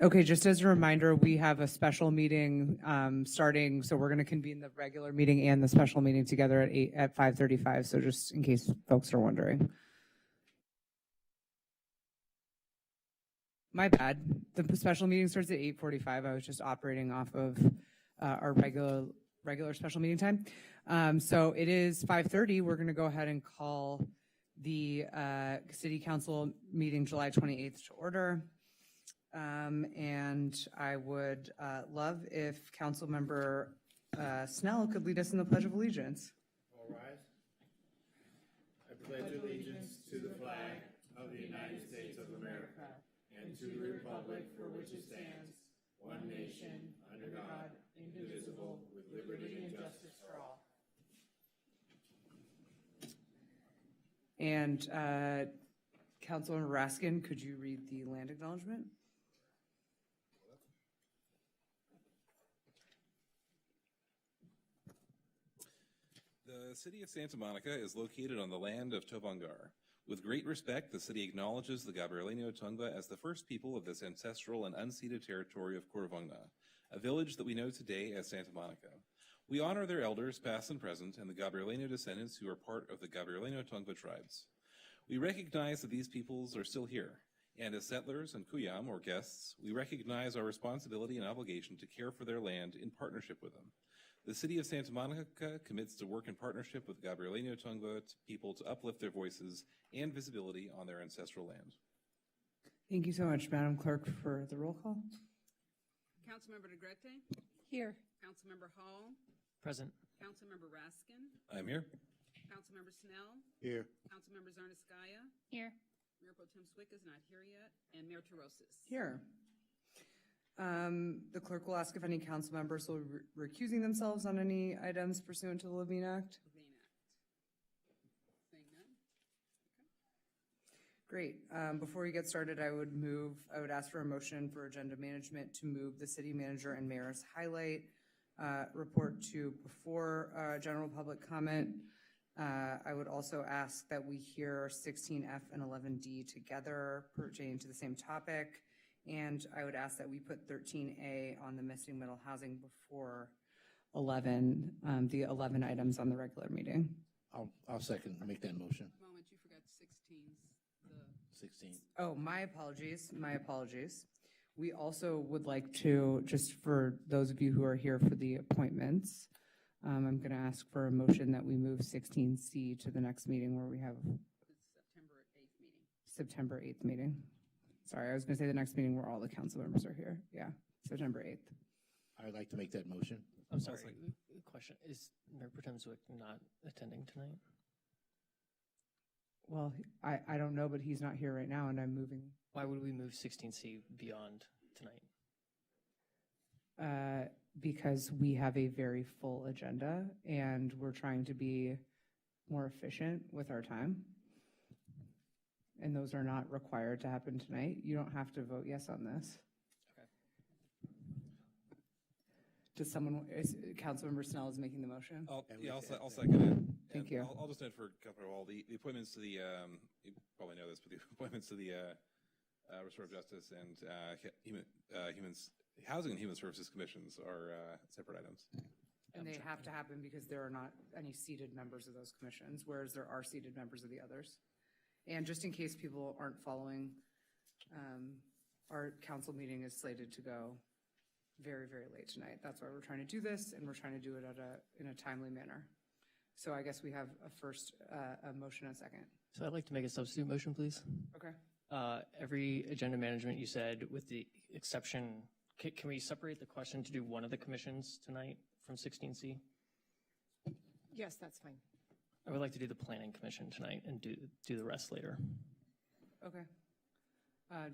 Okay, just as a reminder, we have a special meeting starting, so we're going to convene the regular meeting and the special meeting together at 5:35, so just in case folks are wondering. My bad. The special meeting starts at 8:45. I was just operating off of our regular special meeting time. So it is 5:30. We're going to go ahead and call the City Council meeting July 28th to order. And I would love if Councilmember Snell could lead us in the Pledge of Allegiance. All rise. I pledge allegiance to the flag of the United States of America and to the republic for which it stands, one nation, under God, indivisible, with liberty and justice for all. And Councilmember Raskin, could you read the land acknowledgement? The city of Santa Monica is located on the land of Tobangar. With great respect, the city acknowledges the Gabrielino Tongva as the first people of this ancestral and unceded territory of Kuruvangna, a village that we know today as Santa Monica. We honor their elders, past and present, and the Gabrielino descendants who are part of the Gabrielino Tongva tribes. We recognize that these peoples are still here, and as settlers and Kuyam, or guests, we recognize our responsibility and obligation to care for their land in partnership with them. The city of Santa Monica commits to work in partnership with Gabrielino Tongva people to uplift their voices and visibility on their ancestral land. Thank you so much, Madam Clerk, for the roll call. Councilmember Negrete? Here. Councilmember Hall? Present. Councilmember Raskin? I'm here. Councilmember Snell? Here. Councilmember Zarnaskaya? Here. Mayor Pro Tem Swick is not here yet, and Mayor Terosis. Here. The clerk will ask if any council members will be recusing themselves on any items pursuant to the Levine Act. Levine Act. Saying none? Great. Before we get started, I would ask for a motion for agenda management to move the city manager and mayor's highlight report to before general public comment. I would also ask that we hear 16F and 11D together pertaining to the same topic. And I would ask that we put 13A on the missing middle housing before 11, the 11 items on the regular meeting. I'll second, make that motion. Moment, you forgot 16's. 16. Oh, my apologies. My apologies. We also would like to, just for those of you who are here for the appointments, I'm going to ask for a motion that we move 16C to the next meeting where we have The September 8th meeting. September 8th meeting. Sorry, I was going to say the next meeting where all the council members are here. Yeah, September 8th. I'd like to make that motion. I'm sorry. Question: is Mayor Pro Tem Zwick not attending tonight? Well, I don't know, but he's not here right now, and I'm moving. Why would we move 16C beyond tonight? Because we have a very full agenda, and we're trying to be more efficient with our time. And those are not required to happen tonight. You don't have to vote yes on this. Okay. Does someone, Councilmember Snell is making the motion? I'll second it. Thank you. I'll just note for Councilmember Wall, the appointments to the, you probably know this, but the appointments to the Restorative Justice and Housing and Human Services Commissions are separate items. And they have to happen because there are not any seated members of those commissions, whereas there are seated members of the others. And just in case people aren't following, our council meeting is slated to go very, very late tonight. That's why we're trying to do this, and we're trying to do it in a timely manner. So I guess we have a motion and a second. So I'd like to make a substitute motion, please. Okay. Every agenda management you said, with the exception, can we separate the question to do one of the commissions tonight from 16C? Yes, that's fine. I would like to do the Planning Commission tonight and do the rest later. Okay.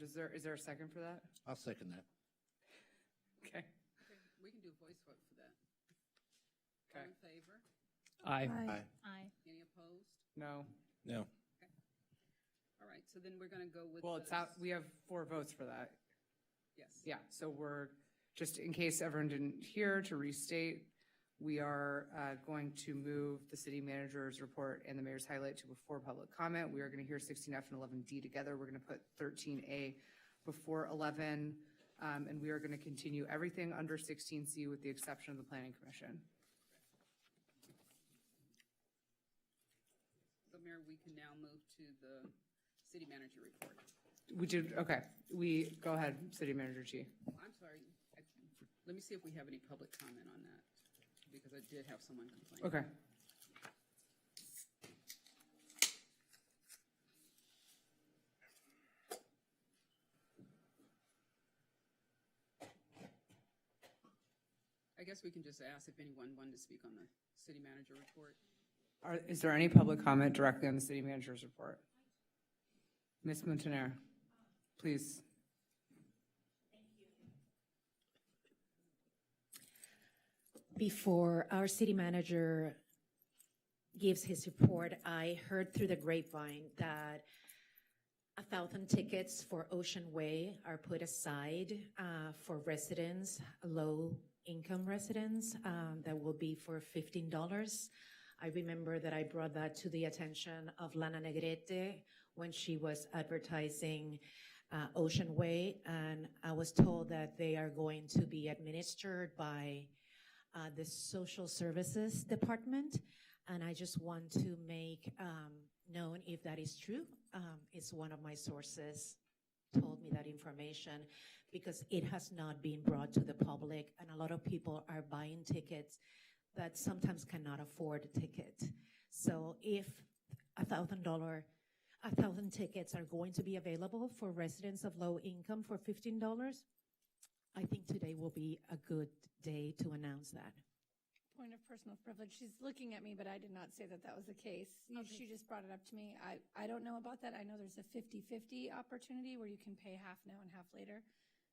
Is there a second for that? I'll second that. Okay. Okay, we can do a voice vote for that. Okay. All in favor? Aye. Aye. Any opposed? No. No. All right, so then we're going to go with. Well, it's out. We have 4 votes for that. Yes. Yeah. So we're just in case everyone didn't hear to restate. We are going to move the city manager's report and the mayor's highlight to before public comment. We are going to hear 16F and 11D together. We're going to put 13A before 11. And we are going to continue everything under 16C with the exception of the Planning Commission. So Mayor, we can now move to the city manager report. We did, okay. Go ahead, City Manager Chi. I'm sorry. Let me see if we have any public comment on that, because I did have someone complain. Okay. I guess we can just ask if anyone wanted to speak on the city manager report. Is there any public comment directly on the City Manager's report? Ms. Montaner, please. Before our city manager gives his report, I heard through the grapevine that 1,000 tickets for Ocean Way are put aside for residents, low-income residents, that will be for $15. I remember that I brought that to the attention of Lana Negrete when she was advertising Ocean Way, and I was told that they are going to be administered by the Social Services Department, and I just want to make known if that is true. It's one of my sources told me that information because it has not been brought to the public, and a lot of people are buying tickets that sometimes cannot afford a ticket. So if $1,000 tickets are going to be available for residents of low income for $15, I think today will be a good day to announce that. Point of personal privilege. She's looking at me, but I did not say that that was the case. She just brought it up to me. I don't know about that. I know there's a 50-50 opportunity where you can pay half now and half later,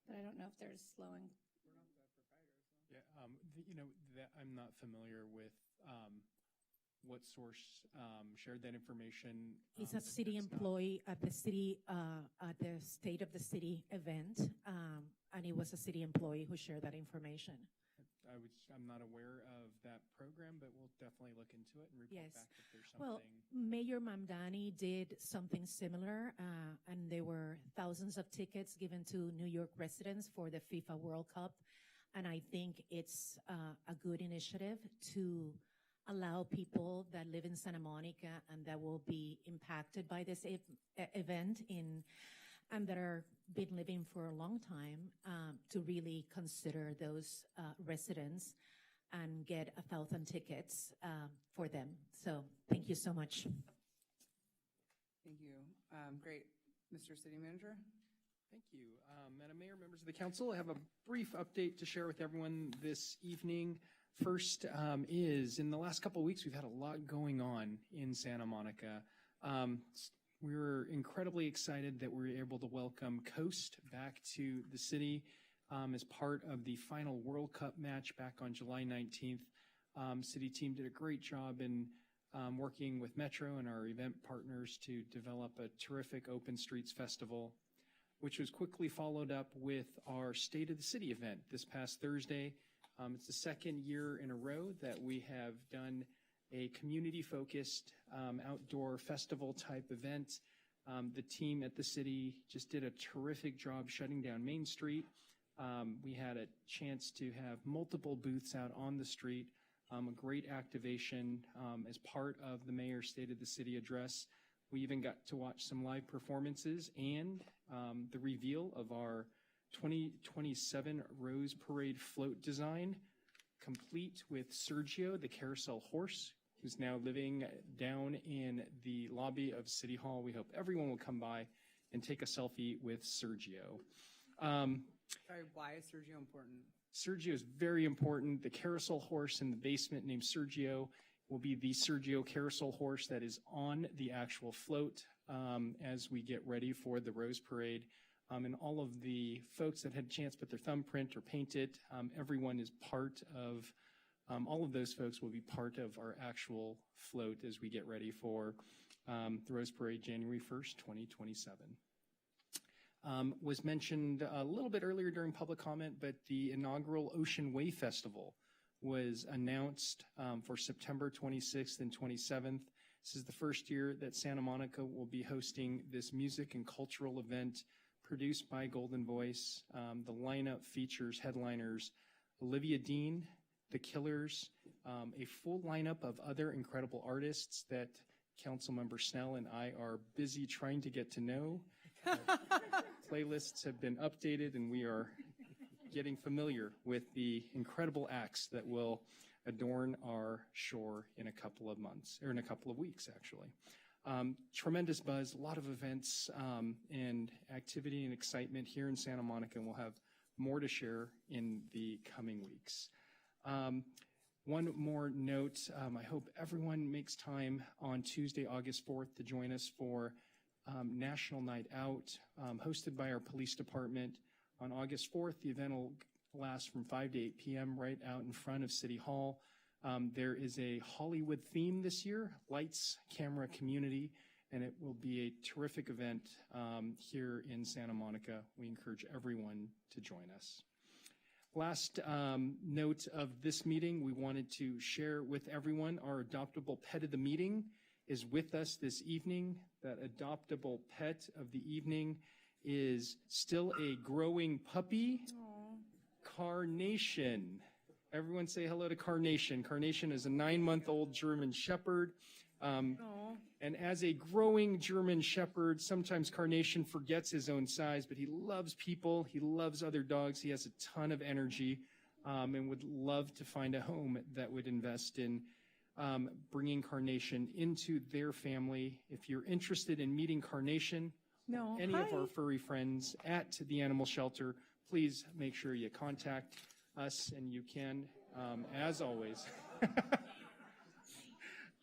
but I don't know if there's slowing. Yeah, that I'm not familiar with what source shared that information. He's a city employee at the city, at the State of the City event, and he was a city employee who shared that information. I'm not aware of that program, but we'll definitely look into it and report Yes. back if there's Well, something. Mayor Mamdani did something similar, and there were thousands of tickets given to New York residents for the FIFA World Cup. And I think it's a good initiative to allow people that live in Santa Monica and that will be impacted by this event and that are been living for a long time to really consider those residents and get 1,000 tickets for them. So thank you so much. Thank you. Great. Mr. City Manager? Thank you. Madam Mayor, members of the council, I have a brief update to share with everyone this evening. First is, in the last couple of weeks, we've had a lot going on in Santa Monica. We were incredibly excited that we were able to welcome Coast back to the city as part of the final World Cup match back on July 19th. City team did a great job in working with Metro and our event partners to develop a terrific Open Streets Festival, which was quickly followed up with our State of the City event this past Thursday. It's the second year in a row that we have done a community-focused outdoor festival-type event. The team at the city just did a terrific job shutting down Main Street. We had a chance to have multiple booths out on the street, a great activation as part of the Mayor's State of the City address. We even got to watch some live performances and the reveal of our 2027 Rose Parade float design, complete with Sergio, the carousel horse, who's now living down in the lobby of City Hall. We hope everyone will come by and take a selfie with Sergio. Sorry, why is Sergio important? Sergio is very important. The carousel horse in the basement named Sergio will be the Sergio carousel horse that is on the actual float as we get ready for the Rose Parade. And all of the folks that had a chance to put their thumbprint or paint it, everyone is part of, all of those folks will be part of our actual float as we get ready for the Rose Parade January 1st, 2027. Was mentioned a little bit earlier during public comment, but the inaugural Ocean Way Festival was announced for September 26th and 27th. This is the first year that Santa Monica will be hosting this music and cultural event produced by Golden Voice. The lineup features headliners Olivia Dean, The Killers, a full lineup of other incredible artists that Councilmember Snell and I are busy trying to get to know. Playlists have been updated, and we are getting familiar with the incredible acts that will adorn our shore in a couple of months, or in a couple of weeks, actually. Tremendous buzz, a lot of events and activity and excitement here in Santa Monica, and we'll have more to share in the coming weeks. One more note, I hope everyone makes time on Tuesday, August 4th to join us for National Night Out, hosted by our police department. On August 4th, the event will last from 5 to 8 p.m. right out in front of City Hall. There is a Hollywood theme this year, Lights, Camera, Community, and it will be a terrific event here in Santa Monica. We encourage everyone to join us. Last note of this meeting, we wanted to share with everyone our adoptable pet of the meeting is with us this evening. That adoptable pet of the evening is still a growing puppy, Carnation. Everyone say hello to Carnation. Carnation is a 9-month-old German Shepherd. And as a growing German Shepherd, sometimes Carnation forgets his own size, but he loves people. He loves other dogs. He has a ton of energy and would love to find a home that would invest in bringing Carnation into their family. If you're interested in meeting Carnation, any of our furry friends at the animal shelter, please make sure you contact us, and you can, as always,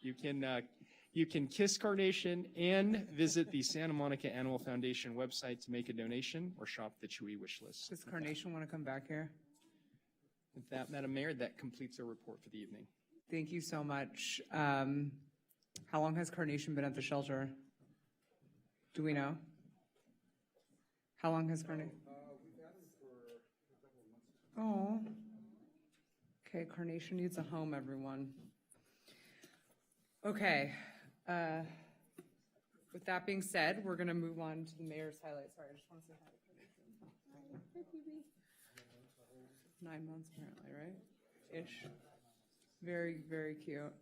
you can kiss Carnation and visit the Santa Monica Animal Foundation website to make a donation or shop the Chewy wish list. Does Carnation want to come back here? With that, Madam Mayor, that completes our report for the evening. Thank you so much. How long has Carnation been at the shelter? Do we know? How long has Carnation? We've had him for a couple of months. Oh. Okay, Carnation needs a home, everyone. Okay. With that being said, we're going to move on to the mayor's highlights. Sorry, I just want to say hi to Carnation. 9 months, apparently, right? Ish. Very, very cute.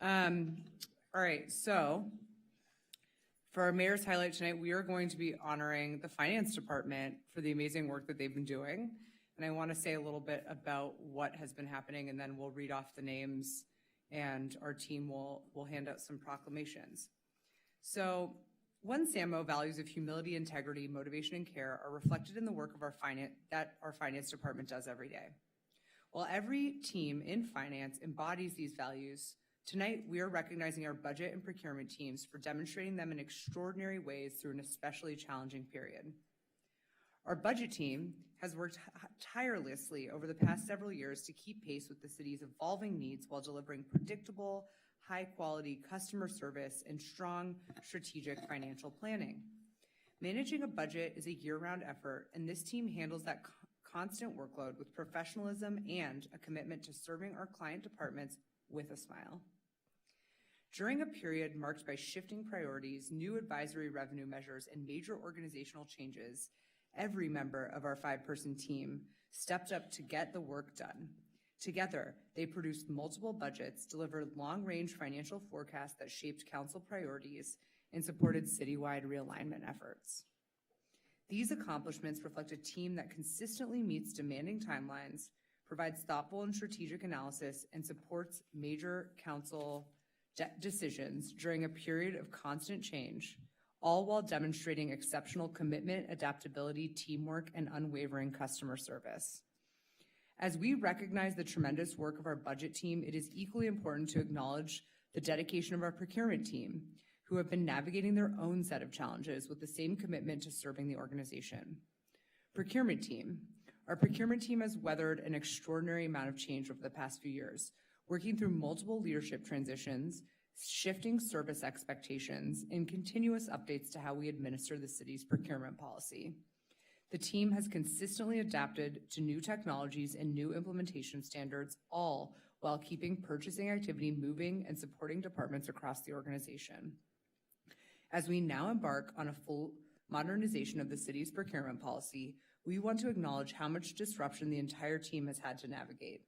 All right, so for our mayor's highlight tonight, we are going to be honoring the finance department for the amazing work that they've been doing. And I want to say a little bit about what has been happening, and then we'll read off the names, and our team will hand out some proclamations. So, One SAMO values of humility, integrity, motivation, and care are reflected in the work of our finance department does every day. While every team in finance embodies these values, tonight we are recognizing our budget and procurement teams for demonstrating them in extraordinary ways through an especially challenging period. Our budget team has worked tirelessly over the past several years to keep pace with the city's evolving needs while delivering predictable, high-quality customer service and strong strategic financial planning. Managing a budget is a year-round effort, and this team handles that constant workload with professionalism and a commitment to serving our client departments with a smile. During a period marked by shifting priorities, new advisory revenue measures, and major organizational changes, every member of our 5-person team stepped up to get the work done. Together, they produced multiple budgets, delivered long-range financial forecasts that shaped council priorities, and supported citywide realignment efforts. These accomplishments reflect a team that consistently meets demanding timelines, provides thoughtful and strategic analysis, and supports major council decisions during a period of constant change, all while demonstrating exceptional commitment, adaptability, teamwork, and unwavering customer service. As we recognize the tremendous work of our budget team, it is equally important to acknowledge the dedication of our procurement team, who have been navigating their own set of challenges with the same commitment to serving the organization. Procurement team. Our procurement team has weathered an extraordinary amount of change over the past few years, working through multiple leadership transitions, shifting service expectations, and continuous updates to how we administer the city's procurement policy. The team has consistently adapted to new technologies and new implementation standards, all while keeping purchasing activity moving and supporting departments across the organization. As we now embark on a full modernization of the city's procurement policy, we want to acknowledge how much disruption the entire team has had to navigate.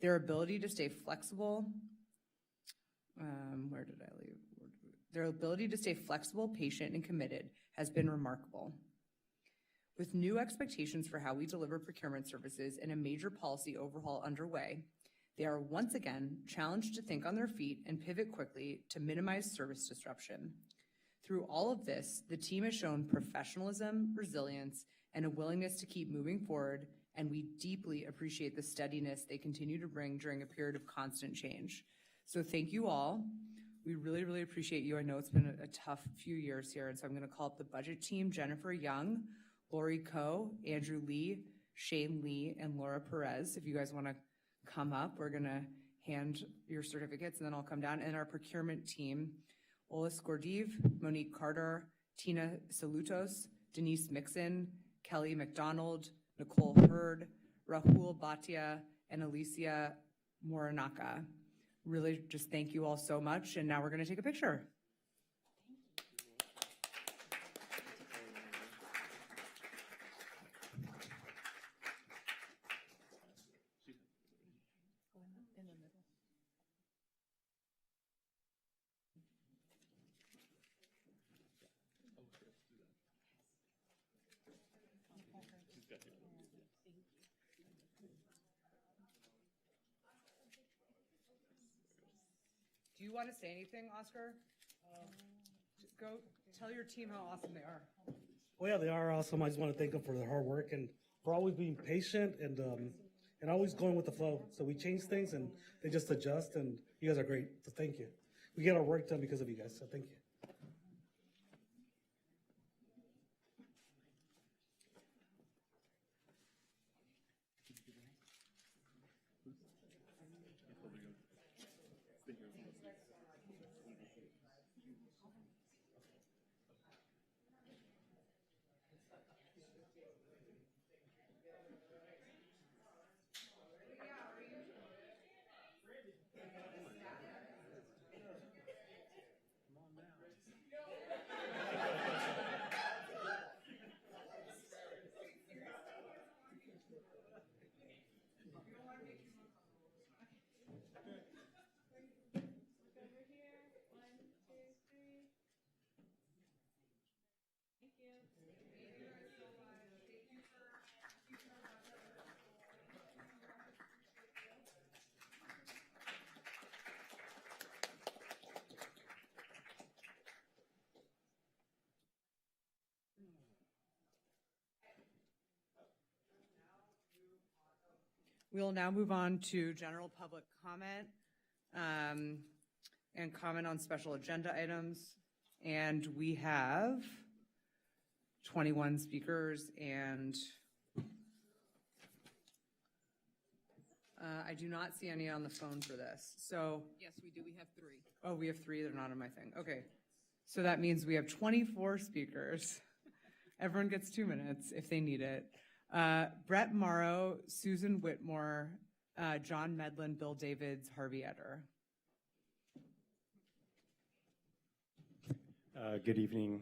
Their ability to stay flexible, Their ability to stay flexible, patient, and committed has been remarkable. With new expectations for how we deliver procurement services and a major policy overhaul underway, they are once again challenged to think on their feet and pivot quickly to minimize service disruption. Through all of this, the team has shown professionalism, resilience, and a willingness to keep moving forward, and we deeply appreciate the steadiness they continue to bring during a period of constant change. So thank you all. We really, really appreciate you. I know it's been a tough few years here, and so I'm going to call up the budget team: Jennifer Young, Lori Coe, Andrew Lee, Shane Lee, and Laura Perez. If you guys want to come up, we're going to hand your certificates, and then I'll come down. And our procurement team: Olis Gordiv, Monique Carter, Tina Salutos, Denise Mixon, Kelly McDonald, Nicole Hurd, Rahul Bhatia, and Alicia Moranaka. Really just thank you all so much. And now we're going to take a picture. Do you want to say anything, Oscar? Just go tell your team how awesome they are. Well, yeah, they are awesome. I just want to thank them for their hard work and for always being patient and always going with the flow. So we change things and they just adjust, and you guys are great. So thank you. We get our work done because of you guys. So thank you. We'll now move on to general public comment and comment on special agenda items. And we have 21 speakers, and I do not see any on the phone for this. So, Yes, we do. We have 3. oh, we have 3. They're not on my thing. Okay. So that means we have 24 speakers. Everyone gets 2 minutes if they need it. Brett Morrow, Susan Whitmore, John Medlin, Bill Davids, Harvey Eder. Good evening,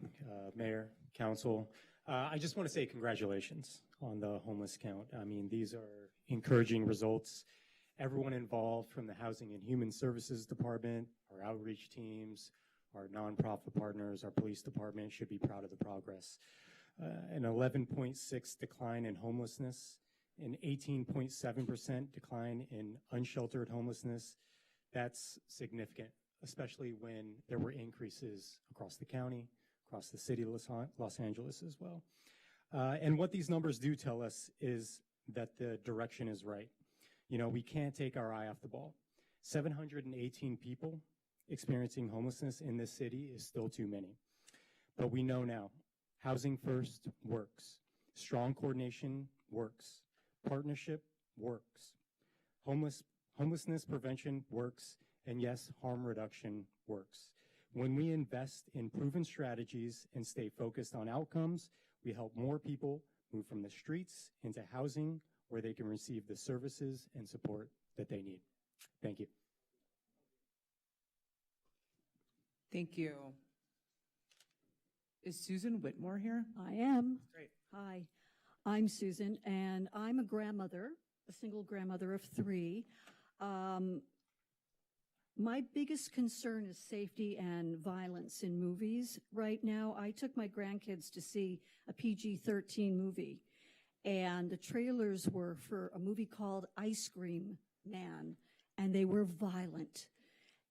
Mayor, Council. I just want to say congratulations on the homeless count. I mean, these are encouraging results. Everyone involved, from the Housing and Human Services Department, our outreach teams, our nonprofit partners, our police department, should be proud of the progress. An 11.6 decline in homelessness, an 18.7% decline in unsheltered homelessness. That's significant, especially when there were increases across the county, across the city of Los Angeles as well. And what these numbers do tell us is that the direction is right. You know, we can't take our eye off the ball. 718 people experiencing homelessness in this city is still too many. But we know now, housing first works. Strong coordination works. Partnership works. Homelessness prevention works. And yes, harm reduction works. When we invest in proven strategies and stay focused on outcomes, we help more people move from the streets into housing where they can receive the services and support that they need. Thank you. Thank you. Is Susan Whitmore here? I am. Great. Hi, I'm Susan, and I'm a grandmother, a single grandmother of 3. My biggest concern is safety and violence in movies. Right now, I took my grandkids to see a PG-13 movie, and the trailers were for a movie called Ice Cream Man, and they were violent,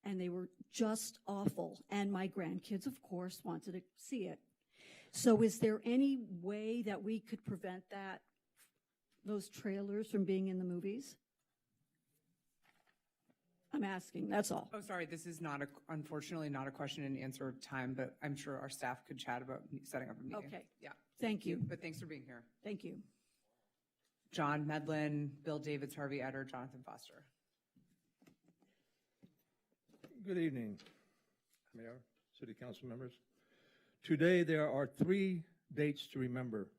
and they were just awful. And my grandkids, of course, wanted to see it. So is there any way that we could prevent those trailers from being in the movies? I'm asking, that's all. Oh, sorry, this is not unfortunately not a question and answer time, but I'm sure our staff could chat about setting up a meeting. Okay. Yeah. Thank you. But thanks for being here. Thank you. John Medlin, Bill Davids, Harvey Eder, Jonathan Foster. Good evening, Mayor, City Council members. Today, there are 3 dates to remember.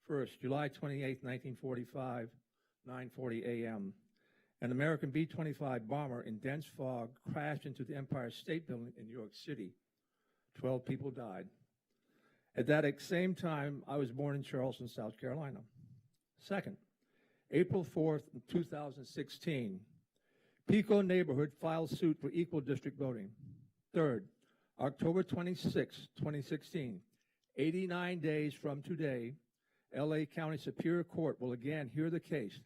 First, July 28, 1945, 9:40 a.m. An American B-25 bomber in dense fog crashed into the Empire State Building in New York City. 12 people died. At that same time, I was born in Charleston, South Carolina. Second, April 4th, 2016, Pico neighborhood filed suit for equal district voting. Third, October 26, 2016, 89 days from today, LA County Superior Court will again hear the case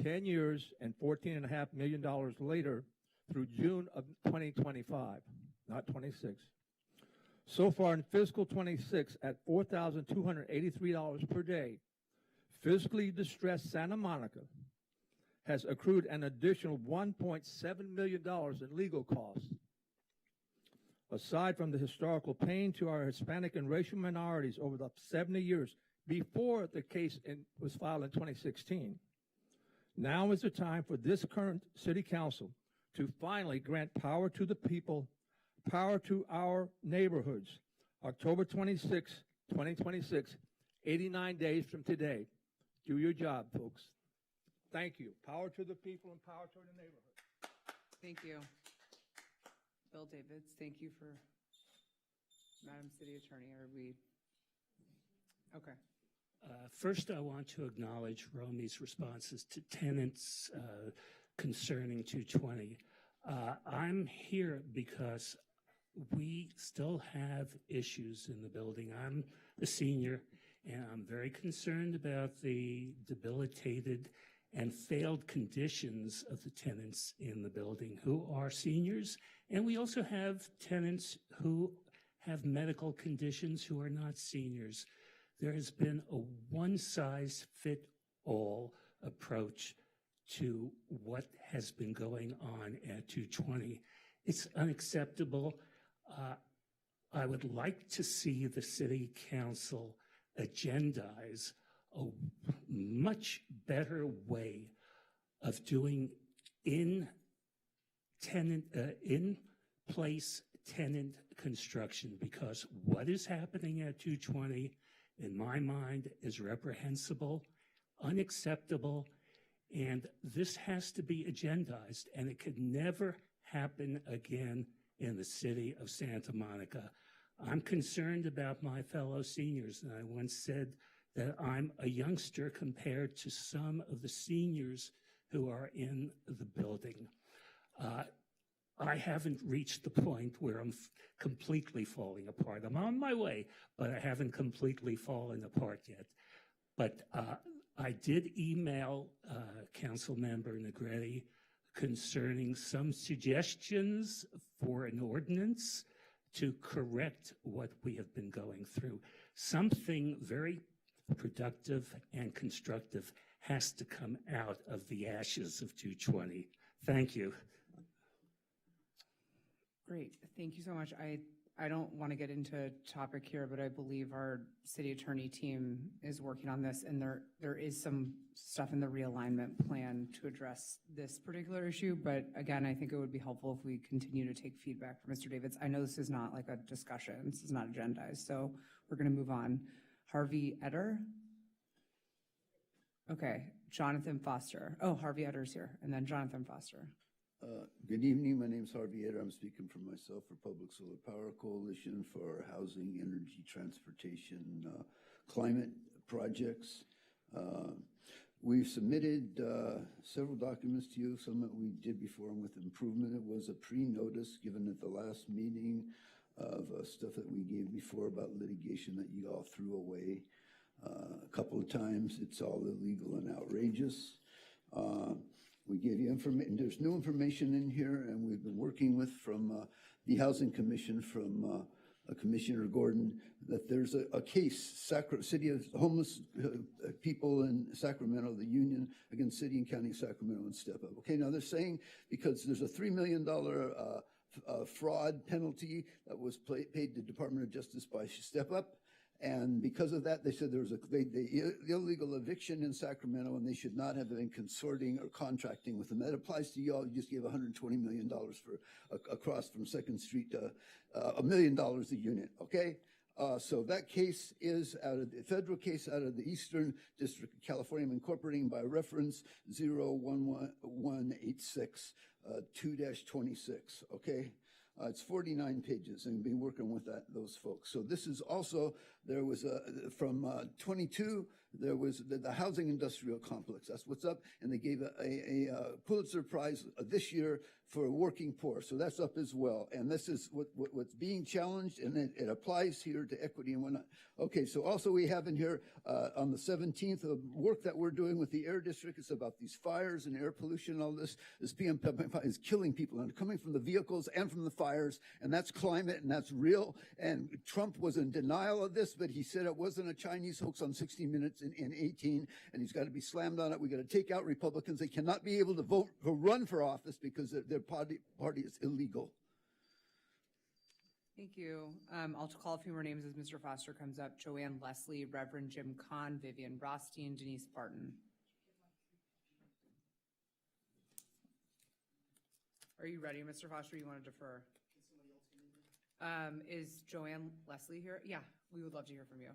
10 years and $14.5 million later through June of 2025, not 26. So far in fiscal 26, at $4,283 per day, fiscally distressed Santa Monica has accrued an additional $1.7 million in legal costs. Aside from the historical pain to our Hispanic and racial minorities over the 70 years before the case was filed in 2016, now is the time for this current city council to finally grant power to the people, power to our neighborhoods. October 26, 2026, 89 days from today. Do your job, folks. Thank you. Power to the people and power to the neighborhood. Thank you. Bill Davids, thank you for, Madam City Attorney, are we, okay. First, I want to acknowledge Romy's responses to tenants concerning 220. I'm here because we still have issues in the building. I'm a senior, and I'm very concerned about the debilitated and failed conditions of the tenants in the building who are seniors. And we also have tenants who have medical conditions who are not seniors. There has been a one-size-fits-all approach to what has been going on at 220. It's unacceptable. I would like to see the city council agendize a much better way of doing in-place tenant construction, because what is happening at 220, in my mind, is reprehensible, unacceptable, and this has to be agendized, and it could never happen again in the city of Santa Monica. I'm concerned about my fellow seniors, and I once said that I'm a youngster compared to some of the seniors who are in the building. I haven't reached the point where I'm completely falling apart. I'm on my way, but I haven't completely fallen apart yet. But I did email Councilmember Negretti concerning some suggestions for an ordinance to correct what we have been going through. Something very productive and constructive has to come out of the ashes of 220. Thank you. Great, thank you so much. I don't want to get into topic here, but I believe our city attorney team is working on this, and there is some stuff in the realignment plan to address this particular issue. But again, I think it would be helpful if we continue to take feedback from Mr. Davids. I know this is not like a discussion, this is not agendized, so we're going to move on. Harvey Eder? Okay, Jonathan Foster. Oh, Harvey Eder's here, and then Jonathan Foster. Good evening. My name is Harvey Eder. I'm speaking for myself for Public Solar Power Coalition for housing, energy, transportation, climate projects. We've submitted several documents to you, some that we did before and with improvement. It was a pre-notice given at the last meeting of stuff that we gave before about litigation that you all threw away a couple of times. It's all illegal and outrageous. We gave you information. There's new information in here, and we've been working with from the Housing Commission from Commissioner Gordon that there's a case, City of Homeless People in Sacramento, the union against City and County of Sacramento and Step Up. Okay, now they're saying because there's a $3 million fraud penalty that was paid to Department of Justice by Step Up. And because of that, they said there was the illegal eviction in Sacramento, and they should not have been consorting or contracting with them. That applies to you all. You just gave $120 million for across from 2nd Street to $1 million a unit. Okay, so that case is out of the federal case out of the Eastern District of California. I'm incorporating by reference 01186 2-26. Okay. It's 49 pages, and we've been working with those folks. So this is also, there was from 22, there was the housing industrial complex. That's what's up, and they gave a Pulitzer Prize this year for working poor. So that's up as well, and this is what's being challenged, and it applies here to equity and whatnot. Okay, so also we have in here on the 17th, the work that we're doing with the air district. It's about these fires and air pollution. All this PM is killing people, and coming from the vehicles and from the fires, and that's climate, and that's real. And Trump was in denial of this, but he said it wasn't a Chinese hoax on 60 Minutes in 18, and he's got to be slammed on it. We got to take out Republicans. They cannot be able to vote or run for office because their party is illegal. Thank you. I'll call a few more names as Mr. Foster comes up. Joanne Leslie, Reverend Jim Kahn, Vivian Rothstein, Denise Barton. Are you ready, Mr. Foster? You want to defer? Is Joanne Leslie here? Yeah, we would love to hear from you.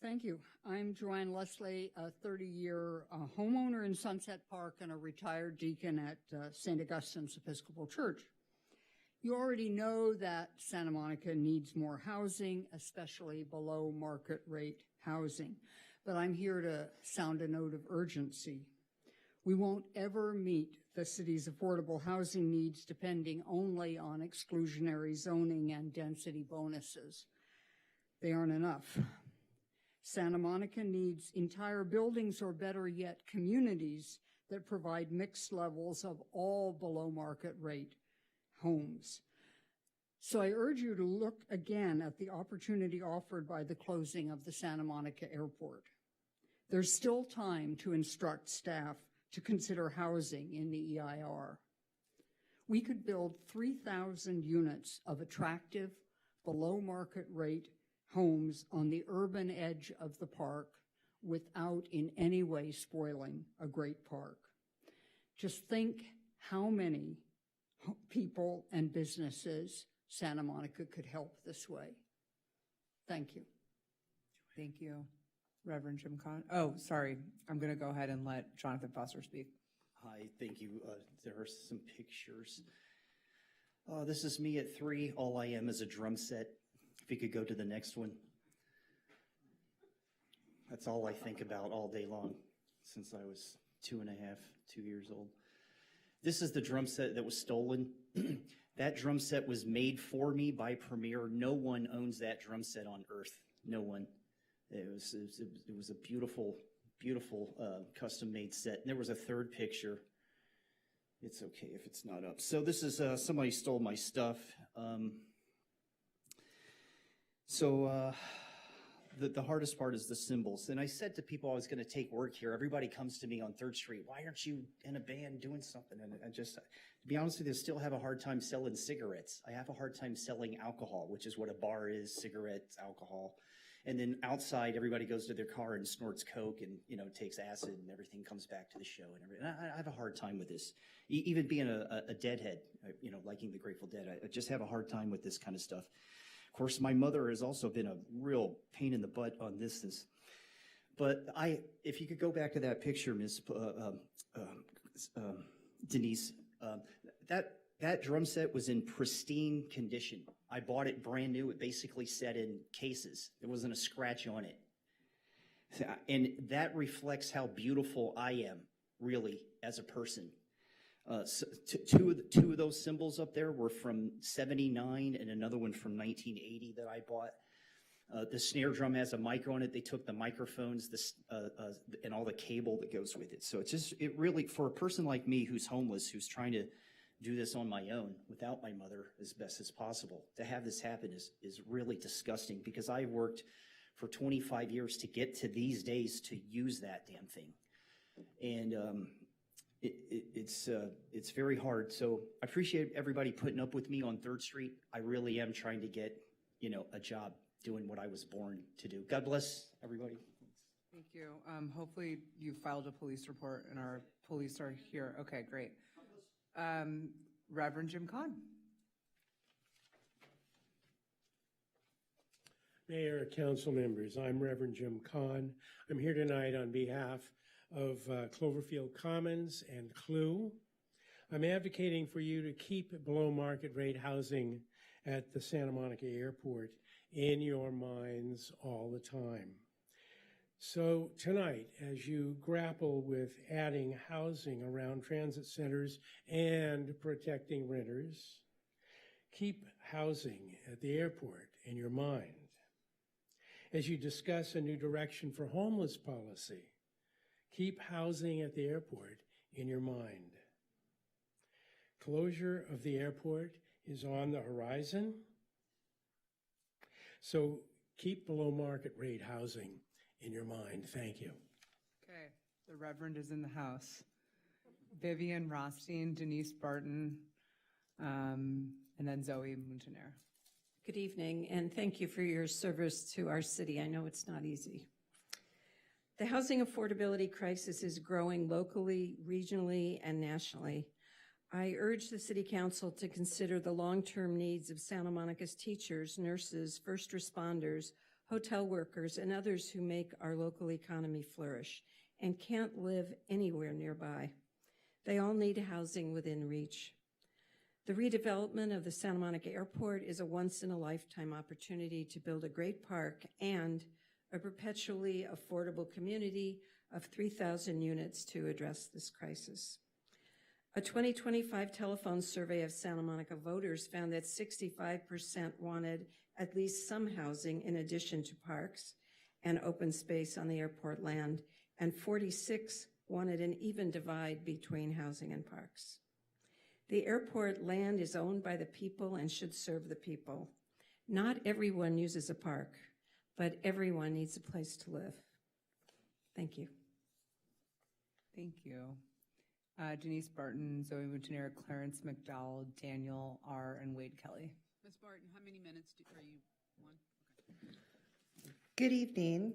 Thank you. I'm Joanne Leslie, a 30-year homeowner in Sunset Park and a retired deacon at St. Augustine's Episcopal Church. You already know that Santa Monica needs more housing, especially below market rate housing. But I'm here to sound a note of urgency. We won't ever meet the city's affordable housing needs depending only on exclusionary zoning and density bonuses. They aren't enough. Santa Monica needs entire buildings, or better yet, communities that provide mixed levels of all below market rate homes. So I urge you to look again at the opportunity offered by the closing of the Santa Monica Airport. There's still time to instruct staff to consider housing in the EIR. We could build 3,000 units of attractive, below market rate homes on the urban edge of the park without in any way spoiling a great park. Just think how many people and businesses Santa Monica could help this way. Thank you. Thank you. Reverend Jim Kahn. Oh, sorry. I'm going to go ahead and let Jonathan Foster speak. Hi, thank you. There are some pictures. This is me at 3. All I am is a drum set. If you could go to the next one. That's all I think about all day long since I was 2 years old. This is the drum set that was stolen. That drum set was made for me by Premier. No one owns that drum set on earth. No one. It was a beautiful, beautiful custom-made set. And there was a third picture. It's okay if it's not up. So this is somebody stole my stuff. The hardest part is the symbols. And I said to people I was going to take work here. Everybody comes to me on 3rd Street. Why aren't you in a band doing something? And I just, to be honest with you, I still have a hard time selling cigarettes. I have a hard time selling alcohol, which is what a bar is, cigarettes, alcohol. And then outside, everybody goes to their car and snorts coke and, takes acid and everything comes back to the show and everything. And I have a hard time with this. Even being a Deadhead, liking the Grateful Dead, I just have a hard time with this kind of stuff. Of course, my mother has also been a real pain in the butt on this. But if you could go back to that picture, Denise, that drum set was in pristine condition. I bought it brand new. It basically set in cases. There wasn't a scratch on it. And that reflects how beautiful I am, really, as a person. So two of those cymbals up there were from '79 and another one from 1980 that I bought. The snare drum has a mic on it. They took the microphones and all the cable that goes with it. So it really, for a person like me who's homeless, who's trying to do this on my own without my mother as best as possible, to have this happen is really disgusting, because I worked for 25 years to get to these days to use that damn thing. And it's very hard. So I appreciate everybody putting up with me on 3rd Street. I really am trying to get, a job doing what I was born to do. God bless everybody. Thank you. Hopefully you filed a police report and our police are here. Okay, great. Reverend Jim Kahn. Mayor, council members, I'm Reverend Jim Kahn. I'm here tonight on behalf of Cloverfield Commons and CLU. I'm advocating for you to keep below market rate housing at the Santa Monica Airport in your minds all the time. So tonight, as you grapple with adding housing around transit centers and protecting renters, keep housing at the airport in your mind. As you discuss a new direction for homeless policy, keep housing at the airport in your mind. Closure of the airport is on the horizon, so keep below market rate housing in your mind. Thank you. Okay, the Reverend is in the house. Vivian Rothstein, Denise Barton, and then Zoe Muntaner. Good evening, and thank you for your service to our city. I know it's not easy. The housing affordability crisis is growing locally, regionally, and nationally. I urge the City Council to consider the long-term needs of Santa Monica's teachers, nurses, first responders, hotel workers, and others who make our local economy flourish and can't live anywhere nearby. They all need housing within reach. The redevelopment of the Santa Monica Airport is a once-in-a-lifetime opportunity to build a great park and a perpetually affordable community of 3,000 units to address this crisis. A 2025 telephone survey of Santa Monica voters found that 65% wanted at least some housing in addition to parks and open space on the airport land, and 46% wanted an even divide between housing and parks. The airport land is owned by the people and should serve the people. Not everyone uses a park, but everyone needs a place to live. Thank you. Thank you. Denise Barton, Zoe Muntaner, Clarence McDowell, Daniel R., and Wade Kelly. Ms. Barton, how many minutes are you on? Okay. Good evening.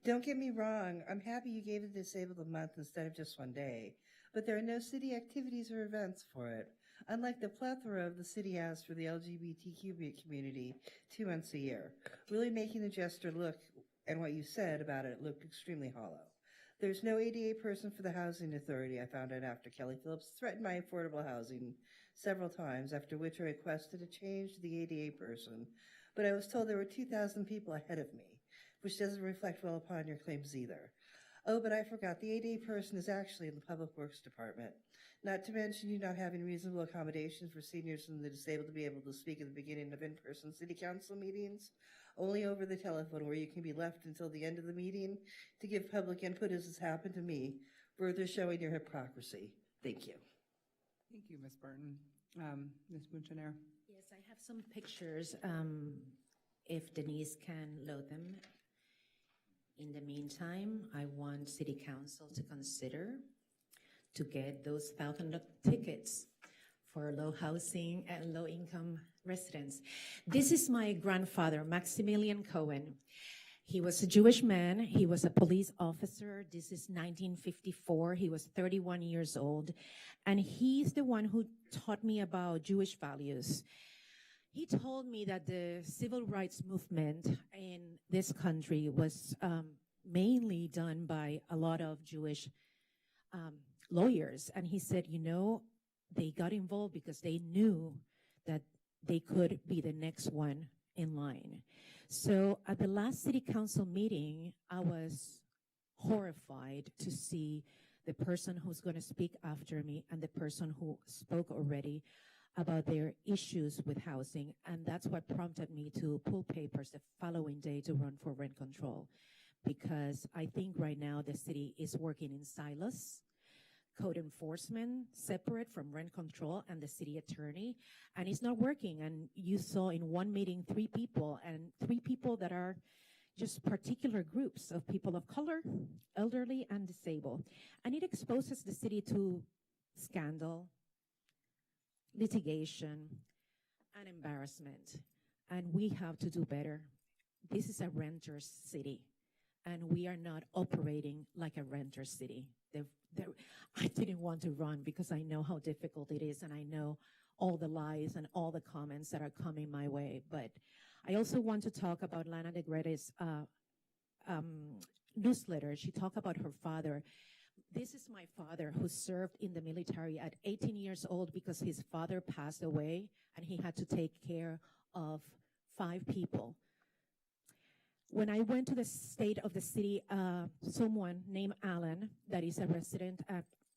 Don't get me wrong, I'm happy you gave the disabled a month instead of just one day, but there are no city activities or events for it, unlike the plethora of the city has for the LGBTQ community 2 months a year, really making the gesture look, and what you said about it, look extremely hollow. There's no ADA person for the Housing Authority, I found out after Kelly Phillips threatened my affordable housing several times, after which I requested a change to the ADA person, but I was told there were 2,000 people ahead of me, which doesn't reflect well upon your claims either. Oh, but I forgot, the ADA person is actually in the Public Works Department. Not to mention you not having reasonable accommodations for seniors and the disabled to be able to speak at the beginning of in-person city council meetings, only over the telephone, where you can be left until the end of the meeting to give public input, as has happened to me, further showing your hypocrisy. Thank you. Thank you, Ms. Barton. Ms. Muntaner. Yes, I have some pictures, if Denise can load them. In the meantime, I want City Council to consider to get those 1,000 tickets for low housing and low income residents. This is my grandfather, Maximilian Cohen. He was a Jewish man. He was a police officer. This is 1954. He was 31 years old. And he's the one who taught me about Jewish values. He told me that the civil rights movement in this country was mainly done by a lot of Jewish lawyers. And he said, they got involved because they knew that they could be the next one in line. So at the last city council meeting, I was horrified to see the person who's going to speak after me and the person who spoke already about their issues with housing. And that's what prompted me to pull papers the following day to run for rent control. Because I think right now the city is working in silos, code enforcement separate from rent control and the city attorney, and it's not working. And you saw in one meeting 3 people, and 3 people that are just particular groups of people of color, elderly, and disabled. And it exposes the city to scandal, litigation, and embarrassment. And we have to do better. This is a renter's city, and we are not operating like a renter city. I didn't want to run because I know how difficult it is, and I know all the lies and all the comments that are coming my way. But I also want to talk about Lana Negrete's newsletter. She talked about her father. This is my father who served in the military at 18 years old because his father passed away, and he had to take care of 5 people. When I went to the state of the city, someone named Alan, that is a resident,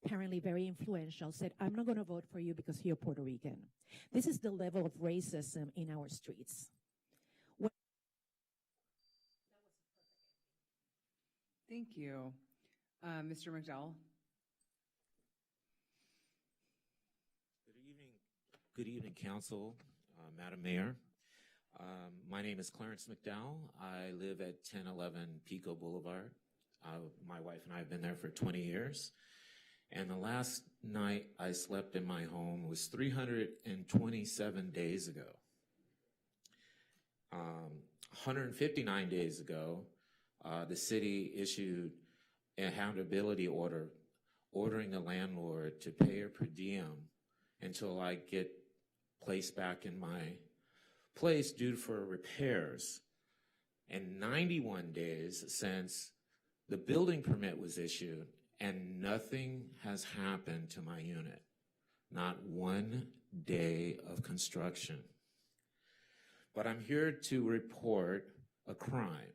apparently very influential, said, I'm not going to vote for you because you're Puerto Rican. This is the level of racism in our streets. Thank you. Mr. McDowell? Good evening, Council, Madam Mayor. My name is Clarence McDowell. I live at 1011 Pico Boulevard. My wife and I have been there for 20 years. And the last night I slept in my home was 327 days ago. 159 days ago, the city issued a habitability order ordering the landlord to pay her per diem until I get placed back in my place due for repairs. And 91 days since the building permit was issued, and nothing has happened to my unit. Not one day of construction. But I'm here to report a crime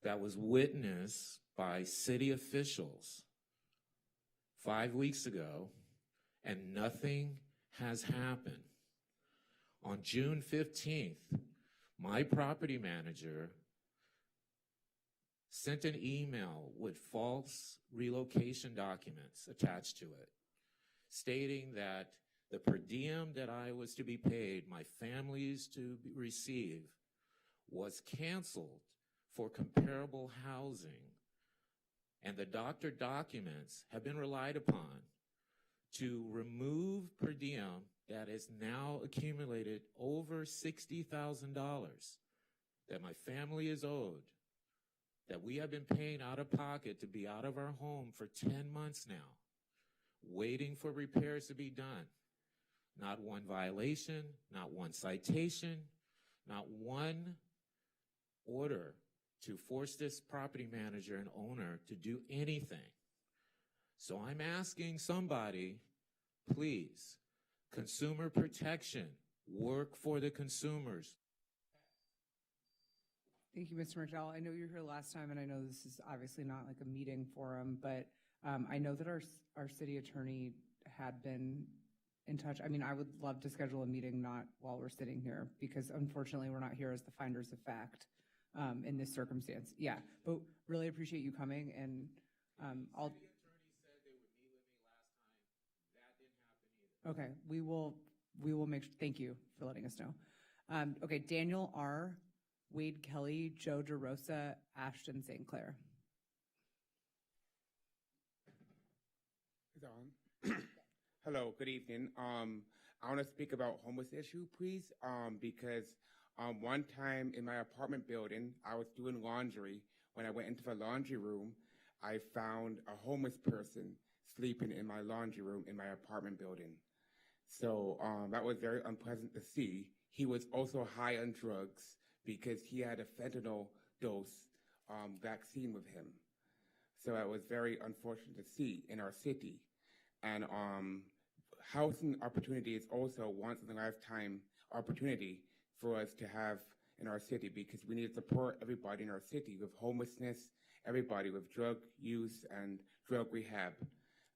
that was witnessed by city officials 5 weeks ago, and nothing has happened. On June 15th, my property manager sent an email with false relocation documents attached to it, stating that the per diem that I was to be paid, my family's to receive, was canceled for comparable housing. And the doctor documents have been relied upon to remove per diem that is now accumulated over $60,000 that my family is owed, that we have been paying out of pocket to be out of our home for 10 months now, waiting for repairs to be done. Not one violation, not one citation, not one order to force this property manager and owner to do anything. So I'm asking somebody, please, consumer protection, work for the consumers. Thank you, Mr. McDowell. I know you were here last time, and I know this is obviously not like a meeting forum, but I know that our city attorney had been in touch. I mean, I would love to schedule a meeting not while we're sitting here, because unfortunately we're not here as the finders of fact in this circumstance. Yeah, but really appreciate you coming, and I'll. Okay, we will make sure. Thank you for letting us know. Okay, Daniel R., Wade Kelly, Joe DeRosa, Ashton St. Clair. Is that on? Hello, good evening. I want to speak about homeless issue, please, because one time in my apartment building, I was doing laundry. When I went into the laundry room, I found a homeless person sleeping in my laundry room in my apartment building. So that was very unpleasant to see. He was also high on drugs because he had a fentanyl dose vaccine with him. So it was very unfortunate to see in our city. And housing opportunity is also a once-in-a-lifetime opportunity for us to have in our city, because we need to support everybody in our city with homelessness, everybody with drug use and drug rehab.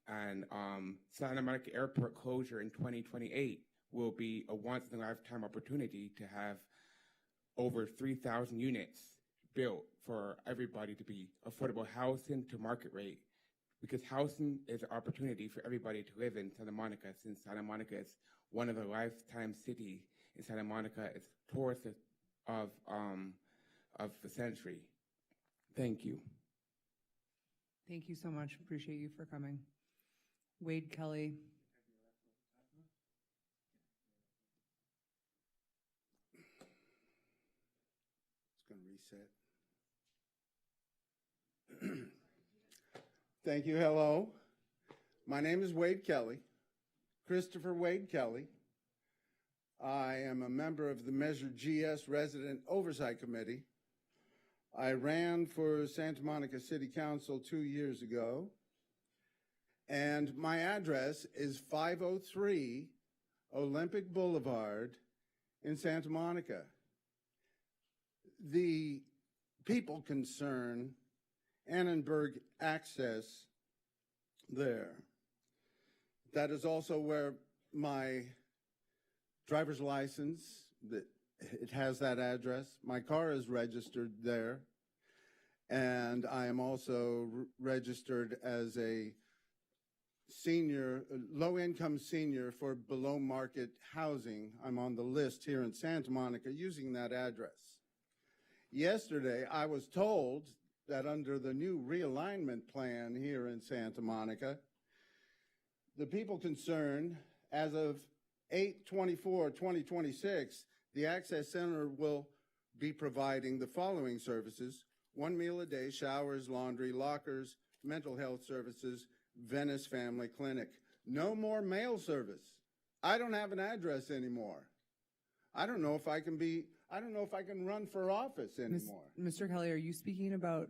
And Santa Monica Airport closure in 2028 will be a once-in-a-lifetime opportunity to have over 3,000 units built for everybody to be affordable housing to market rate, because housing is an opportunity for everybody to live in Santa Monica, since Santa Monica is one of the lifetime cities in Santa Monica. It's tourist of the century. Thank you. Thank you so much. Appreciate you for coming. Wade Kelly. It's going to reset. Thank you. Hello. My name is Wade Kelly, Christopher Wade Kelly. I am a member of the Measure GS Resident Oversight Committee. I ran for Santa Monica City Council 2 years ago, and my address is 503 Olympic Boulevard in Santa Monica. The people concern Annenberg Access there. That is also where my driver's license, it has that address. My car is registered there. And I am also registered as a senior, low-income senior for below-market housing. I'm on the list here in Santa Monica using that address. Yesterday, I was told that under the new realignment plan here in Santa Monica, the people concerned, as of 8/24/2026, the Access Center will be providing the following services: 1 meal a day, showers, laundry, lockers, mental health services, Venice Family Clinic. No more mail service. I don't have an address anymore. I don't know if I can run for office anymore. Mr. Kelly, are you speaking about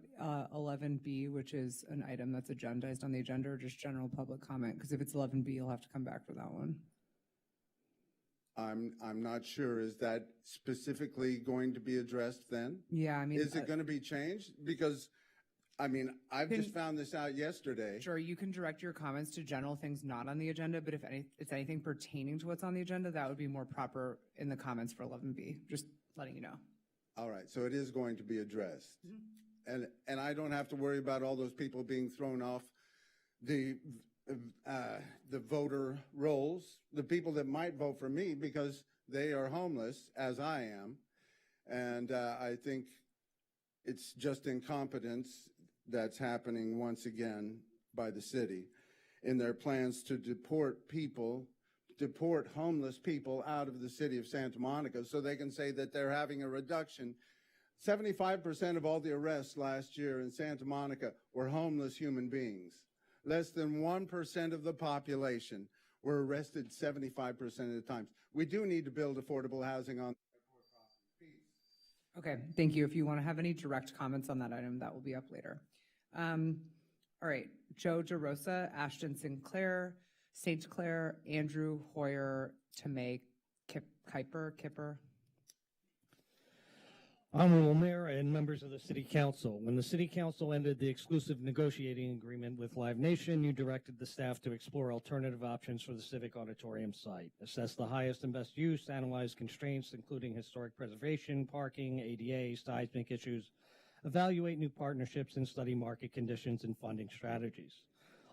11B, which is an item that's agendized on the agenda, or just general public comment? Because if it's 11B, you'll have to come back for that one. I'm not sure. Is that specifically going to be addressed then? Yeah, I mean, is it going to be changed? Because, I mean, I've just found this out yesterday. Sure, you can direct your comments to general things not on the agenda, but if it's anything pertaining to what's on the agenda, that would be more proper in the comments for 11B. Just letting you know. All right, so it is going to be addressed. And I don't have to worry about all those people being thrown off the voter rolls, the people that might vote for me because they are homeless, as I am. And I think it's just incompetence that's happening once again by the city in their plans to deport homeless people out of the city of Santa Monica so they can say that they're having a reduction. 75% of all the arrests last year in Santa Monica were homeless human beings. Less than 1% of the population were arrested 75% of the times. We do need to build affordable housing on. Okay, thank you. If you want to have any direct comments on that item, that will be up later. All right, Joe DeRosa, Ashton Sinclair, St. Clair, Andrew Hoyer, Tomei Kipper. Honorable Mayor and members of the City Council, when the City Council ended the exclusive negotiating agreement with Live Nation, you directed the staff to explore alternative options for the Civic Auditorium site, assess the highest and best use, analyze constraints, including historic preservation, parking, ADA, seismic issues, evaluate new partnerships, and study market conditions and funding strategies.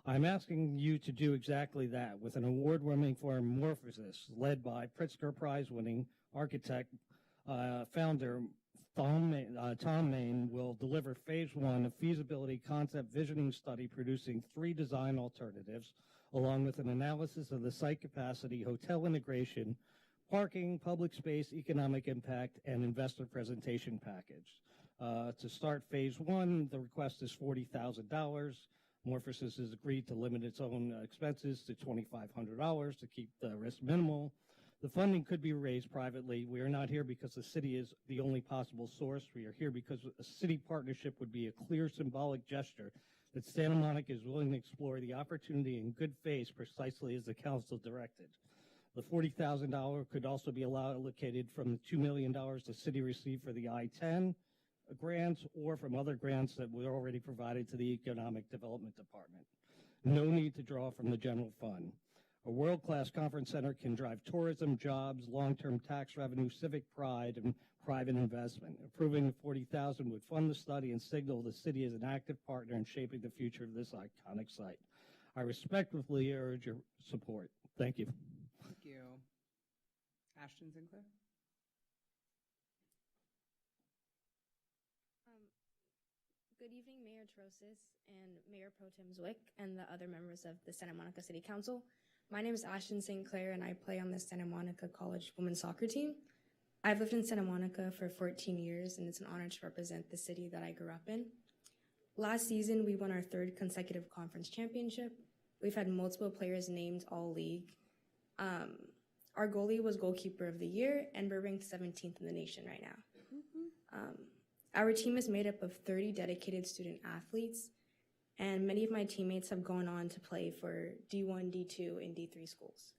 I'm asking you to do exactly that with an award-winning firm, Morphosis, led by Pritzker Prize-winning architect, founder, Tom Main will deliver phase one of feasibility concept visioning study producing 3 design alternatives, along with an analysis of the site capacity, hotel integration, parking, public space, economic impact, and investor presentation package. To start phase one, the request is $40,000. Morphosis has agreed to limit its own expenses to $2,500 to keep the risk minimal. The funding could be raised privately. We are not here because the city is the only possible source. We are here because a city partnership would be a clear symbolic gesture that Santa Monica is willing to explore the opportunity in good faith precisely as the council directed. The $40,000 could also be allocated from the $2 million the city received for the I-10 grants or from other grants that were already provided to the Economic Development Department. No need to draw from the general fund. A world-class conference center can drive tourism, jobs, long-term tax revenue, civic pride, and private investment. Approving the $40,000 would fund the study and signal the city as an active partner in shaping the future of this iconic site. I respectfully urge your support. Thank you. Thank you. Ashton Sinclair? Good evening, Mayor Trosis and Mayor Pro Tem Zwick and the other members of the Santa Monica City Council. My name is Ashton Sinclair and I play on the Santa Monica College women's soccer team. I've lived in Santa Monica for 14 years and it's an honor to represent the city that I grew up in. Last season, we won our 3rd consecutive conference championship. We've had multiple players named All-League. Our goalie was goalkeeper of the year and we're ranked 17th in the nation right now. Our team is made up of 30 dedicated student athletes, and many of my teammates have gone on to play for D1, D2, and D3 schools.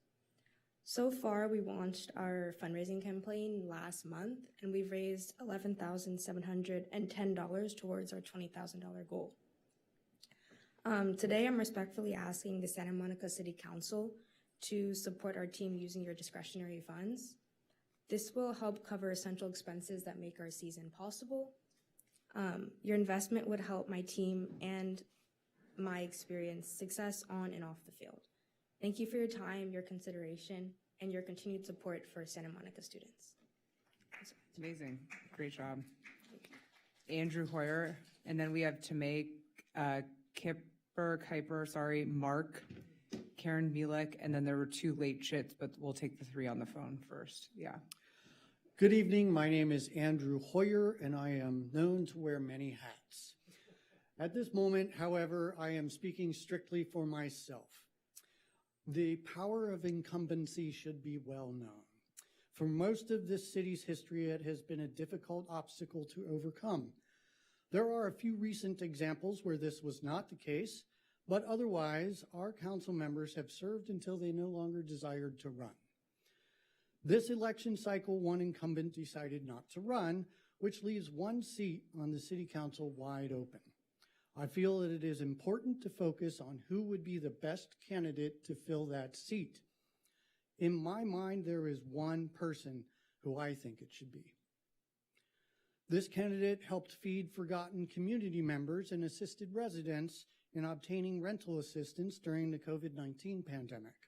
So far, we launched our fundraising campaign last month, and we've raised $11,710 towards our $20,000 goal. Today, I'm respectfully asking the Santa Monica City Council to support our team using your discretionary funds. This will help cover essential expenses that make our season possible. Your investment would help my team and my experience success on and off the field. Thank you for your time, your consideration, and your continued support for Santa Monica students. It's amazing. Great job. Andrew Hoyer, and then we have Tamay Kuiper, Mark, Karen Mielek, and then there were 2 late chits, but we'll take the 3 on the phone first. Yeah. Good evening. My name is Andrew Hoyer, and I am known to wear many hats. At this moment, however, I am speaking strictly for myself. The power of incumbency should be well known. For most of this city's history, it has been a difficult obstacle to overcome. There are a few recent examples where this was not the case, but otherwise, our council members have served until they no longer desired to run. This election cycle, one incumbent decided not to run, which leaves 1 seat on the city council wide open. I feel that it is important to focus on who would be the best candidate to fill that seat. In my mind, there is one person who I think it should be. This candidate helped feed forgotten community members and assisted residents in obtaining rental assistance during the COVID-19 pandemic,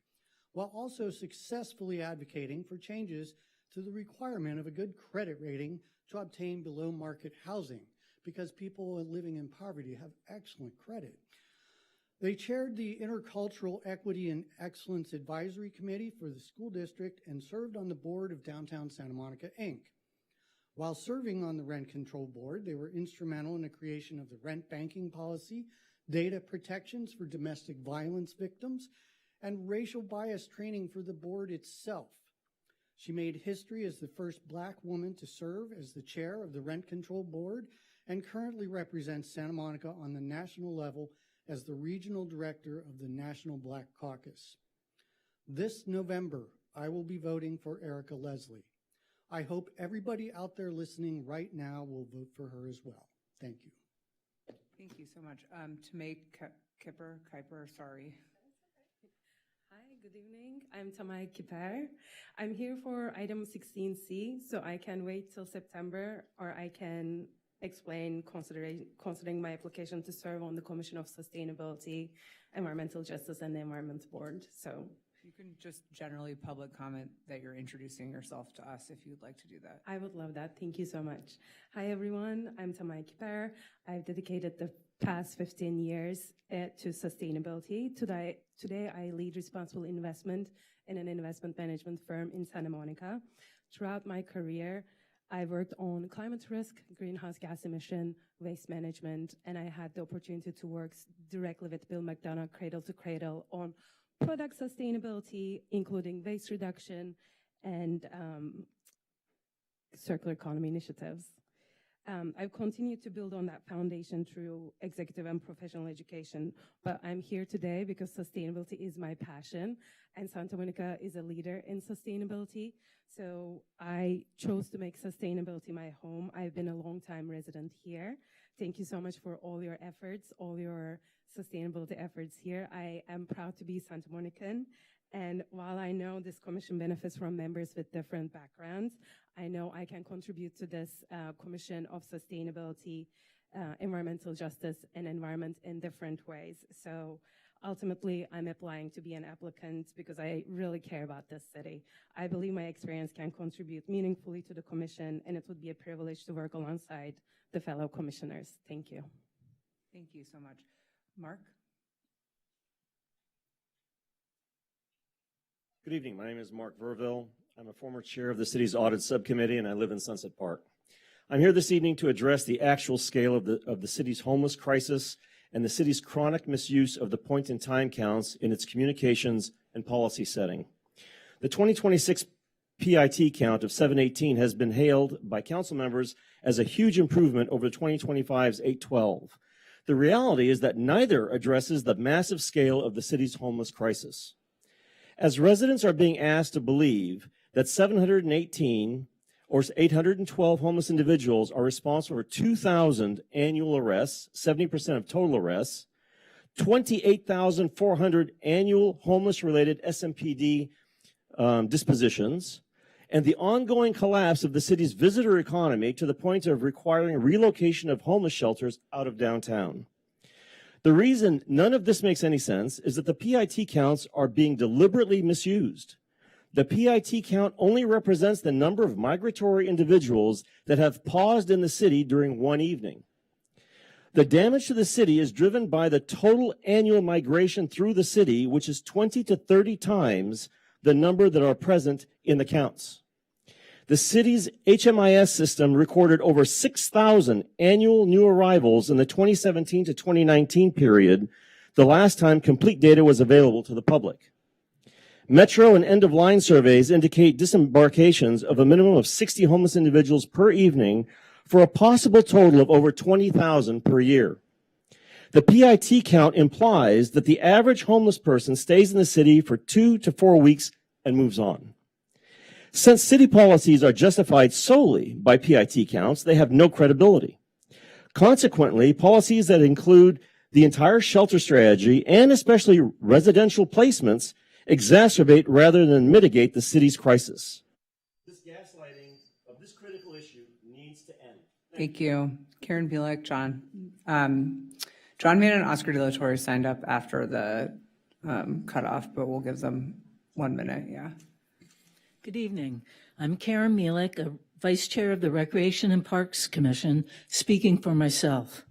while also successfully advocating for changes to the requirement of a good credit rating to obtain below-market housing, because people living in poverty have excellent credit. They chaired the Intercultural Equity and Excellence Advisory Committee for the school district and served on the board of Downtown Santa Monica, Inc. While serving on the Rent Control Board, they were instrumental in the creation of the rent banking policy, data protections for domestic violence victims, and racial bias training for the board itself. She made history as the first Black woman to serve as the chair of the Rent Control Board and currently represents Santa Monica on the national level as the regional director of the National Black Caucus. This November, I will be voting for Erica Leslie. I hope everybody out there listening right now will vote for her as well. Thank you. Thank you so much. Tamay Kuiper, Hi, good evening. I'm Tamay Kuiper. I'm here for item 16C, so I can wait till September, or I can explain considering my application to serve on the Commission of Sustainability, Environmental Justice, and the Environment Board. So you can just generally public comment that you're introducing yourself to us if you'd like to do that. I would love that. Thank you so much. Hi, everyone. I'm Tamay Kuiper. I've dedicated the past 15 years to sustainability. Today, I lead responsible investment in an investment management firm in Santa Monica. Throughout my career, I worked on climate risk, greenhouse gas emission, waste management, and I had the opportunity to work directly with Bill McDonough, cradle to cradle, on product sustainability, including waste reduction and circular economy initiatives. I've continued to build on that foundation through executive and professional education, but I'm here today because sustainability is my passion, and Santa Monica is a leader in sustainability. So I chose to make sustainability my home. I've been a long-time resident here. Thank you so much for all your efforts, all your sustainability efforts here. I am proud to be Santa Monican. And while I know this commission benefits from members with different backgrounds, I know I can contribute to this commission of sustainability, environmental justice, and environment in different ways. So ultimately, I'm applying to be an applicant because I really care about this city. I believe my experience can contribute meaningfully to the commission, and it would be a privilege to work alongside the fellow commissioners. Thank you. Thank you so much. Mark? Good evening. My name is Mark Verville. I'm a former chair of the city's audit subcommittee, and I live in Sunset Park. I'm here this evening to address the actual scale of the city's homeless crisis and the city's chronic misuse of the point-in-time counts in its communications and policy setting. The 2026 PIT count of 718 has been hailed by council members as a huge improvement over 2025's 812. The reality is that neither addresses the massive scale of the city's homeless crisis. As residents are being asked to believe that 718 or 812 homeless individuals are responsible for 2,000 annual arrests, 70% of total arrests, 28,400 annual homeless-related SMPD dispositions, and the ongoing collapse of the city's visitor economy to the point of requiring relocation of homeless shelters out of downtown. The reason none of this makes any sense is that the PIT counts are being deliberately misused. The PIT count only represents the number of migratory individuals that have paused in the city during one evening. The damage to the city is driven by the total annual migration through the city, which is 20 to 30 times the number that are present in the counts. The city's HMIS system recorded over 6,000 annual new arrivals in the 2017 to 2019 period, the last time complete data was available to the public. Metro and end-of-line surveys indicate disembarkations of a minimum of 60 homeless individuals per evening for a possible total of over 20,000 per year. The PIT count implies that the average homeless person stays in the city for 2 to 4 weeks and moves on. Since city policies are justified solely by PIT counts, they have no credibility. Consequently, policies that include the entire shelter strategy and especially residential placements exacerbate rather than mitigate the city's crisis. This gaslighting of this critical issue needs to end. Thank you. Karen Bielek, John. John made an Oscar De La Torre signed up after the cutoff, but we'll give them 1 minute, yeah. Good evening. I'm Karen Mielek, a Vice Chair of the Recreation and Parks Commission, speaking for myself.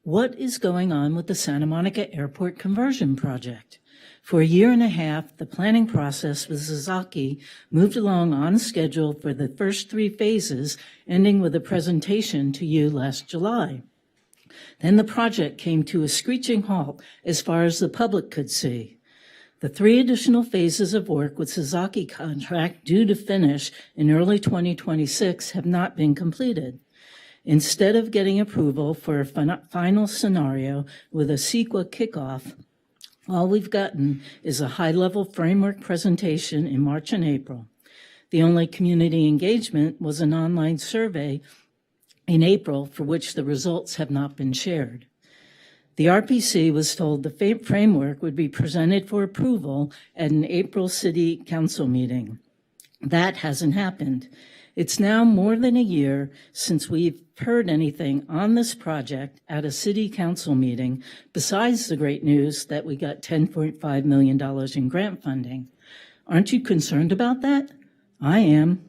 What is going on with the Santa Monica Airport conversion project? For a year and a half, the planning process with Sasaki moved along on schedule for the first 3 phases, ending with a presentation to you last July. Then the project came to a screeching halt as far as the public could see. The 3 additional phases of work with Sasaki contract due to finish in early 2026 have not been completed. Instead of getting approval for a final scenario with a CEQA kickoff, all we've gotten is a high-level framework presentation in March and April. The only community engagement was an online survey in April for which the results have not been shared. The RPC was told the framework would be presented for approval at an April City Council meeting. That hasn't happened. It's now more than a year since we've heard anything on this project at a City Council meeting, besides the great news that we got $10.5 million in grant funding. Aren't you concerned about that? I am.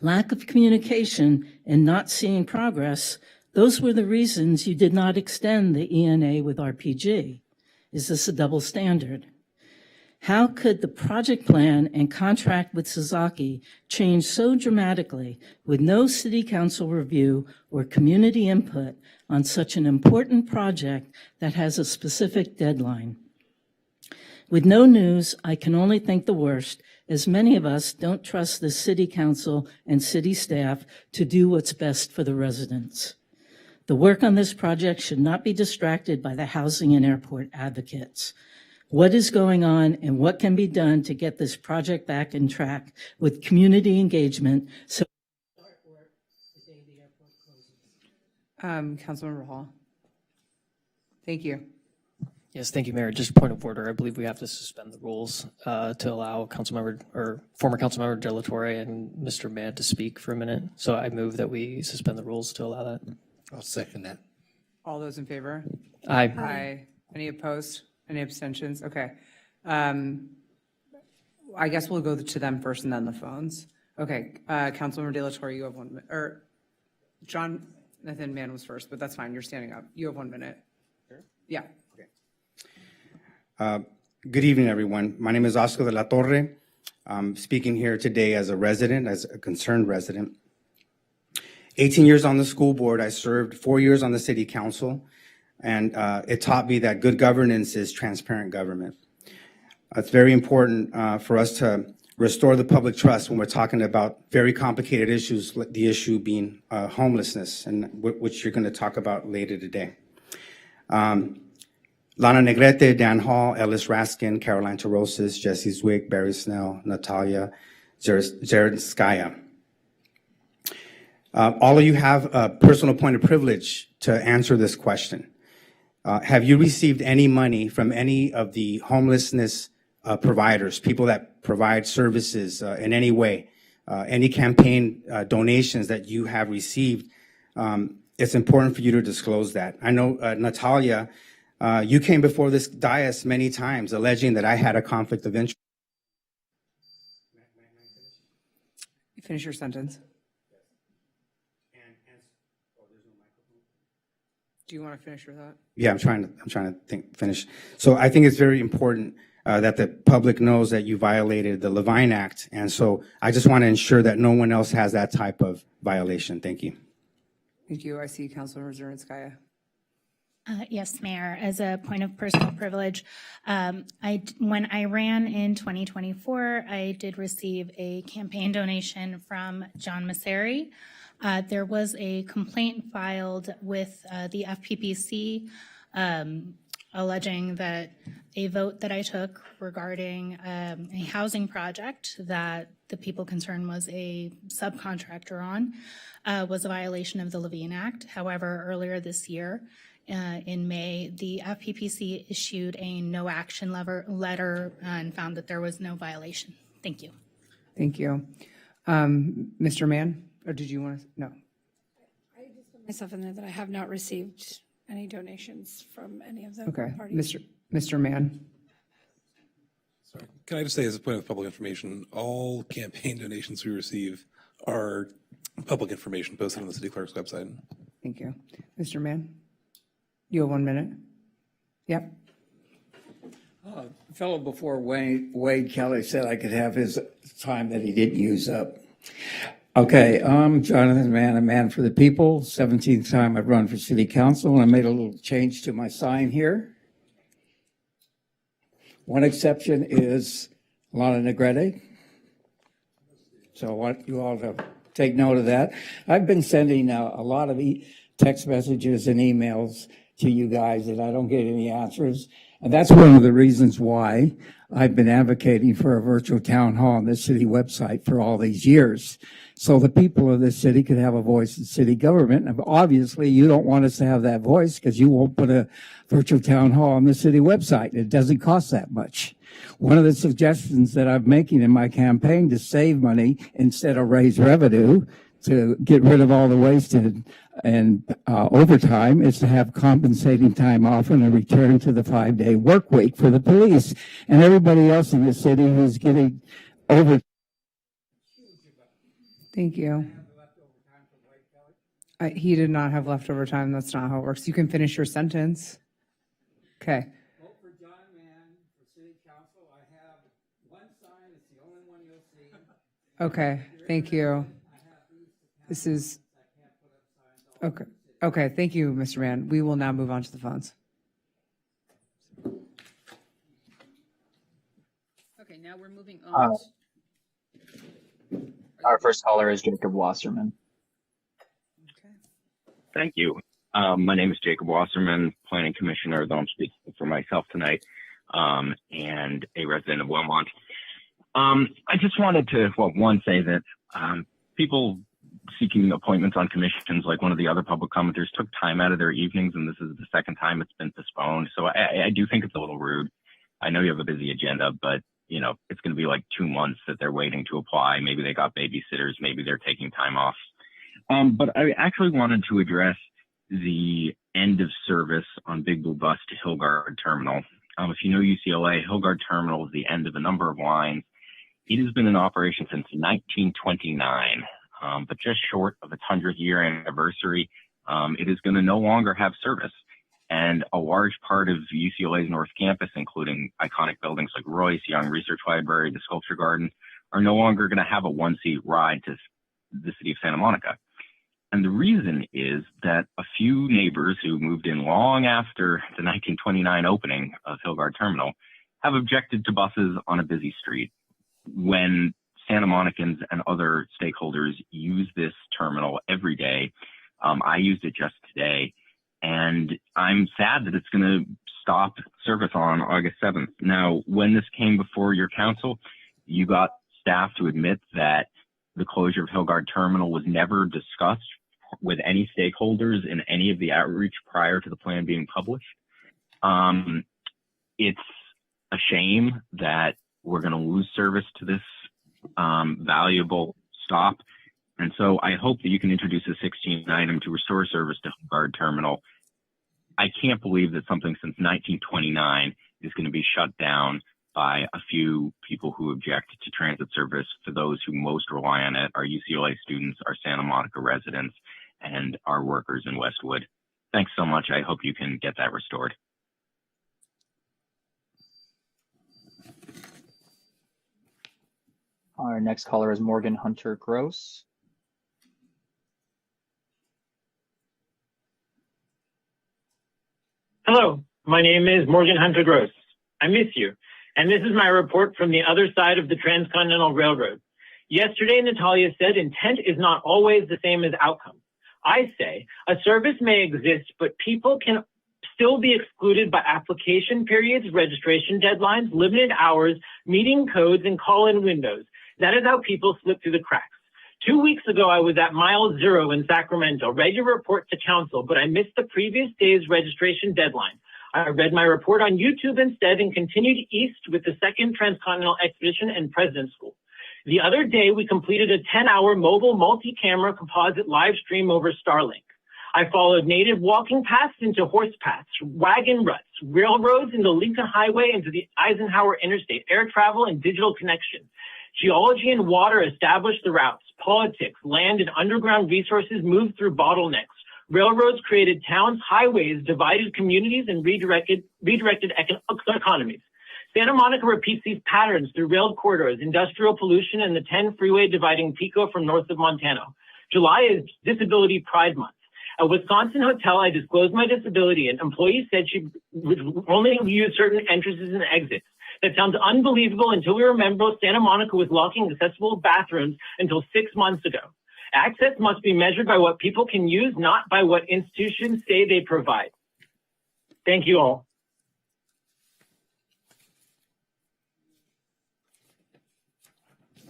Lack of communication and not seeing progress, those were the reasons you did not extend the ENA with RPG. Is this a double standard? How could the project plan and contract with Sasaki change so dramatically with no city council review or community input on such an important project that has a specific deadline? With no news, I can only think the worst as many of us don't trust the city council and city staff to do what's best for the residents. The work on this project should not be distracted by the housing and airport advocates. What is going on and what can be done to get this project back in track with community engagement so Councilmember Hall. Thank you. Yes, thank you, Mayor. Just a point of order. I believe we have to suspend the rules to allow Councilmember or former Councilmember De La Torre and Mr. Mann to speak for a minute. So I move that we suspend the rules to allow that. I'll second that. All those in favor? Aye. Aye. Any opposed? Any abstentions? Okay. I guess we'll go to them first and then the phones. Okay, Councilmember De La Torre, you have 1 minute, or Jonathan Mann was first, but that's fine, you're standing up. You have 1 minute. Sure. Yeah. Good evening, everyone. My name is Oscar De La Torre. I'm speaking here today as a resident, as a concerned resident. 18 years on the school board. I served 4 years on the city council, and it taught me that good governance is transparent government. It's very important for us to restore the public trust when we're talking about very complicated issues, the issue being homelessness, and which you're going to talk about later today. Lana Negrete, Dan Hall, Ellis Raskin, Caroline Tarosis, Jesse Zwick, Barry Snell, Natalia Zerenskaya. All of you have a personal point of privilege to answer this question. Have you received any money from any of the homelessness providers, people that provide services in any way, any campaign donations that you have received? It's important for you to disclose that. I know, Natalia, you came before this dais many times alleging that I had a conflict of interest. Finish your sentence. Do you want to finish your thought? Yeah, I'm trying to finish. So I think it's very important that the public knows that you violated the Levine Act. And so I just want to ensure that no one else has that type of violation. Thank you. Thank you. I see Councilmember Zerenskaya. Yes, Mayor. As a point of personal privilege, when I ran in 2024, I did receive a campaign donation from John Masseri. There was a complaint filed with the FPPC alleging that a vote that I took regarding a housing project that the people concerned was a subcontractor on was a violation of the Levine Act. However, earlier this year, in May, the FPPC issued a no action letter and found that there was no violation. Thank you. Thank you. Mr. Mann, or did you want to? No. I just put myself in there that I have not received any donations from any of the Okay. parties. Mr. Mann. Sorry. Can I just say, as a point of public information, all campaign donations we receive are public information posted on the city clerk's website. Thank you. Mr. Mann, you have 1 minute. Yep. Fellow before Wade Kelly said I could have his time that he didn't use up. Okay, I'm Jonathan Mann, a man for the people. 17th time I've run for city council, and I made a little change to my sign here. One exception is Lana Negrete. So I want you all to take note of that. I've been sending a lot of text messages and emails to you guys, and I don't get any answers. And that's one of the reasons why I've been advocating for a virtual town hall on the city website for all these years. So the people of this city could have a voice in city government. And obviously, you don't want us to have that voice because you won't put a virtual town hall on the city website. It doesn't cost that much. One of the suggestions that I'm making in my campaign to save money instead of raise revenue, to get rid of all the wasted and overtime, is to have compensating time off and a return to the 5-day work week for the police and everybody else in the city who's getting over. Thank you. He did not have leftover time. That's not how it works. You can finish your sentence. Okay. Vote for John Mann for city council. I have one sign. It's the only one you'll see. Okay. Thank you. This is okay. Okay. Thank you, Mr. Mann. We will now move on to the phones. Okay, now we're moving on. Our first caller is Jacob Wasserman. Thank you. My name is Jacob Wasserman, Planning Commissioner, though I'm speaking for myself tonight, and a resident of Wilmont. I just wanted to, say that people seeking appointments on commissions, like one of the other public commenters, took time out of their evenings, and this is the second time it's been postponed. So I do think it's a little rude. I know you have a busy agenda, but it's going to be like 2 months that they're waiting to apply. Maybe they got babysitters. Maybe they're taking time off. But I actually wanted to address the end of service on Big Blue Bus to Hillgard Terminal. If you know UCLA, Hillgard Terminal is the end of a number of lines. It has been in operation since 1929, but just short of its 100-year anniversary, it is going to no longer have service. And a large part of UCLA's North Campus, including iconic buildings like Royce, Young Research Library, the Sculpture Garden, are no longer going to have a one-seat ride to the city of Santa Monica. And the reason is that a few neighbors who moved in long after the 1929 opening of Hillgard Terminal have objected to buses on a busy street. When Santa Monicans and other stakeholders use this terminal every day, I used it just today, and I'm sad that it's going to stop service on August 7th. Now, when this came before your council, you got staff to admit that the closure of Hillgard Terminal was never discussed with any stakeholders in any of the outreach prior to the plan being published. It's a shame that we're going to lose service to this valuable stop. And so I hope that you can introduce a 16 item to restore service to Hillgard Terminal. I can't believe that something since 1929 is going to be shut down by a few people who object to transit service. For those who most rely on it, our UCLA students, our Santa Monica residents, and our workers in Westwood. Thanks so much. I hope you can get that restored. Our next caller is Morgan Hunter Gross. Hello, my name is Morgan Hunter Gross. I miss you. And this is my report from the other side of the Transcontinental Railroad. Yesterday, Natalia said intent is not always the same as outcome. I say a service may exist, but people can still be excluded by application periods, registration deadlines, limited hours, meeting codes, and call-in windows. That is how people slip through the cracks. 2 weeks ago, I was at mile 0 in Sacramento, ready to report to council, but I missed the previous day's registration deadline. I read my report on YouTube instead and continued east with the Second Transcontinental Expedition and President's School. The other day, we completed a 10-hour mobile multi-camera composite live stream over Starlink. I followed native walking paths into horse paths, wagon ruts, railroads into Lincoln Highway, into the Eisenhower Interstate, air travel and digital connection. Geology and water established the routes. Politics, land, and underground resources moved through bottlenecks. Railroads created towns, highways divided communities, and redirected economies. Santa Monica repeats these patterns through railed corridors, industrial pollution, and the 10 freeway dividing Pico from north of Montana. July is Disability Pride Month. At a Wisconsin hotel, I disclosed my disability, and employees said she would only use certain entrances and exits. That sounds unbelievable until we remember Santa Monica was locking accessible bathrooms until 6 months ago. Access must be measured by what people can use, not by what institutions say they provide. Thank you all.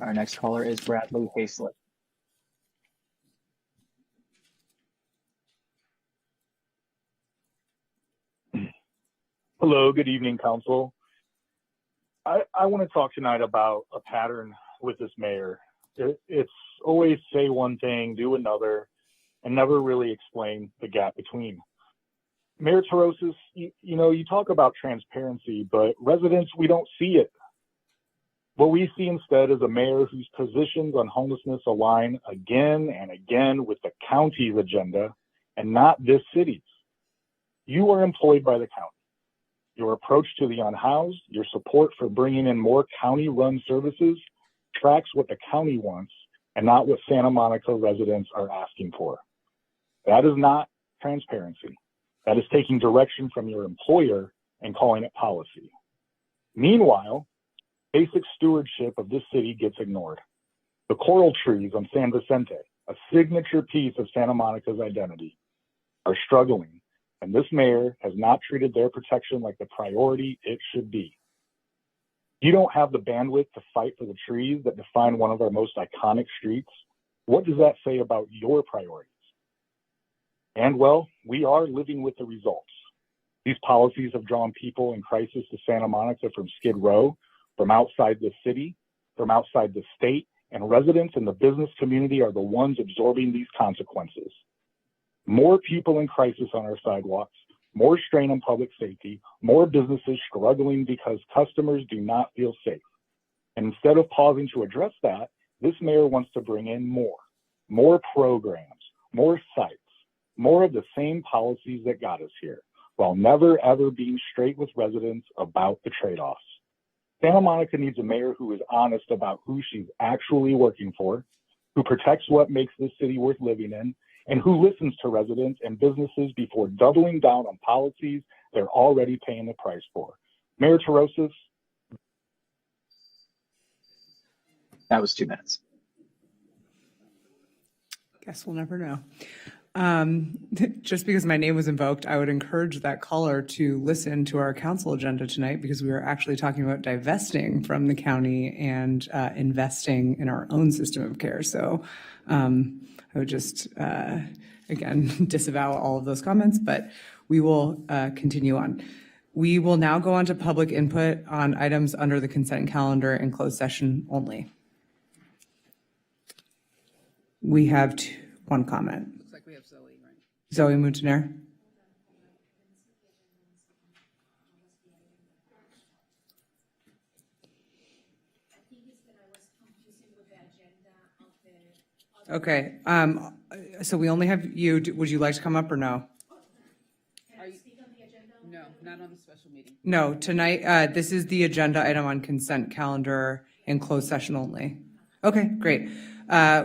Our next caller is Bradley Hayslip. Hello, good evening, Council. I want to talk tonight about a pattern with this mayor. It's always say one thing, do another, and never really explain the gap between. Mayor Torosis, you talk about transparency, but residents, we don't see it. What we see instead is a mayor whose positions on homelessness align again and again with the county's agenda and not this city's. You are employed by the county. Your approach to the unhoused, your support for bringing in more county-run services tracks what the county wants and not what Santa Monica residents are asking for. That is not transparency. That is taking direction from your employer and calling it policy. Meanwhile, basic stewardship of this city gets ignored. The coral trees on San Vicente, a signature piece of Santa Monica's identity, are struggling, and this mayor has not treated their protection like the priority it should be. You don't have the bandwidth to fight for the trees that define one of our most iconic streets. What does that say about your priorities? And well, we are living with the results. These policies have drawn people in crisis to Santa Monica from Skid Row, from outside the city, from outside the state, and residents in the business community are the ones absorbing these consequences. More people in crisis on our sidewalks, more strain on public safety, more businesses struggling because customers do not feel safe. And instead of pausing to address that, this mayor wants to bring in more programs, more sites, more of the same policies that got us here, while never ever being straight with residents about the trade-offs. Santa Monica needs a mayor who is honest about who she's actually working for, who protects what makes this city worth living in, and who listens to residents and businesses before doubling down on policies they're already paying the price for. Mayor Terosas. That was 2 minutes. Guess we'll never know. Just because my name was invoked, I would encourage that caller to listen to our council agenda tonight, because we are actually talking about divesting from the county and investing in our own system of care. So I would just, again, disavow all of those comments, but we will continue on. We will now go on to public input on items under the consent calendar in closed session only. We have one comment. Looks like we have Zoe, right? Zoe Mountaineer. Okay, so we only have you. Would you like to come up or no? No, not on the special meeting. No, tonight, this is the agenda item on consent calendar in closed session only. Okay, great.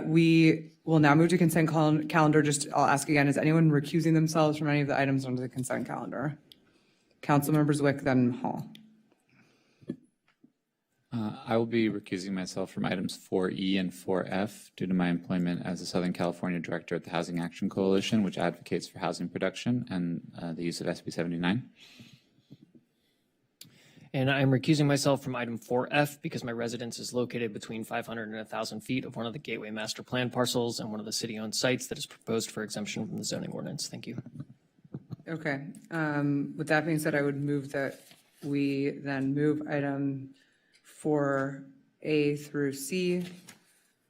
We will now move to consent calendar. Just, I'll ask again, is anyone recusing themselves from any of the items under the consent calendar? Councilmember Zwick, then Hall. I will be recusing myself from items 4E and 4F due to my employment as a Southern California Director at the Housing Action Coalition, which advocates for housing production and the use of SB 79. And I'm recusing myself from item 4F because my residence is located between 500 and 1,000 feet of one of the Gateway Master Plan parcels and one of the city-owned sites that is proposed for exemption from the zoning ordinance. Thank you. Okay. With that being said, I would move that we then move item 4A through C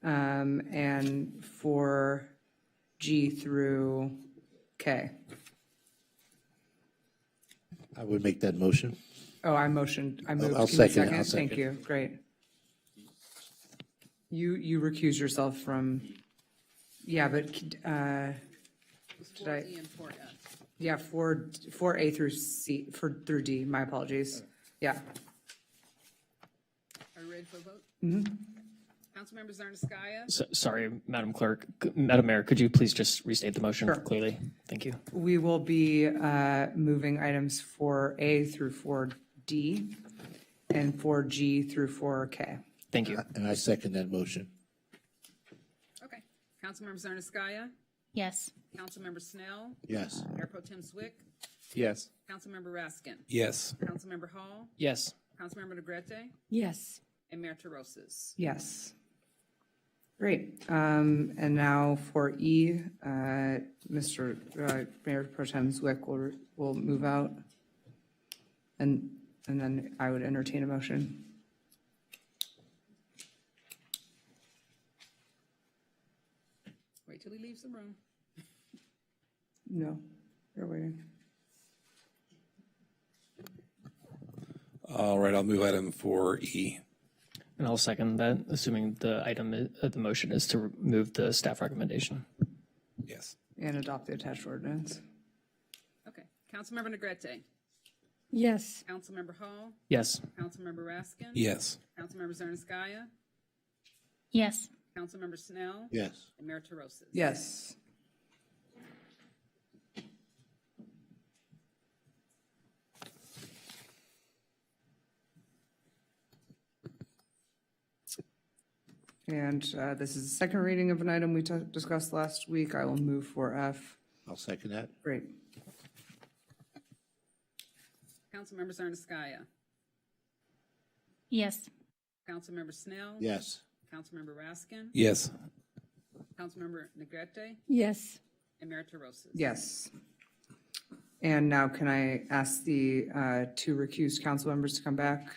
and 4G through K. I would make that motion. Oh, I moved. I'll Can you second it. I'll Thank second. you. Great. You recuse yourself from, yeah, but did I? 4E and 4F. Yeah, 4A through C, through D. My apologies. Yeah. Are you ready for a vote? Mm-hmm. Councilmember Zarnaskaya? Sorry, Madam Clerk. Madam Mayor, could you please just restate the motion Sure. clearly? Thank you. We will be moving items 4A through 4D and 4G through 4K. Thank you. And I second that motion. Okay. Councilmember Zarnaskaya? Yes. Councilmember Snell? Yes. Mayor Pro Tem Zwick? Yes. Councilmember Raskin? Yes. Councilmember Hall? Yes. Councilmember Negrete? Yes. And Mayor Terosas? Yes. Great. And now for E, Mr. Mayor Pro Tem Zwick will move out. And then I would entertain a motion. Wait till he leaves the room. No, you're waiting. All right, I'll move item 4E. And I'll second that, assuming the item, the motion is to remove the staff recommendation. Yes. And adopt the attached ordinance. Okay. Councilmember Negrete? Yes. Councilmember Hall? Yes. Councilmember Raskin? Yes. Councilmember Zarnaskaya? Yes. Councilmember Snell? Yes. And Mayor Terosas? Yes. And this is the second reading of an item we discussed last week. I will move for F. I'll second that. Great. Councilmember Zarnaskaya. Yes. Councilmember Snell. Yes. Councilmember Raskin. Yes. Councilmember Negrete Yes. and Mayor Terosas. Yes. And now can I ask the two recused council members to come back?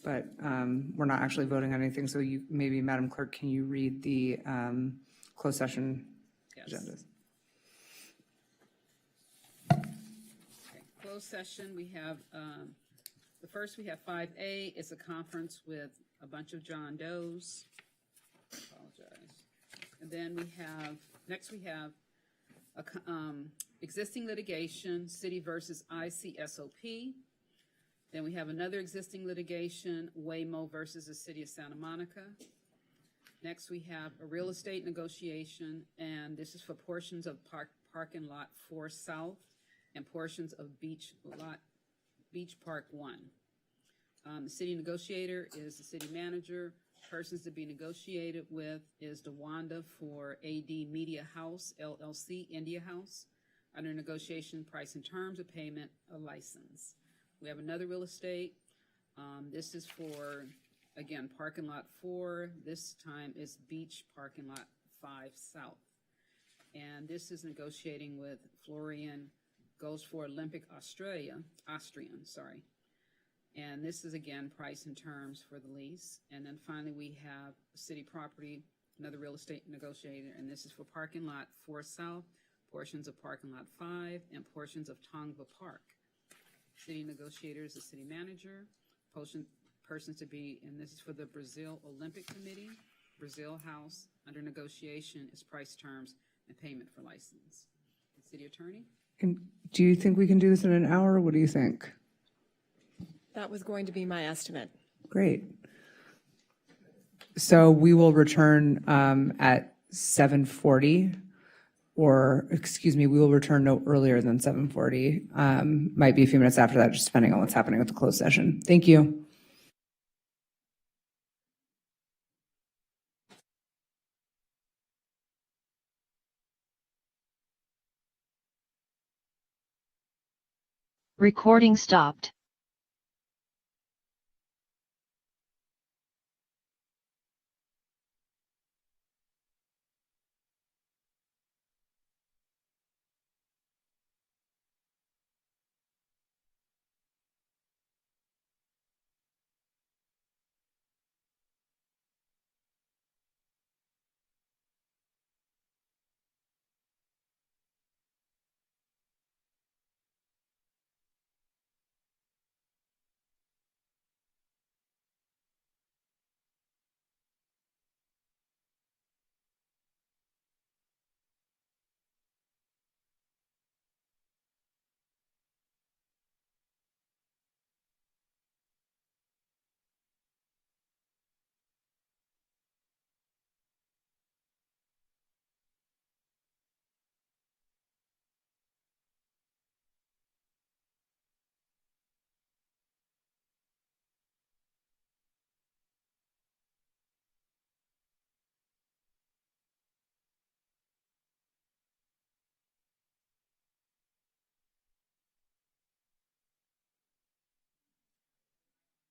But we're not actually voting on anything, so you, maybe Madam Clerk, can you read the closed session agendas? Okay. Closed session, we have, the first we have 5A, it's a conference with a bunch of John Does. Apologize. And then we have, next we have existing litigation, city versus ICSOP. Then we have another existing litigation, Waymo versus the city of Santa Monica. Next, we have a real estate negotiation, and this is for portions of parking lot 4 South and portions of Beach Park 1. The city negotiator is the city manager. Persons to be negotiated with is DeWanda for AD Media House, LLC, India House. Under negotiation, price and terms of payment, a license. We have another real estate. This is for, again, parking lot 4. This time is Beach Parking Lot 5 South. And this is negotiating with Florian Goes for Olympic Austrian. And this is, again, price and terms for the lease. And then finally, we have city property, another real estate negotiator, and this is for parking lot 4 South, portions of parking lot 5, and portions of Tongva Park. City negotiator is the city manager. Persons to be, and this is for the Brazil Olympic Committee, Brazil House. Under negotiation is price terms and payment for license. City attorney? And do you think we can do this in an hour? What do you think? That was going to be my estimate. Great. So we will return at 7:40. Or, excuse me, we will return no earlier than 7:40. Might be a few minutes after that, just depending on what's happening with the closed session. Thank you. Recording stopped.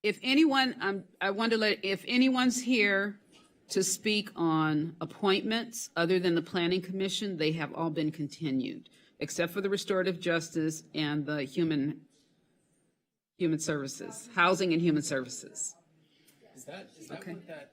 If anyone, I want to if anyone's here to speak on appointments other than the Planning Commission, they have all been continued, except for the Restorative Justice and the Human Services, Housing and Human Services. Is that Okay. what that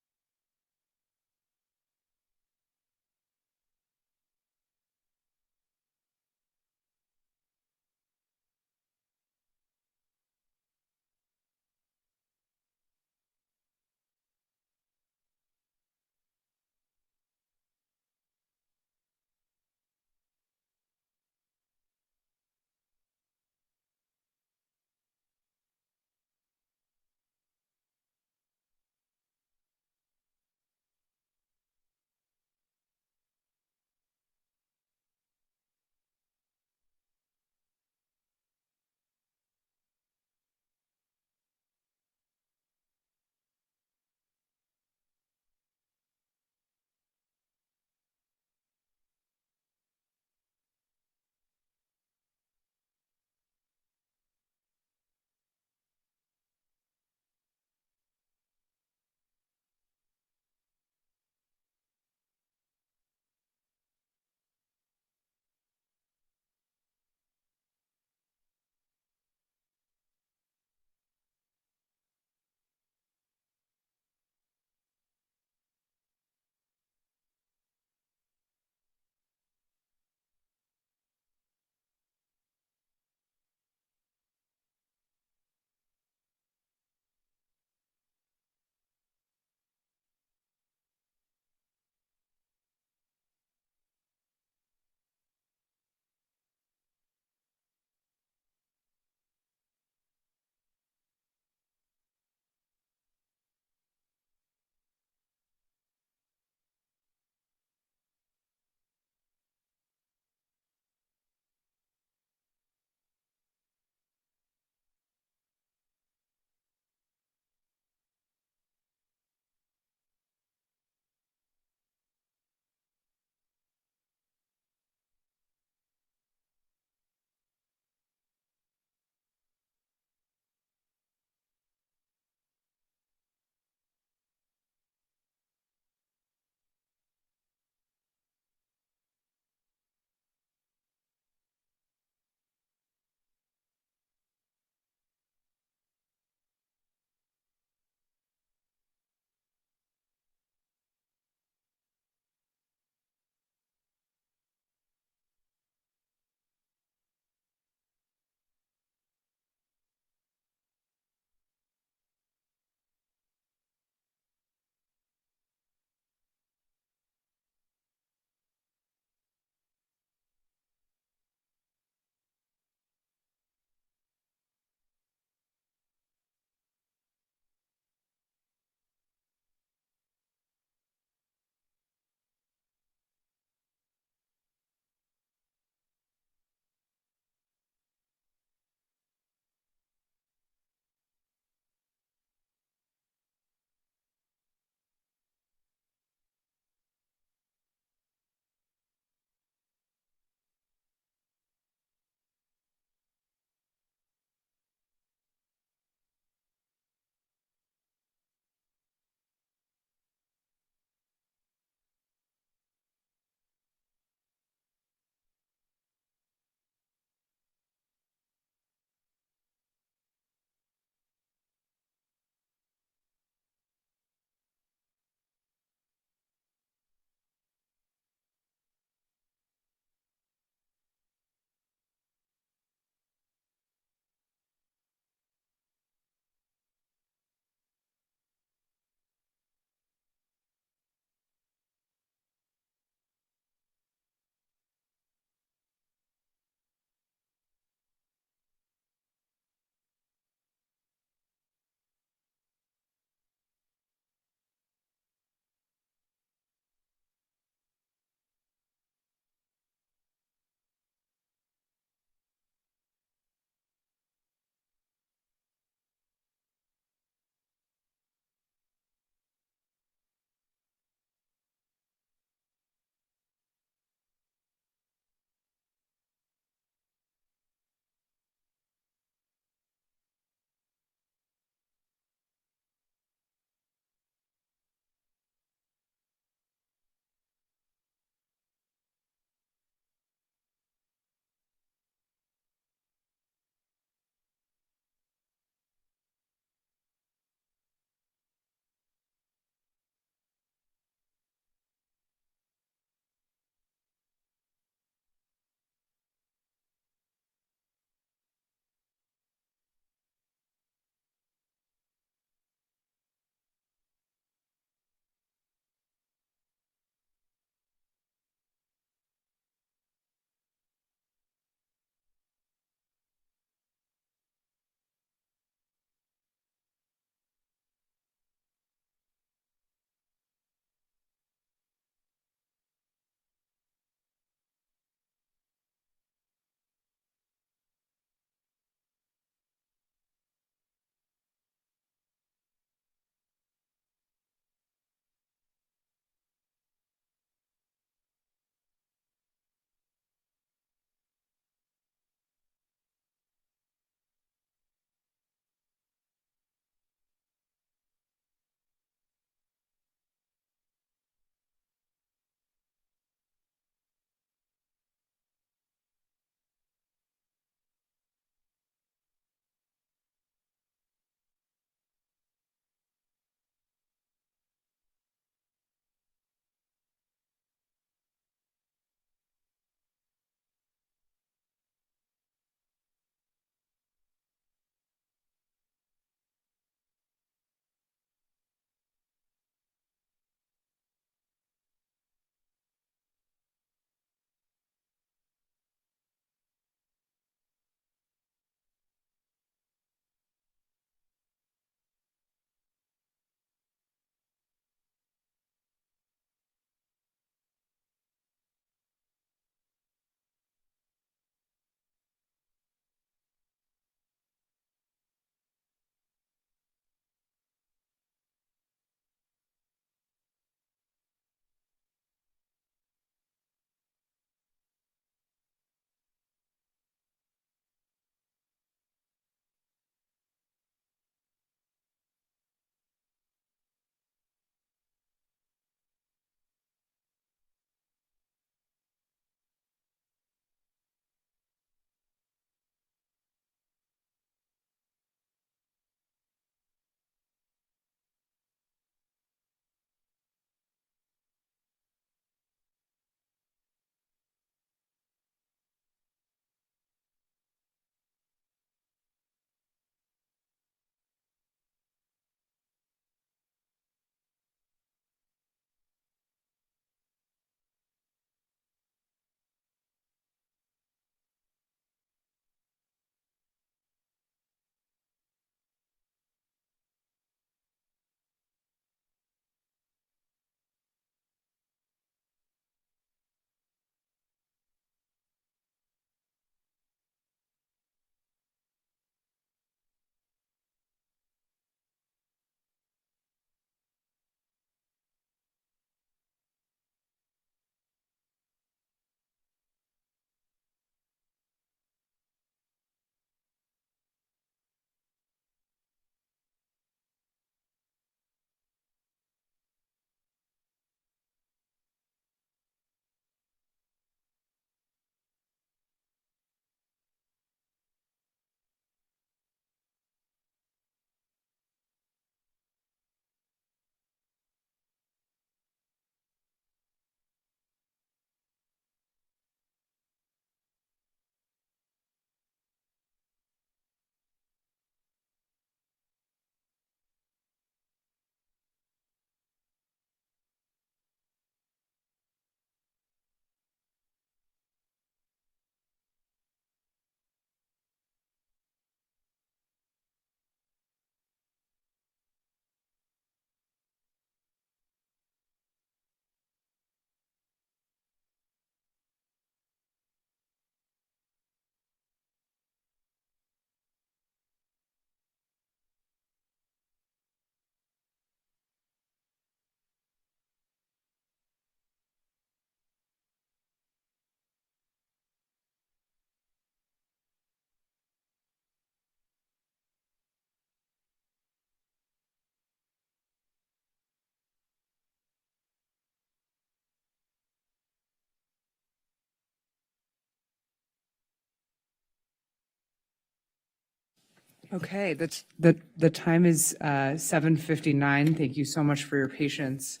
Okay, the time is 7:59. Thank you so much for your patience.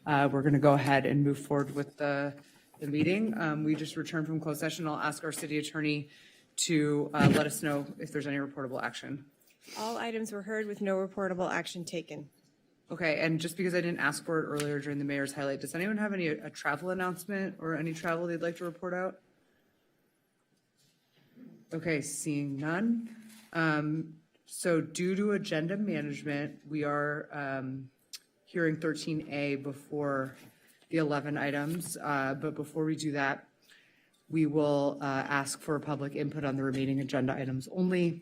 We're going to go ahead and move forward with the meeting. We just returned from closed session. I'll ask our city attorney to let us know if there's any reportable action. All items were heard with no reportable action taken. Okay, and just because I didn't ask for it earlier during the mayor's highlight, does anyone have a travel announcement or any travel they'd like to report out? Okay, seeing none. So due to agenda management, we are hearing 13A before the 11 items. But before we do that, we will ask for public input on the remaining agenda items only.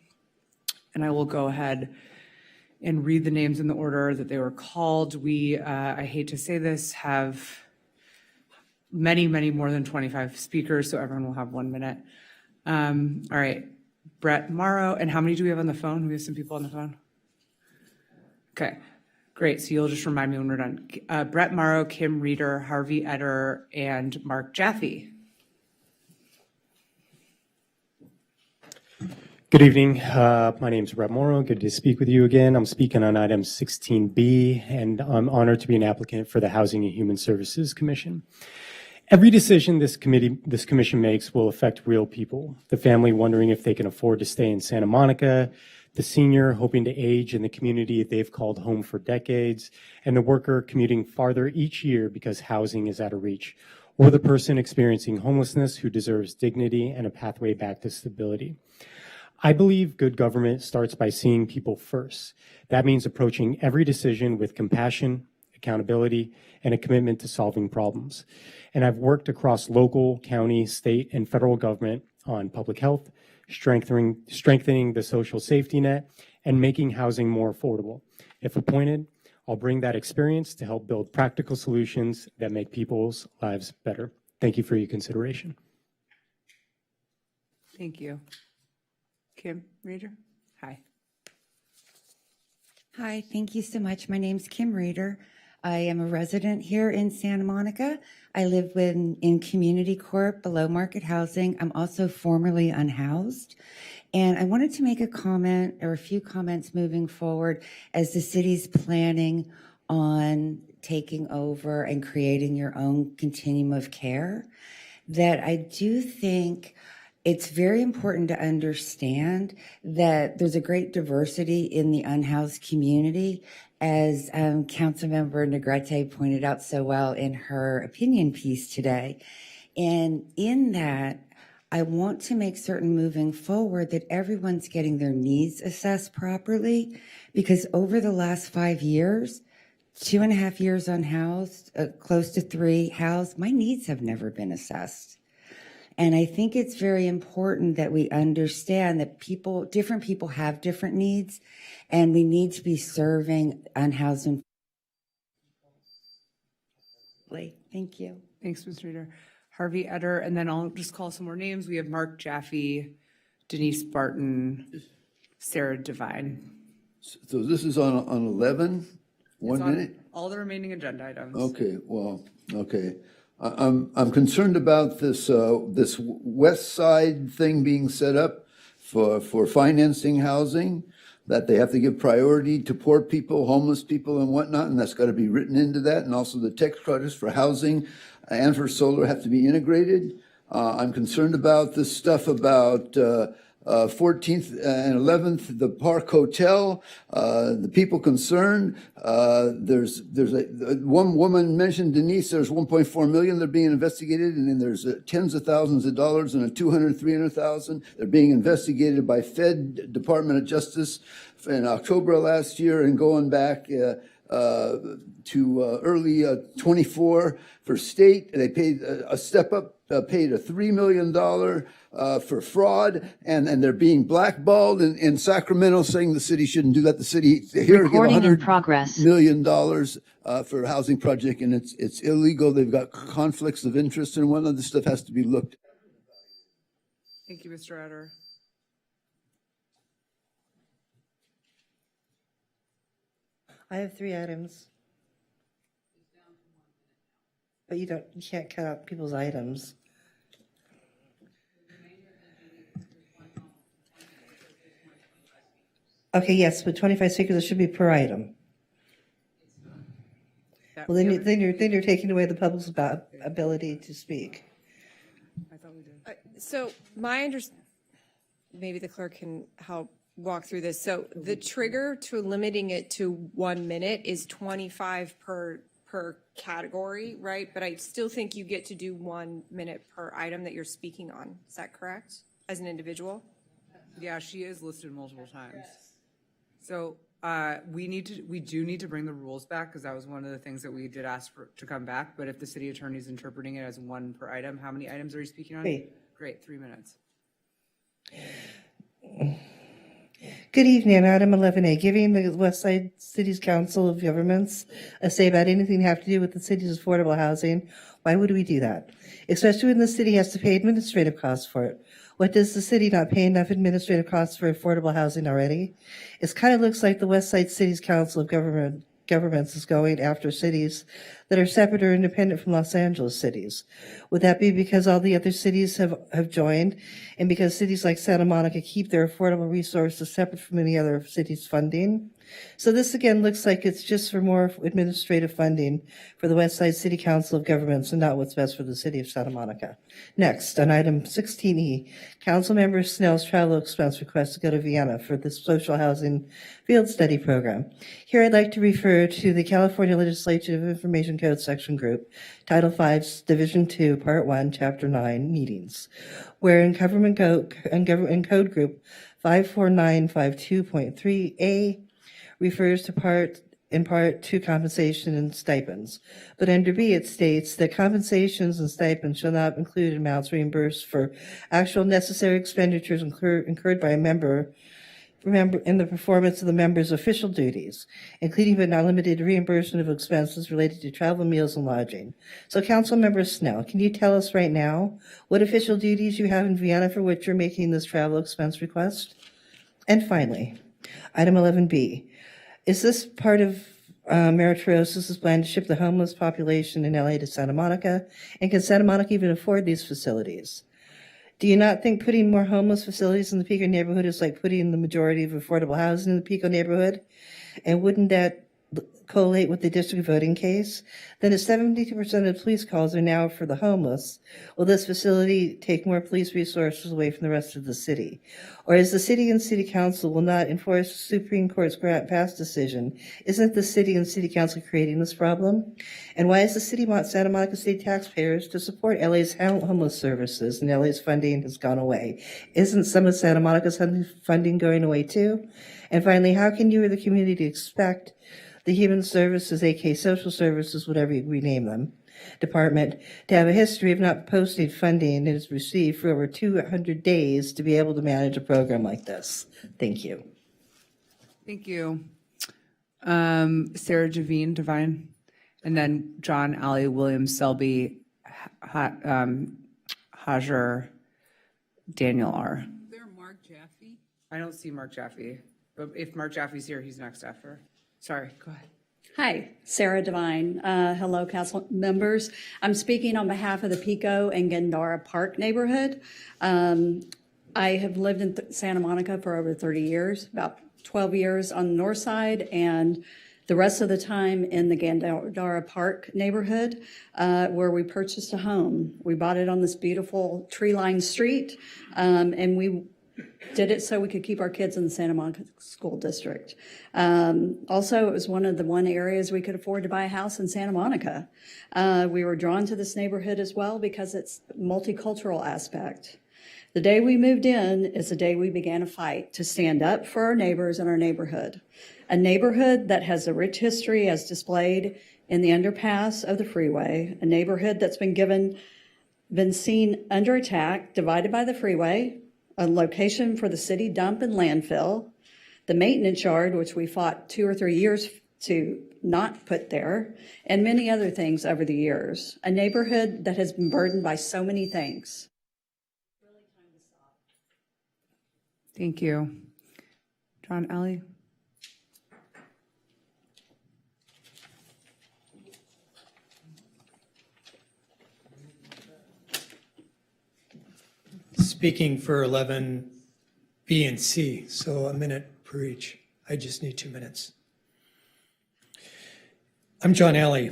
And I will go ahead and read the names in the order that they were called. We, I hate to say this, have many more than 25 speakers, so everyone will have 1 minute. All right, Brett Morrow, and how many do we have on the phone? We have some people on the phone. Okay, great. So you'll just remind me when we're done. Brett Morrow, Kim Reeder, Harvey Eder, and Mark Jaffe. Good evening. My name is Brett Morrow. Good to speak with you again. I'm speaking on item 16B, and I'm honored to be an applicant for the Housing and Human Services Commission. Every decision this commission makes will affect real people. The family wondering if they can afford to stay in Santa Monica, the senior hoping to age in the community they've called home for decades, and the worker commuting farther each year because housing is out of reach, or the person experiencing homelessness who deserves dignity and a pathway back to stability. I believe good government starts by seeing people first. That means approaching every decision with compassion, accountability, and a commitment to solving problems. And I've worked across local, county, state, and federal government on public health, strengthening the social safety net, and making housing more affordable. If appointed, I'll bring that experience to help build practical solutions that make people's lives better. Thank you for your consideration. Thank you. Kim Reeder? Hi. Hi, thank you so much. My name's Kim Reeder. I am a resident here in Santa Monica. I live in Community Corp below market housing. I'm also formerly unhoused. And I wanted to make a comment or a few comments moving forward as the city's planning on taking over and creating your own continuum of care, that I do think it's very important to understand that there's a great diversity in the unhoused community, as Councilmember Negrete pointed out so well in her opinion piece today. And in that, I want to make certain moving forward that everyone's getting their needs assessed properly, because over the last 5 years, 2.5 years unhoused, close to 3 housed, my needs have never been assessed. And I think it's very important that we understand that different people have different needs, and we need to be serving unhoused and. Thank you. Thanks, Ms. Reeder. Harvey Eder, and then I'll just call some more names. We have Mark Jaffe, Denise Barton, Sarah Devine. So this is on 11? One minute? All the remaining agenda items. Okay, well, okay. I'm concerned about this this west side thing being set up for financing housing, that they have to give priority to poor people, homeless people and whatnot, and that's got to be written into that. And also the tax credits for housing and for solar have to be integrated. I'm concerned about this stuff about 14th and 11th, the Park Hotel, the people concerned. There's one woman mentioned, Denise, there's 1.4 million that are being investigated, and then there's tens of thousands of dollars and a 200, 300,000. They're being investigated by Fed Department of Justice in October of last year and going back to early 24 for state. They paid a step up, paid a $3 million for fraud, and they're being blackballed in Sacramento, saying the city shouldn't do that. The city here Recording get in progress. $100 million for a housing project, and it's illegal. They've got conflicts of interest, and one of this stuff has to be looked at. Thank you, Mr. Eder. I have 3 items. But you can't cut out people's items. Okay, yes, but 25 speakers, it should be per item. Well, then you're taking away the public's ability to speak. I thought we did. So maybe the clerk can help walk through this. So the trigger to limiting it to 1 minute is 25 per category, right? But I still think you get to do 1 minute per item that you're speaking on. Is that correct? As an individual? Yeah, she is listed multiple times. So we do need to bring the rules back, because that was one of the things that we did ask for to come back. But if the city attorney is interpreting it as 1 per item, how many items are you speaking on? 3. Great, 3 minutes. Good evening. Item 11A, giving the West Side City's Council of Governments a say about anything to have to do with the city's affordable housing. Why would we do that? Especially when the city has to pay administrative costs for it. What, does the city not pay enough administrative costs for affordable housing already? It kind of looks like the West Side City's Council of Governments is going after cities that are separate or independent from Los Angeles cities. Would that be because all the other cities have joined, and because cities like Santa Monica keep their affordable resources separate from any other city's funding? So this again looks like it's just for more administrative funding for the West Side City Council of Governments and not what's best for the city of Santa Monica. Next, on item 16E, Councilmember Snell's travel expense request to go to Vienna for the social housing field study program. Here I'd like to refer to the California Legislative Information Code Section Group, Title V, Division 2, Part 1, Chapter 9, Meetings, where in Government Code Group 54952.3A refers in part to compensation and stipends. But under B, it states that compensations and stipends shall not include amounts reimbursed for actual necessary expenditures incurred by a member in the performance of the member's official duties, including but not limited to reimbursement of expenses related to travel, meals, and lodging. So, Councilmember Snell, can you tell us right now what official duties you have in Vienna for which you're making this travel expense request? And finally, item 11B. Is this part of Meritoros's plan to ship the homeless population in LA to Santa Monica? And can Santa Monica even afford these facilities? Do you not think putting more homeless facilities in the Pico neighborhood is like putting the majority of affordable housing in the Pico neighborhood? And wouldn't that collate with the district voting case? Then if 72% of police calls are now for the homeless, will this facility take more police resources away from the rest of the city? Or as the city and city council will not enforce the Supreme Court's past decision, isn't the city and city council creating this problem? And why is the city want Santa Monica State taxpayers to support LA's homeless services and LA's funding has gone away? Isn't some of Santa Monica's funding going away too? And finally, how can you or the community expect the Human Services, aka Social Services, whatever you rename them, department, to have a history of not posting funding it has received for over 200 days to be able to manage a program like this? Thank you. Thank you. Sarah Javine Devine, and then John, Ali, Williams, Selby, Hajar, Daniel R. Is there Mark Jaffe? I don't see Mark Jaffe, but if Mark Jaffe's here, he's next after. Sorry, go ahead. Hi, Sarah Devine. Hello, council members. I'm speaking on behalf of the Pico and Gandara Park neighborhood. I have lived in Santa Monica for over 30 years, about 12 years on the north side, and the rest of the time in the Gandara Park neighborhood, where we purchased a home. We bought it on this beautiful tree-lined street, and we did it so we could keep our kids in the Santa Monica School District. Also, it was one of the areas we could afford to buy a house in Santa Monica. We were drawn to this neighborhood as well because it's multicultural aspect. The day we moved in is the day we began a fight to stand up for our neighbors and our neighborhood. A neighborhood that has a rich history as displayed in the underpass of the freeway, a neighborhood that's been seen under attack, divided by the freeway, a location for the city dump and landfill, the maintenance yard, which we fought 2 or 3 years to not put there, and many other things over the years. A neighborhood that has been burdened by so many things. Thank you. John, Ali. Speaking for 11B and C, so a minute per each. I just need 2 minutes. I'm John Alley.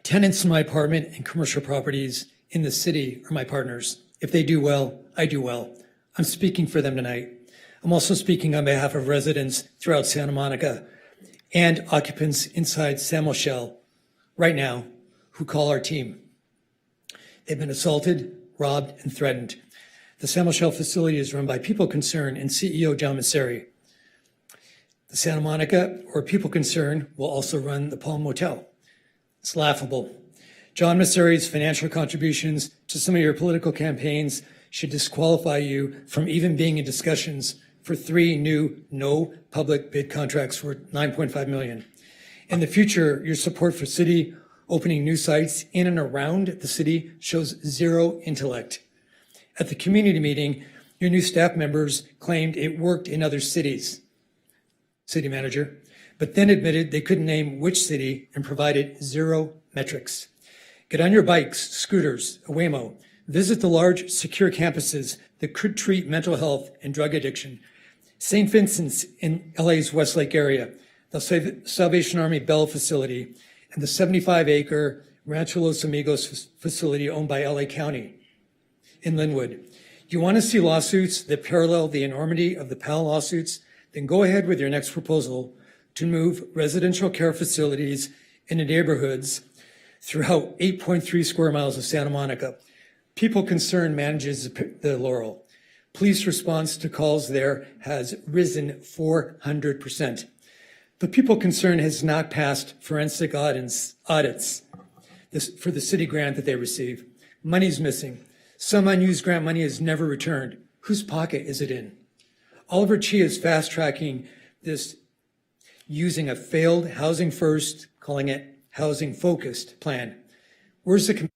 Tenants in my apartment and commercial properties in the city are my partners. If they do well, I do well. I'm speaking for them tonight. I'm also speaking on behalf of residents throughout Santa Monica and occupants inside San Michelle right now who call our team. They've been assaulted, robbed, and threatened. The San Michelle facility is run by People Concern and CEO John Messeri. The Santa Monica or People Concern will also run the Palm Motel. It's laughable. John Messeri's financial contributions to some of your political campaigns should disqualify you from even being in discussions for 3 new no public bid contracts worth $9.5 million. In the future, your support for city opening new sites in and around the city shows zero intellect. At the community meeting, your new staff members claimed it worked in other cities, city manager, but then admitted they couldn't name which city and provided 0 metrics. Get on your bikes, scooters, a Waymo, visit the large, secure campuses that could treat mental health and drug addiction. St. Vincent's in LA's Westlake area, the Salvation Army Bell facility, and the 75-acre Rancho Los Amigos facility owned by LA County in Linwood. You want to see lawsuits that parallel the enormity of the Powell lawsuits? Then go ahead with your next proposal to move residential care facilities into neighborhoods throughout 8.3 square miles of Santa Monica. People Concern manages the Laurel. Police response to calls there has risen 400%. But People Concern has not passed forensic audits for the city grant that they receive. Money's missing. Some unused grant money is never returned. Whose pocket is it in? Oliver Chia is fast-tracking this using a failed Housing First, calling it Housing Focused plan. Where's the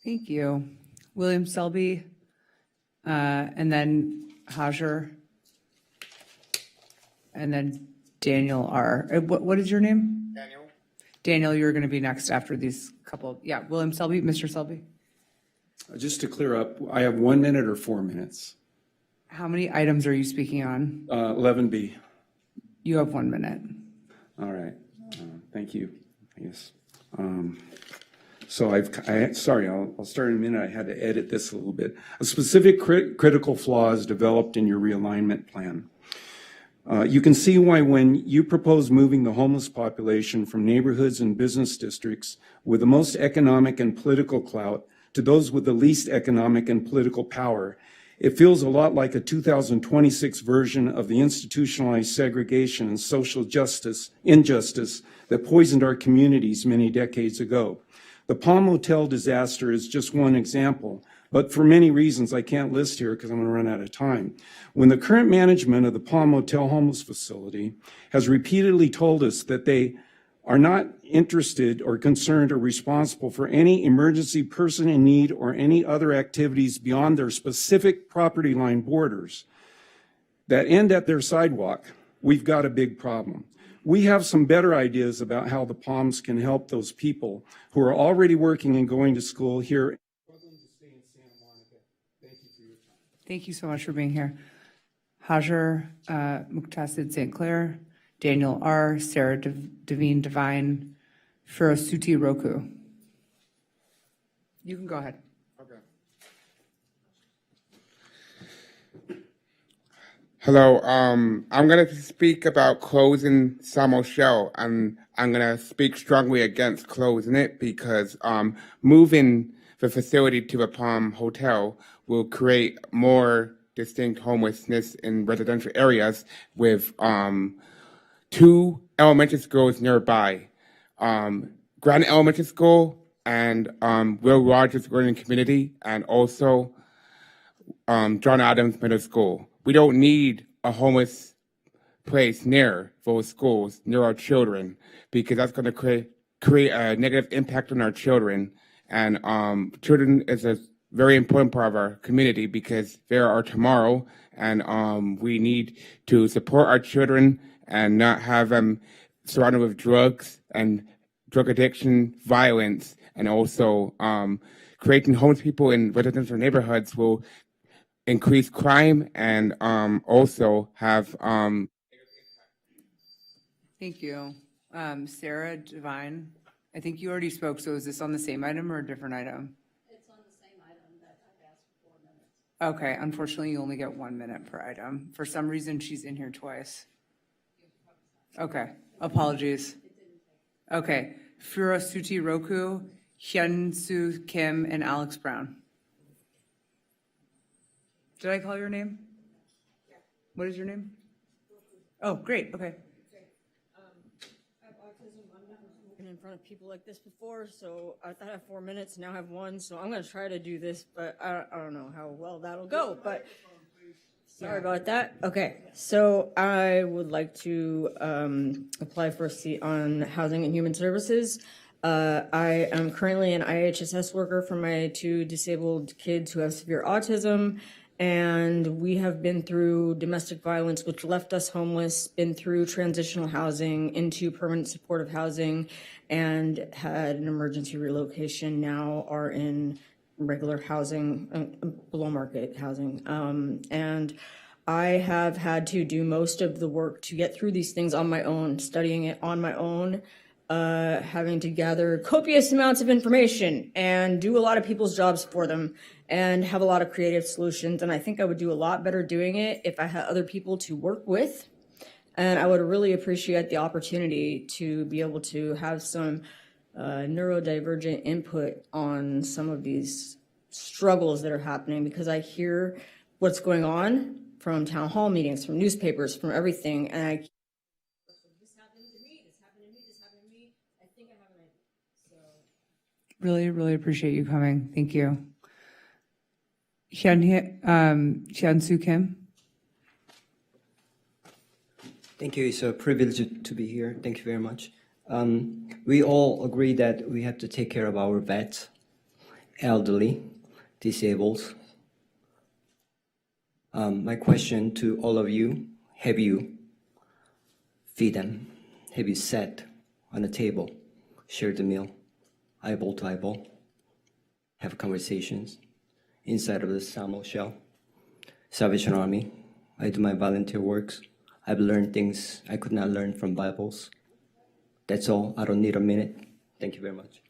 Thank you. William Selby, and then Hajar, and then Daniel R. What is your name? Daniel. Daniel, you're going to be next after these couple. Yeah, William Selby, Mr. Selby. Just to clear up, I have 1 minute or 4 minutes. How many items are you speaking on? 11B. You have 1 minute. All right. Thank you. Yes. So I'll start in a minute. I had to edit this a little bit. A specific critical flaws developed in your realignment plan. You can see why when you propose moving the homeless population from neighborhoods and business districts with the most economic and political clout to those with the least economic and political power, it feels a lot like a 2026 version of the institutionalized segregation and social injustice that poisoned our communities many decades ago. The Palm Motel disaster is just one example, but for many reasons I can't list here because I'm going to run out of time. When the current management of the Palm Motel homeless facility has repeatedly told us that they are not interested or concerned or responsible for any emergency person in need or any other activities beyond their specific property line borders that end at their sidewalk, we've got a big problem. We have some better ideas about how the Palms can help those people who are already working and going to school here. Thank you so much for being here. Hajar Muqtasid St. Clair, Daniel R., Sarah Devine Divine, Firasuti Roku. You can go ahead. Hello, I'm going to speak about closing San Michelle, and I'm going to speak strongly against closing it because moving the facility to a Palm Hotel will create more distinct homelessness in residential areas with 2 elementary schools nearby, Grand Elementary School and Will Rogers Learning Community, and also John Adams Middle School. We don't need a homeless place near those schools, near our children, because that's going to create a negative impact on our children. And children is a very important part of our community because they're our tomorrow, and we need to support our children and not have them surrounded with drugs and drug addiction, violence, and also creating homeless people in residential neighborhoods will increase crime and also have Thank you. Sarah Devine, I think you already spoke, so is this on the same item or a different item? It's on the same item that I've asked for 4 minutes. Okay, unfortunately, you only get 1 minute per item. For some reason, she's in here twice. Okay, apologies. Okay, Furosuti Roku, Hyun-Soo Kim, and Alex Brown. Did I call your name? What is your name? Oh, great, okay. Been in front of people like this before, so I thought I had 4 minutes, now I have 1, so I'm gonna try to do this, but I don't know how well that'll go, but sorry about that. Okay, so I would like to apply for a seat on Housing and Human Services. I am currently an IHSS worker for my 2 disabled kids who have severe autism, and we have been through domestic violence, which left us homeless, been through transitional housing into permanent supportive housing, and had an emergency relocation, now are in regular housing, below market housing. And I have had to do most of the work to get through these things on my own, studying it on my own, having to gather copious amounts of information and do a lot of people's jobs for them and have a lot of creative solutions. And I think I would do a lot better doing it if I had other people to work with. And I would really appreciate the opportunity to be able to have some neurodivergent input on some of these struggles that are happening, because I hear what's going on from town hall meetings, from newspapers, from everything, and this happened to me, this happened to me, this happened to me. I think I have an idea. So Really, really appreciate you coming. Thank you. Hyun-Soo Kim. Thank you. It's a privilege to be here. Thank you very much. We all agree that we have to take care of our vets, elderly, disabled. My question to all of you, have you feed them? Have you sat on a table, shared a meal, eyeball to eyeball, have conversations inside of the Samo shell? Salvation Army, I do my volunteer works. I've learned things I could not learn from Bibles. That's all. I don't need a minute. Thank you very much.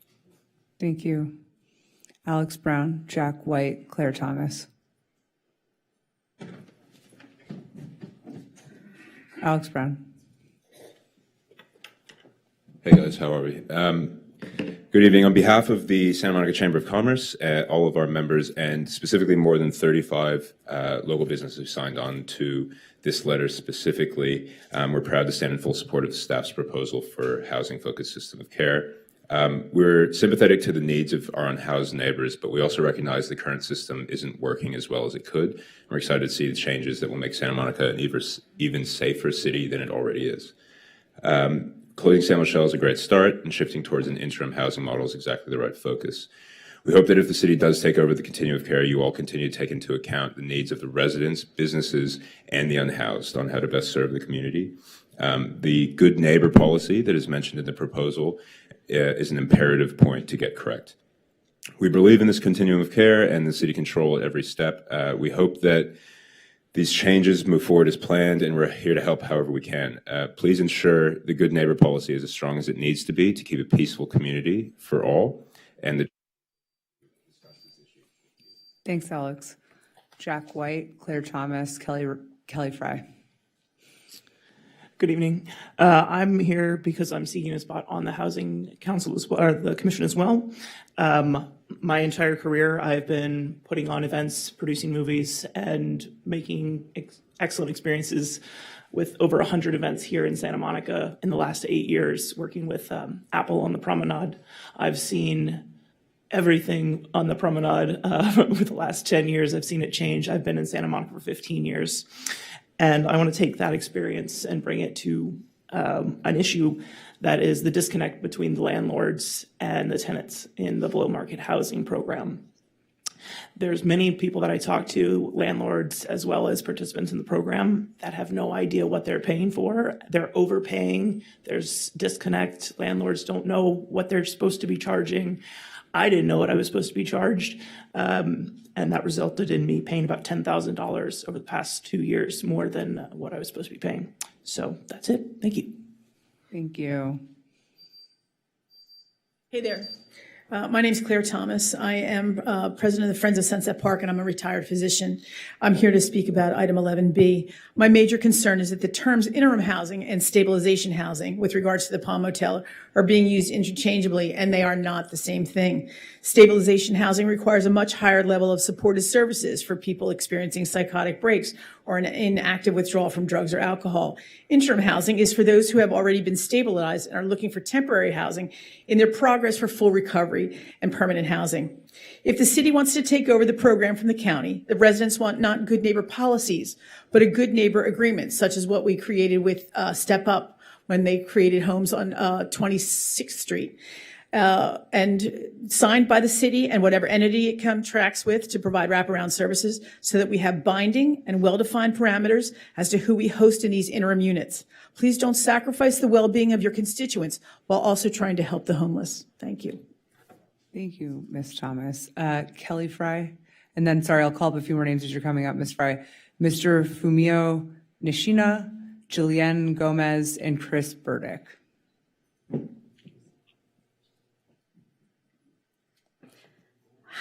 Thank you. Alex Brown, Jack White, Claire Thomas. Alex Brown. Hey guys, how are we? Good evening. On behalf of the Santa Monica Chamber of Commerce, all of our members, and specifically more than 35 local businesses who signed on to this letter specifically, we're proud to stand in full support of the staff's proposal for housing-focused system of care. We're sympathetic to the needs of our unhoused neighbors, but we also recognize the current system isn't working as well as it could. We're excited to see the changes that will make Santa Monica an even safer city than it already is. Closing San Michelle is a great start, and shifting towards an interim housing model is exactly the right focus. We hope that if the city does take over the continuum of care, you all continue to take into account the needs of the residents, businesses, and the unhoused on how to best serve the community. The good neighbor policy that is mentioned in the proposal is an imperative point to get correct. We believe in this continuum of care and the city control at every step. We hope that these changes move forward as planned, and we're here to help however we can. Please ensure the good neighbor policy is as strong as it needs to be to keep a peaceful community for all. And Thanks, Alex. Jack White, Claire Thomas, Kelly Fry. Good evening. I'm here because I'm seeking a spot on the Housing Council as well, or the Commission as well. My entire career, I've been putting on events, producing movies, and making excellent experiences with over 100 events here in Santa Monica in the last 8 years, working with Apple on the Promenade. I've seen everything on the Promenade over the last 10 years. I've seen it change. I've been in Santa Monica for 15 years. And I want to take that experience and bring it to an issue that is the disconnect between the landlords and the tenants in the below market housing program. There's many people that I talk to, landlords as well as participants in the program, that have no idea what they're paying for. They're overpaying. There's disconnect. Landlords don't know what they're supposed to be charging. I didn't know what I was supposed to be charged. And that resulted in me paying about $10,000 over the past 2 years, more than what I was supposed to be paying. So that's it. Thank you. Thank you. Hey there. My name's Claire Thomas. I am president of the Friends of Sunset Park, and I'm a retired physician. I'm here to speak about item 11B. My major concern is that the terms interim housing and stabilization housing with regards to the Palm Motel are being used interchangeably, and they are not the same thing. Stabilization housing requires a much higher level of supportive services for people experiencing psychotic breaks or an inactive withdrawal from drugs or alcohol. Interim housing is for those who have already been stabilized and are looking for temporary housing in their progress for full recovery and permanent housing. If the city wants to take over the program from the county, the residents want not good neighbor policies, but a good neighbor agreement, such as what we created with Step Up when they created homes on 26th Street. And signed by the city and whatever entity it contracts with to provide wraparound services so that we have binding and well-defined parameters as to who we host in these interim units. Please don't sacrifice the well-being of your constituents while also trying to help the homeless. Thank you. Thank you, Ms. Thomas. Kelly Fry, and then, sorry, I'll call up a few more names as you're coming up, Ms. Fry. Mr. Fumio Nishina, Jillian Gomez, and Chris Burdick.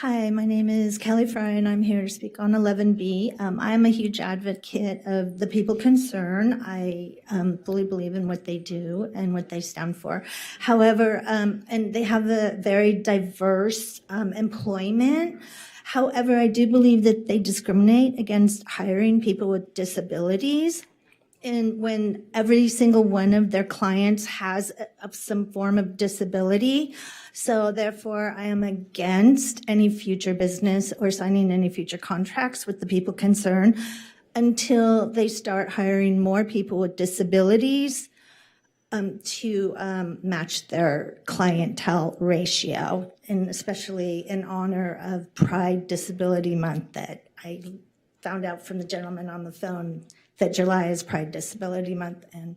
Hi, my name is Kelly Fry, and I'm here to speak on 11B. I'm a huge advocate of the people concerned. I fully believe in what they do and what they stand for. However, and they have a very diverse employment. However, I do believe that they discriminate against hiring people with disabilities. And when every single one of their clients has some form of disability, so therefore I am against any future business or signing any future contracts with the people concerned until they start hiring more people with disabilities to match their clientele ratio, and especially in honor of Pride Disability Month that I found out from the gentleman on the phone that July is Pride Disability Month. And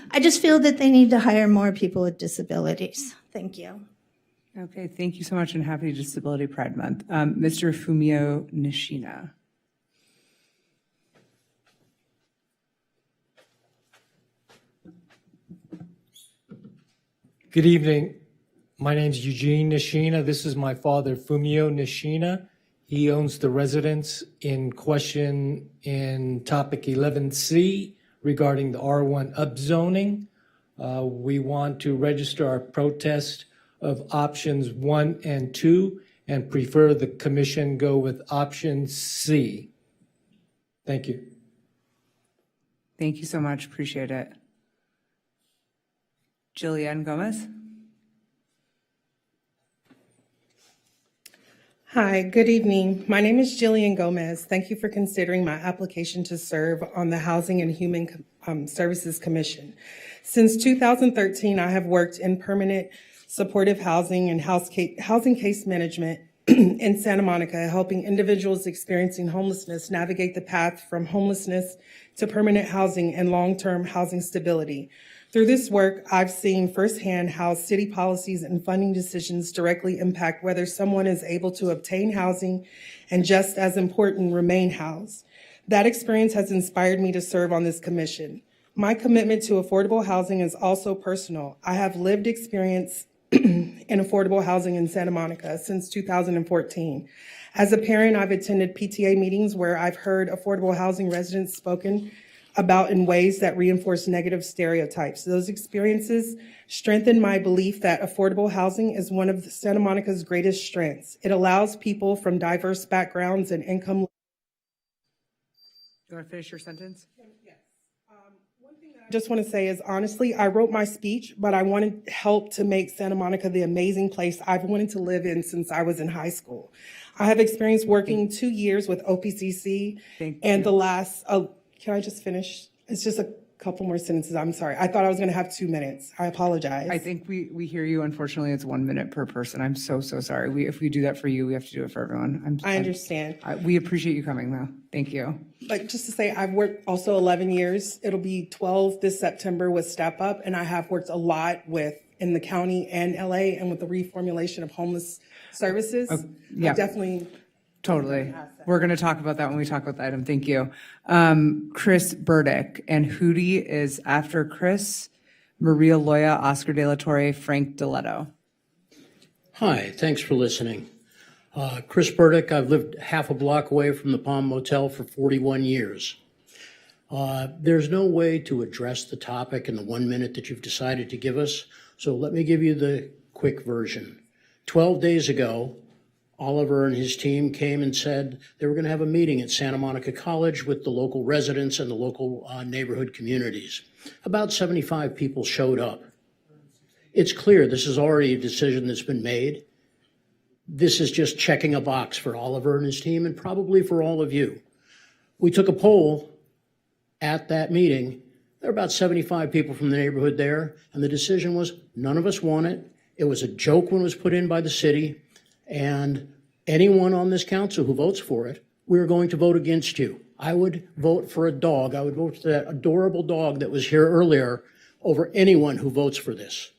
I just feel that they need to hire more people with disabilities. Thank you. Okay, thank you so much, and happy Disability Pride Month. Mr. Fumio Nishina. Good evening. My name is Eugene Nishina. This is my father, Fumio Nishina. He owns the residence in question in topic 11C regarding the R1 upzoning. We want to register our protest of options 1 and 2 and prefer the commission go with option C. Thank you. Thank you so much. Appreciate it. Jillian Gomez. Hi, good evening. My name is Jillian Gomez. Thank you for considering my application to serve on the Housing and Human Services Commission. Since 2013, I have worked in permanent supportive housing and housing case management in Santa Monica, helping individuals experiencing homelessness navigate the path from homelessness to permanent housing and long-term housing stability. Through this work, I've seen firsthand how city policies and funding decisions directly impact whether someone is able to obtain housing and, just as important, remain housed. That experience has inspired me to serve on this commission. My commitment to affordable housing is also personal. I have lived experience in affordable housing in Santa Monica since 2014. As a parent, I've attended PTA meetings where I've heard affordable housing residents spoken about in ways that reinforce negative stereotypes. Those experiences strengthen my belief that affordable housing is one of Santa Monica's greatest strengths. It allows people from diverse backgrounds and income. Do you want to finish your sentence? I just want to say is, honestly, I wrote my speech, but I wanted help to make Santa Monica the amazing place I've wanted to live in since I was in high school. I have experience working 2 years with OPCC and the last, can I just finish? It's just a couple more sentences. I'm sorry. I thought I was going to have 2 minutes. I apologize. I think we hear you. Unfortunately, it's 1 minute per person. I'm so sorry. If we do that for you, we have to do it for everyone. I understand. We appreciate you coming, though. Thank you. Like, just to say, I've worked also 11 years. It'll be 12 this September with Step Up, and I have worked a lot with in the county and LA, and with the reformulation of homeless services. yeah. Definitely. Totally. We're going to talk about that when we talk about the item. Thank you. Chris Burdick, and Hootie is after Chris, Maria Loya, Oscar De La Torre, Frank Diletto. Hi, thanks for listening. Chris Burdick, I've lived half a block away from the Palm Motel for 41 years. There's no way to address the topic in the 1 minute that you've decided to give us, so let me give you the quick version. 12 days ago, Oliver and his team came and said they were going to have a meeting at Santa Monica College with the local residents and the local neighborhood communities. About 75 people showed up. It's clear this is already a decision that's been made. This is just checking a box for Oliver and his team and probably for all of you. We took a poll at that meeting. There were about 75 people from the neighborhood there, and the decision was none of us want it. It was a joke when it was put in by the city, and anyone on this council who votes for it, we're going to vote against you. I would vote for a dog. I would vote for that adorable dog that was here earlier over anyone who votes for this.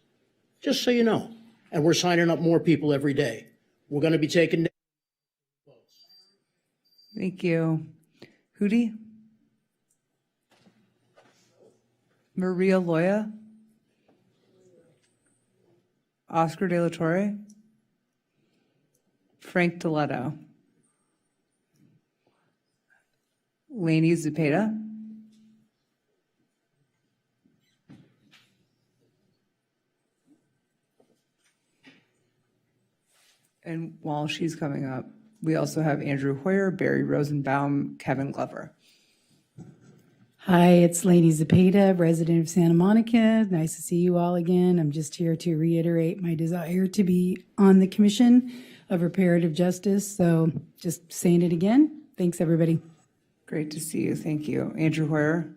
Just so you know. And we're signing up more people every day. We're going to be taking. Thank you. Hootie? Maria Loya? Oscar De La Torre? Frank Diletto? Laney Zepeda? And while she's coming up, we also have Andrew Hoyer, Barry Rosenbaum, Kevin Glover. Hi, it's Laney Zepeda, resident of Santa Monica. Nice to see you all again. I'm just here to reiterate my desire to be on the Commission of Reparative Justice. So just saying it again. Thanks, everybody. Great to see you. Thank you. Andrew Hoyer.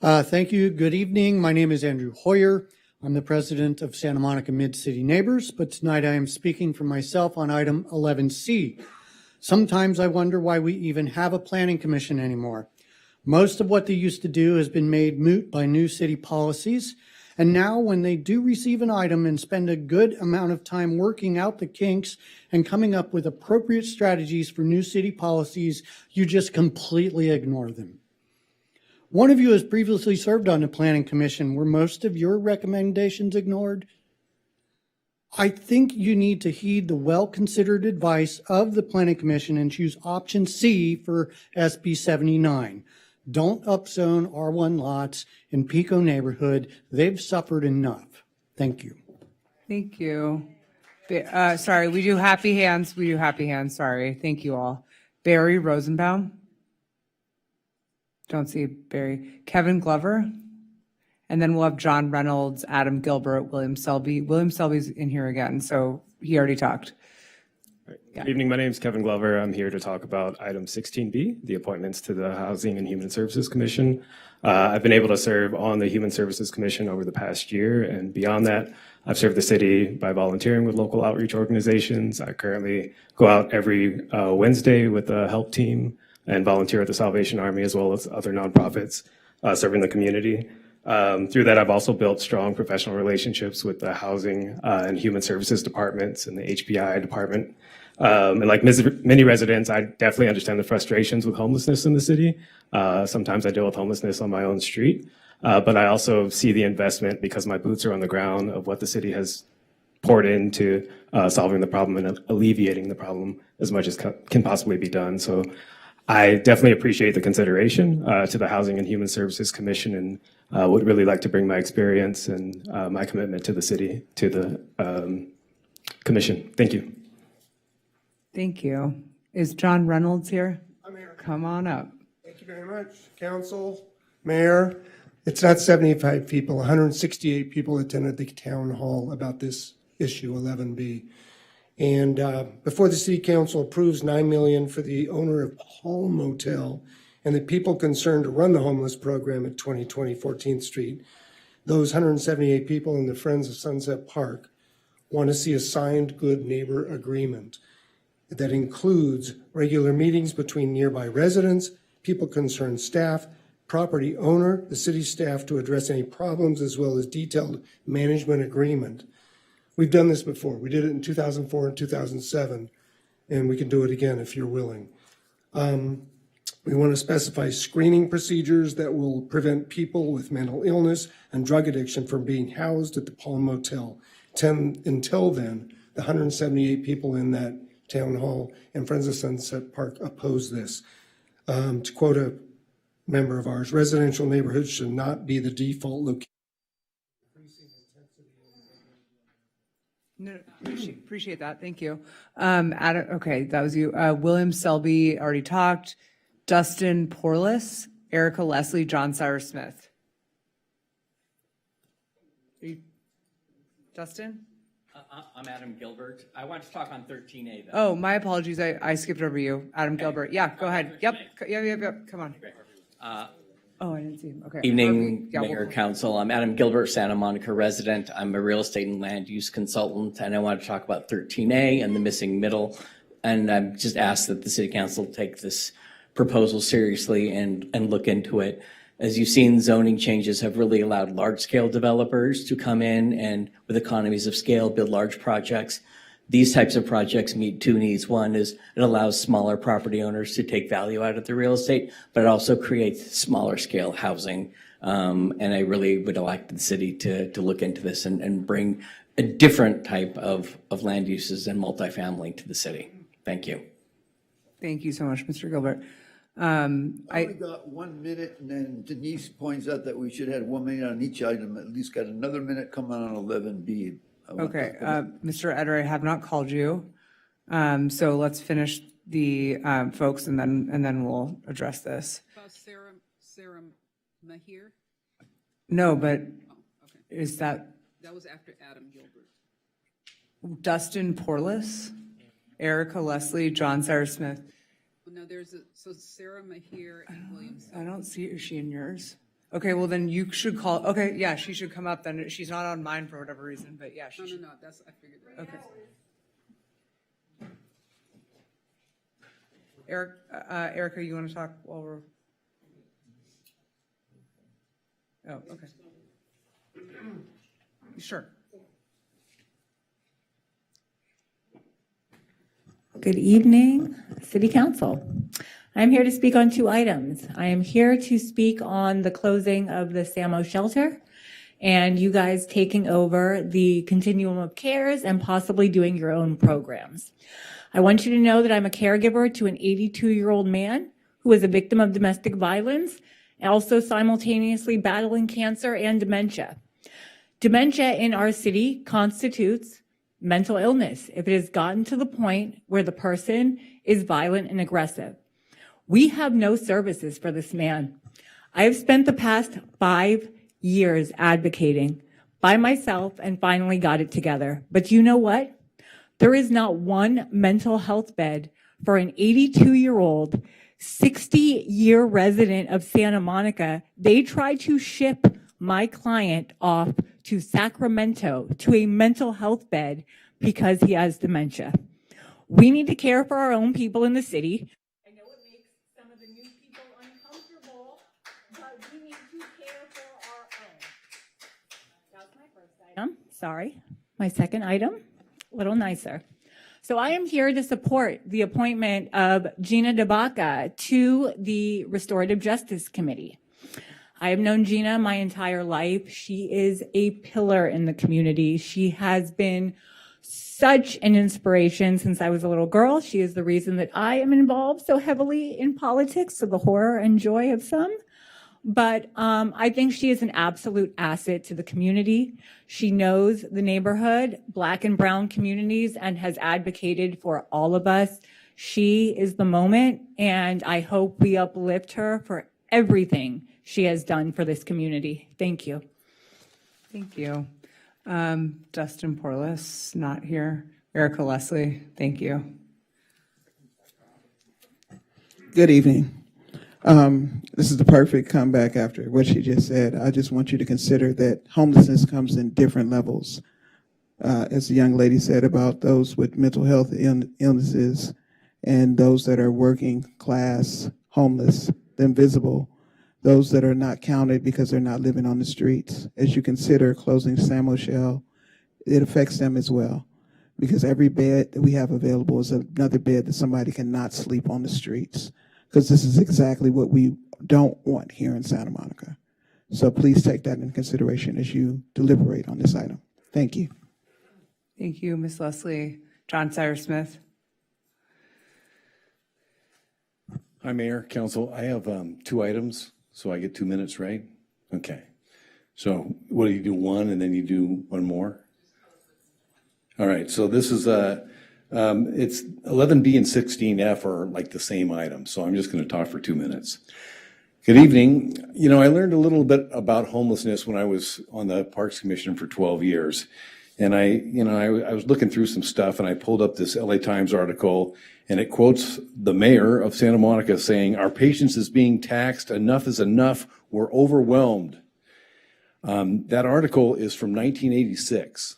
Thank you. Good evening. My name is Andrew Hoyer. I'm the president of Santa Monica Mid-City Neighbors, but tonight I am speaking for myself on item 11C. Sometimes I wonder why we even have a planning commission anymore. Most of what they used to do has been made moot by new city policies, and now when they do receive an item and spend a good amount of time working out the kinks and coming up with appropriate strategies for new city policies, you just completely ignore them. One of you has previously served on the Planning Commission. Were most of your recommendations ignored? I think you need to heed the well-considered advice of the Planning Commission and choose option C for SB 79. Don't upzone R1 lots in Pico neighborhood. They've suffered enough. Thank you. Thank you. Sorry, we do happy hands. We do happy hands. Sorry. Thank you all. Barry Rosenbaum. Don't see Barry. Kevin Glover. And then we'll have John Reynolds, Adam Gilbert, William Selby. William Selby's in here again, so he already talked. Good evening. My name is Kevin Glover. I'm here to talk about item 16B, the appointments to the Housing and Human Services Commission. I've been able to serve on the Human Services Commission over the past year, and beyond that, I've served the city by volunteering with local outreach organizations. I currently go out every Wednesday with the help team and volunteer at the Salvation Army as well as other nonprofits serving the community. Through that, I've also built strong professional relationships with the Housing and Human Services departments and the HPI department. And like many residents, I definitely understand the frustrations with homelessness in the city. Sometimes I deal with homelessness on my own street, but I also see the investment because my boots are on the ground of what the city has poured into solving the problem and alleviating the problem as much as can possibly be done. So I definitely appreciate the consideration to the Housing and Human Services Commission and would really like to bring my experience and my commitment to the city to the commission. Thank you. Thank you. Is John Reynolds here? I'm here. Come on up. Thank you very much, Council, Mayor. It's not 75 people, 168 people attended the town hall about this issue, 11B. And before the City Council approves $9 million for the owner of Palm Motel and the people concerned to run the homeless program at 2020 14th Street, those 178 people in the Friends of Sunset Park want to see a signed good neighbor agreement that includes regular meetings between nearby residents, people concerned staff, property owner, the city staff to address any problems, as well as detailed management agreement. We've done this before. We did it in 2004 and 2007, and we can do it again if you're willing. We want to specify screening procedures that will prevent people with mental illness and drug addiction from being housed at the Palm Motel. Until then, the 178 people in that town hall and Friends of Sunset Park oppose this. To quote a member of ours, residential neighborhoods should not be the default location. No, appreciate that. Thank you. Adam, okay, that was you. William Selby already talked. Dustin Porlis, Erica Leslie, John Cyrus Smith. Dustin? I'm Adam Gilbert. I want to talk on 13A, though. Oh, my apologies. I skipped over you. Adam Gilbert. Yeah, go ahead. Yep. Yep. Come on. Oh, I didn't see him. Okay. Evening, Yeah, Mayor, Council. I'm Adam Gilbert, Santa Monica resident. I'm a real estate and land use consultant, and I want to talk about 13A and the missing middle. And I've just asked that the City Council take this proposal seriously and look into it. As you've seen, zoning changes have really allowed large-scale developers to come in and, with economies of scale, build large projects. These types of projects meet two needs. One is it allows smaller property owners to take value out of the real estate, but it also creates smaller scale housing. And I really would like the city to look into this and bring a different type of land uses and multifamily to the city. Thank you. Thank you so much, Mr. Gilbert. I only got 1 minute, and then Denise points out that we should have 1 minute on each item, at least got another minute coming on 11B. Okay, Mr. Eder, I have not called you. So let's finish the folks and then we'll address this. Sarah Mahir? No, but is that That was after Adam Gilbert. Dustin Porlis, Erica Leslie, John Cyrus Smith? No, so Sarah Mahir and William. I don't see, is she in yours? Okay, well then you should call, okay, yeah, she should come up then. She's not on mine for whatever reason, but yeah, she should. No, I figured that. Okay. Erica, you want to talk while we're? Oh, okay. Sure. Good evening, City Council. I'm here to speak on two items. I am here to speak on the closing of the Samo shelter and you guys taking over the continuum of cares and possibly doing your own programs. I want you to know that I'm a caregiver to an 82-year-old man who was a victim of domestic violence, and also simultaneously battling cancer and dementia. Dementia in our city constitutes mental illness if it has gotten to the point where the person is violent and aggressive. We have no services for this man. I have spent the past 5 years advocating by myself and finally got it together. But you know what? There is not one mental health bed for an 82-year-old, 60-year resident of Santa Monica. They tried to ship my client off to Sacramento to a mental health bed because he has dementia. We need to care for our own people in the city. I know it makes some of the new people uncomfortable, but we need to care for our own. That was my first item. Sorry. My second item, a little nicer. So I am here to support the appointment of Gina DeBaca to the Restorative Justice Committee. I have known Gina my entire life. She is a pillar in the community. She has been such an inspiration since I was a little girl. She is the reason that I am involved so heavily in politics, to the horror and joy of some. But I think she is an absolute asset to the community. She knows the neighborhood, Black and brown communities, and has advocated for all of us. She is the moment, and I hope we uplift her for everything she has done for this community. Thank you. Thank you. Dustin Porlis, not here. Erica Leslie, thank you. Good evening. This is the perfect comeback after what she just said. I just want you to consider that homelessness comes in different levels. as the young lady said, about those with mental health illnesses and those that are working class, homeless, the invisible, those that are not counted because they're not living on the streets. As you consider closing Sam O'Shell, it affects them as well, because every bed that we have available is another bed that somebody cannot sleep on the streets, because this is exactly what we don't want here in Santa Monica. So please take that into consideration as you deliberate on this item. Thank you. Thank you, Ms. Leslie. John Cyrus Smith. Hi, Mayor, Council. I have 2 items, so I get 2 minutes, right? Okay. So what do you do, one, and then you do one more? All right, so this is, it's 11B and 16F are like the same item, so I'm just going to talk for 2 minutes. Good evening. You know, I learned a little bit about homelessness when I was on the Parks Commission for 12 years. And I was looking through some stuff, and I pulled up this LA Times article, and it quotes the mayor of Santa Monica saying, "Our patience is being taxed. Enough is enough. We're overwhelmed." That article is from 1986.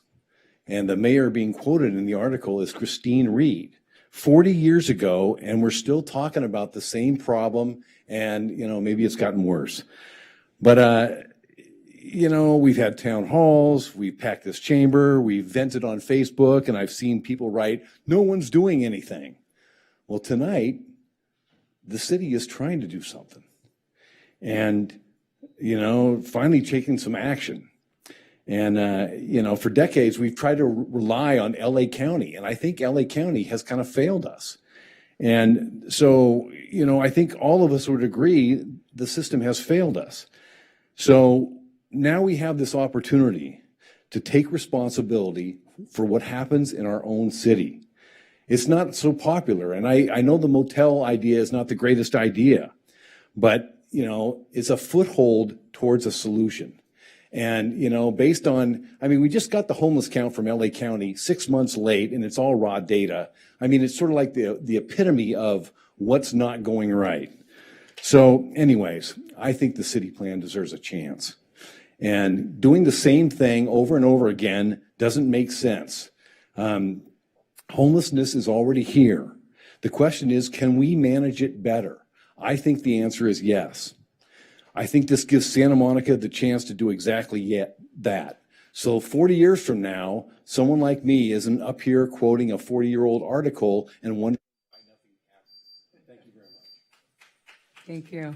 And the mayor being quoted in the article is Christine Reed. 40 years ago, and we're still talking about the same problem, and, you know, maybe it's gotten worse. But, you know, we've had town halls, we've packed this chamber, we've vented on Facebook, and I've seen people write, "No one's doing anything." Well, tonight, the city is trying to do something. And, you know, finally taking some action. And, you know, for decades, we've tried to rely on LA County, and I think LA County has kind of failed us. And so, you know, I think all of us would agree the system has failed us. So now we have this opportunity to take responsibility for what happens in our own city. It's not so popular, and I know the motel idea is not the greatest idea, but, you know, it's a foothold towards a solution. And, you know, based on, I mean, we just got the homeless count from LA County 6 months late, and it's all raw data. I mean, it's sort of like the epitome of what's not going right. So anyways, I think the city plan deserves a chance. And doing the same thing over and over again doesn't make sense. Homelessness is already here. The question is, can we manage it better? I think the answer is yes. I think this gives Santa Monica the chance to do exactly that. So 40 years from now, someone like me isn't up here quoting a 40-year-old article and wondering why nothing happens. Thank you very much. Thank you.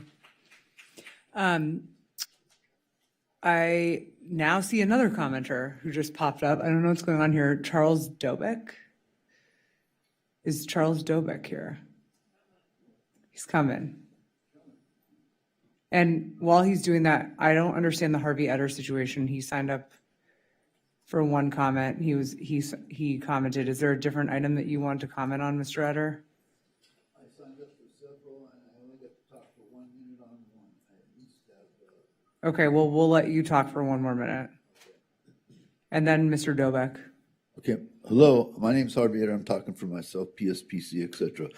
I now see another commenter who just popped up. I don't know what's going on here. Charles Dobeck? Is Charles Dobeck here? He's coming. And while he's doing that, I don't understand the Harvey Eder situation. He signed up for one comment. He commented, is there a different item that you want to comment on, Mr. Eder? I signed up for several, and I only get to talk for 1 minute on one. I at least have, Okay, well, we'll let you talk for 1 more minute. And then Mr. Dobeck. Okay. Hello, my name's Harvey Eder. I'm talking for myself, PSPC, etc.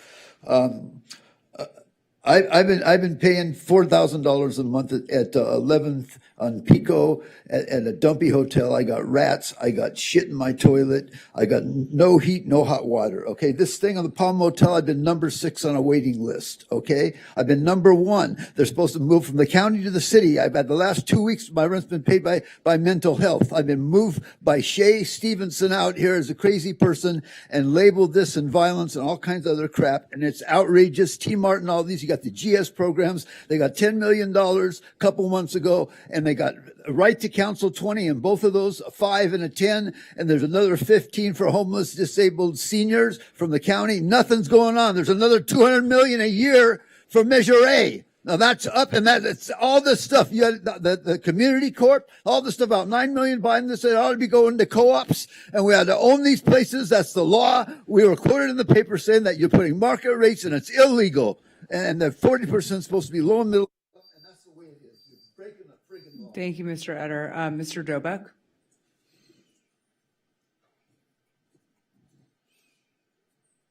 I've been paying $4,000 a month at 11th on Pico at a dumpy hotel. I got rats. I got shit in my toilet. I got no heat, no hot water. Okay, this thing on the Palm Motel, I've been number 6 on a waiting list. Okay, I've been number 1. They're supposed to move from the county to the city. I've had the last 2 weeks. My rent's been paid by mental health. I've been moved by Shay Stevenson out here as a crazy person and labeled this and violence and all kinds of other crap. And it's outrageous. T. Martin, all these. You got the GS programs. They got $10 million a couple months ago, and they got a right to counsel 20, and both of those, a 5 and a 10, and there's another 15 for homeless, disabled seniors from the county. Nothing's going on. There's another $200 million a year for Measure A. Now that's up, and that's all this stuff. You had the community corp, all the stuff about $9 million buying this. It ought to be going to co-ops, and we had to own these places. That's the law. We were quoted in the paper saying that you're putting market rates, and it's illegal. And that 40% is supposed to be low and middle, and that's the way it is. You're breaking the friggin' law. Thank you, Mr. Eder. Mr. Dobeck?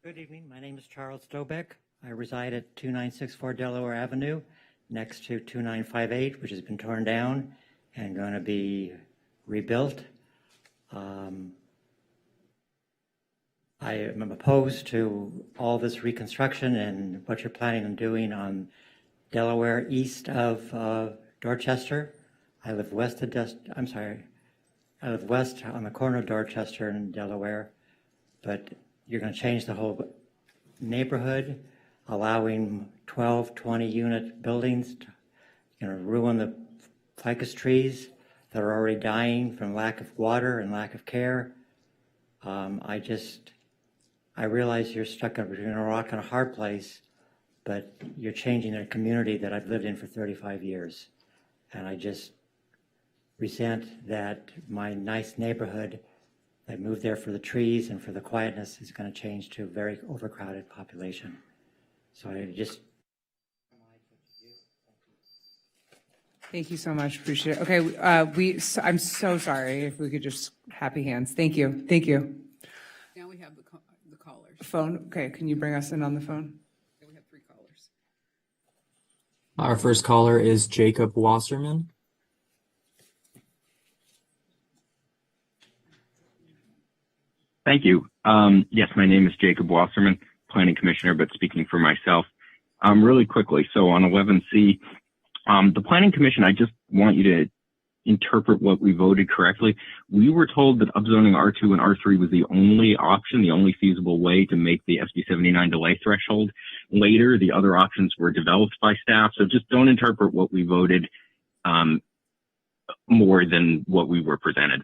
Good evening. My name is Charles Dobeck. I reside at 2964 Delaware Avenue, next to 2958, which has been torn down and going to be rebuilt. I am opposed to all this reconstruction and what you're planning on doing on Delaware east of Dorchester. I live west of I live west on the corner of Dorchester and Delaware, but you're going to change the whole neighborhood, allowing 12, 20 unit buildings. You're going to ruin the ficus trees that are already dying from lack of water and lack of care. I realize you're stuck between a rock and a hard place, but you're changing a community that I've lived in for 35 years. And I just resent that my nice neighborhood, I moved there for the trees and for the quietness, is going to change to a very overcrowded population. So I just... Thank you so much. Appreciate it. Okay, I'm so sorry. If we could just happy hands. Thank you. Thank you. Now we have the callers. Phone. Okay, can you bring us in on the phone? Okay, we have 3 callers. Our first caller is Jacob Wasserman. Thank you. Yes, my name is Jacob Wasserman, Planning Commissioner, but speaking for myself. Really quickly, so on 11C, the Planning Commission, I just want you to interpret what we voted correctly. We were told that upzoning R2 and R3 was the only option, the only feasible way to make the SB 79 delay threshold. Later, the other options were developed by staff, so just don't interpret what we voted more than what we were presented.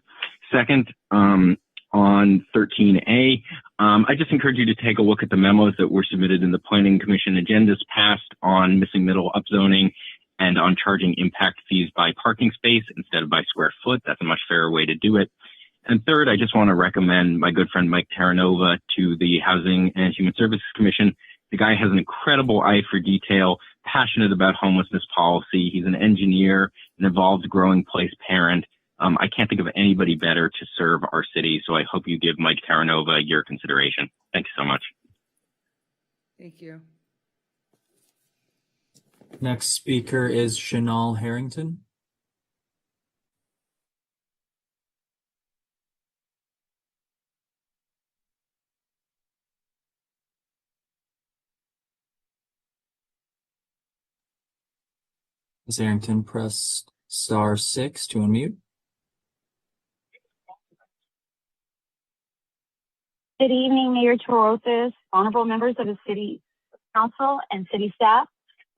Second, on 13A, I just encourage you to take a look at the memos that were submitted in the Planning Commission agendas passed on missing middle upzoning and on charging impact fees by parking space instead of by square foot. That's a much fairer way to do it. And third, I just want to recommend my good friend Mike Terranova to the Housing and Human Services Commission. The guy has an incredible eye for detail, passionate about homelessness policy. He's an engineer, an involved growing place parent. I can't think of anybody better to serve our city, so I hope you give Mike Terranova your consideration. Thank you so much. Thank you. Next speaker is Chanel Harrington. Ms. Harrington, press *6 to unmute. Good evening, Mayor Torosis, honorable members of the City Council and City staff.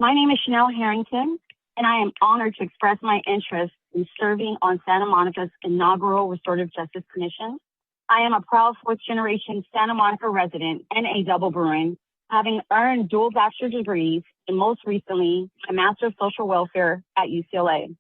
My name is Chanel Harrington, and I am honored to express my interest in serving on Santa Monica's inaugural Restorative Justice Commission. I am a proud fourth-generation Santa Monica resident and a double Bruin, having earned dual bachelor degrees and most recently a Master of Social Welfare at UCLA.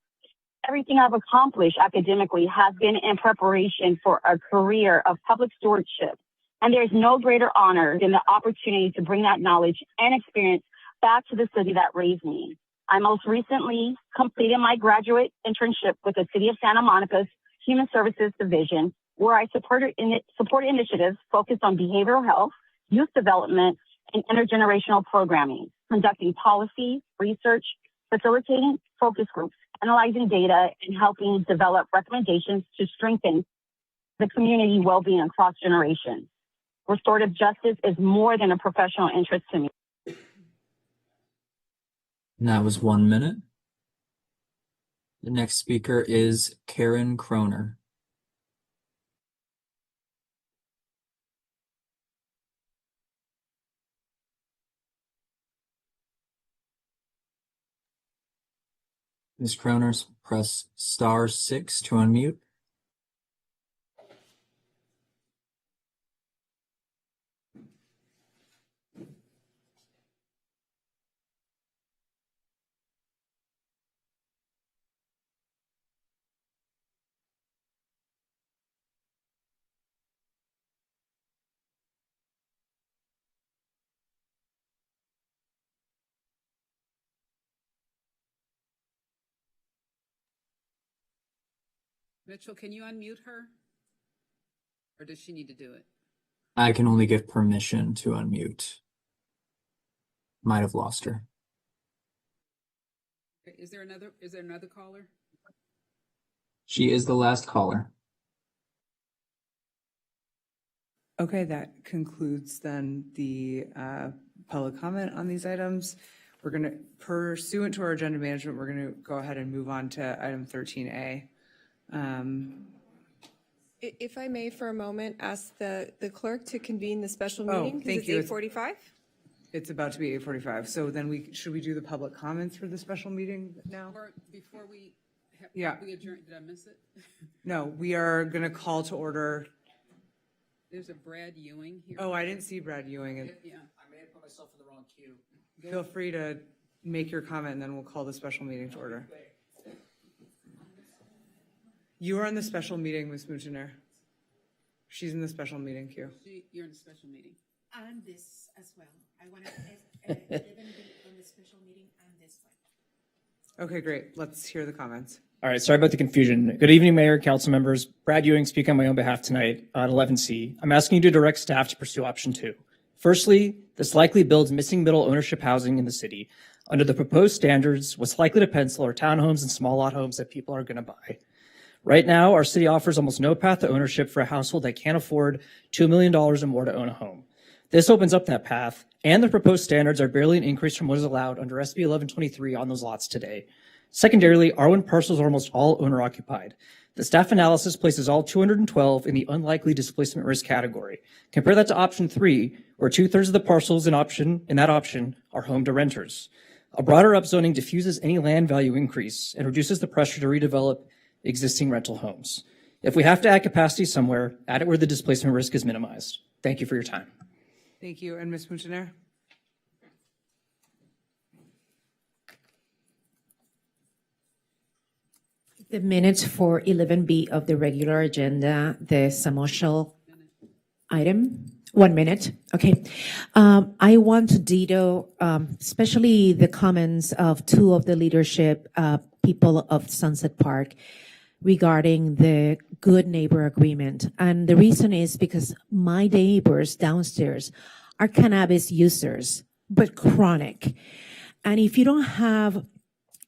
Everything I've accomplished academically has been in preparation for a career of public stewardship. And there's no greater honor than the opportunity to bring that knowledge and experience back to the city that raised me. I most recently completed my graduate internship with the City of Santa Monica's Human Services Division, where I supported initiatives focused on behavioral health, youth development, and intergenerational programming, conducting policy, research, facilitating focus groups, analyzing data, and helping develop recommendations to strengthen the community well-being across generations. Restorative justice is more than a professional interest to me. And that was 1 minute. The next speaker is Karen Croner. Ms. Croner, press *6 to unmute. Mitchell, can you unmute her? Or does she need to do it? I can only give permission to unmute. Might have lost her. Okay, is there another caller? She is the last caller. Okay, that concludes then the public comment on these items. We're going to, pursuant to our agenda management, we're going to go ahead and move on to item 13A. If I may for a moment, ask the clerk to convene the special Oh, meeting. thank you. It's 8:45. It's about to be 8:45, so then should we do the public comments for the special meeting now? Before we, Yeah. we adjourn, did I miss it? No, we are going to call to order. There's a Brad Ewing here. Oh, I didn't see Brad Ewing. Yeah. I may have put myself in the wrong queue. Feel free to make your comment, and then we'll call the special meeting to order. You are in the special meeting, Ms. Mouchiner. She's in the special meeting queue. You're in a special meeting. And this as well. I want to 11B on the special meeting and this one. Okay, great. Let's hear the comments. All right, sorry about the confusion. Good evening, Mayor, council members. Brad Ewing speaking on my own behalf tonight on 11C. I'm asking you to direct staff to pursue option 2. Firstly, this likely builds missing middle ownership housing in the city. Under the proposed standards, what's likely to pencil are townhomes and small lot homes that people are going to buy. Right now, our city offers almost no path to ownership for a household that can't afford $2 million or more to own a home. This opens up that path, and the proposed standards are barely an increase from what is allowed under SB 1123 on those lots today. Secondarily, R1 parcels are almost all owner-occupied. The staff analysis places all 212 in the unlikely displacement risk category. Compare that to option 3, where 2/3 of the parcels in that option are home to renters. A broader upzoning diffuses any land value increase and reduces the pressure to redevelop existing rental homes. If we have to add capacity somewhere, add it where the displacement risk is minimized. Thank you for your time. Thank you. And Ms. Mouchiner? The minutes for 11B of the regular agenda, the Samoshel item. 1 minute. Okay. I want to ditto, especially the comments of two of the leadership people of Sunset Park regarding the good neighbor agreement. And the reason is because my neighbors downstairs are cannabis users, but chronic. And if you don't have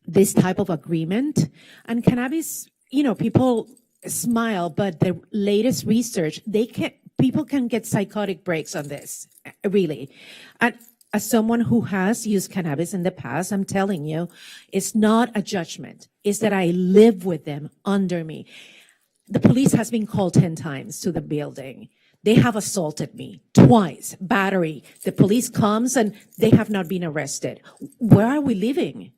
this type of agreement, and cannabis, people smile, but the latest research, people can get psychotic breaks on this, really. And as someone who has used cannabis in the past, I'm telling you, it's not a judgment. It's that I live with them under me. The police has been called 10 times to the building. They have assaulted me twice, battery. The police comes and they have not been arrested. Where are we living?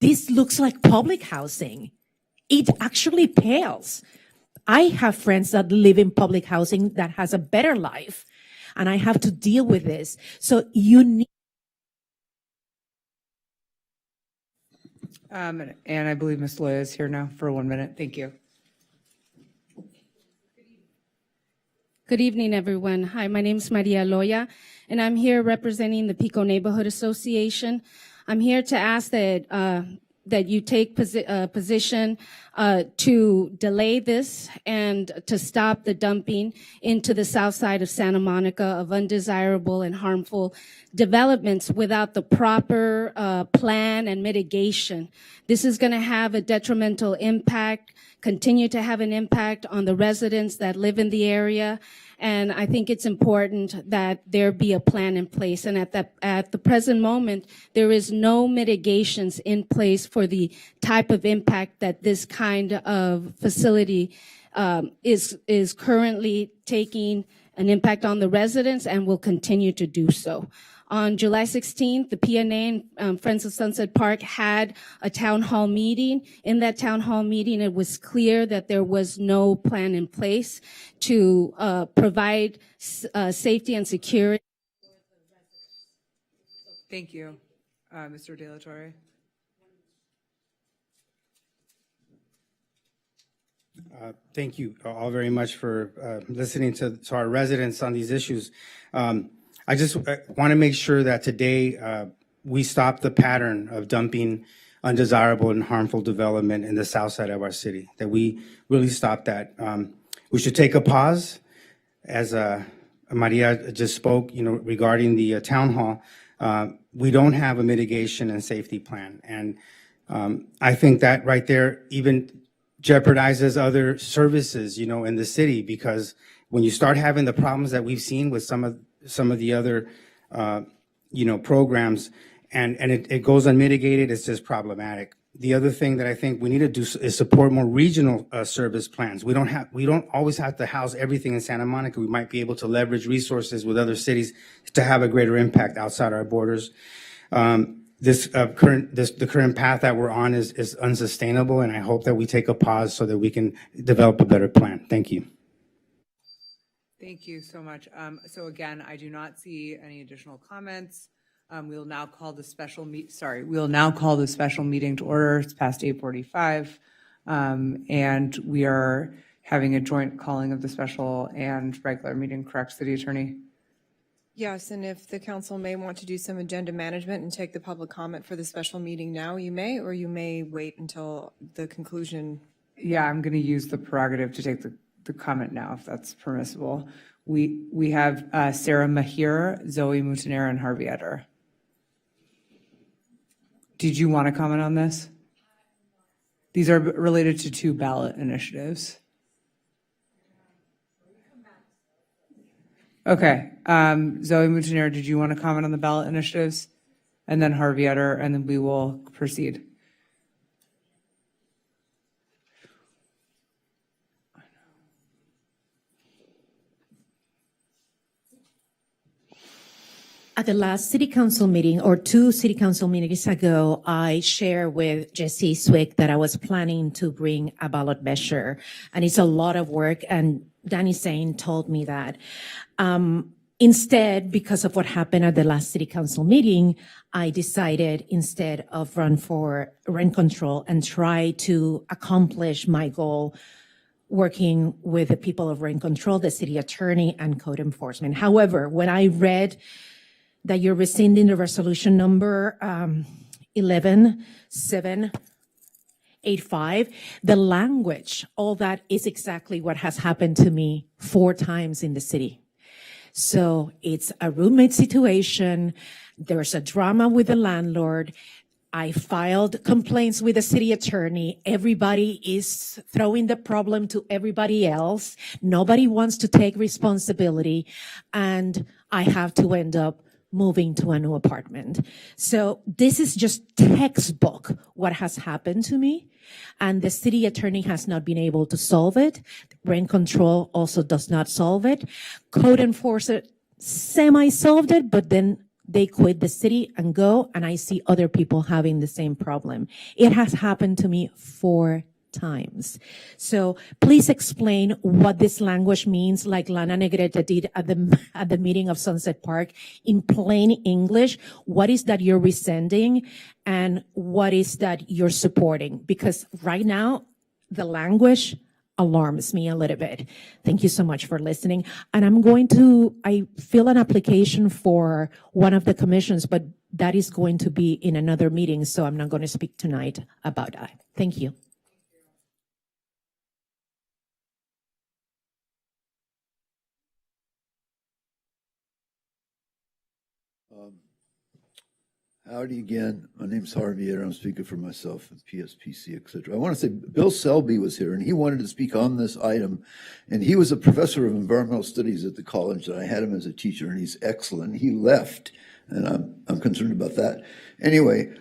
This looks like public housing. It actually pales. I have friends that live in public housing that has a better life, and I have to deal with this. So you need. And I believe Ms. Loya is here now for 1 minute. Thank you. Good evening, everyone. Hi, my name is Maria Loya, and I'm here representing the Pico Neighborhood Association. I'm here to ask that you take position to delay this and to stop the dumping into the south side of Santa Monica of undesirable and harmful developments without the proper plan and mitigation. This is going to have a detrimental impact, continue to have an impact on the residents that live in the area. And I think it's important that there be a plan in place. And at the present moment, there is no mitigations in place for the type of impact that this kind of facility is currently taking an impact on the residents and will continue to do so. On July 16th, the PNA and Friends of Sunset Park had a town hall meeting. In that town hall meeting, it was clear that there was no plan in place to provide safety and security. Thank you. Mr. De La Torre. Thank you all very much for listening to our residents on these issues. I just want to make sure that today we stop the pattern of dumping undesirable and harmful development in the south side of our city, that we really stop that. We should take a pause, as Maria just spoke, regarding the town hall. We don't have a mitigation and safety plan. And I think that right there, even jeopardizes other services, in the city, because when you start having the problems that we've seen with some of the other, programs, and it goes unmitigated, it's just problematic. The other thing that I think we need to do is support more regional service plans. We don't always have to house everything in Santa Monica. We might be able to leverage resources with other cities to have a greater impact outside our borders. The current path that we're on is unsustainable, and I hope that we take a pause so that we can develop a better plan. Thank you. Thank you so much. So again, I do not see any additional comments. We'll now call the special meeting to order. It's past 8:45. And we are having a joint calling of the special and regular meeting, correct, City Attorney? Yes, and if the council may want to do some agenda management and take the public comment for the special meeting now, you may, or you may wait until the conclusion. Yeah, I'm going to use the prerogative to take the comment now, if that's permissible. We have Sarah Mahir, Zoe Moutonner, and Harvey Eder. Did you want to comment on this? These are related to 2 ballot initiatives. Okay. Zoe Moutonner, did you want to comment on the ballot initiatives? And then Harvey Eder, and then we will proceed. At the last city council meeting, or 2 city council meetings ago, I shared with Jesse Swick that I was planning to bring a ballot measure, and it's a lot of work, and Danny Sain told me that. Instead, because of what happened at the last city council meeting, I decided instead of run for rent control and try to accomplish my goal working with the people of rent control, the city attorney, and code enforcement. However, when I read that you're rescinding the resolution number 11785, the language, all that is exactly what has happened to me 4 times in the city. So it's a roommate situation. There's a drama with the landlord. I filed complaints with the city attorney. Everybody is throwing the problem to everybody else. Nobody wants to take responsibility. And I have to end up moving to a new apartment. So this is just textbook what has happened to me. And the city attorney has not been able to solve it. Rent control also does not solve it. Code enforcement semi-solved it, but then they quit the city and go, and I see other people having the same problem. It has happened to me 4 times. So please explain what this language means, like Lana Negrete did at the meeting of Sunset Park, in plain English. What is that you're rescinding and what is that you're supporting? Because right now, the language alarms me a little bit. Thank you so much for listening. And I fill an application for one of the commissions, but that is going to be in another meeting, so I'm not going to speak tonight about that. Thank you. Howdy again. My name's Harvey Eder. I'm speaking for myself and PSPC, et cetera. I want to say Bill Selby was here, and he wanted to speak on this item. And he was a professor of environmental studies at the college, and I had him as a teacher, and he's excellent. He left, and I'm concerned about that. Anyway,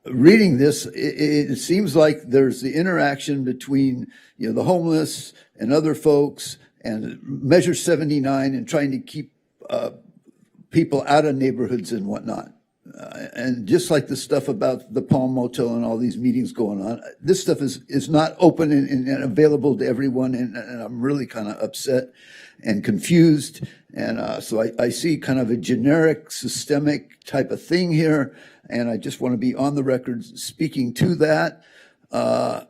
reading this, it seems like there's the interaction between the homeless and other folks and Measure 79 and trying to keep people out of neighborhoods and whatnot. And just like the stuff about the Palm Motel and all these meetings going on, this stuff is not open and available to everyone, and I'm really kind of upset and confused. And so I see kind of a generic systemic type of thing here, and I just want to be on the record speaking to that. And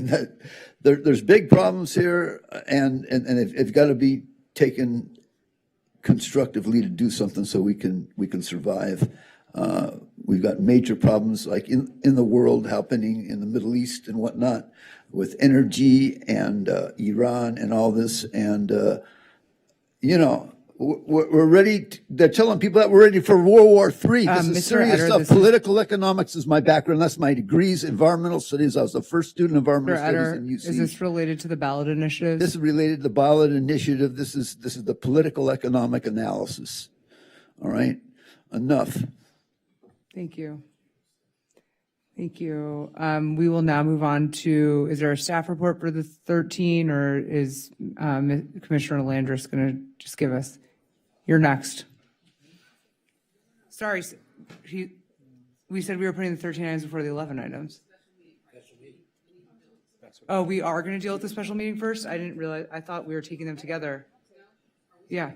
that there's big problems here, and it's got to be taken constructively to do something so we can survive. We've got major problems like in the world happening in the Middle East and whatnot with energy and Iran and all this. And, We're ready. They're telling people that we're ready for World War III. This is Mr. serious Etter, stuff. this is- Political economics is my background. That's my degrees. Environmental studies. I was the first student of Mr. environmental Etter, studies in UC. is this related to the ballot initiatives? This is related to the ballot initiative. This is the political economic analysis. All right, enough. Thank you. Thank you. We will now move on to, is there a staff report for the 13, or is Commissioner Landris going to just give us? You're next. Sorry, we said we were putting the 13 items before the 11 items. Oh, we are going to deal with the special meeting first? I didn't realize, I thought we were taking them together. Yeah.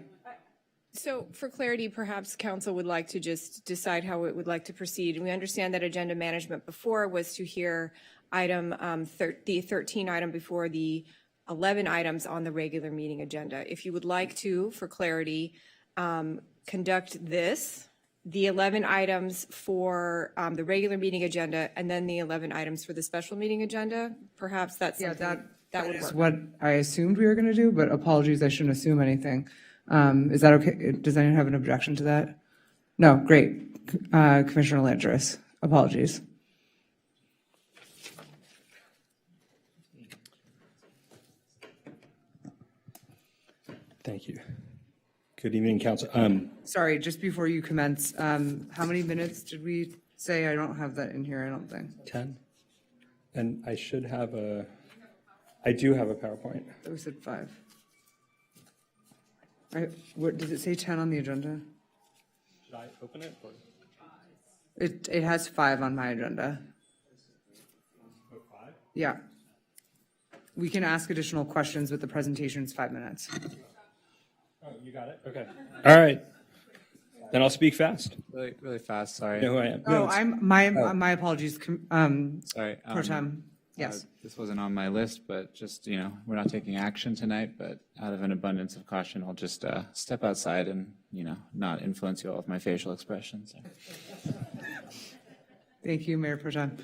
So for clarity, perhaps council would like to just decide how it would like to proceed. We understand that agenda management before was to hear the 13 item before the 11 items on the regular meeting agenda. If you would like to, for clarity, conduct the 11 items for the regular meeting agenda, and then the 11 items for the special meeting agenda, perhaps that's something that would Is work. what I assumed we were going to do, but apologies, I shouldn't assume anything. Is that okay? Does anyone have an objection to that? No, great. Commissioner Landris, apologies. Thank you. Good evening, Council. Sorry, just before you commence, how many minutes did we say? I don't have that in here, I don't think. 10. And I should have I do have a PowerPoint. We said 5. What, does it say 10 on the agenda? Should I open it? Or? It has 5 on my agenda. 5? Yeah. We can ask additional questions, but the presentation's 5 minutes. Oh, you got it? Okay. All right. Then I'll speak fast. Really, really fast, sorry. You know who I am. Oh, my apologies, Sorry. Pro Tem. Yes. This wasn't on my list, but just, we're not taking action tonight, but out of an abundance of caution, I'll just step outside and, not influence you all with my facial expressions. Thank you, Mayor Pro Tem.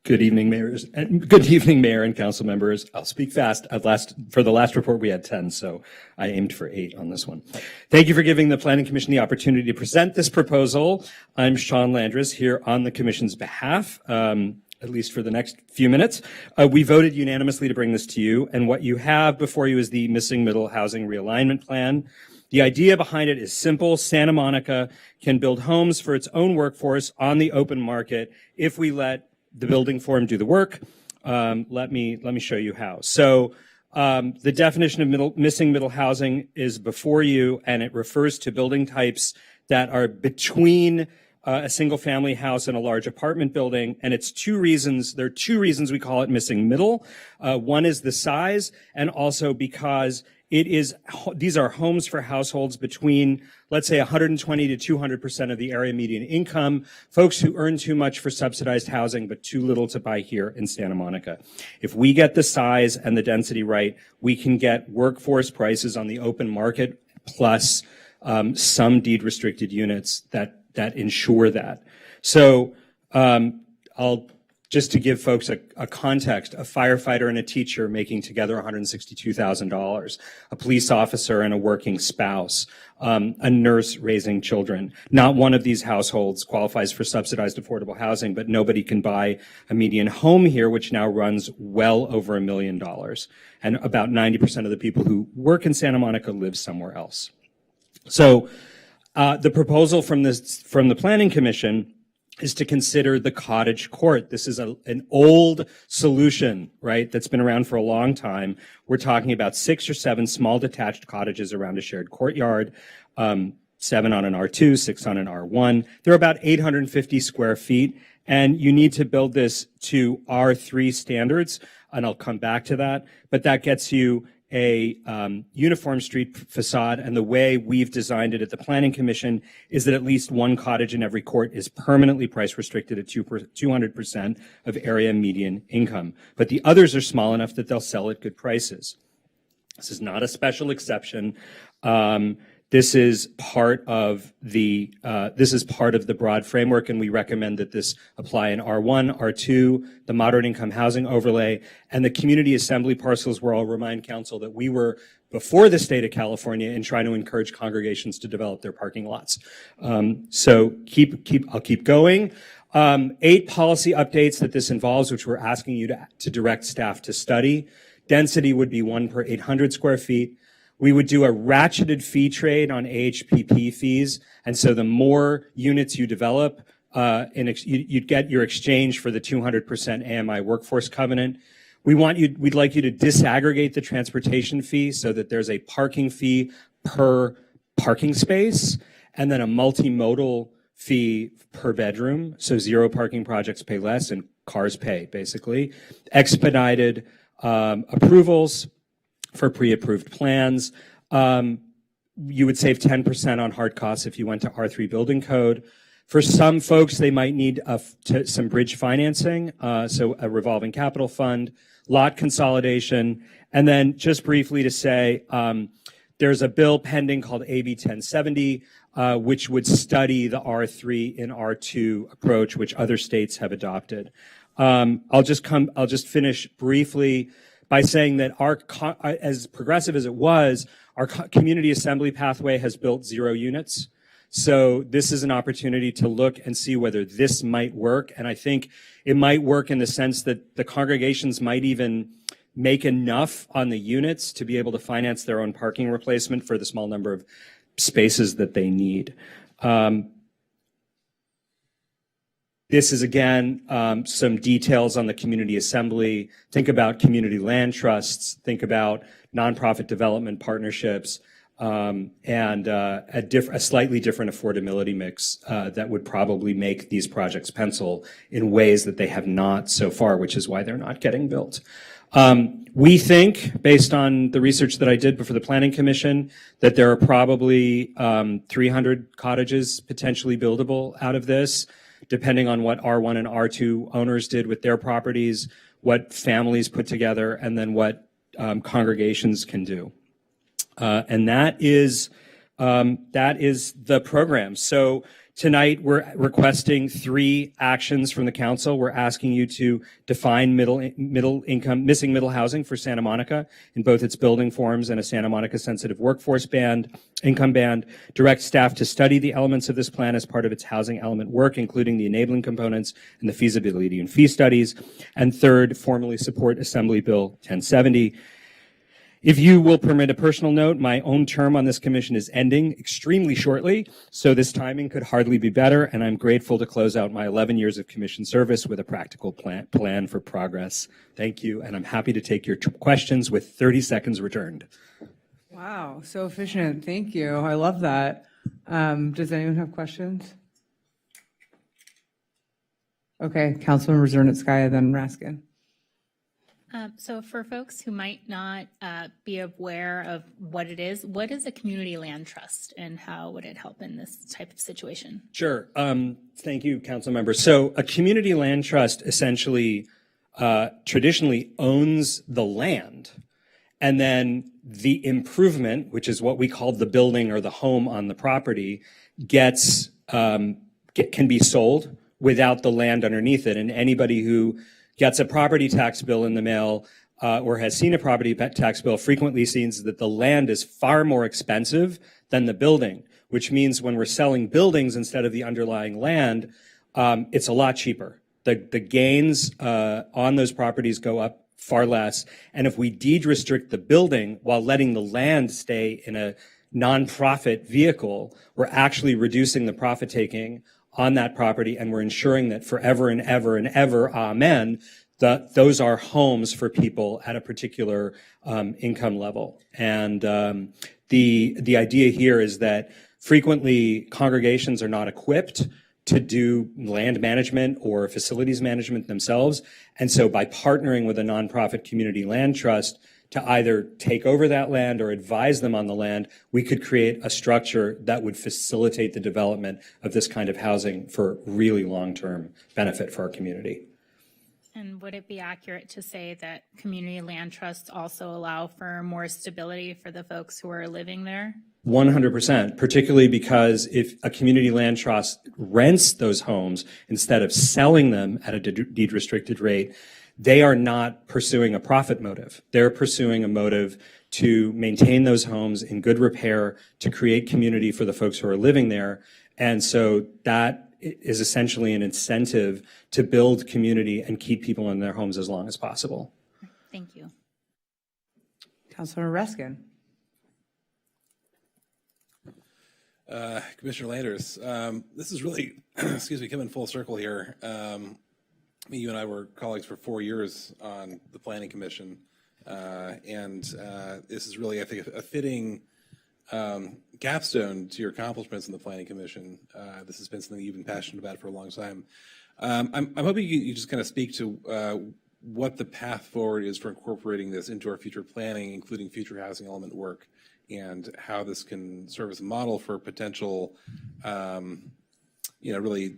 Good evening, mayors, and good evening, Mayor and council members. I'll speak fast. For the last report, we had 10, so I aimed for 8 on this one. Thank you for giving the Planning Commission the opportunity to present this proposal. I'm Sean Landris here on the Commission's behalf, at least for the next few minutes. We voted unanimously to bring this to you, and what you have before you is the Missing Middle Housing Realignment Plan. The idea behind it is simple. Santa Monica can build homes for its own workforce on the open market if we let the building forum do the work. Let me show you how. So the definition of missing middle housing is before you, and it refers to building types that are between a single family house and a large apartment building. And it's 2 reasons. There are 2 reasons we call it missing middle. One is the size, and also because these are homes for households between, let's say, 120 to 200% of the area median income, folks who earn too much for subsidized housing but too little to buy here in Santa Monica. If we get the size and the density right, we can get workforce prices on the open market plus some deed restricted units that ensure that. So just to give folks a context, a firefighter and a teacher making together $162,000, a police officer and a working spouse, a nurse raising children. Not one of these households qualifies for subsidized affordable housing, but nobody can buy a median home here, which now runs well over $1 million. And about 90% of the people who work in Santa Monica live somewhere else. So the proposal from the Planning Commission is to consider the cottage court. This is an old solution, right, that's been around for a long time. We're talking about 6 or 7 small detached cottages around a shared courtyard, 7 on an R2, 6 on an R1. They're about 850 square feet, and you need to build this to R3 standards, and I'll come back to that, but that gets you a uniform street facade, and the way we've designed it at the Planning Commission is that at least one cottage in every court is permanently price restricted at 200% of area median income. But the others are small enough that they'll sell at good prices. This is not a special exception. This is part of the broad framework, and we recommend that this apply in R1, R2, the moderate income housing overlay, and the community assembly parcels, where I'll remind council that we were before the state of California in trying to encourage congregations to develop their parking lots. So I'll keep going. 8 policy updates that this involves, which we're asking you to direct staff to study. Density would be 1 per 800 square feet. We would do a ratcheted fee trade on AHPP fees. And so the more units you develop, you'd get your exchange for the 200% AMI workforce covenant. We'd like you to disaggregate the transportation fee so that there's a parking fee per parking space and then a multimodal fee per bedroom. So 0 parking projects pay less and cars pay, basically. Expedited approvals for pre-approved plans. You would save 10% on hard costs if you went to R3 building code. For some folks, they might need some bridge financing, so a revolving capital fund, lot consolidation, and then just briefly to say, there's a bill pending called AB 1070, which would study the R3 and R2 approach, which other states have adopted. I'll just finish briefly by saying that as progressive as it was, our community assembly pathway has built 0 units. So this is an opportunity to look and see whether this might work. And I think it might work in the sense that the congregations might even make enough on the units to be able to finance their own parking replacement for the small number of spaces that they need. This is, again, some details on the community assembly. Think about community land trusts, think about nonprofit development partnerships, and a slightly different affordability mix that would probably make these projects pencil in ways that they have not so far, which is why they're not getting built. We think, based on the research that I did before the Planning Commission, that there are probably 300 cottages potentially buildable out of this, depending on what R1 and R2 owners did with their properties, what families put together, and then what congregations can do. And that is the program. So tonight we're requesting 3 actions from the council. We're asking you to define missing middle housing for Santa Monica in both its building forms and a Santa Monica sensitive workforce income band. Direct staff to study the elements of this plan as part of its housing element work, including the enabling components and the feasibility and fee studies. And third, formally support Assembly Bill 1070. If you will permit a personal note, my own term on this commission is ending extremely shortly, so this timing could hardly be better, and I'm grateful to close out my 11 years of commission service with a practical plan for progress. Thank you, and I'm happy to take your questions with 30 seconds returned. Wow, so efficient. Thank you. I love that. Does anyone have questions? Okay, Councilmember Zernitskaya, then Raskin. So for folks who might not be aware of what it is, what is a community land trust and how would it help in this type of situation? Sure. Thank you, council member. So a community land trust essentially traditionally owns the land, and then the improvement, which is what we call the building or the home on the property, can be sold without the land underneath it. And anybody who gets a property tax bill in the mail or has seen a property tax bill frequently sees that the land is far more expensive than the building, which means when we're selling buildings instead of the underlying land, it's a lot cheaper. The gains on those properties go up far less. And if we deed restrict the building while letting the land stay in a nonprofit vehicle, we're actually reducing the profit taking on that property, and we're ensuring that forever and ever and ever, amen, that those are homes for people at a particular income level. And the idea here is that frequently congregations are not equipped to do land management or facilities management themselves. And so by partnering with a nonprofit community land trust to either take over that land or advise them on the land, we could create a structure that would facilitate the development of this kind of housing for really long-term benefit for our community. And would it be accurate to say that community land trusts also allow for more stability for the folks who are living there? 100%, particularly because if a community land trust rents those homes instead of selling them at a deed restricted rate, they are not pursuing a profit motive. They're pursuing a motive to maintain those homes in good repair, to create community for the folks who are living there. And so that is essentially an incentive to build community and keep people in their homes as long as possible. Thank you. Councilmember Reskin. Commissioner Landers, this is really, excuse me, coming full circle here. You and I were colleagues for 4 years on the Planning Commission, and this is really, I think, a fitting capstone to your accomplishments in the Planning Commission. This has been something you've been passionate about for a long time. I'm hoping you just kind of speak to what the path forward is for incorporating this into our future planning, including future housing element work, and how this can serve as a model for potential, really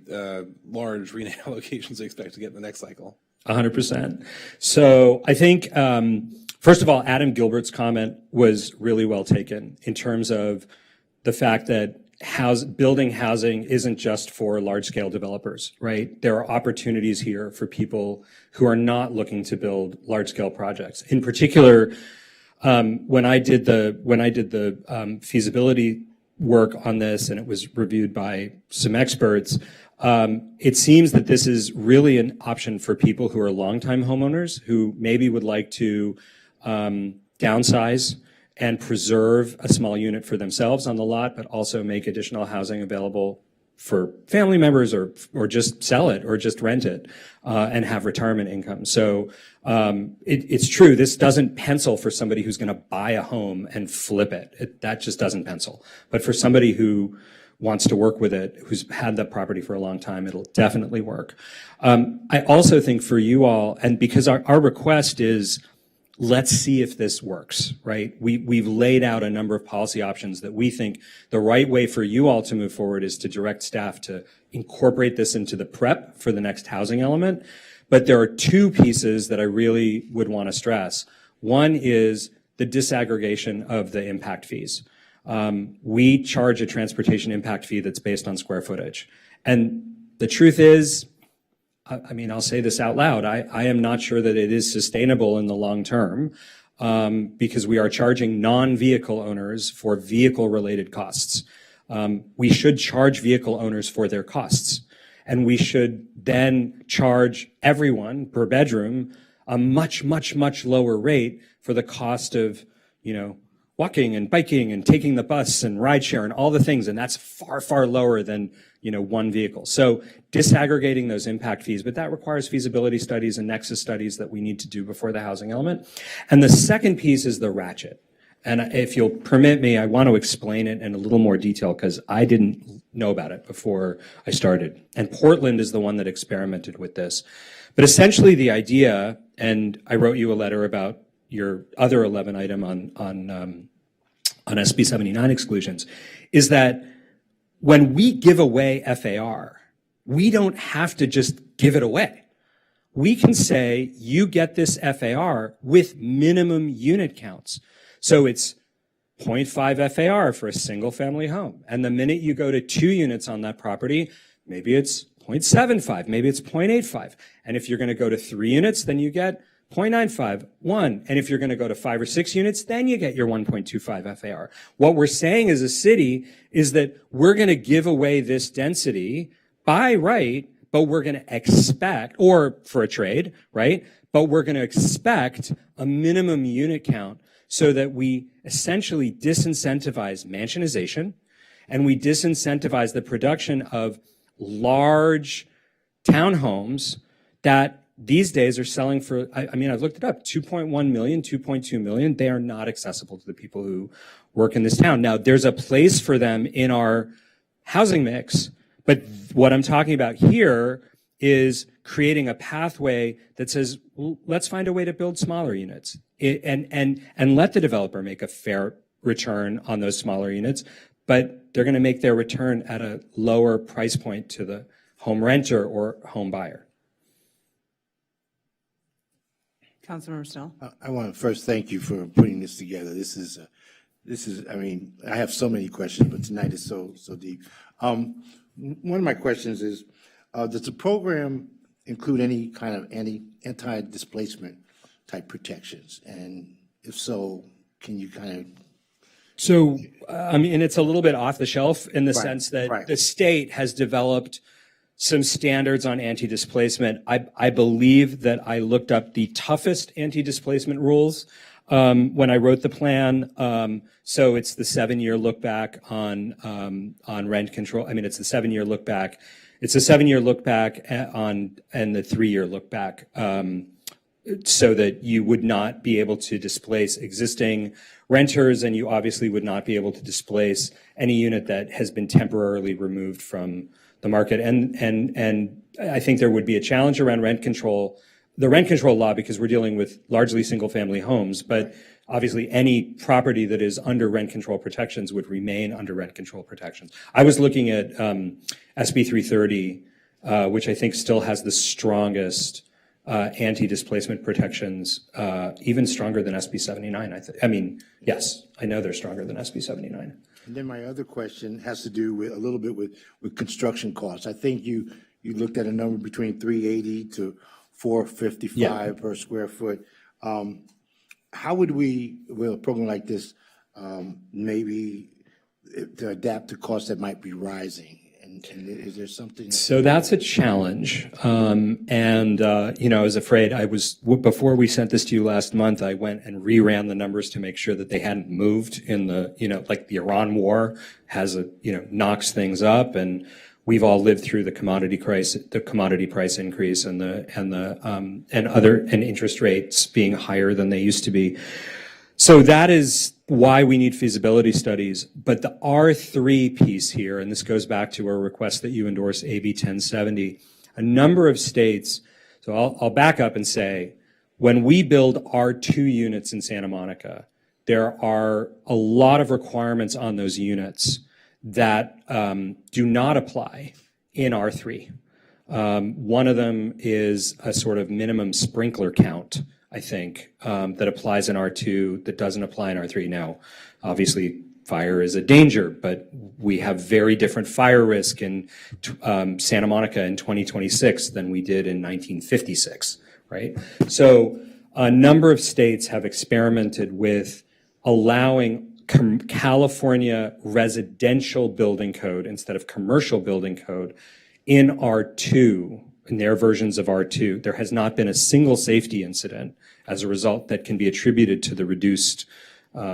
large RHNA allocations we expect to get in the next cycle. 100%. So I think, first of all, Adam Gilbert's comment was really well taken in terms of the fact that building housing isn't just for large-scale developers, right? There are opportunities here for people who are not looking to build large-scale projects. In particular, when I did the feasibility work on this, and it was reviewed by some experts, it seems that this is really an option for people who are longtime homeowners who maybe would like to downsize and preserve a small unit for themselves on the lot, but also make additional housing available for family members, or just sell it or just rent it and have retirement income. So it's true, this doesn't pencil for somebody who's going to buy a home and flip it. That just doesn't pencil. But for somebody who wants to work with it, who's had that property for a long time, it'll definitely work. I also think for you all, and because our request is, let's see if this works, right? We've laid out a number of policy options that we think the right way for you all to move forward is to direct staff to incorporate this into the prep for the next housing element. But there are two pieces that I really would want to stress. One is the disaggregation of the impact fees. We charge a transportation impact fee that's based on square footage. And the truth is, I'll say this out loud, I am not sure that it is sustainable in the long term, because we are charging non-vehicle owners for vehicle-related costs. We should charge vehicle owners for their costs, and we should then charge everyone per bedroom a much, much, much lower rate for the cost of, walking and biking and taking the bus and rideshare and all the things, and that's far, far lower than one vehicle. So disaggregating those impact fees, but that requires feasibility studies and nexus studies that we need to do before the housing element. And the second piece is the ratchet. And if you'll permit me, I want to explain it in a little more detail because I didn't know about it before I started. And Portland is the one that experimented with this. But essentially the idea, and I wrote you a letter about your other 11 item on SB 79 exclusions, is that when we give away FAR, we don't have to just give it away. We can say, you get this FAR with minimum unit counts. So it's 0.5 FAR for a single family home. And the minute you go to 2 units on that property, maybe it's 0.75, maybe it's 0.85. And if you're going to go to 3 units, then you get 0.95, 1. And if you're going to go to 5 or 6 units, then you get your 1.25 FAR. What we're saying as a city is that we're going to give away this density by right, but we're going to expect, or for a trade, right? But we're going to expect a minimum unit count so that we essentially disincentivize mansionization, and we disincentivize the production of large townhomes that these days are selling for, I've looked it up, 2.1 million, 2.2 million. They are not accessible to the people who work in this town. Now, there's a place for them in our housing mix, but what I'm talking about here is creating a pathway that says, well, let's find a way to build smaller units and let the developer make a fair return on those smaller units, but they're going to make their return at a lower price point to the home renter or home buyer. Councilmember Snell. I want to first thank you for putting this together. This is, I mean, I have so many questions, but tonight is so deep. One of my questions is, does the program include any kind of anti-displacement type protections? And if so, can you kind of? So, I mean, it's a little bit off the shelf in the Right, sense that right. the state has developed some standards on anti-displacement. I believe that I looked up the toughest anti-displacement rules when I wrote the plan. So it's the 7-year look back on rent control. I mean, it's the 7-year look back. It's a 7-year look back and the 3-year look back, so that you would not be able to displace existing renters, and you obviously would not be able to displace any unit that has been temporarily removed from the market. And I think there would be a challenge around rent control, the rent control law, because we're dealing with largely single-family homes, but obviously any property that is under rent control protections would remain under rent control protections. I was looking at SB 330, which I think still has the strongest anti-displacement protections, even stronger than SB 79. I mean, yes, I know they're stronger than SB 79. And then my other question has to do with a little bit with construction costs. I think you looked at a number between 380 to 455 per square foot. How would we, with a program like this, maybe to adapt to costs that might be rising? And is there something? So that's a challenge. You know, I was afraid before we sent this to you last month, I went and reran the numbers to make sure that they hadn't moved in the, you know, like the Iran war knocks things up, and we've all lived through the commodity price increase and interest rates being higher than they used to be. So that is why we need feasibility studies. But the R3 piece here, and this goes back to our request that you endorse AB 1070, a number of states, so I'll back up and say, when we build R2 units in Santa Monica, there are a lot of requirements on those units that do not apply in R3. One of them is a sort of minimum sprinkler count, I think, that applies in R2 that doesn't apply in R3. Now, obviously, fire is a danger, but we have very different fire risk in Santa Monica in 2026 than we did in 1956, right? So a number of states have experimented with allowing California residential building code instead of commercial building code in R2, in their versions of R2. There has not been a single safety incident as a result that can be attributed to the reduced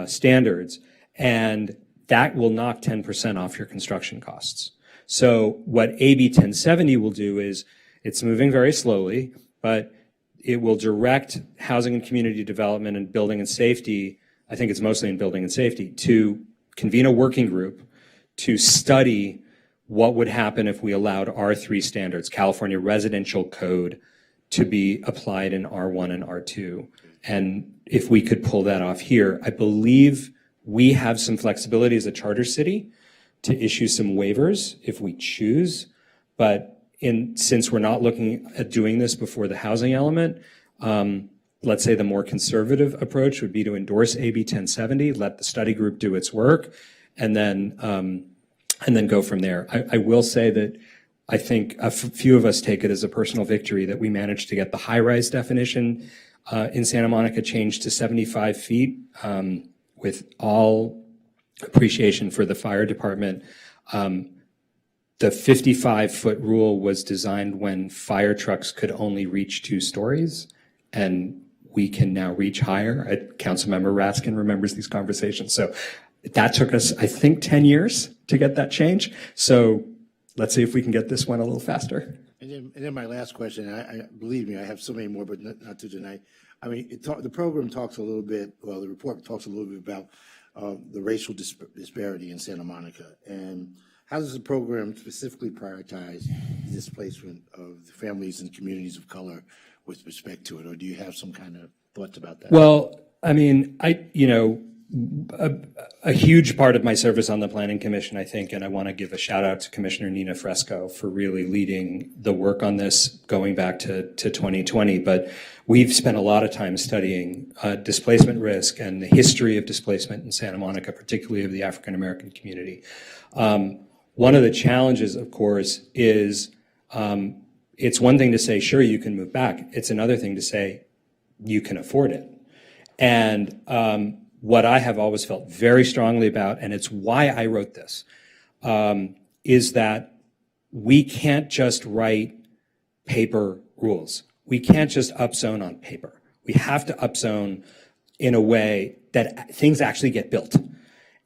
standards, and that will knock 10% off your construction costs. So what AB 1070 will do is, it's moving very slowly, but it will direct housing and community development and building and safety, I think it's mostly in building and safety, to convene a working group to study what would happen if we allowed R3 standards, California residential code, to be applied in R1 and R2. And if we could pull that off here, I believe we have some flexibility as a charter city to issue some waivers if we choose. But since we're not looking at doing this before the housing element, let's say the more conservative approach would be to endorse AB 1070, let the study group do its work, and then go from there. I will say that I think a few of us take it as a personal victory that we managed to get the high-rise definition in Santa Monica changed to 75 feet, with all appreciation for the fire department. The 55-foot rule was designed when fire trucks could only reach 2 stories, and we can now reach higher. Councilmember Raskin remembers these conversations. So that took us, I think, 10 years to get that change. So let's see if we can get this one a little faster. And then my last question, I believe me, I have so many more, but not to tonight. I mean, the program talks a little bit, well, the report talks a little bit about the racial disparity in Santa Monica. And how does the program specifically prioritize the displacement of the families and communities of color with respect to it? Or do you have some kind of thoughts about that? Well, I mean, a huge part of my service on the Planning Commission, I think, and I want to give a shout out to Commissioner Nina Fresco for really leading the work on this going back to 2020. But we've spent a lot of time studying displacement risk and the history of displacement in Santa Monica, particularly of the African American community. One of the challenges, of course, is it's one thing to say, sure, you can move back. It's another thing to say, you can afford it. And what I have always felt very strongly about, and it's why I wrote this, is that we can't just write paper rules. We can't just upzone on paper. We have to upzone in a way that things actually get built,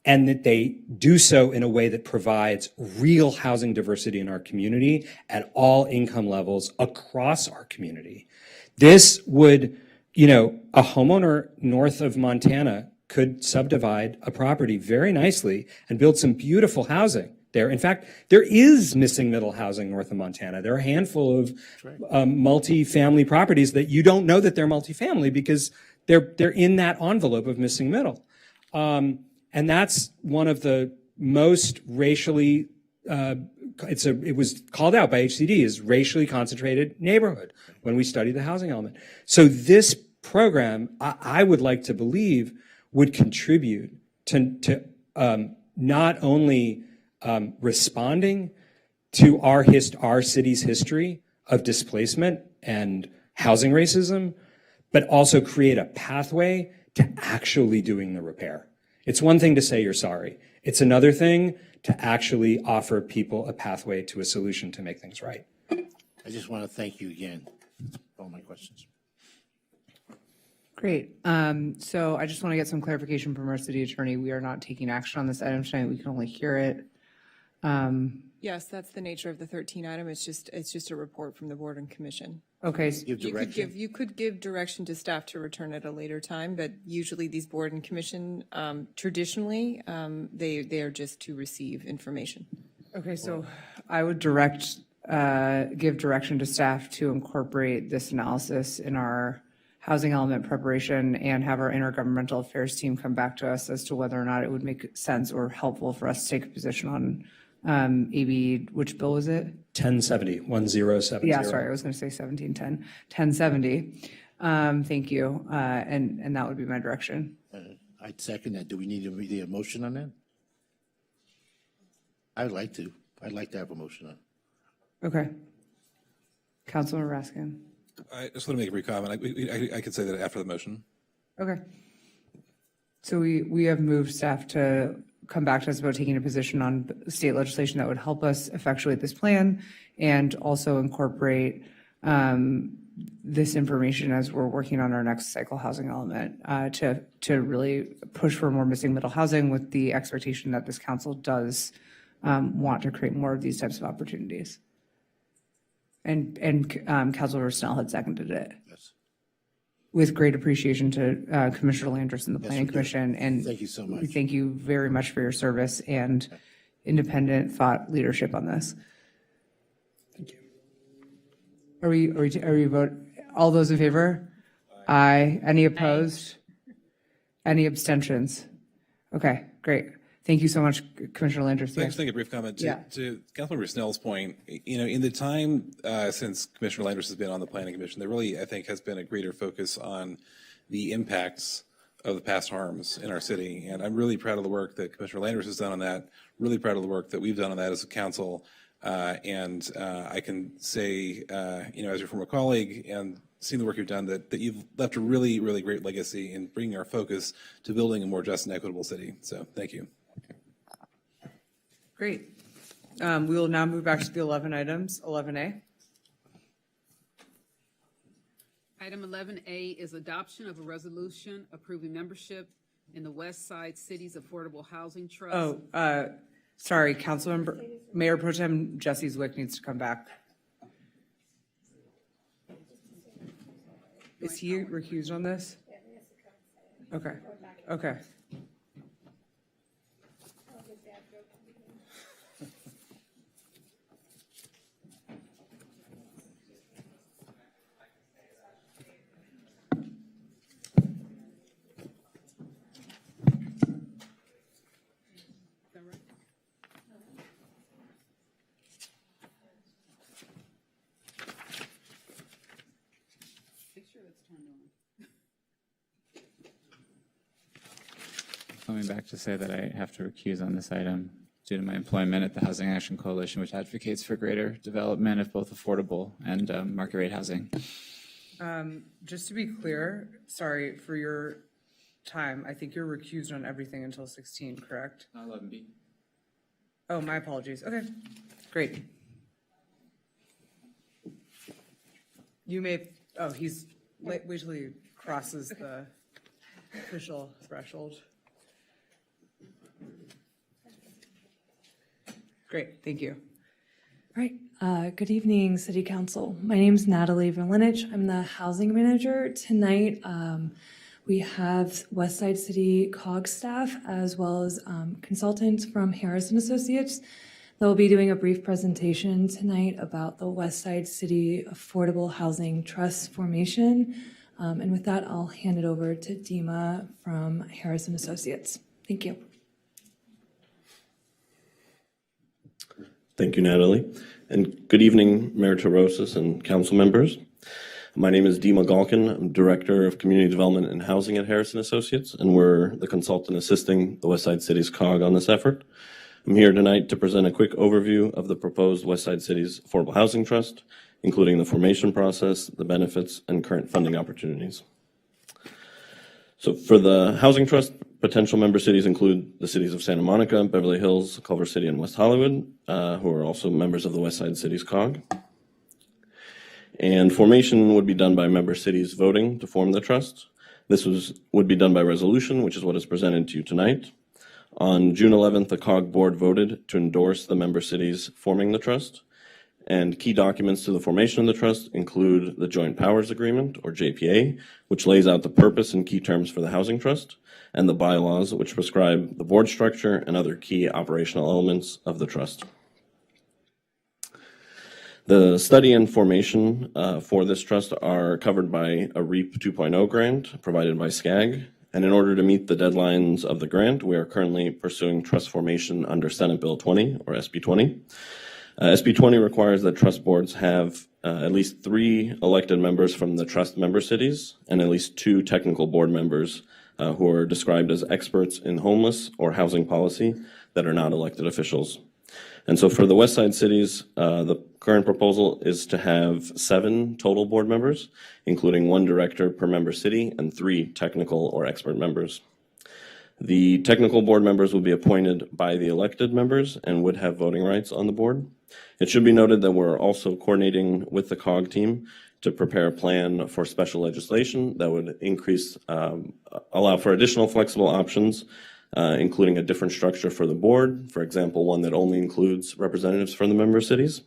and that they do so in a way that provides real housing diversity in our community at all income levels across our community. This would, a homeowner north of Montana could subdivide a property very nicely and build some beautiful housing there. In fact, there is missing middle housing north of Montana. There are a handful of multi-family properties that you don't know that they're multifamily because they're in that envelope of missing middle. And that's one of the most racially, it was called out by HCD as racially concentrated neighborhood when we studied the housing element. So this program, I would like to believe, would contribute to not only responding to our city's history of displacement and housing racism, but also create a pathway to actually doing the repair. It's one thing to say you're sorry. It's another thing to actually offer people a pathway to a solution to make things right. I just want to thank you again for all my questions. Great. So I just want to get some clarification from our city attorney. We are not taking action on this item tonight. We can only hear it. Yes, that's the nature of the 13 item. It's just a report from the board and commission. Okay. You could give direction to staff to return at a later time, but usually these board and commission, traditionally, they are just to receive information. Okay, so I would give direction to staff to incorporate this analysis in our housing element preparation and have our intergovernmental affairs team come back to us as to whether or not it would make sense or helpful for us to take a position on AB, which bill was it? 1070. Yeah, sorry, I was going to say 1710, 1070. Thank you. And that would be my direction. I'd second that. Do we need a motion on that? I'd like to have a motion on it. Okay. Councilman Raskin. I just want to make a brief comment. I could say that after the motion. Okay. So we have moved staff to come back to us about taking a position on state legislation that would help us effectuate this plan and also incorporate this information as we're working on our next cycle housing element to really push for more missing middle housing with the expectation that this council does want to create more of these types of opportunities. And Councilor Snell had seconded it. Yes. With great appreciation to Commissioner Landris and the Planning Commission. And thank you so much. We thank you very much for your service and independent thought leadership on this. Thank you. Are we vote? All those in favor? Aye. Any opposed? Any abstentions? Okay, great. Thank you so much, Commissioner Landris. Thanks. Make a brief comment to Councilmember Snell's point. In the time since Commissioner Landris has been on the Planning Commission, there really, I think, has been a greater focus on the impacts of the past harms in our city. And I'm really proud of the work that Commissioner Landris has done on that. Really proud of the work that we've done on that as a council. And I can say, as your former colleague and seeing the work you've done, that you've left a really, really great legacy in bringing our focus to building a more just and equitable city. So thank you. Great. We will now move back to the 11 items. 11A. Item 11A is adoption of a resolution approving membership in the West Side Cities Affordable Housing Trust. Oh, sorry, Councilmember, Mayor Pro Tem Jesse Zwick needs to come back. Is he recused on this? Okay, okay. Coming back to say that I have to recuse on this item due to my employment at the Housing Action Coalition, which advocates for greater development of both affordable and market rate housing. Just to be clear, sorry for your time, I think you're recused on everything until 16, correct? 11B. Oh, my apologies. Okay, great. You may, oh, wait till he crosses the official threshold. Great, thank you. Right. Good evening, City Council. My name is Natalie Verlinich. I'm the housing manager. Tonight, we have Westside City COG staff as well as consultants from Harris & Associates. They'll be doing a brief presentation tonight about the Westside City Affordable Housing Trust formation. And with that, I'll hand it over to Dima from Harris & Associates. Thank you. Thank you, Natalie. And good evening, Mayor Torosis and council members. My name is Dima Galkin. I'm Director of Community Development and Housing at Harris & Associates, and we're the consultant assisting the Westside City's COG on this effort. I'm here tonight to present a quick overview of the proposed Westside City's Affordable Housing Trust, including the formation process, the benefits, and current funding opportunities. So for the Housing Trust, potential member cities include the cities of Santa Monica, Beverly Hills, Culver City, and West Hollywood, who are also members of the Westside City's COG. And formation would be done by member cities voting to form the trust. This would be done by resolution, which is what is presented to you tonight. On June 11th, the COG board voted to endorse the member cities forming the trust. And key documents to the formation of the trust include the Joint Powers Agreement, or JPA, which lays out the purpose and key terms for the housing trust, and the bylaws, which prescribe the board structure and other key operational elements of the trust. The study and formation for this trust are covered by a REAP 2.0 grant provided by SCAG. And in order to meet the deadlines of the grant, we are currently pursuing trust formation under Senate Bill 20, or SB 20. SB 20 requires that trust boards have at least 3 elected members from the trust member cities and at least 2 technical board members who are described as experts in homeless or housing policy that are not elected officials. And so for the Westside cities, the current proposal is to have 7 total board members, including 1 director per member city and 3 technical or expert members. The technical board members will be appointed by the elected members and would have voting rights on the board. It should be noted that we're also coordinating with the COG team to prepare a plan for special legislation that would allow for additional flexible options, including a different structure for the board, for example, one that only includes representatives from the member cities.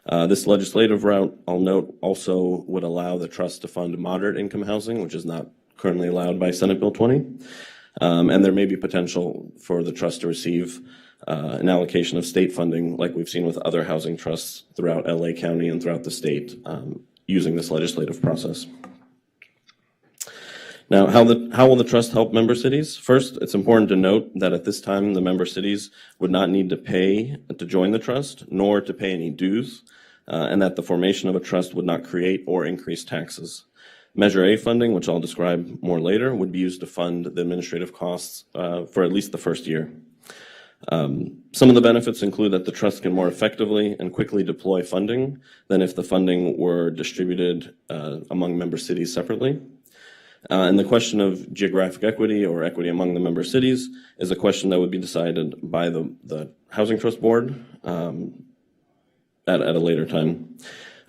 This legislative route, I'll note, also would allow the trust to fund moderate income housing, which is not currently allowed by Senate Bill 20. And there may be potential for the trust to receive an allocation of state funding like we've seen with other housing trusts throughout LA County and throughout the state using this legislative process. Now, how will the trust help member cities? First, it's important to note that at this time, the member cities would not need to pay to join the trust, nor to pay any dues, and that the formation of a trust would not create or increase taxes. Measure A funding, which I'll describe more later, would be used to fund the administrative costs for at least the first year. Some of the benefits include that the trust can more effectively and quickly deploy funding than if the funding were distributed among member cities separately. And the question of geographic equity or equity among the member cities is a question that would be decided by the Housing Trust Board at a later time.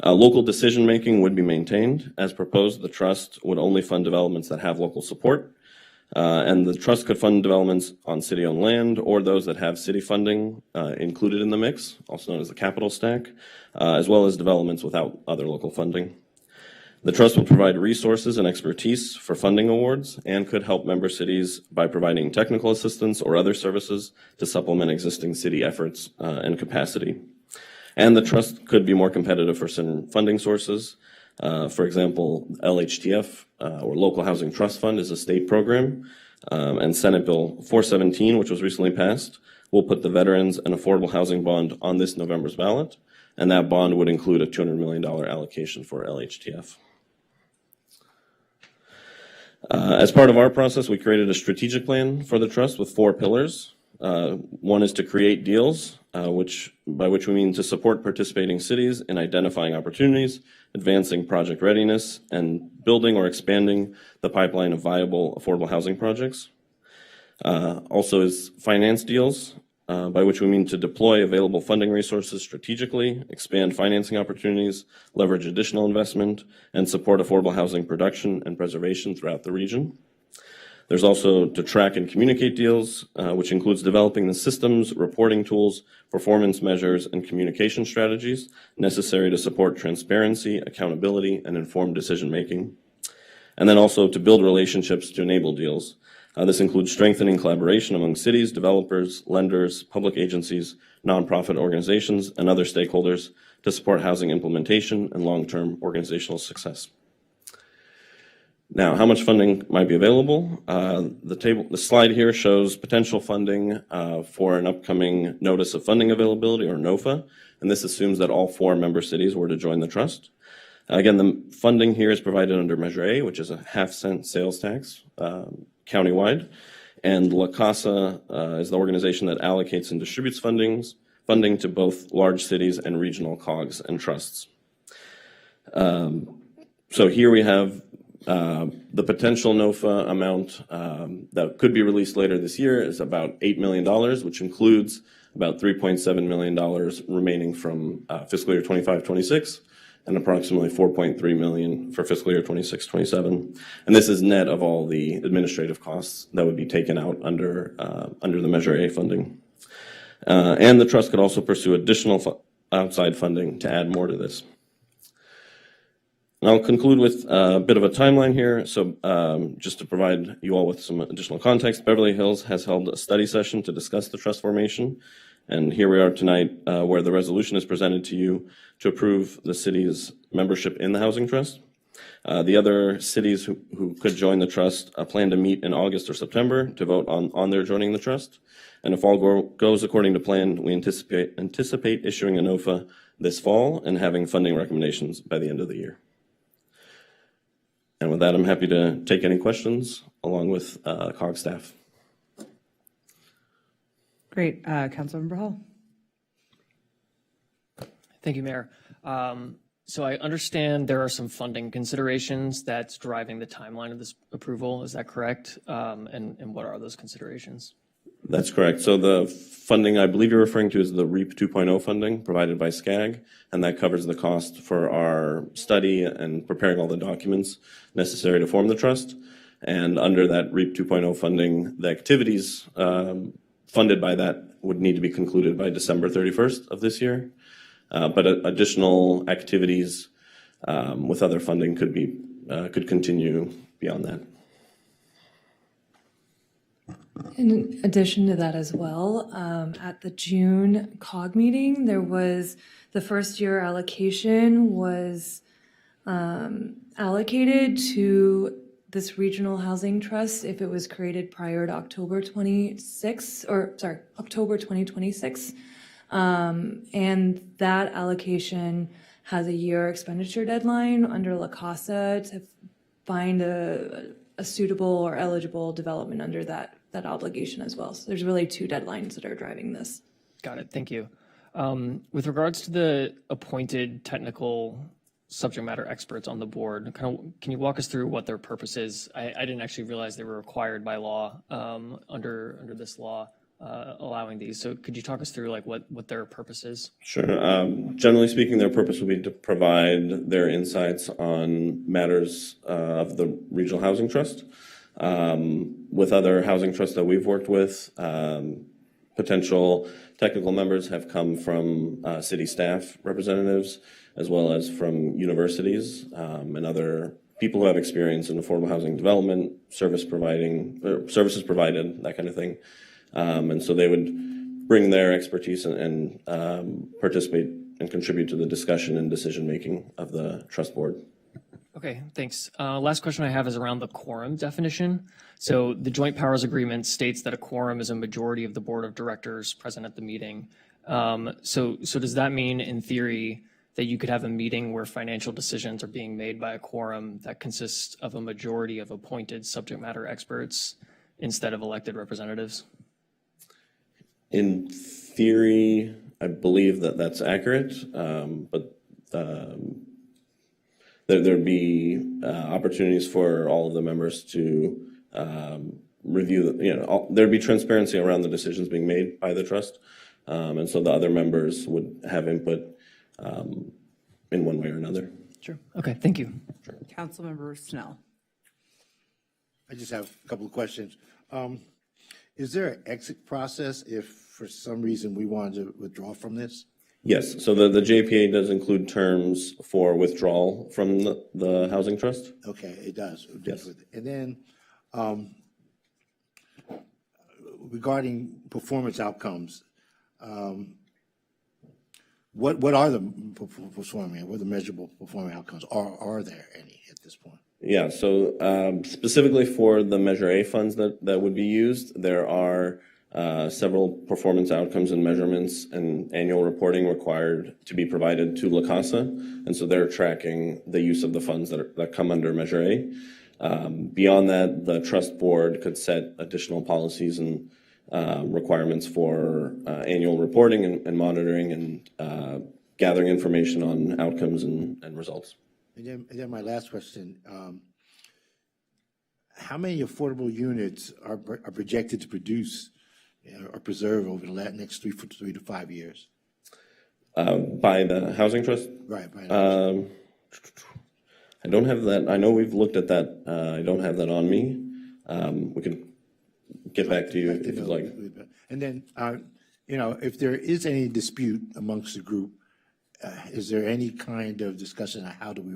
Local decision-making would be maintained. As proposed, the trust would only fund developments that have local support, and the trust could fund developments on city-owned land or those that have city funding included in the mix, also known as the capital stack, as well as developments without other local funding. The trust will provide resources and expertise for funding awards and could help member cities by providing technical assistance or other services to supplement existing city efforts and capacity. And the trust could be more competitive for certain funding sources. For example, LHTF, or Local Housing Trust Fund, is a state program. And Senate Bill 417, which was recently passed, will put the Veterans and Affordable Housing Bond on this November's ballot. And that bond would include a $200 million allocation for LHTF. As part of our process, we created a strategic plan for the trust with 4 pillars. One is to create deals, by which we mean to support participating cities in identifying opportunities, advancing project readiness, and building or expanding the pipeline of viable affordable housing projects. Also is finance deals, by which we mean to deploy available funding resources strategically, expand financing opportunities, leverage additional investment, and support affordable housing production and preservation throughout the region. There's also to track and communicate deals, which includes developing the systems, reporting tools, performance measures, and communication strategies necessary to support transparency, accountability, and informed decision-making. And then also to build relationships to enable deals. This includes strengthening collaboration among cities, developers, lenders, public agencies, nonprofit organizations, and other stakeholders to support housing implementation and long-term organizational success. Now, how much funding might be available? The slide here shows potential funding for an upcoming Notice of Funding Availability, or NOFA, and this assumes that all 4 member cities were to join the trust. Again, the funding here is provided under Measure A, which is a half-cent sales tax countywide, and La Casa is the organization that allocates and distributes funding to both large cities and regional COGs and trusts. So here we have the potential NOFA amount that could be released later this year is about $8 million, which includes about $3.7 million remaining from fiscal year 25-26, and approximately $4.3 million for fiscal year 26-27. And this is net of all the administrative costs that would be taken out under the Measure A funding. And the trust could also pursue additional outside funding to add more to this. And I'll conclude with a bit of a timeline here. So just to provide you all with some additional context, Beverly Hills has held a study session to discuss the trust formation. And here we are tonight where the resolution is presented to you to approve the city's membership in the Housing Trust. The other cities who could join the trust plan to meet in August or September to vote on their joining the trust. And if all goes according to plan, we anticipate issuing a NOFA this fall and having funding recommendations by the end of the year. And with that, I'm happy to take any questions along with COG staff. Great. Councilmember Hall. Thank you, Mayor. So I understand there are some funding considerations that's driving the timeline of this approval. Is that correct? And what are those considerations? That's correct. So the funding I believe you're referring to is the REAP 2.0 funding provided by SCAG, and that covers the cost for our study and preparing all the documents necessary to form the trust. And under that REAP 2.0 funding, the activities funded by that would need to be concluded by December 31st of this year. But additional activities with other funding could continue beyond that. In addition to that as well, at the June COG meeting, there was the first year allocation was allocated to this regional housing trust if it was created prior to October 2026. And that allocation has a year expenditure deadline under La Casa to find a suitable or eligible development under that obligation as well. So there's really 2 deadlines that are driving this. Got it. Thank you. With regards to the appointed technical subject matter experts on the board, can you walk us through what their purpose is? I didn't actually realize they were required by law under this law allowing these. So could you talk us through what their purpose is? Sure. Generally speaking, their purpose would be to provide their insights on matters of the Regional Housing Trust. With other housing trusts that we've worked with, potential technical members have come from city staff representatives, as well as from universities and other people who have experience in affordable housing development, services provided, that kind of thing. And so they would bring their expertise and participate and contribute to the discussion and decision-making of the trust board. Okay, thanks. Last question I have is around the quorum definition. So the joint powers agreement states that a quorum is a majority of the board of directors present at the meeting. So does that mean, in theory, that you could have a meeting where financial decisions are being made by a quorum that consists of a majority of appointed subject matter experts instead of elected representatives? In theory, I believe that that's accurate, but there'd be opportunities for all of the members to review, there'd be transparency around the decisions being made by the trust. And so the other members would have input in one way or another. Sure. Okay, thank you. Sure. Councilmember Snell. I just have a couple of questions. Is there an exit process if for some reason we wanted to withdraw from this? Yes, so the JPA does include terms for withdrawal from the housing trust. Okay, it does. Yes. And then regarding performance outcomes, what are the what are the measurable performing outcomes? Are there any at this point? Yeah, so specifically for the Measure A funds that would be used, there are several performance outcomes and measurements and annual reporting required to be provided to La Casa. And so they're tracking the use of the funds that come under Measure A. Beyond that, the trust board could set additional policies and requirements for annual reporting and monitoring and gathering information on outcomes and results. And then my last question, how many affordable units are projected to produce or preserve over the next 3 to 5 years? By the housing trust? Right. I don't have that. I know we've looked at that. I don't have that on me. We can get back to you if you'd like. And then, if there is any dispute amongst the group, is there any kind of discussion on how do we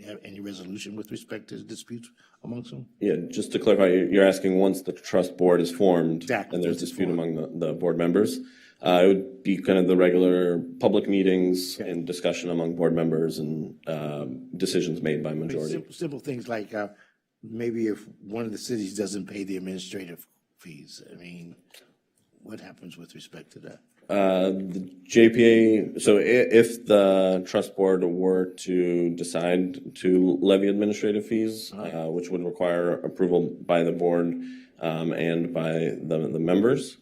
have any resolution with respect to disputes amongst them? Yeah, just to clarify, you're asking once the trust board is formed Exactly. and there's dispute among the board members, it would be kind of the regular public meetings and discussion among board members and decisions made by majority. Simple things like maybe if one of the cities doesn't pay the administrative fees, what happens with respect to that? The JPA, so if the trust board were to decide to levy administrative fees, which would require approval by the board and by the members,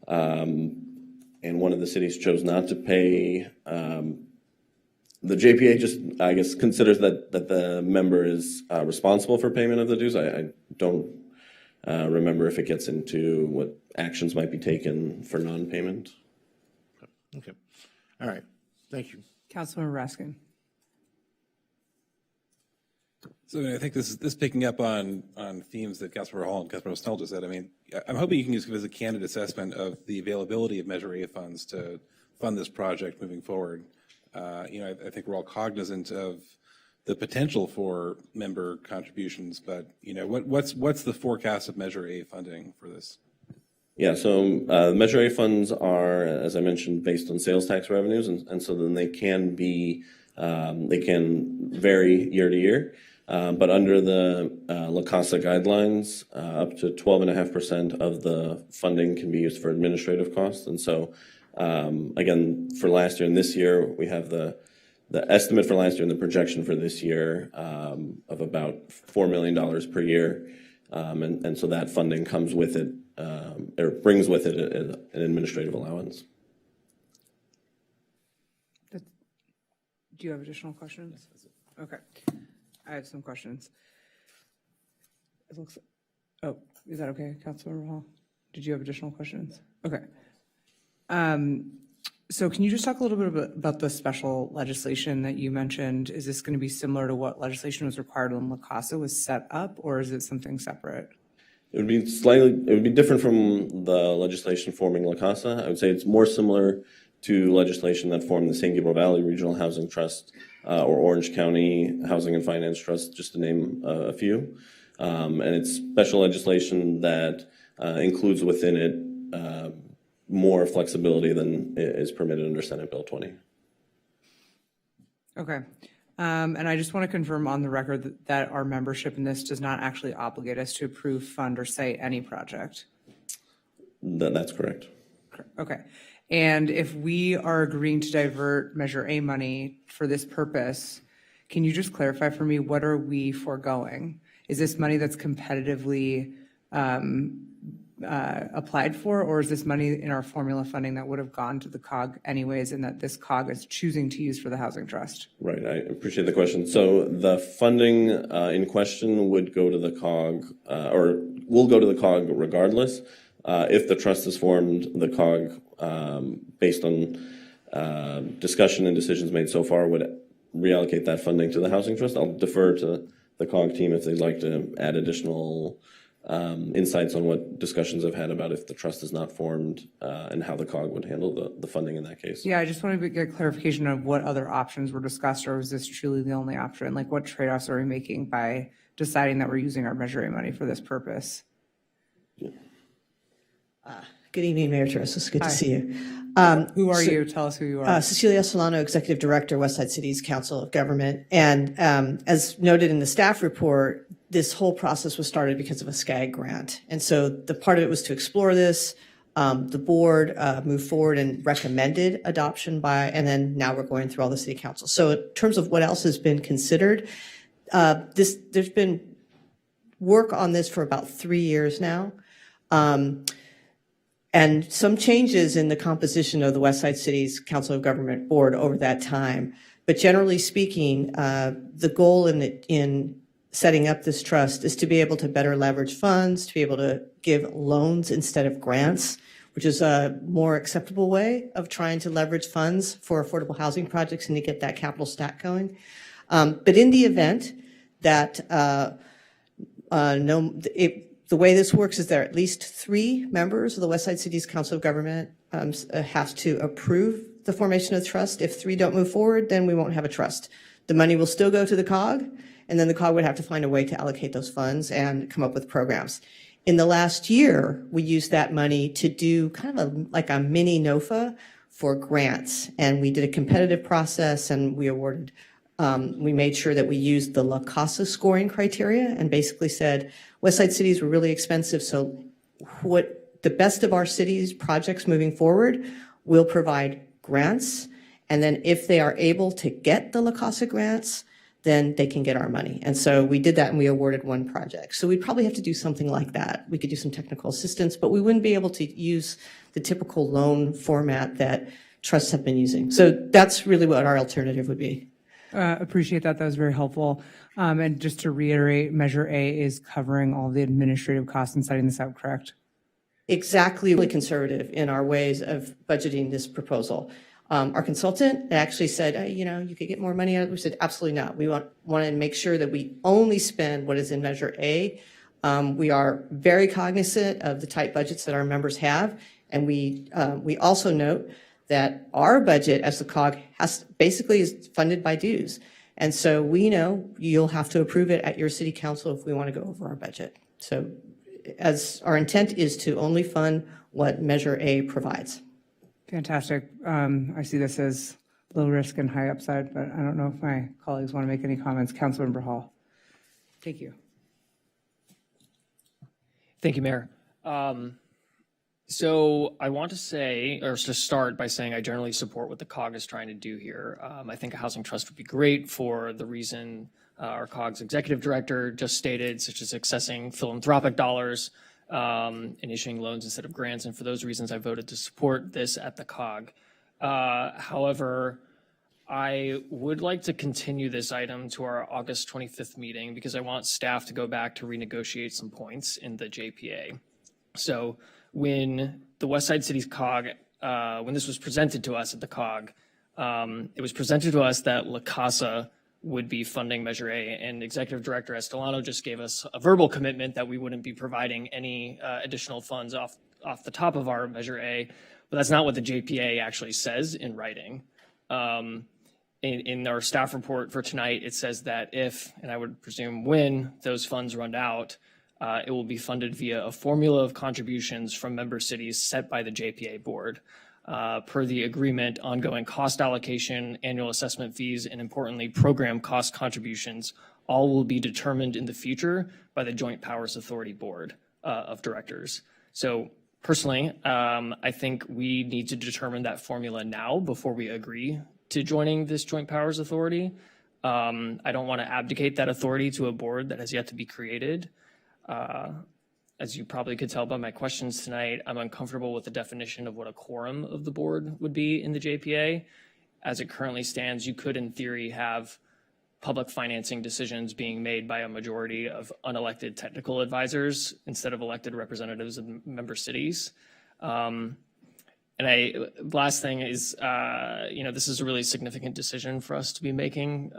and one of the cities chose not to pay, the JPA just, I guess, considers that the member is responsible for payment of the dues. I don't remember if it gets into what actions might be taken for non-payment. Okay. All right. Thank you. Councilmember Raskin. So I think this is picking up on themes that Councilmember Hall and Councilmember Snell just said. I'm hoping you can just give us a candid assessment of the availability of Measure A funds to fund this project moving forward. I think we're all cognizant of the potential for member contributions, but what's the forecast of Measure A funding for this? Yeah, so Measure A funds are, as I mentioned, based on sales tax revenues, and so then they can vary year to year. But under the La Casa guidelines, up to 12.5% of the funding can be used for administrative costs. And so, again, for last year and this year, we have the estimate for last year and the projection for this year of about $4 million per year. And so that funding comes with it, or brings with it an administrative allowance. Do you have additional questions? Okay. I have some questions. It looks, is that okay, Councilmember Hall? Did you have additional questions? Okay. So can you just talk a little bit about the special legislation that you mentioned? Is this going to be similar to what legislation was required when La Casa was set up, or is it something separate? It would be different from the legislation forming La Casa. I would say it's more similar to legislation that formed the San Gabriel Valley Regional Housing Trust or Orange County Housing and Finance Trust, just to name a few. And it's special legislation that includes within it more flexibility than is permitted under Senate Bill 20. Okay. And I just want to confirm on the record that our membership in this does not actually obligate us to approve, fund, or cite any project. That's correct. Okay. And if we are agreeing to divert Measure A money for this purpose, can you just clarify for me, what are we foregoing? Is this money that's competitively applied for, or is this money in our formula funding that would have gone to the COG anyways, and that this COG is choosing to use for the Housing Trust? Right, I appreciate the question. So the funding in question would go to the COG, or will go to the COG regardless. If the trust is formed, the COG, based on discussion and decisions made so far, would reallocate that funding to the Housing Trust. I'll defer to the COG team if they'd like to add additional insights on what discussions have had about if the trust is not formed and how the COG would handle the funding in that case. Yeah, I just wanted to get clarification of what other options were discussed, or was this truly the only option? Like, what trade-offs are we making by deciding that we're using our Measure A money for this purpose? Good evening, Mayor Teresa. It's good Hi. to see you. Who are you? Tell us who you are. Cecilia Solano, Executive Director, Westside City's Council of Government. And as noted in the staff report, this whole process was started because of a SCAG grant. And so the part of it was to explore this. The board moved forward and recommended adoption by, and then now we're going through all the city council. So in terms of what else has been considered, there's been work on this for about 3 years now. And some changes in the composition of the Westside City's Council of Government Board over that time. But generally speaking, the goal in setting up this trust is to be able to better leverage funds, to be able to give loans instead of grants, which is a more acceptable way of trying to leverage funds for affordable housing projects and to get that capital stack going. But in the event that the way this works is there are at least 3 members of the Westside City's Council of Government have to approve the formation of the trust. If 3 don't move forward, then we won't have a trust. The money will still go to the COG, and then the COG would have to find a way to allocate those funds and come up with programs. In the last year, we used that money to do kind of like a mini NOFA for grants, and we did a competitive process, and we awarded. We made sure that we used the La Casa scoring criteria and basically said Westside cities were really expensive, so what the best of our cities projects moving forward will provide grants, and then if they are able to get the La Casa grants, then they can get our money. And so we did that, and we awarded 1 project. So we'd probably have to do something like that. We could do some technical assistance, but we wouldn't be able to use the typical loan format that trusts have been using. So that's really what our alternative would be. Appreciate that. That was very helpful. And just to reiterate, Measure A is covering all the administrative costs in setting this out, correct? Exactly, really conservative in our ways of budgeting this proposal. Our consultant actually said, hey, you could get more money out of it. We said, absolutely not. We want to make sure that we only spend what is in Measure A. We are very cognizant of the tight budgets that our members have. And we also note that our budget as the COG basically is funded by dues. And so we know you'll have to approve it at your city council if we want to go over our budget. So as our intent is to only fund what Measure A provides. Fantastic. I see this as low risk and high upside, but I don't know if my colleagues want to make any comments. Councilmember Hall. Thank you. Thank you, Mayor. So I want to say, or to start by saying I generally support what the COG is trying to do here. I think a housing trust would be great for the reason our COG's executive director just stated, such as accessing philanthropic dollars and issuing loans instead of grants. And for those reasons, I voted to support this at the COG. However, I would like to continue this item to our August 25th meeting because I want staff to go back to renegotiate some points in the JPA. So when the Westside City's COG, when this was presented to us at the COG, it was presented to us that La Casa would be funding Measure A, and Executive Director Estelano just gave us a verbal commitment that we wouldn't be providing any additional funds off the top of our Measure A, but that's not what the JPA actually says in writing. In our staff report for tonight, it says that if, and I would presume when, those funds run out, it will be funded via a formula of contributions from member cities set by the JPA board. Per the agreement, ongoing cost allocation, annual assessment fees, and importantly, program cost contributions all will be determined in the future by the Joint Powers Authority Board of Directors. So Personally, I think we need to determine that formula now before we agree to joining this Joint Powers Authority. I don't want to abdicate that authority to a board that has yet to be created. As you probably could tell by my questions tonight, I'm uncomfortable with the definition of what a quorum of the board would be in the JPA. As it currently stands, you could, in theory, have public financing decisions being made by a majority of unelected technical advisors instead of elected representatives of member cities. Last thing is, this is a really significant decision for us to be making.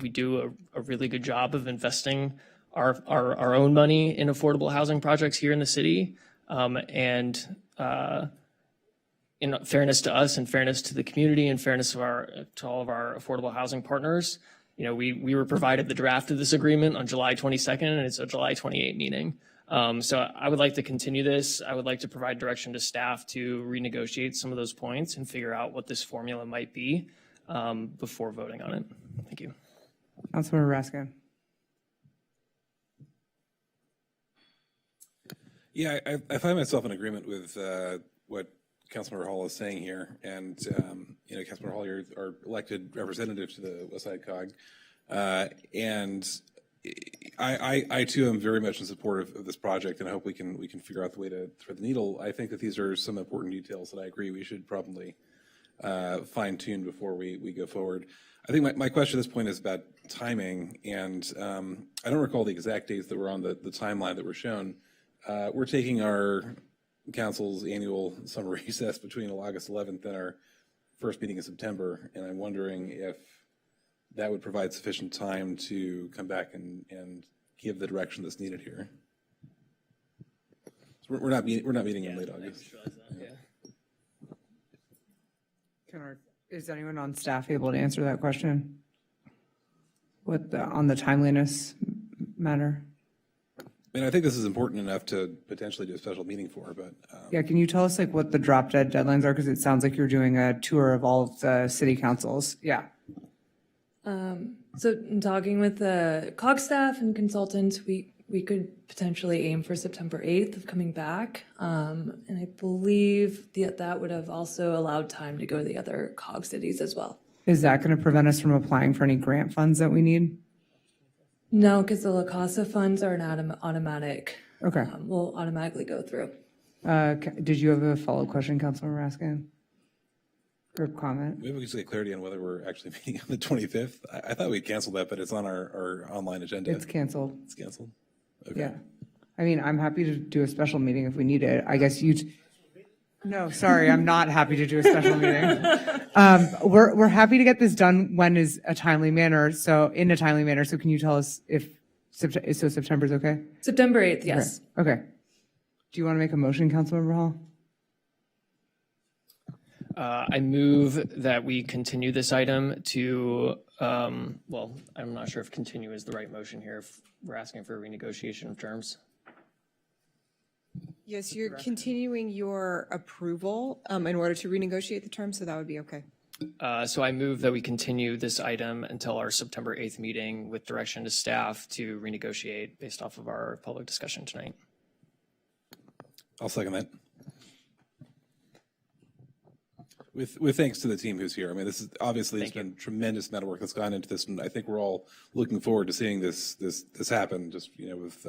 We do a really good job of investing our own money in affordable housing projects here in the city. In fairness to us and fairness to the community and fairness to all of our affordable housing partners, we were provided the draft of this agreement on July 22nd, and it's a July 28 meeting. So I would like to continue this. I would like to provide direction to staff to renegotiate some of those points and figure out what this formula might be before voting on it. Thank you. Councilmember Raskin. Yeah, I find myself in agreement with what Councilmember Hall is saying here. And, Councilmember Hall, you're our elected representative to the Westside COG. And I too am very much in support of this project, and I hope we can figure out the way to thread the needle. I think that these are some important details that I agree we should probably fine tune before we go forward. I think my question at this point is about timing, and I don't recall the exact dates that were on the timeline that were shown. We're taking our council's annual summer recess between August 11th and our first meeting in September, and I'm wondering if that would provide sufficient time to come back and give the direction that's needed here. So we're not meeting in late August. Is anyone on staff able to answer that question? On the timeliness matter? I mean, I think this is important enough to potentially do a special meeting for, but. Yeah, can you tell us what the drop dead deadlines are? Because it sounds like you're doing a tour of all of the city councils. Yeah. So in talking with the COG staff and consultants, we could potentially aim for September 8th of coming back. And I believe that would have also allowed time to go to the other COG cities as well. Is that going to prevent us from applying for any grant funds that we need? No, because the La Casa funds are an automatic. Okay. Will automatically go through. Did you have a follow-up question, Councilmember Raskin? Or comment? Maybe we can just get clarity on whether we're actually meeting on the 25th. I thought we canceled that, but it's on our online agenda. It's canceled. It's canceled? Okay. Yeah. I mean, I'm happy to do a special meeting if we need it. I guess no, sorry, I'm not happy to do a special meeting. We're happy to get this done when is a timely manner. So in a timely manner. So can you tell us if September's okay? September 8th, yes. Okay. Do you want to make a motion, Councilmember Hall? I move that we continue this item to, I'm not sure if continue is the right motion here. If we're asking for a renegotiation of terms. Yes, you're continuing your approval in order to renegotiate the terms, so that would be okay. So I move that we continue this item until our September 8th meeting with direction to staff to renegotiate based off of our public discussion tonight. I'll second that. With thanks to the team who's here. I mean, this is obviously there's been tremendous amount of work that's gone into this, and I think we're all looking forward to seeing this happen. Just with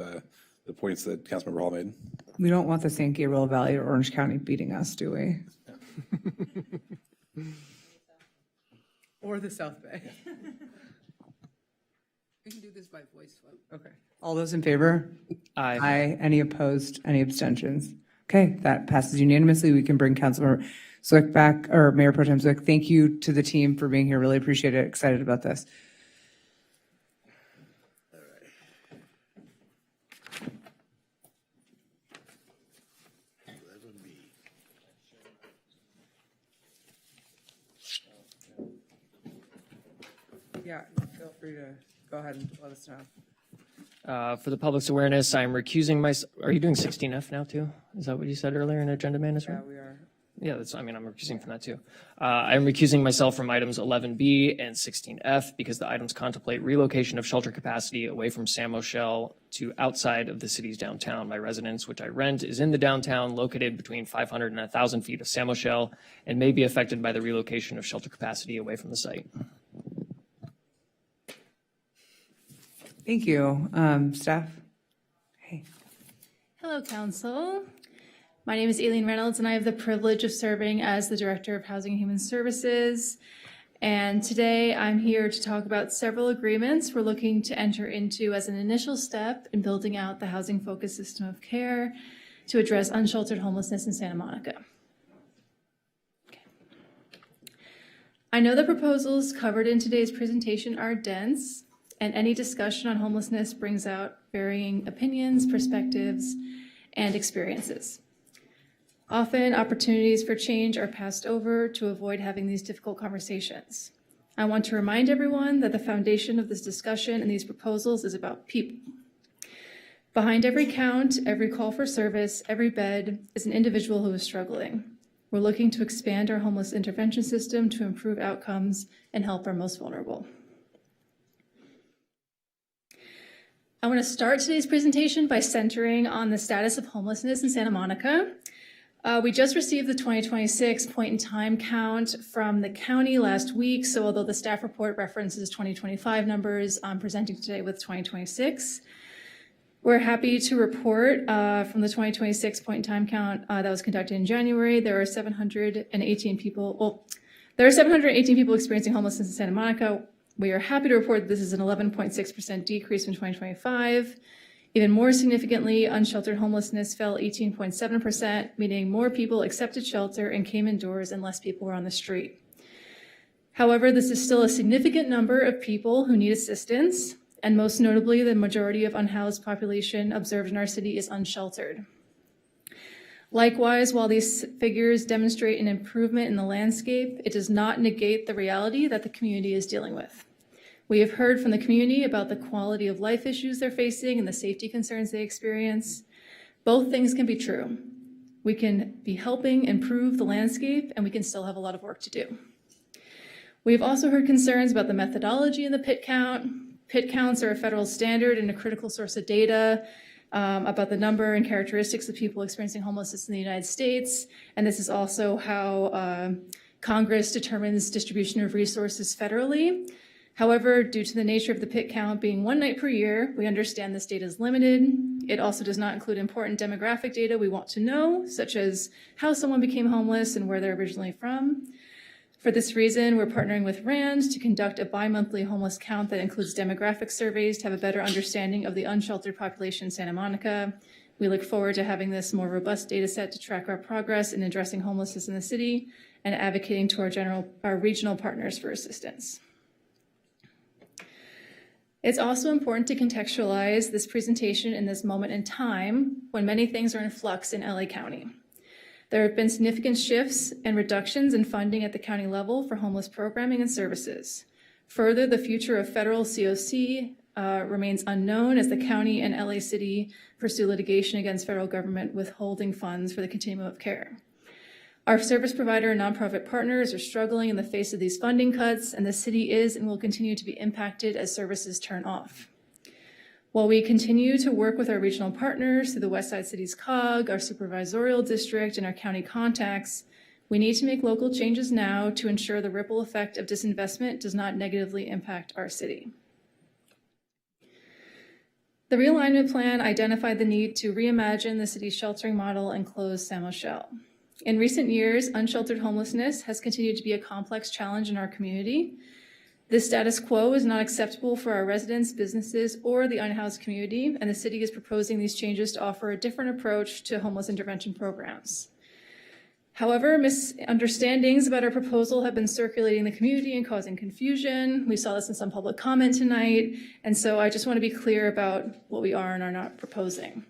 the points that Councilmember Hall made. We don't want the San Gabriel Valley or Orange County beating us, do we? Or the South Bay. We can do this by voice vote. Okay. All those in favor? Aye. Aye. Any opposed? Any abstentions? Okay, that passes unanimously. We can bring Councilmember Zwick back, or Mayor Pro Tem Zwick. Thank you to the team for being here. Really appreciate it. Excited about this. Yeah, feel free to go ahead and let us know. For the public's awareness, I'm recusing myself. Are you doing 16F now too? Is that what you said earlier in agenda management? Yeah, we are. Yeah, that's, I mean, I'm recusing from that too. I'm recusing myself from items 11B and 16F because the items contemplate relocation of shelter capacity away from San Moschel to outside of the city's downtown. My residence, which I rent, is in the downtown, located between 500 and 1,000 feet of San Moschel, and may be affected by the relocation of shelter capacity away from the site. Thank you. Staff? Hello, Council. My name is Aileen Reynolds, and I have the privilege of serving as the Director of Housing and Human Services. And today I'm here to talk about several agreements we're looking to enter into as an initial step in building out the housing-focused system of care to address unsheltered homelessness in Santa Monica. I know the proposals covered in today's presentation are dense, and any discussion on homelessness brings out varying opinions, perspectives, and experiences. Often, opportunities for change are passed over to avoid having these difficult conversations. I want to remind everyone that the foundation of this discussion and these proposals is about people. Behind every count, every call for service, every bed is an individual who is struggling. We're looking to expand our homeless intervention system to improve outcomes and help our most vulnerable. I want to start today's presentation by centering on the status of homelessness in Santa Monica. We just received the 2026 point-in-time count from the county last week, so although the staff report references 2025 numbers, I'm presenting today with 2026. We're happy to report from the 2026 point-in-time count that was conducted in January, there are 718 people, there are 718 people experiencing homelessness in Santa Monica. We are happy to report that this is an 11.6% decrease from 2025. Even more significantly, unsheltered homelessness fell 18.7%, meaning more people accepted shelter and came indoors and less people were on the street. However, this is still a significant number of people who need assistance, and most notably, the majority of unhoused population observed in our city is unsheltered. Likewise, while these figures demonstrate an improvement in the landscape, it does not negate the reality that the community is dealing with. We have heard from the community about the quality of life issues they're facing and the safety concerns they experience. Both things can be true. We can be helping improve the landscape, and we can still have a lot of work to do. We've also heard concerns about the methodology in the PIT count. PIT counts are a federal standard and a critical source of data about the number and characteristics of people experiencing homelessness in the United States. And this is also how Congress determines distribution of resources federally. However, due to the nature of the PIT count being one night per year, we understand this data is limited. It also does not include important demographic data we want to know, such as how someone became homeless and where they're originally from. For this reason, we're partnering with RAND to conduct a bi-monthly homeless count that includes demographic surveys to have a better understanding of the unsheltered population in Santa Monica. We look forward to having this more robust data set to track our progress in addressing homelessness in the city and advocating to our regional partners for assistance. It's also important to contextualize this presentation in this moment in time when many things are in flux in LA County. There have been significant shifts and reductions in funding at the county level for homeless programming and services. Further, the future of federal COC remains unknown as the county and LA City pursue litigation against federal government withholding funds for the continuum of care. Our service provider and nonprofit partners are struggling in the face of these funding cuts, and the city is and will continue to be impacted as services turn off. While we continue to work with our regional partners through the Westside Cities COG, our supervisorial district, and our county contacts, we need to make local changes now to ensure the ripple effect of disinvestment does not negatively impact our city. The realignment plan identified the need to reimagine the city's sheltering model and close San Moschel. In recent years, unsheltered homelessness has continued to be a complex challenge in our community. This status quo is not acceptable for our residents, businesses, or the unhoused community, and the city is proposing these changes to offer a different approach to homeless intervention programs. However, misunderstandings about our proposal have been circulating in the community and causing confusion. We saw this in some public comment tonight, and so I just want to be clear about what we are and are not proposing.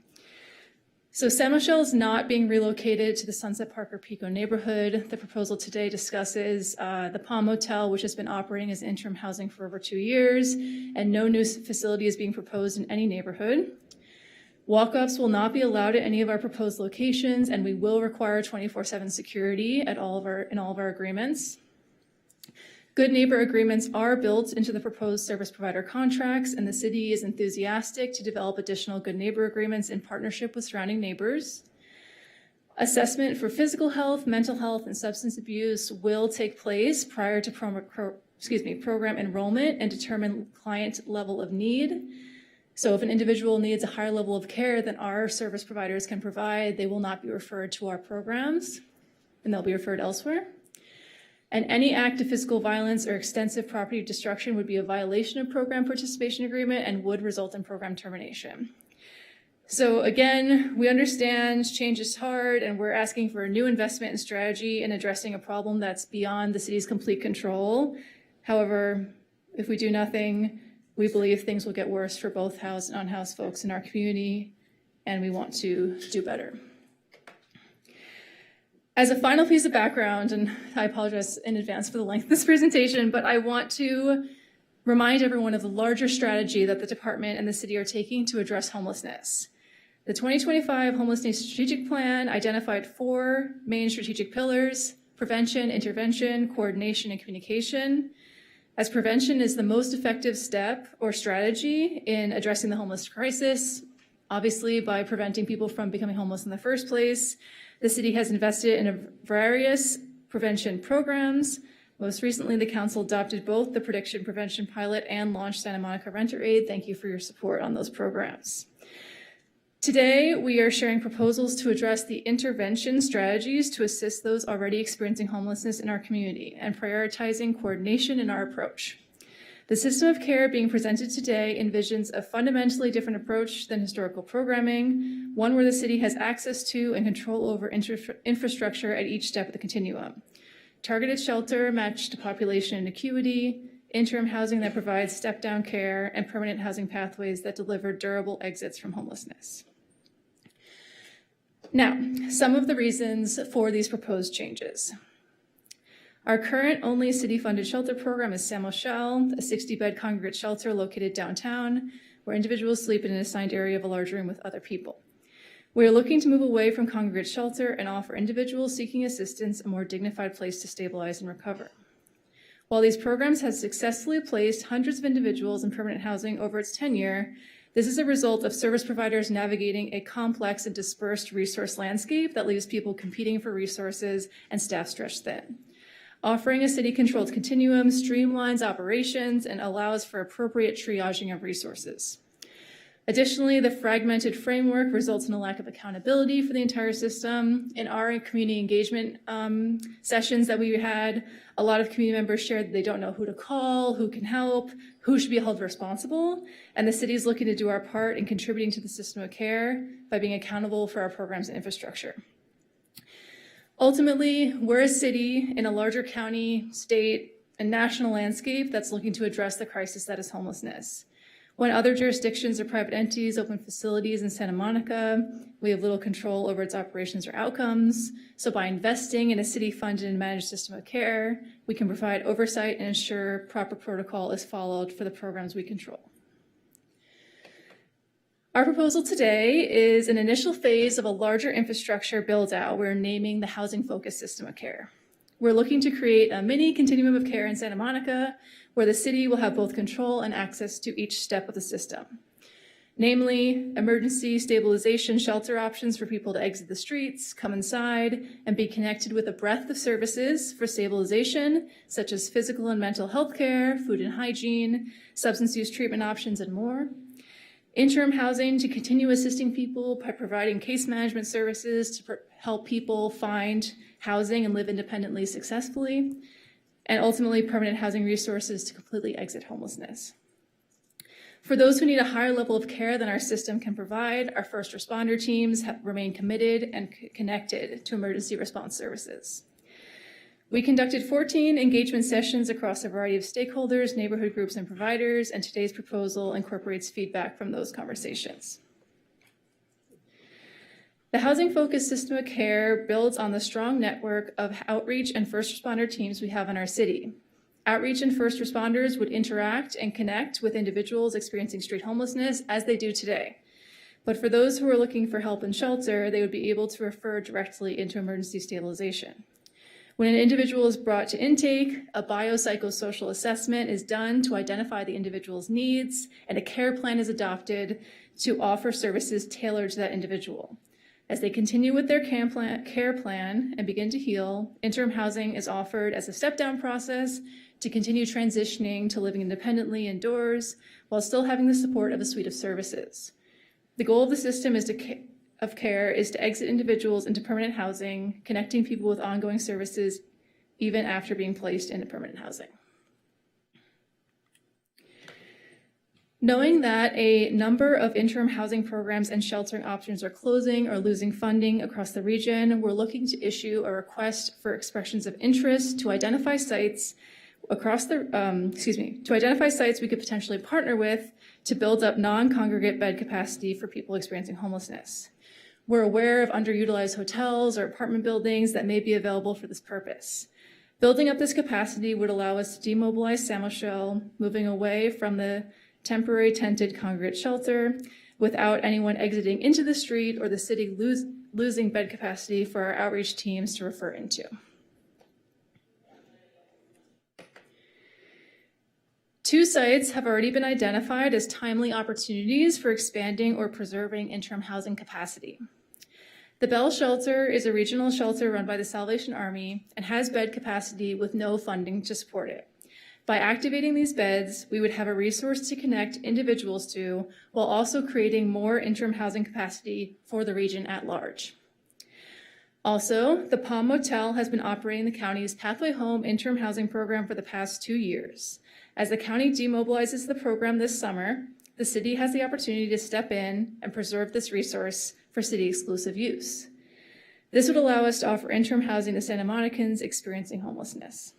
So San Moschel is not being relocated to the Sunset Park or Pico neighborhood. The proposal today discusses the Palm Motel, which has been operating as interim housing for over 2 years, and no new facility is being proposed in any neighborhood. Walk-ups will not be allowed at any of our proposed locations, and we will require 24/7 security in all of our agreements. Good neighbor agreements are built into the proposed service provider contracts, and the city is enthusiastic to develop additional good neighbor agreements in partnership with surrounding neighbors. Assessment for physical health, mental health, and substance abuse will take place prior to program enrollment and determine client level of need. So if an individual needs a higher level of care than our service providers can provide, they will not be referred to our programs, and they'll be referred elsewhere. And any act of physical violence or extensive property destruction would be a violation of program participation agreement and would result in program termination. So again, we understand change is hard, and we're asking for a new investment and strategy in addressing a problem that's beyond the city's complete control. However, if we do nothing, we believe things will get worse for both housed and unhoused folks in our community, and we want to do better. As a final piece of background, and I apologize in advance for the length of this presentation, but I want to remind everyone of the larger strategy that the department and the city are taking to address homelessness. The 2025 Homelessness Strategic Plan identified 4 main strategic pillars: prevention, intervention, coordination, and communication. As prevention is the most effective step or strategy in addressing the homeless crisis, obviously by preventing people from becoming homeless in the first place, the city has invested in various prevention programs. Most recently, the council adopted both the Prediction Prevention Pilot and launched Santa Monica Renter Aid. Thank you for your support on those programs. Today, we are sharing proposals to address the intervention strategies to assist those already experiencing homelessness in our community and prioritizing coordination in our approach. The system of care being presented today envisions a fundamentally different approach than historical programming, one where the city has access to and control over infrastructure at each step of the continuum. Targeted shelter matched to population and acuity, interim housing that provides step-down care, and permanent housing pathways that deliver durable exits from homelessness. Now, some of the reasons for these proposed changes. Our current only city-funded shelter program is San Michelle, a 60-bed congregate shelter located downtown, where individuals sleep in an assigned area of a large room with other people. We are looking to move away from congregate shelter and offer individuals seeking assistance a more dignified place to stabilize and recover. While these programs have successfully placed hundreds of individuals in permanent housing over its tenure, this is a result of service providers navigating a complex and dispersed resource landscape that leaves people competing for resources and staff stretched thin. Offering a city-controlled continuum streamlines operations and allows for appropriate triaging of resources. Additionally, the fragmented framework results in a lack of accountability for the entire system. In our community engagement sessions that we had, a lot of community members shared that they don't know who to call, who can help, who should be held responsible, and the city is looking to do our part in contributing to the system of care by being accountable for our programs and infrastructure. Ultimately, we're a city in a larger county, state, and national landscape that's looking to address the crisis that is homelessness. When other jurisdictions or private entities open facilities in Santa Monica, we have little control over its operations or outcomes. So by investing in a city-funded and managed system of care, we can provide oversight and ensure proper protocol is followed for the programs we control. Our proposal today is an initial phase of a larger infrastructure build-out we're naming the Housing-Focused System of Care. We're looking to create a mini continuum of care in Santa Monica where the city will have both control and access to each step of the system. Namely, emergency stabilization shelter options for people to exit the streets, come inside, and be connected with a breadth of services for stabilization, such as physical and mental health care, food and hygiene, substance use treatment options, and more. Interim housing to continue assisting people by providing case management services to help people find housing and live independently successfully, and ultimately permanent housing resources to completely exit homelessness. For those who need a higher level of care than our system can provide, our first responder teams remain committed and connected to emergency response services. We conducted 14 engagement sessions across a variety of stakeholders, neighborhood groups, and providers, and today's proposal incorporates feedback from those conversations. The Housing-Focused System of Care builds on the strong network of outreach and first responder teams we have in our city. Outreach and first responders would interact and connect with individuals experiencing street homelessness as they do today. But for those who are looking for help and shelter, they would be able to refer directly into emergency stabilization. When an individual is brought to intake, a biopsychosocial assessment is done to identify the individual's needs, and a care plan is adopted to offer services tailored to that individual. As they continue with their care plan and begin to heal, interim housing is offered as a step-down process to continue transitioning to living independently indoors while still having the support of a suite of services. The goal of the system of care is to exit individuals into permanent housing, connecting people with ongoing services even after being placed into permanent housing. Knowing that a number of interim housing programs and sheltering options are closing or losing funding across the region, we're looking to issue a request for expressions of interest to identify sites across the, to identify sites we could potentially partner with to build up non-congregate bed capacity for people experiencing homelessness. We're aware of underutilized hotels or apartment buildings that may be available for this purpose. Building up this capacity would allow us to demobilize San Michelle, moving away from the temporary tented congregate shelter without anyone exiting into the street or the city losing bed capacity for our outreach teams to refer into. Two sites have already been identified as timely opportunities for expanding or preserving interim housing capacity. The Bell Shelter is a regional shelter run by the Salvation Army and has bed capacity with no funding to support it. By activating these beds, we would have a resource to connect individuals to while also creating more interim housing capacity for the region at large. Also, the Palm Motel has been operating the county's Pathway Home interim housing program for the past 2 years. As the county demobilizes the program this summer, the city has the opportunity to step in and preserve this resource for city exclusive use. This would allow us to offer interim housing to Santa Monicans experiencing homelessness.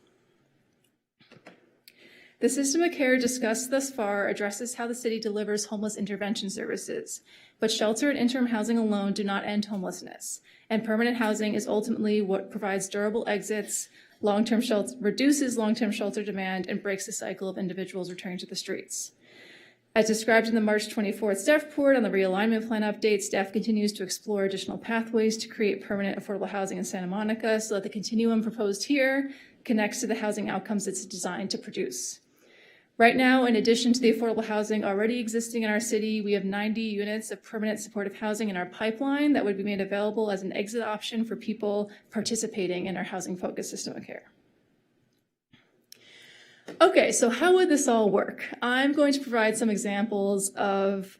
The system of care discussed thus far addresses how the city delivers homeless intervention services, but shelter and interim housing alone do not end homelessness, and permanent housing is ultimately what provides durable exits, long-term shelter, reduces long-term shelter demand, and breaks the cycle of individuals returning to the streets. As described in the March 24th staff report on the realignment plan update, staff continues to explore additional pathways to create permanent affordable housing in Santa Monica so that the continuum proposed here connects to the housing outcomes it's designed to produce. Right now, in addition to the affordable housing already existing in our city, we have 90 units of permanent supportive housing in our pipeline that would be made available as an exit option for people participating in our housing-focused system of care. Okay, so how would this all work? I'm going to provide some examples of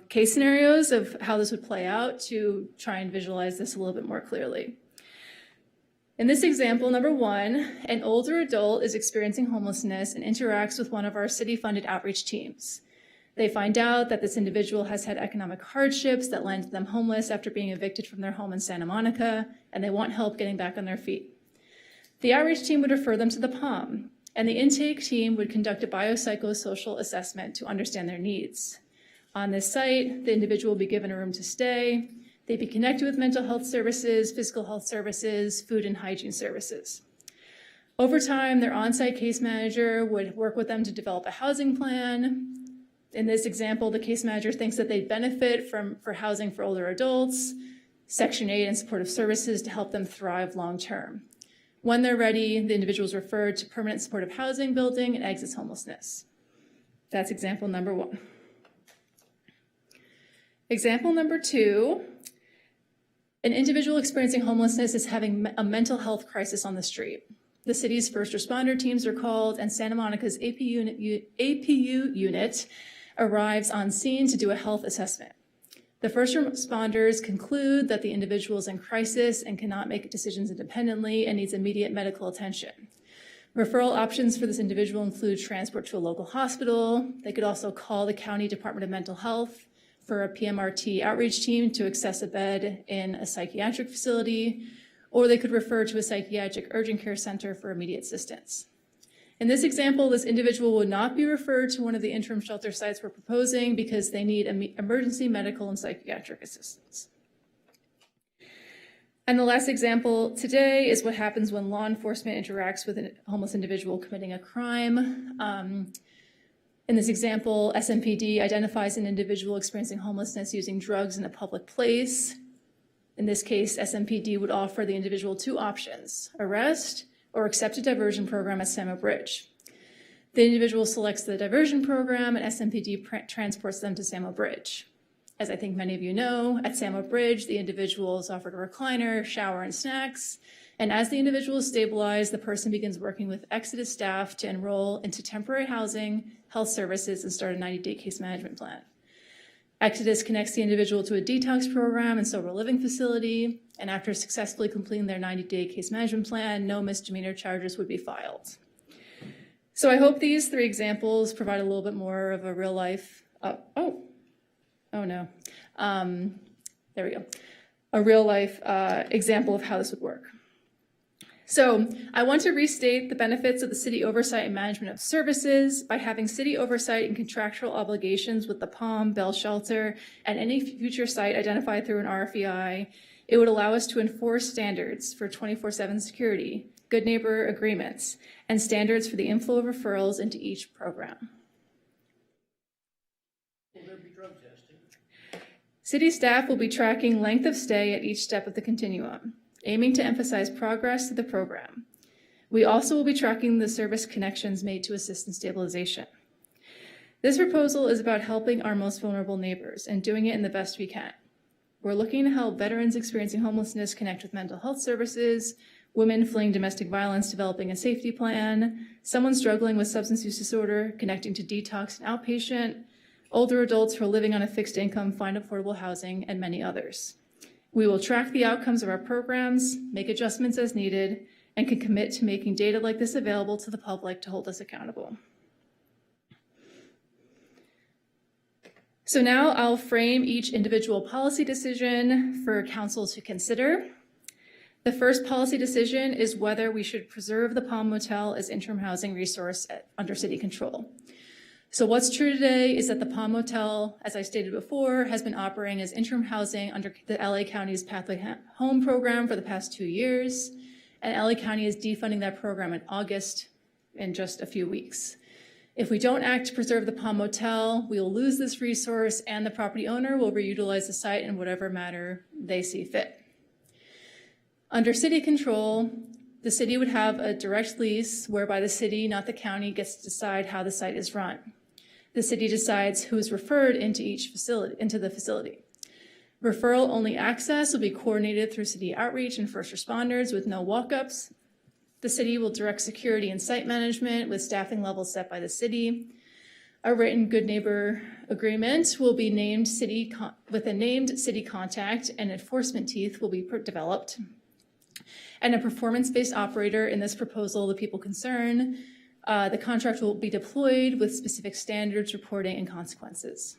case scenarios of how this would play out to try and visualize this a little bit more clearly. In this example, number one, an older adult is experiencing homelessness and interacts with one of our city-funded outreach teams. They find out that this individual has had economic hardships that landed them homeless after being evicted from their home in Santa Monica, and they want help getting back on their feet. The outreach team would refer them to the POM, and the intake team would conduct a biopsychosocial assessment to understand their needs. On this site, the individual will be given a room to stay. They'd be connected with mental health services, physical health services, food and hygiene services. Over time, their on-site case manager would work with them to develop a housing plan. In this example, the case manager thinks that they benefit for housing for older adults, Section 8 and supportive services to help them thrive long-term. When they're ready, the individual is referred to permanent supportive housing building and exits homelessness. That's example number one. Example number two, an individual experiencing homelessness is having a mental health crisis on the street. The city's first responder teams are called, and Santa Monica's APU unit arrives on scene to do a health assessment. The first responders conclude that the individual is in crisis and cannot make decisions independently and needs immediate medical attention. Referral options for this individual include transport to a local hospital. They could also call the County Department of Mental Health for a PMRT outreach team to access a bed in a psychiatric facility, or they could refer to a psychiatric urgent care center for immediate assistance. In this example, this individual would not be referred to one of the interim shelter sites we're proposing because they need emergency medical and psychiatric assistance. And the last example today is what happens when law enforcement interacts with a homeless individual committing a crime. In this example, SMPD identifies an individual experiencing homelessness using drugs in a public place. In this case, SMPD would offer the individual two options: arrest or accept a diversion program at Samo Bridge. The individual selects the diversion program, and SMPD transports them to Samo Bridge. As I think many of you know, at Samo Bridge, the individual is offered a recliner, shower, and snacks. And as the individual is stabilized, the person begins working with Exodus staff to enroll into temporary housing, health services, and start a 90-day case management plan. Exodus connects the individual to a detox program and sober living facility, and after successfully completing their 90-day case management plan, no misdemeanor charges would be filed. So I hope these three examples provide a little bit more of a real life, there we go, a real life example of how this would work. So I want to restate the benefits of the city oversight and management of services. By having city oversight and contractual obligations with the POM, Bell Shelter, and any future site identified through an RFEI, it would allow us to enforce standards for 24/7 security, good neighbor agreements, and standards for the inflow of referrals into each program. Will there be drug testing? City staff will be tracking length of stay at each step of the continuum, aiming to emphasize progress to the program. We also will be tracking the service connections made to assistance stabilization. This proposal is about helping our most vulnerable neighbors and doing it in the best we can. We're looking to help veterans experiencing homelessness connect with mental health services, women fleeing domestic violence developing a safety plan, someone struggling with substance use disorder connecting to detox and outpatient, older adults who are living on a fixed income find affordable housing, and many others. We will track the outcomes of our programs, make adjustments as needed, and can commit to making data like this available to the public to hold us accountable. So now I'll frame each individual policy decision for council to consider. The first policy decision is whether we should preserve the Palm Motel as interim housing resource under city control. So what's true today is that the Palm Motel, as I stated before, has been operating as interim housing under the LA County's Pathway Home program for the past 2 years, and LA County is defunding that program in August in just a few weeks. If we don't act to preserve the Palm Motel, we will lose this resource, and the property owner will reutilize the site in whatever manner they see fit. Under city control, the city would have a direct lease whereby the city, not the county, gets to decide how the site is run. The city decides who is referred into the facility. Referral-only access will be coordinated through city outreach and first responders with no walk-ups. The city will direct security and site management with staffing levels set by the city. A written good neighbor agreement will be named with a named city contact, and enforcement teeth will be developed. And a performance-based operator, in this proposal, the people concerned, the contract will be deployed with specific standards, reporting, and consequences.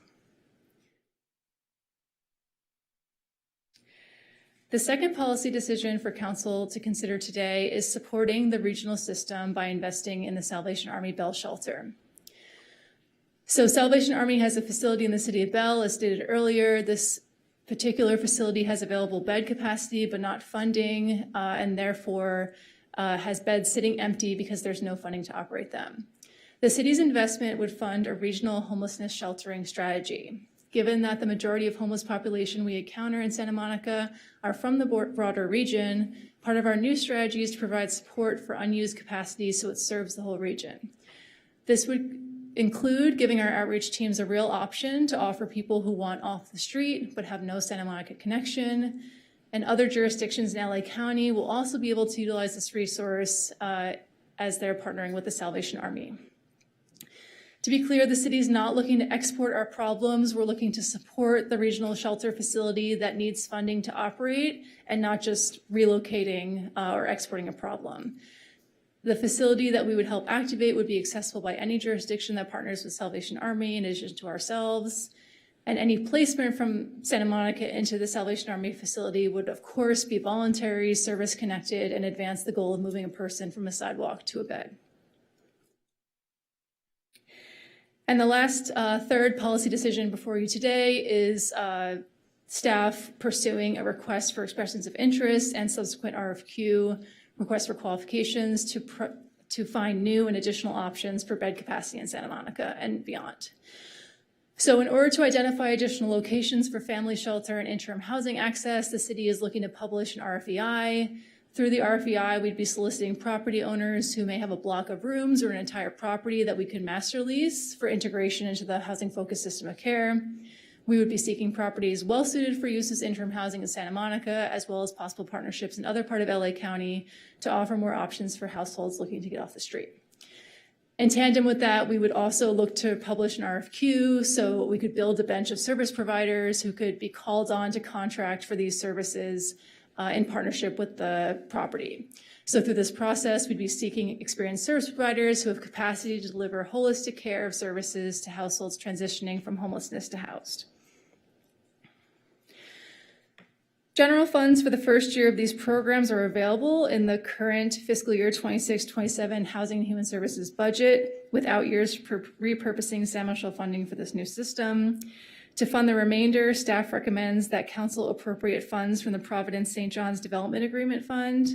The second policy decision for council to consider today is supporting the regional system by investing in the Salvation Army Bell Shelter. So Salvation Army has a facility in the city of Bell, as stated earlier. This particular facility has available bed capacity, but not funding, and therefore has beds sitting empty because there's no funding to operate them. The city's investment would fund a regional homelessness sheltering strategy. Given that the majority of homeless population we encounter in Santa Monica are from the broader region, part of our new strategy is to provide support for unused capacity so it serves the whole region. This would include giving our outreach teams a real option to offer people who want off the street but have no Santa Monica connection. And other jurisdictions in LA County will also be able to utilize this resource as they're partnering with the Salvation Army. To be clear, the city is not looking to export our problems. We're looking to support the regional shelter facility that needs funding to operate and not just relocating or exporting a problem. The facility that we would help activate would be accessible by any jurisdiction that partners with Salvation Army in addition to ourselves. And any placement from Santa Monica into the Salvation Army facility would, of course, be voluntary, service-connected, and advance the goal of moving a person from a sidewalk to a bed. And the last third policy decision before you today is staff pursuing a request for expressions of interest and subsequent RFQ request for qualifications to find new and additional options for bed capacity in Santa Monica and beyond. So in order to identify additional locations for family shelter and interim housing access, the city is looking to publish an RFEI. Through the RFEI, we'd be soliciting property owners who may have a block of rooms or an entire property that we could master lease for integration into the housing-focused system of care. We would be seeking properties well-suited for use as interim housing in Santa Monica, as well as possible partnerships in other part of LA County to offer more options for households looking to get off the street. In tandem with that, we would also look to publish an RFQ so we could build a bench of service providers who could be called on to contract for these services in partnership with the property. So through this process, we'd be seeking experienced service providers who have capacity to deliver holistic care of services to households transitioning from homelessness to housed. General funds for the first year of these programs are available in the current fiscal year 26-27 Housing and Human Services budget, without years for repurposing San Michelle funding for this new system. To fund the remainder, staff recommends that council appropriate funds from the Providence St. John's Development Agreement Fund.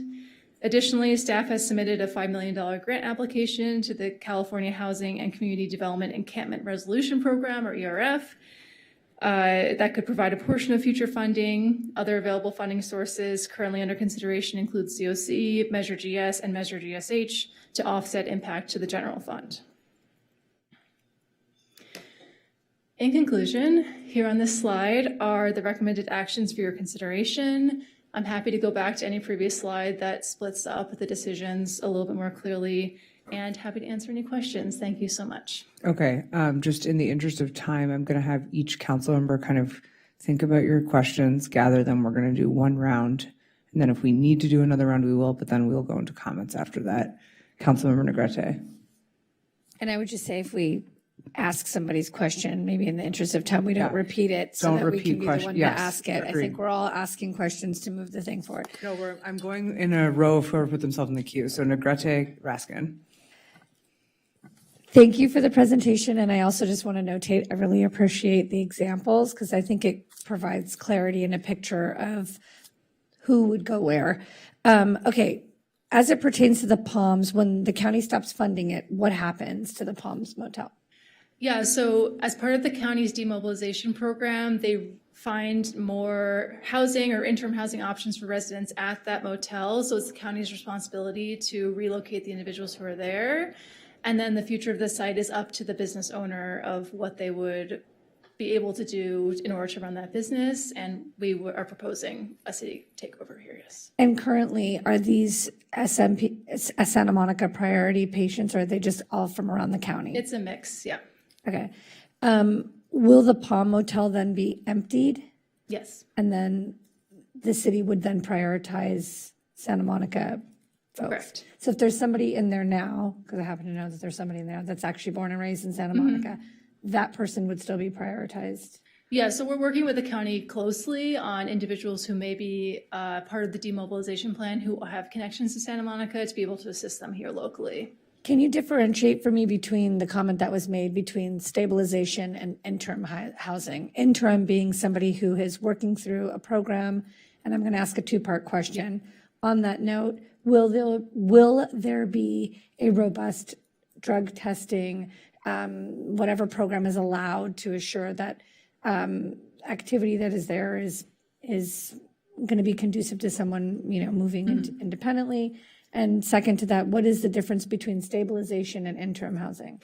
Additionally, staff has submitted a $5 million grant application to the California Housing and Community Development Encampment Resolution Program, or ERF, that could provide a portion of future funding. Other available funding sources currently under consideration include COC, Measure GS, and Measure GSH to offset impact to the general fund. In conclusion, here on this slide are the recommended actions for your consideration. I'm happy to go back to any previous slide that splits up the decisions a little bit more clearly, and happy to answer any questions. Thank you so much. Okay, just in the interest of time, I'm going to have each council member kind of think about your questions, gather them. We're going to do one round, and then if we need to do another round, we will, but then we'll go into comments after that. Councilmember Negrete. And I would just say if we ask somebody's question, maybe in the interest of time, we don't repeat it so Don't that we repeat can be the question- one yes, to ask it. I agreed. think we're all asking questions to move the thing forward. No, I'm going in a row of whoever put themselves in the queue. So Negrete, Raskin. Thank you for the presentation, and I also just want to notate, I really appreciate the examples because I think it provides clarity and a picture of who would go where. Okay, as it pertains to the Palms, when the county stops funding it, what happens to the Palms Motel? Yeah, so as part of the county's demobilization program, they find more housing or interim housing options for residents at that motel. So it's the county's responsibility to relocate the individuals who are there. And then the future of the site is up to the business owner of what they would be able to do in order to run that business. And we are proposing a city takeover here, yes. And currently, are these Santa Monica priority patients, or are they just all from around the county? It's a mix, yeah. Okay. Will the Palm Motel then be emptied? Yes. And then the city would then prioritize Santa Monica folks? Correct. So if there's somebody in there now, because I happen to know that there's somebody in there that's actually born and raised in Santa Monica, that person would still be prioritized? Yeah, so we're working with the county closely on individuals who may be part of the demobilization plan who have connections to Santa Monica to be able to assist them here locally. Can you differentiate for me between the comment that was made between stabilization and interim housing? Interim being somebody who is working through a program, and I'm going to ask a two-part question. On that note, will there be a robust drug testing, whatever program is allowed to assure that activity that is there is going to be conducive to someone, moving independently? And second to that, what is the difference between stabilization and interim housing?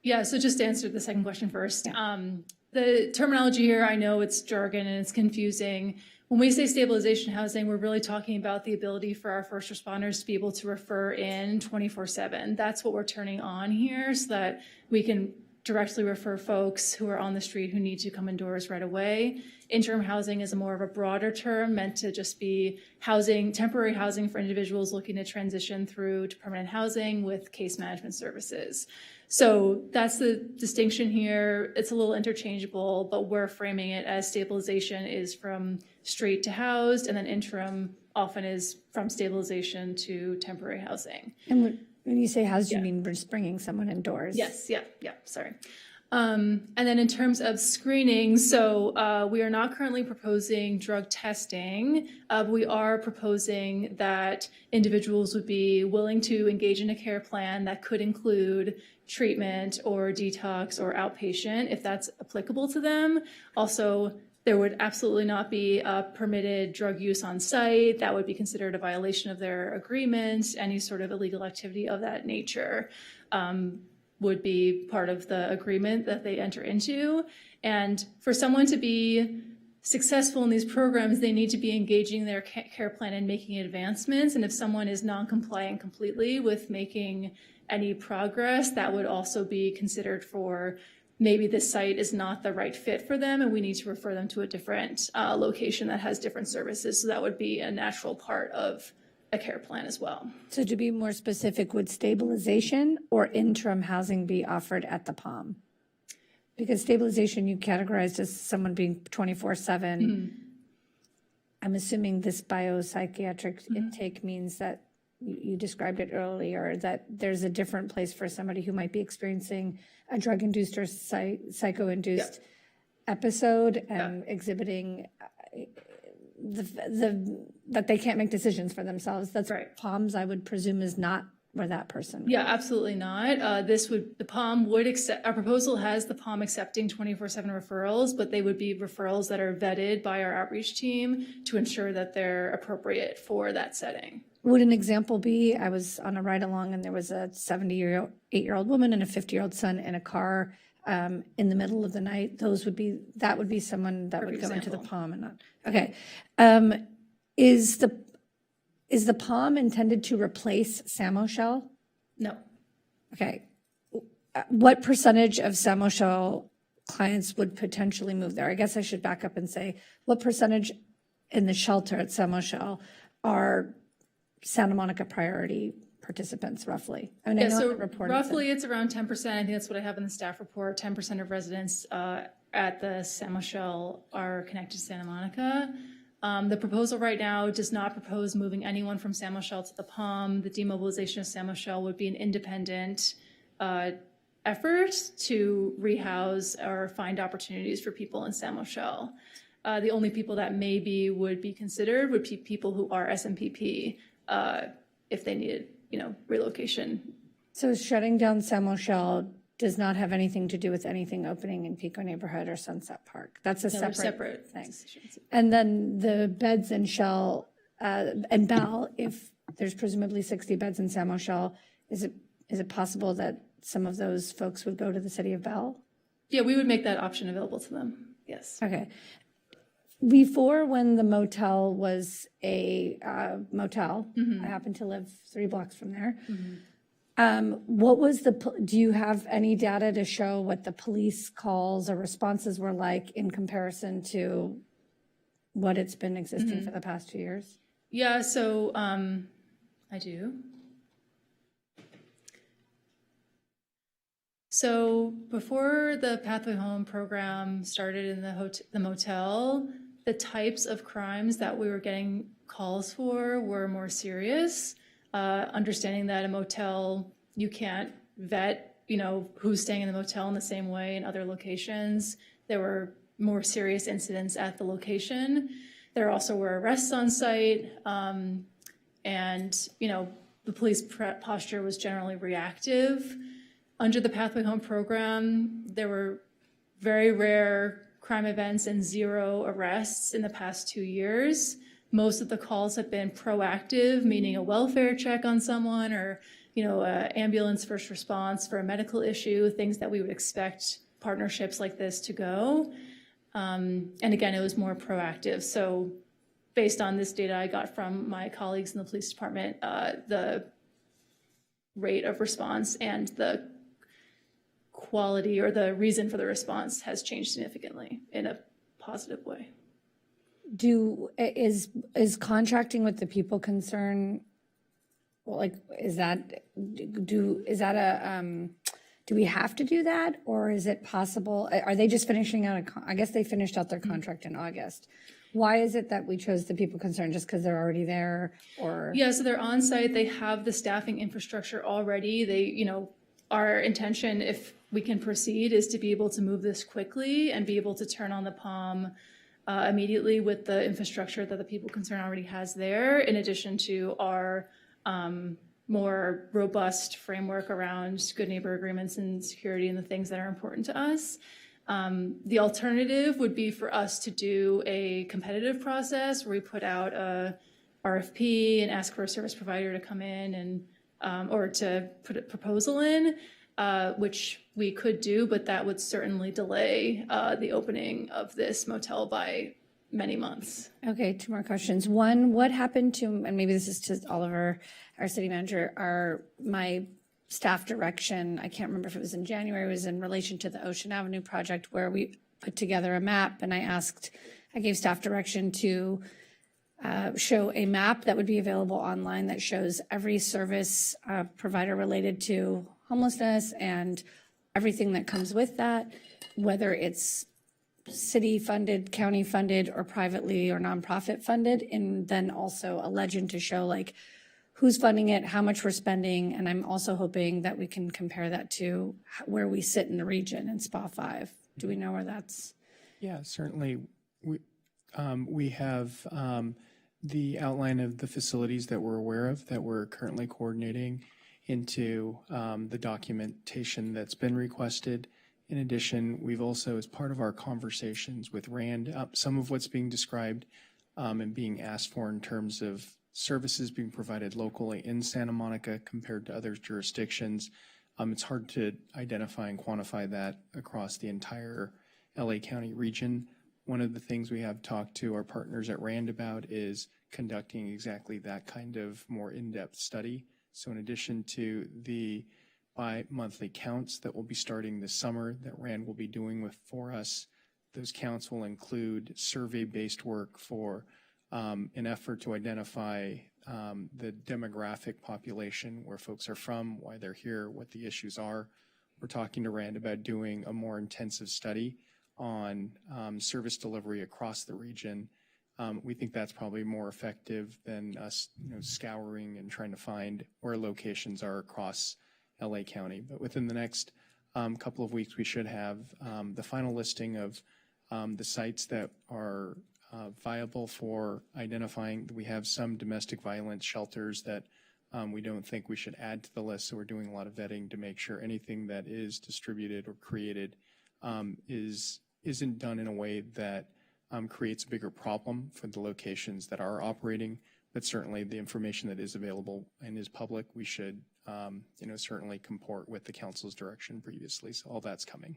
Yeah, so just to answer the second question first. The terminology here, I know it's jargon and it's confusing. When we say stabilization housing, we're really talking about the ability for our first responders to be able to refer in 24/7. That's what we're turning on here so that we can directly refer folks who are on the street who need to come indoors right away. Interim housing is a more of a broader term meant to just be housing, temporary housing for individuals looking to transition through to permanent housing with case management services. So that's the distinction here. It's a little interchangeable, but we're framing it as stabilization is from straight to housed, and then interim often is from stabilization to temporary housing. And when you say housed, you mean just bringing someone indoors? Yes, yeah, sorry. And then in terms of screening, so we are not currently proposing drug testing. We are proposing that individuals would be willing to engage in a care plan that could include treatment or detox or outpatient, if that's applicable to them. Also, there would absolutely not be permitted drug use on site. That would be considered a violation of their agreement. Any sort of illegal activity of that nature would be part of the agreement that they enter into. And for someone to be successful in these programs, they need to be engaging their care plan and making advancements. And if someone is non-compliant completely with making any progress, that would also be considered for maybe this site is not the right fit for them and we need to refer them to a different location that has different services. So that would be a natural part of a care plan as well. So to be more specific, would stabilization or interim housing be offered at the POM? Because stabilization you categorized as someone being 24/7. I'm assuming this biopsychiatric intake means that you described it earlier, that there's a different place for somebody who might be experiencing a drug-induced or psycho-induced episode and exhibiting that they can't make decisions for themselves. That's right. POMS, I would presume, is not where that person. Yeah, absolutely not. The POM would accept, our proposal has the POM accepting 24/7 referrals, but they would be referrals that are vetted by our outreach team to ensure that they're appropriate for that setting. Would an example be, I was on a ride along and there was a 78-year-old woman and a 50-year-old son in a car in the middle of the night. That would be someone that would go into the POM and not. Okay. Is the POM intended to replace Samoshell? No. Okay. What percentage of Samoshell clients would potentially move there? I guess I should back up and say, what percentage in the shelter at Samoshell are Santa Monica priority participants, roughly? I mean, I know so the report roughly it's around 10%. I think that's what I have in the staff report. 10% of residents at the Samoshell are connected to Santa Monica. The proposal right now does not propose moving anyone from Samoshell to the POM. The demobilization of Samoshell would be an independent effort to rehouse or find opportunities for people in Samoshell. The only people that maybe would be considered would be people who are SMPP if they needed, relocation. So shutting down Samoshell does not have anything to do with anything opening in Pico Neighborhood or Sunset Park. That's a separate thing. And then the beds in Shell and Bell, if there's presumably 60 beds in Samoshell, is it possible that some of those folks would go to the city of Bell? Yeah, we would make that option available to them. Yes. Okay. Before, when the motel was a motel, I happen to live 3 blocks from there. What was do you have any data to show what the police calls or responses were like in comparison to what it's been existing for the past 2 years? Yeah, so I do. So before the Pathway Home program started in the motel, the types of crimes that we were getting calls for were more serious. Understanding that a motel, you can't vet, who's staying in the motel in the same way in other locations. There were more serious incidents at the location. There also were arrests on site. And, the police posture was generally reactive. Under the Pathway Home program, there were very rare crime events and 0 arrests in the past 2 years. Most of the calls have been proactive, meaning a welfare check on someone or, ambulance first response for a medical issue, things that we would expect partnerships like this to go. And again, it was more proactive. So based on this data I got from my colleagues in the police department, the rate of response and the quality or the reason for the response has changed significantly in a positive way. Is contracting with the people concerned, do we have to do that, or is it possible? Are they just finishing out I guess they finished out their contract in August. Why is it that we chose the people concerned? Just because they're already there, or? Yeah, so they're on site. They have the staffing infrastructure already. They, our intention, if we can proceed is to be able to move this quickly and be able to turn on the POM immediately with the infrastructure that the people concerned already has there, in addition to our more robust framework around good neighbor agreements and security and the things that are important to us. The alternative would be for us to do a competitive process where we put out a RFP and ask for a service provider to come in and or to put a proposal in, which we could do, but that would certainly delay the opening of this motel by many months. Okay, 2 more questions. One, what happened to, and maybe this is to Oliver, our city manager, my staff direction, I can't remember if it was in January, it was in relation to the Ocean Avenue project where we put together a map, and I gave staff direction to show a map that would be available online that shows every service provider related to homelessness and everything that comes with that, whether it's city funded, county funded, or privately or nonprofit funded, and then also a legend to show like who's funding it, how much we're spending, and I'm also hoping that we can compare that to where we sit in the region in SPA 5. Do we know where that's? Yeah, certainly. We have the outline of the facilities that we're aware of that we're currently coordinating into the documentation that's been requested. In addition, we've also, as part of our conversations with RAND, some of what's being described and being asked for in terms of services being provided locally in Santa Monica compared to other jurisdictions. It's hard to identify and quantify that across the entire LA County region. One of the things we have talked to our partners at RAND about is conducting exactly that kind of more in-depth study. So in addition to the bi-monthly counts that will be starting this summer that RAND will be doing for us, those counts will include survey-based work for an effort to identify the demographic population, where folks are from, why they're here, what the issues are. We're talking to RAND about doing a more intensive study on service delivery across the region. We think that's probably more effective than us, scouring and trying to find where locations are across LA County. But within the next couple of weeks, we should have the final listing of the sites that are viable for identifying. We have some domestic violence shelters that we don't think we should add to the list, so we're doing a lot of vetting to make sure anything that is distributed or created isn't done in a way that creates a bigger problem for the locations that are operating. But certainly the information that is available and is public, we should certainly comport with the council's direction previously. So all that's coming.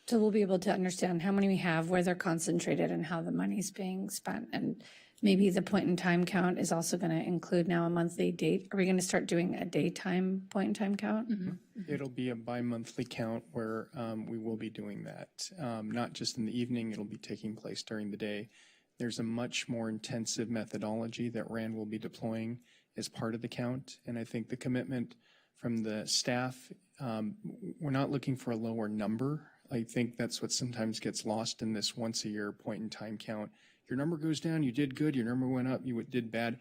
So we'll be able to understand how many we have, where they're concentrated, and how the money's being spent. And maybe the point in time count is also going to include now a monthly date. Are we going to start doing a daytime point in time count? Mm-hmm. It'll be a bi-monthly count where we will be doing that. Not just in the evening, it'll be taking place during the day. There's a much more intensive methodology that RAND will be deploying as part of the count. And I think the commitment from the staff, we're not looking for a lower number. I think that's what sometimes gets lost in this once a year point in time count. Your number goes down, you did good, your number went up, you did bad.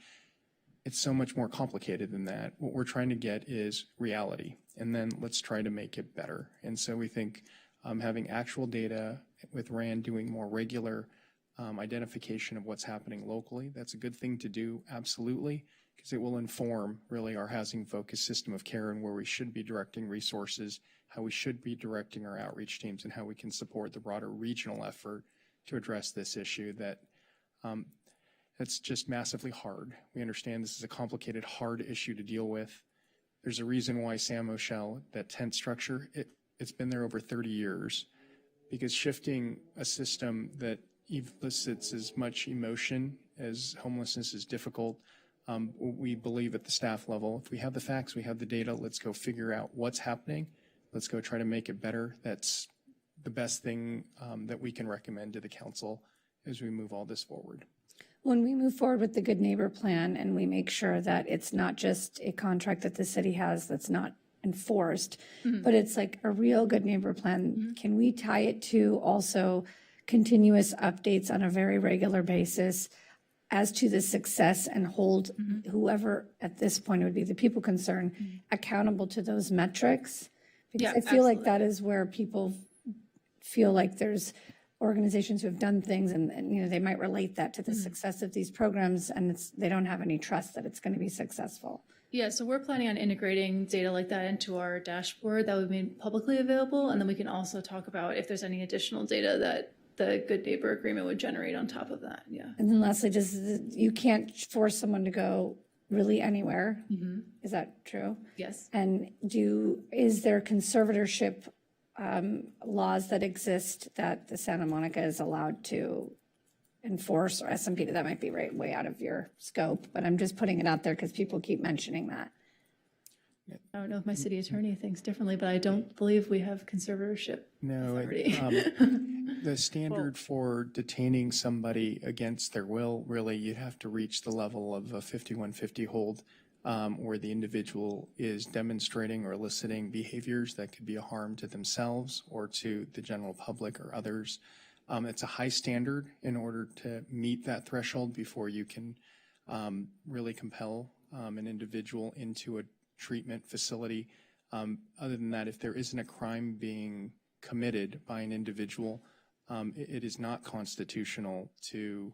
It's so much more complicated than that. What we're trying to get is reality, and then let's try to make it better. And so we think having actual data with RAND doing more regular identification of what's happening locally, that's a good thing to do, absolutely, because it will inform really our housing-focused system of care and where we should be directing resources, how we should be directing our outreach teams, and how we can support the broader regional effort to address this issue that's just massively hard. We understand this is a complicated, hard issue to deal with. There's a reason why San Moschel, that tent structure, it's been there over 30 years, because shifting a system that elicits as much emotion as homelessness is difficult. We believe at the staff level, if we have the facts, we have the data, let's go figure out what's happening. Let's go try to make it better. That's the best thing that we can recommend to the council as we move all this forward. When we move forward with the Good Neighbor Plan and we make sure that it's not just a contract that the city has that's not enforced, but it's like a real Good Neighbor Plan, can we tie it to also continuous updates on a very regular basis as to the success and hold whoever at this point would be the people concerned accountable to those metrics? Because Yeah, I feel like absolutely. that is where people feel like there's organizations who have done things and you know, they might relate that to the success of these programs and they don't have any trust that it's going to be successful. Yeah, so we're planning on integrating data like that into our dashboard that would be publicly available. And then we can also talk about if there's any additional data that the Good Neighbor Agreement would generate on top of that. Yeah. And then lastly, you can't force someone to go really anywhere. Is that true? Yes. And is there conservatorship laws that exist that the Santa Monica is allowed to enforce, or SMP? That might be way out of your scope, but I'm just putting it out there because people keep mentioning that. I don't know if my city attorney thinks differently, but I don't believe we have conservatorship No, authority. the standard for detaining somebody against their will, really, you'd have to reach the level of a 5150 hold, where the individual is demonstrating or eliciting behaviors that could be a harm to themselves or to the general public or others. It's a high standard in order to meet that threshold before you can really compel an individual into a treatment facility. Other than that, if there isn't a crime being committed by an individual, it is not constitutional to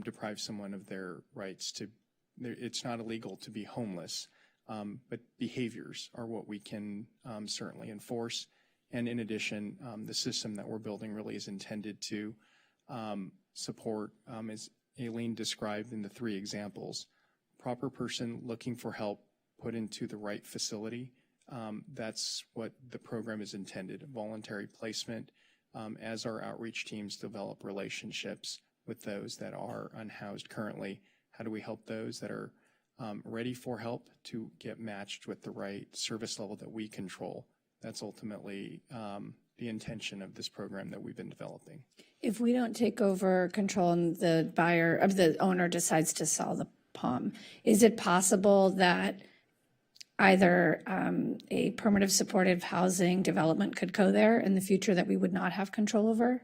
deprive someone of their rights to. It's not illegal to be homeless, but behaviors are what we can certainly enforce. And in addition, the system that we're building really is intended to support, as Aileen described in the 3 examples, proper person looking for help put into the right facility. That's what the program is intended, voluntary placement, as our outreach teams develop relationships with those that are unhoused currently. How do we help those that are ready for help to get matched with the right service level that we control? That's ultimately the intention of this program that we've been developing. If we don't take over control and the owner decides to sell the POM, is it possible that either a permanent supportive housing development could go there in the future that we would not have control over?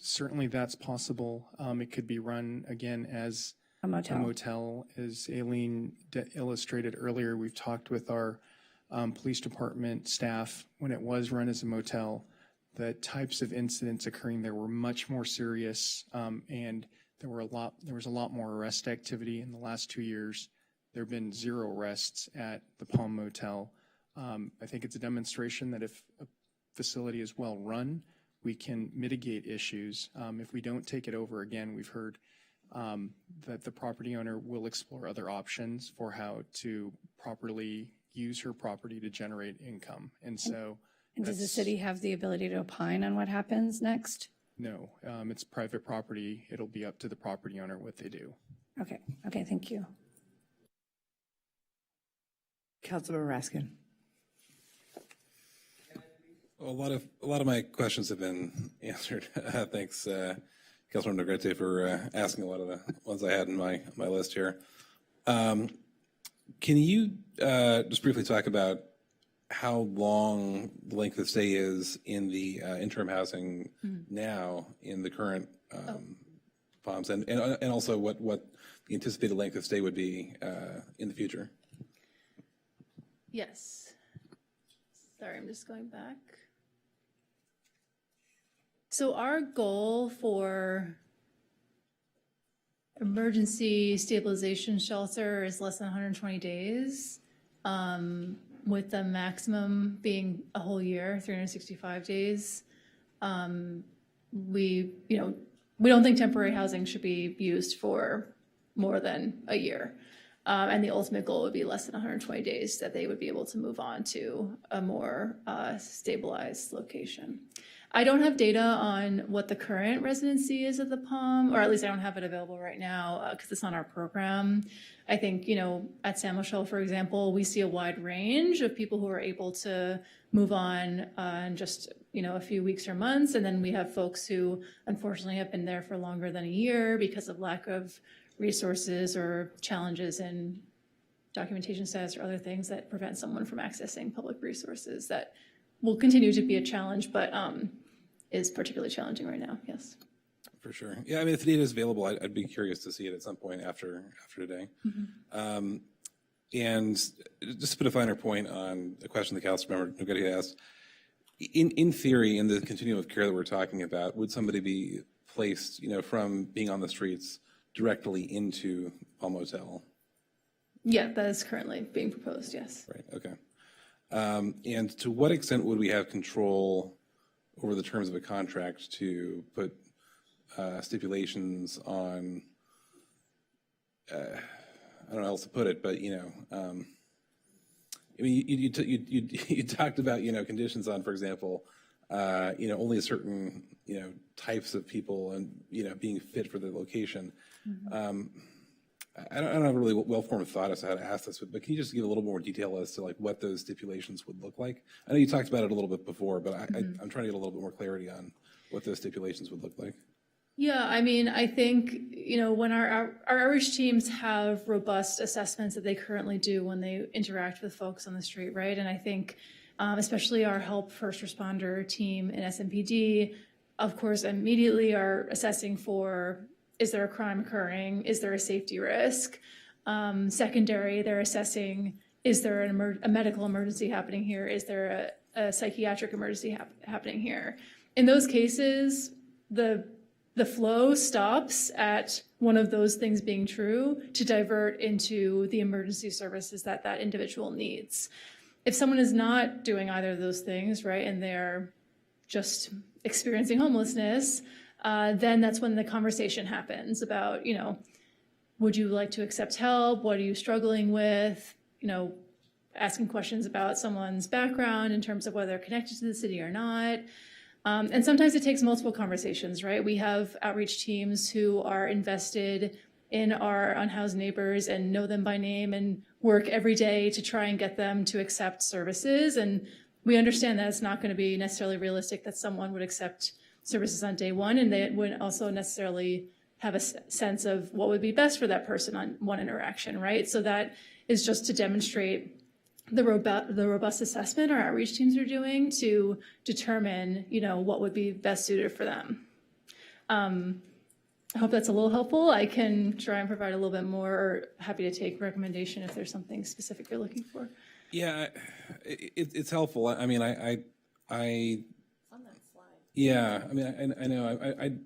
Certainly that's possible. It could be run again as A motel. A motel, as Aileen illustrated earlier. We've talked with our police department staff when it was run as a motel. The types of incidents occurring there were much more serious, and there was a lot more arrest activity in the last 2 years. There have been 0 arrests at the Palm Motel. I think it's a demonstration that if a facility is well run, we can mitigate issues. If we don't take it over again, we've heard that the property owner will explore other options for how to properly use her property to generate income. And so. And does the city have the ability to opine on what happens next? No, it's private property. It'll be up to the property owner what they do. Okay, thank you. Councilor Raskin. A lot of my questions have been answered. Thanks, Councilor Negrete, for asking a lot of the ones I had in my list here. Can you just briefly talk about how long the length of stay is in the interim housing now in the current POMs, and also what the anticipated length of stay would be in the future? Yes. Sorry, I'm just going back. So our goal for emergency stabilization shelter is less than 120 days, with the maximum being a whole year, 365 days. We don't think temporary housing should be used for more than a year. And the ultimate goal would be less than 120 days that they would be able to move on to a more stabilized location. I don't have data on what the current residency is at the POM, or at least I don't have it available right now because it's on our program. I think, at San Michelle, for example, we see a wide range of people who are able to move on in just, a few weeks or months. And then we have folks who unfortunately have been there for longer than a year because of lack of resources or challenges in documentation status or other things that prevent someone from accessing public resources that will continue to be a challenge, but is particularly challenging right now. Yes. For sure. Yeah, I mean, if the data is available, I'd be curious to see it at some point after today. And just to put a finer point on a question the Councilmember Nogatti asked, in theory, in the continuum of care that we're talking about, would somebody be placed, from being on the streets directly into a motel? Yeah, that is currently being proposed, yes. Right, okay. And to what extent would we have control over the terms of a contract to put stipulations on, I don't know how else to put it, but, I mean, you talked about, conditions on, for example, only a certain, types of people and, being fit for the location. I don't have a really well-formed thought as to how to ask this, but can you just give a little more detail as to like what those stipulations would look like? I know you talked about it a little bit before, but I'm trying to get a little bit more clarity on what those stipulations would look like. Yeah, I mean, I think, when our outreach teams have robust assessments that they currently do when they interact with folks on the street, right? And I think especially our help first responder team in SMPD, of course, immediately are assessing for, is there a crime occurring? Is there a safety risk? Secondary, they're assessing, is there a medical emergency happening here? Is there a psychiatric emergency happening here? In those cases, the flow stops at one of those things being true to divert into the emergency services that that individual needs. If someone is not doing either of those things, right, and they're just experiencing homelessness, then that's when the conversation happens about, would you like to accept help? What are you struggling with? Asking questions about someone's background in terms of whether they're connected to the city or not. And sometimes it takes multiple conversations, right? We have outreach teams who are invested in our unhoused neighbors and know them by name and work every day to try and get them to accept services. And we understand that it's not going to be necessarily realistic that someone would accept services on day one, and they wouldn't also necessarily have a sense of what would be best for that person on one interaction, right? So that is just to demonstrate the robust assessment our outreach teams are doing to determine, what would be best suited for them. I hope that's a little helpful. I can try and provide a little bit more, or happy to take recommendation if there's something specific you're looking for. Yeah, it's helpful. I mean, I On that slide. yeah, I mean, I know,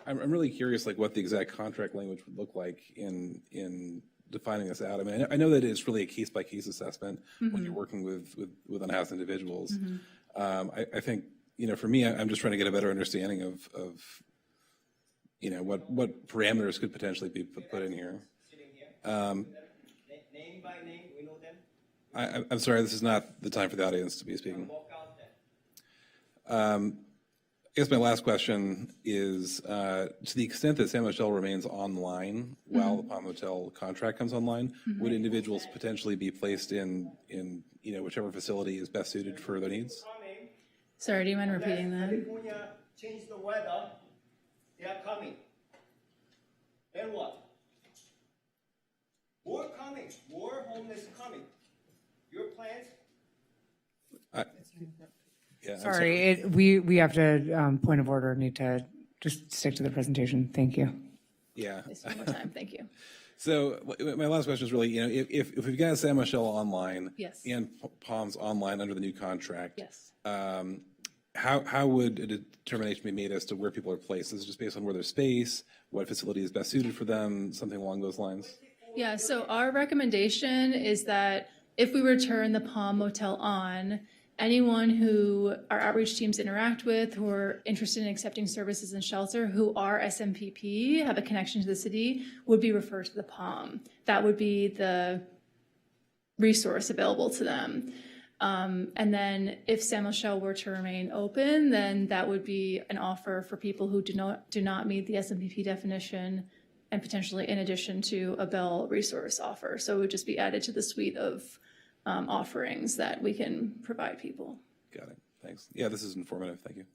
I'm really curious, like, what the exact contract language would look like in defining this out. I mean, I know that it's really a case-by-case assessment when you're working with unhoused individuals. I think, for me, I'm just trying to get a better understanding of what parameters could potentially be put in here. Name by name, we know them. I'm sorry, this is not the time for the audience to be speaking. I guess my last question is, to the extent that San Michelle remains online while the Palm Hotel contract comes online, would individuals potentially be placed in whichever facility is best suited for their needs? Sorry, do you mind repeating that? California changed the weather, they are coming. Then what? More coming, more homeless coming. Your plans? Yeah, I'm Sorry, we have to, point of order, need to just stick to the presentation. Thank you. Yeah. Just one more time, thank you. So my last question is really, if we've got San Michelle online Yes. and Palms online under the new contract, Yes. how would a determination be made as to where people are placed? Is it just based on where there's space, what facility is best suited for them, something along those lines? Yeah, so our recommendation is that if we return the Palm Motel on, anyone who our outreach teams interact with, who are interested in accepting services and shelter, who are SMPP, have a connection to the city, would be referred to the Palm. That would be the resource available to them. And then if San Michelle were to remain open, then that would be an offer for people who do not meet the SMPP definition, and potentially in addition to a Bell resource offer. So it would just be added to the suite of offerings that we can provide people. Got it. Thanks. Yeah, this is informative. Thank you.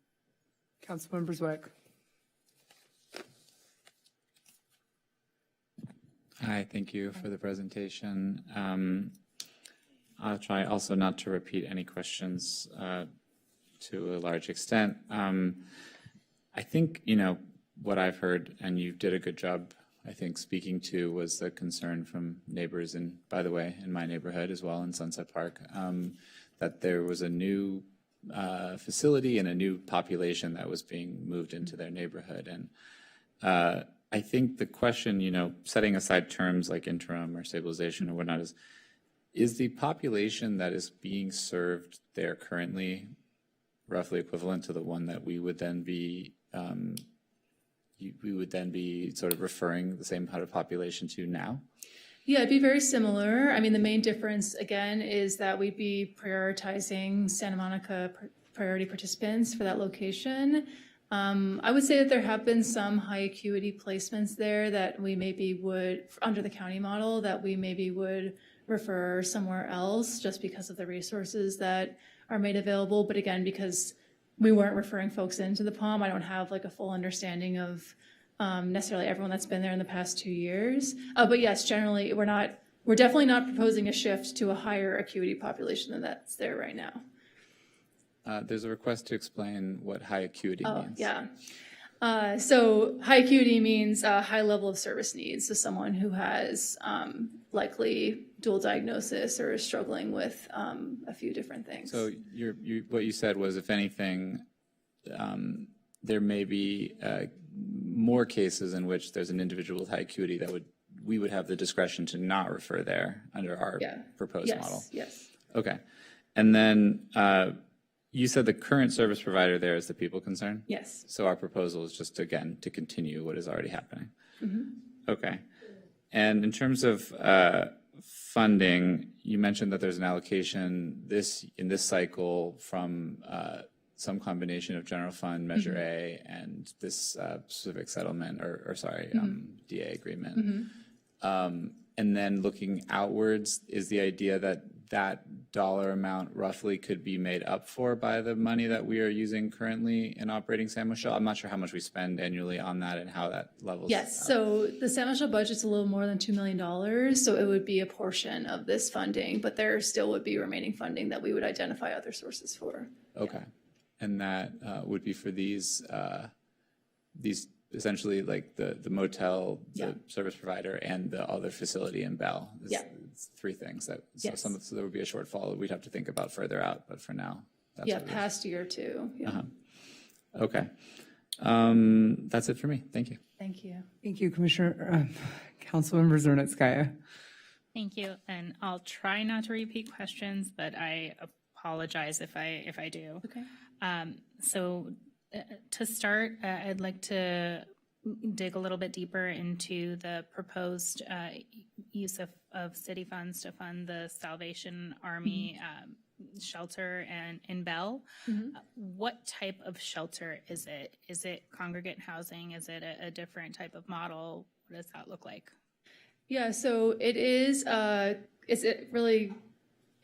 Councilmember Zwick. Hi, thank you for the presentation. I'll try also not to repeat any questions to a large extent. I think, what I've heard, and you did a good job I think, speaking to was the concern from neighbors, and by the way, in my neighborhood as well in Sunset Park, that there was a new facility and a new population that was being moved into their neighborhood. And I think the question, you know, setting aside terms like interim or stabilization or whatnot, is the population that is being served there currently roughly equivalent to the one that we would then be sort of referring the same kind of population to now? Yeah, it'd be very similar. I mean, the main difference, again, is that we'd be prioritizing Santa Monica priority participants for that location. I would say that there have been some high acuity placements there that we maybe would, under the county model, that we maybe would refer somewhere else just because of the resources that are made available. But again, because we weren't referring folks into the POM, I don't have like a full understanding of necessarily everyone that's been there in the past 2 years. But yes, generally, we're definitely not proposing a shift to a higher acuity population than that's there right now. There's a request to explain what high acuity means. Yeah. So high acuity means a high level of service needs. So someone who has likely dual diagnosis or is struggling with a few different things. So what you said was, if anything, there may be more cases in which there's an individual with high acuity that we would have the discretion to not refer there under our proposed model. Yes. Okay. And then you said the current service provider there is the people concern? Yes. So our proposal is just, again, to continue what is already happening. Mm-hmm. Okay. And in terms of funding, you mentioned that there's an allocation in this cycle from some combination of general fund, Measure A, and this specific settlement, DA agreement. And then looking outwards, is the idea that that dollar amount roughly could be made up for by the money that we are using currently in operating San Michelle? I'm not sure how much we spend annually on that and how that levels Yes, out. so the San Michelle budget's a little more than $2 million, so it would be a portion of this funding, but there still would be remaining funding that we would identify other sources for. Okay. And that would be for these essentially like the motel, the service provider, and the other facility in Bell. It's three things. So there would be a shortfall we'd have to think about further out, but for now, that's what it is. Past year too. Yeah. Okay. That's it for me. Thank you. Thank you. Thank you, Commissioner, Councilmember Zernetskaya. Thank you, and I'll try not to repeat questions, but I apologize if I do. Okay. So to start, I'd like to dig a little bit deeper into the proposed use of city funds to fund the Salvation Army shelter in Bell. What type of shelter is it? Is it congregate housing? Is it a different type of model? What does that look like? Yeah, so it is, it's really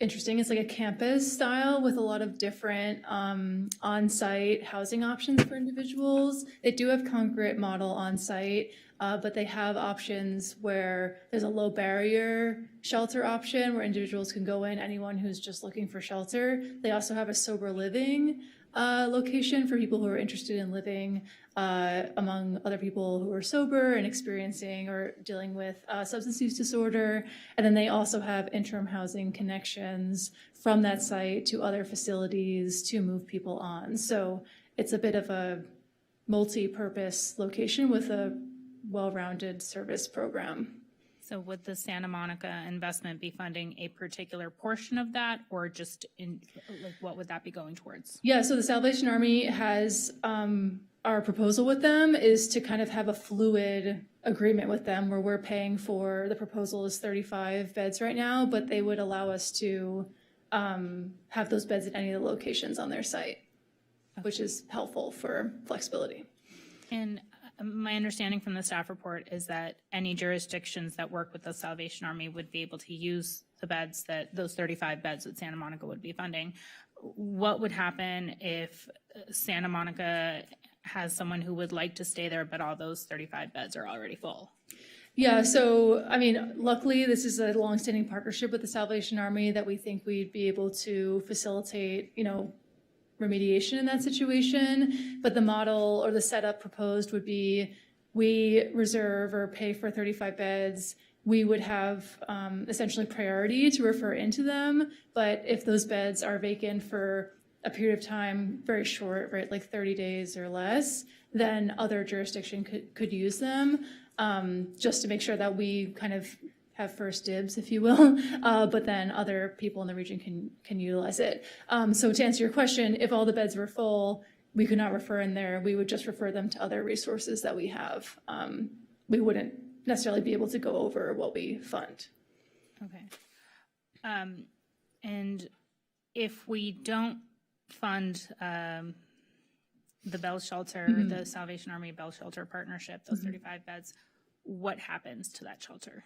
interesting. It's like a campus style with a lot of different on-site housing options for individuals. They do have congregate model on-site, but they have options where there's a low barrier shelter option where individuals can go in, anyone who's just looking for shelter. They also have a sober living location for people who are interested in living among other people who are sober and experiencing or dealing with substance use disorder. And then they also have interim housing connections from that site to other facilities to move people on. So it's a bit of a multi-purpose location with a well-rounded service program. So would the Santa Monica investment be funding a particular portion of that, or just what would that be going towards? Yeah, so the Salvation Army has, our proposal with them is to kind of have a fluid agreement with them where we're paying for, the proposal is 35 beds right now, but they would allow us to have those beds at any of the locations on their site, which is helpful for flexibility. And my understanding from the staff report is that any jurisdictions that work with the Salvation Army would be able to use the beds those 35 beds that Santa Monica would be funding. What would happen if Santa Monica has someone who would like to stay there, but all those 35 beds are already full? Yeah, so, I mean, luckily, this is a longstanding partnership with the Salvation Army that we think we'd be able to facilitate, remediation in that situation, but the model or the setup proposed would be we reserve or pay for 35 beds, we would have essentially priority to refer into them. But if those beds are vacant for a period of time, very short, right, like 30 days or less, then other jurisdiction could use them, just to make sure that we kind of have first dibs, if you will, but then other people in the region can utilize it. So to answer your question, if all the beds were full, we could not refer in there. We would just refer them to other resources that we have. We wouldn't necessarily be able to go over what we fund. Okay. And if we don't fund the Bell Shelter, the Salvation Army Bell Shelter partnership, those 35 beds, what happens to that shelter?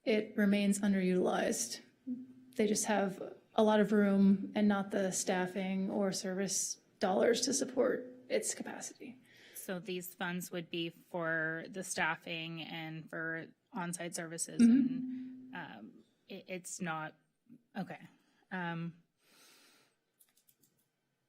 It remains underutilized. They just have a lot of room and not the staffing or service dollars to support its capacity. So these funds would be for the staffing and for on-site services, and it's not, okay.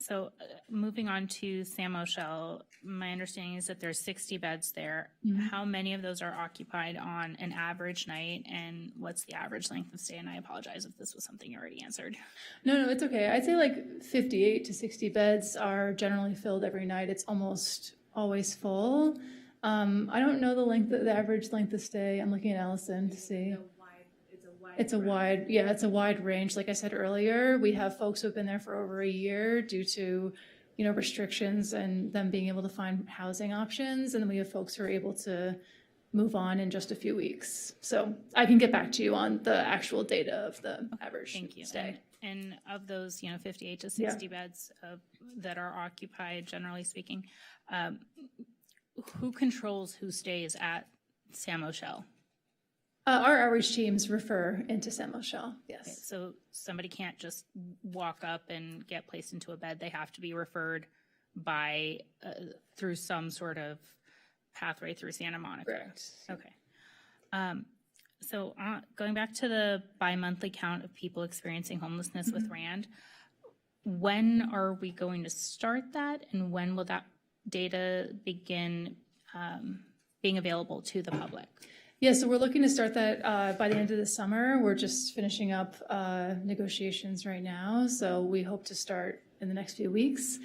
So moving on to Sam Moschel, my understanding is that there's 60 beds there. How many of those are occupied on an average night, and what's the average length of stay? And I apologize if this was something you already answered. No, it's okay. I'd say like 58 to 60 beds are generally filled every night. It's almost always full. I don't know the average length of stay. I'm looking at Allison to see. It's a wide range. Like I said earlier, we have folks who've been there for over a year due to, restrictions and them being able to find housing options. And then we have folks who are able to move on in just a few weeks. So I can get back to you on the actual data of the average stay. And of those, 58 to 60 beds that are occupied, generally speaking, who controls who stays at Sam Moschel? Our outreach teams refer into Sam Moschel, yes. Okay, so somebody can't just walk up and get placed into a bed. They have to be referred by through some sort of pathway through Santa Monica. Correct. Okay. So going back to the bi-monthly count of people experiencing homelessness with RAND, when are we going to start that, and when will that data begin being available to the public? Yeah, so we're looking to start that by the end of the summer. We're just finishing up negotiations right now, so we hope to start in the next few weeks.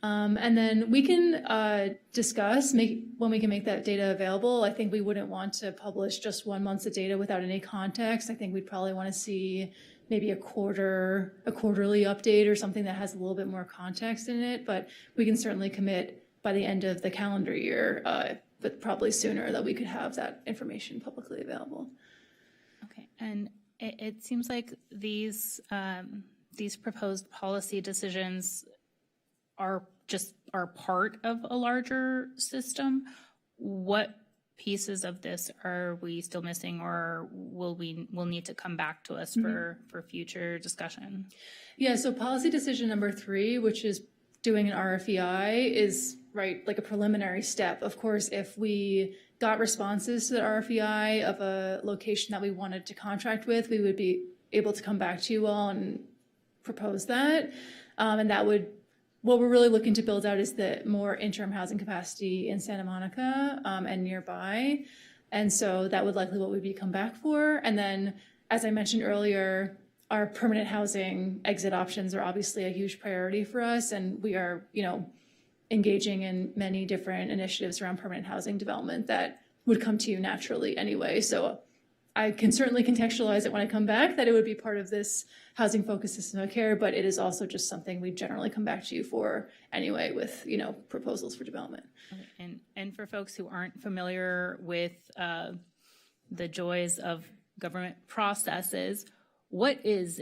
And then we can discuss when we can make that data available. I think we wouldn't want to publish just 1 month's of data without any context. I think we'd probably want to see maybe a quarterly update or something that has a little bit more context in it, but we can certainly commit by the end of the calendar year, but probably sooner, that we could have that information publicly available. Okay, and it seems like these proposed policy decisions are part of a larger system. What pieces of this are we still missing, or will need to come back to us for future discussion? Yeah, so policy decision number 3, which is doing an RFEI, is like a preliminary step. Of course, if we got responses to the RFEI of a location that we wanted to contract with, we would be able to come back to you all and propose that. And that would, what we're really looking to build out is the more interim housing capacity in Santa Monica and nearby. And so that would likely what we'd come back for. And then, as I mentioned earlier, our permanent housing exit options are obviously a huge priority for us. And we are, engaging in many different initiatives around permanent housing development that would come to you naturally anyway. So I can certainly contextualize it when I come back that it would be part of this housing focused system of care, but it is also just something we generally come back to you for anyway with, proposals for development. And for folks who aren't familiar with the joys of government processes, what is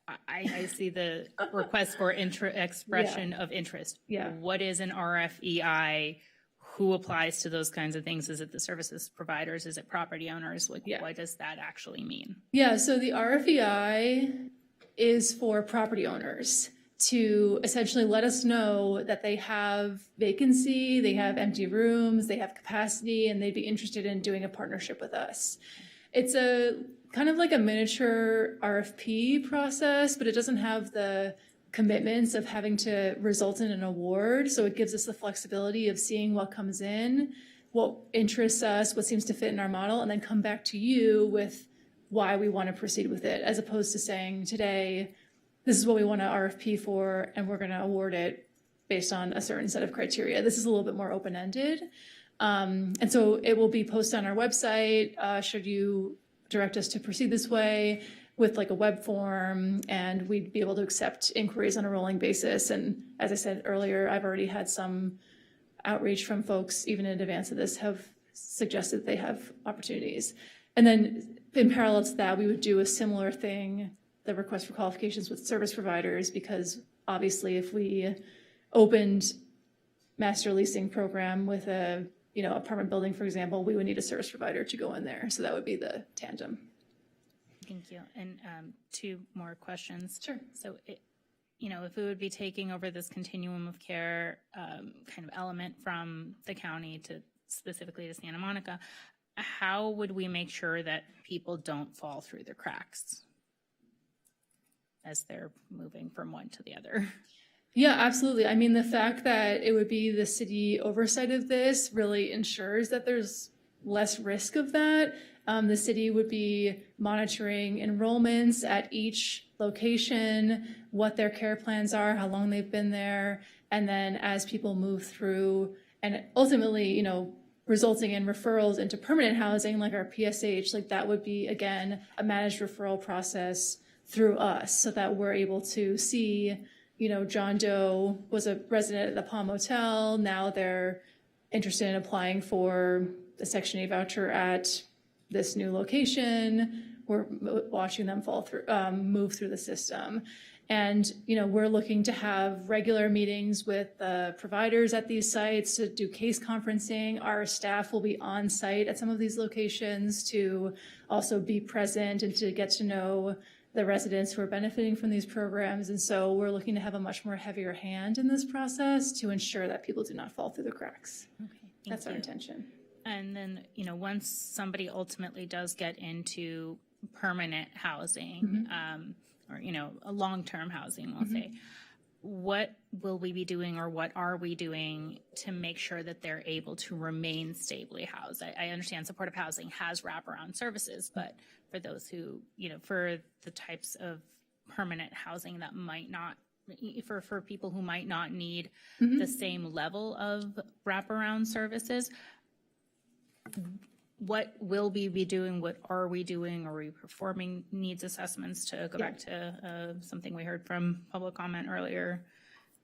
I see the request for expression of interest. Yeah. What is an RFEI? Who applies to those kinds of things? Is it the services providers? Is it property owners? What does that actually mean? Yeah, so the RFEI is for property owners to essentially let us know that they have vacancy, they have empty rooms, they have capacity, and they'd be interested in doing a partnership with us. It's a kind of like a miniature RFP process, but it doesn't have the commitments of having to result in an award. So it gives us the flexibility of seeing what comes in what interests us, what seems to fit in our model, and then come back to you with why we want to proceed with it, as opposed to saying today, this is what we want to RFP for, and we're going to award it based on a certain set of criteria. This is a little bit more open-ended. And so it will be posted on our website, should you direct us to proceed this way, with like a web form, and we'd be able to accept inquiries on a rolling basis. And as I said earlier, I've already had some outreach from folks, even in advance of this, have suggested they have opportunities. And then in parallel to that, we would do a similar thing, the request for qualifications with service providers, because obviously if we opened master leasing program with a apartment building, for example, we would need a service provider to go in there. So that would be the tandem. Thank you. And two more questions. Sure. So, if we would be taking over this continuum of care kind of element from the county to specifically to Santa Monica, how would we make sure that people don't fall through the cracks as they're moving from one to the other? Yeah, absolutely. I mean, the fact that it would be the city oversight of this really ensures that there's less risk of that. The city would be monitoring enrollments at each location, what their care plans are, how long they've been there, and then as people move through, and ultimately, resulting in referrals into permanent housing, like our PSH, like that would be, again, a managed referral process through us, so that we're able to see, John Doe was a resident at the Palm Motel, now they're interested in applying for the Section 8 voucher at this new location. We're watching them move through the system. And, we're looking to have regular meetings with providers at these sites to do case conferencing. Our staff will be on site at some of these locations to also be present and to get to know the residents who are benefiting from these programs. And so we're looking to have a much more heavier hand in this process to ensure that people do not fall through the cracks. Okay, That's our intention. And then, once somebody ultimately does get into permanent housing, or, a long-term housing, we'll say, what will we be doing, or what are we doing to make sure that they're able to remain stably housed? I understand supportive housing has wraparound services, but for those who, for the types of permanent housing that might not, for people who might not need the same level of wraparound services, what will we be doing? What are we doing? Are we performing needs assessments, to go back to something we heard from public comment earlier?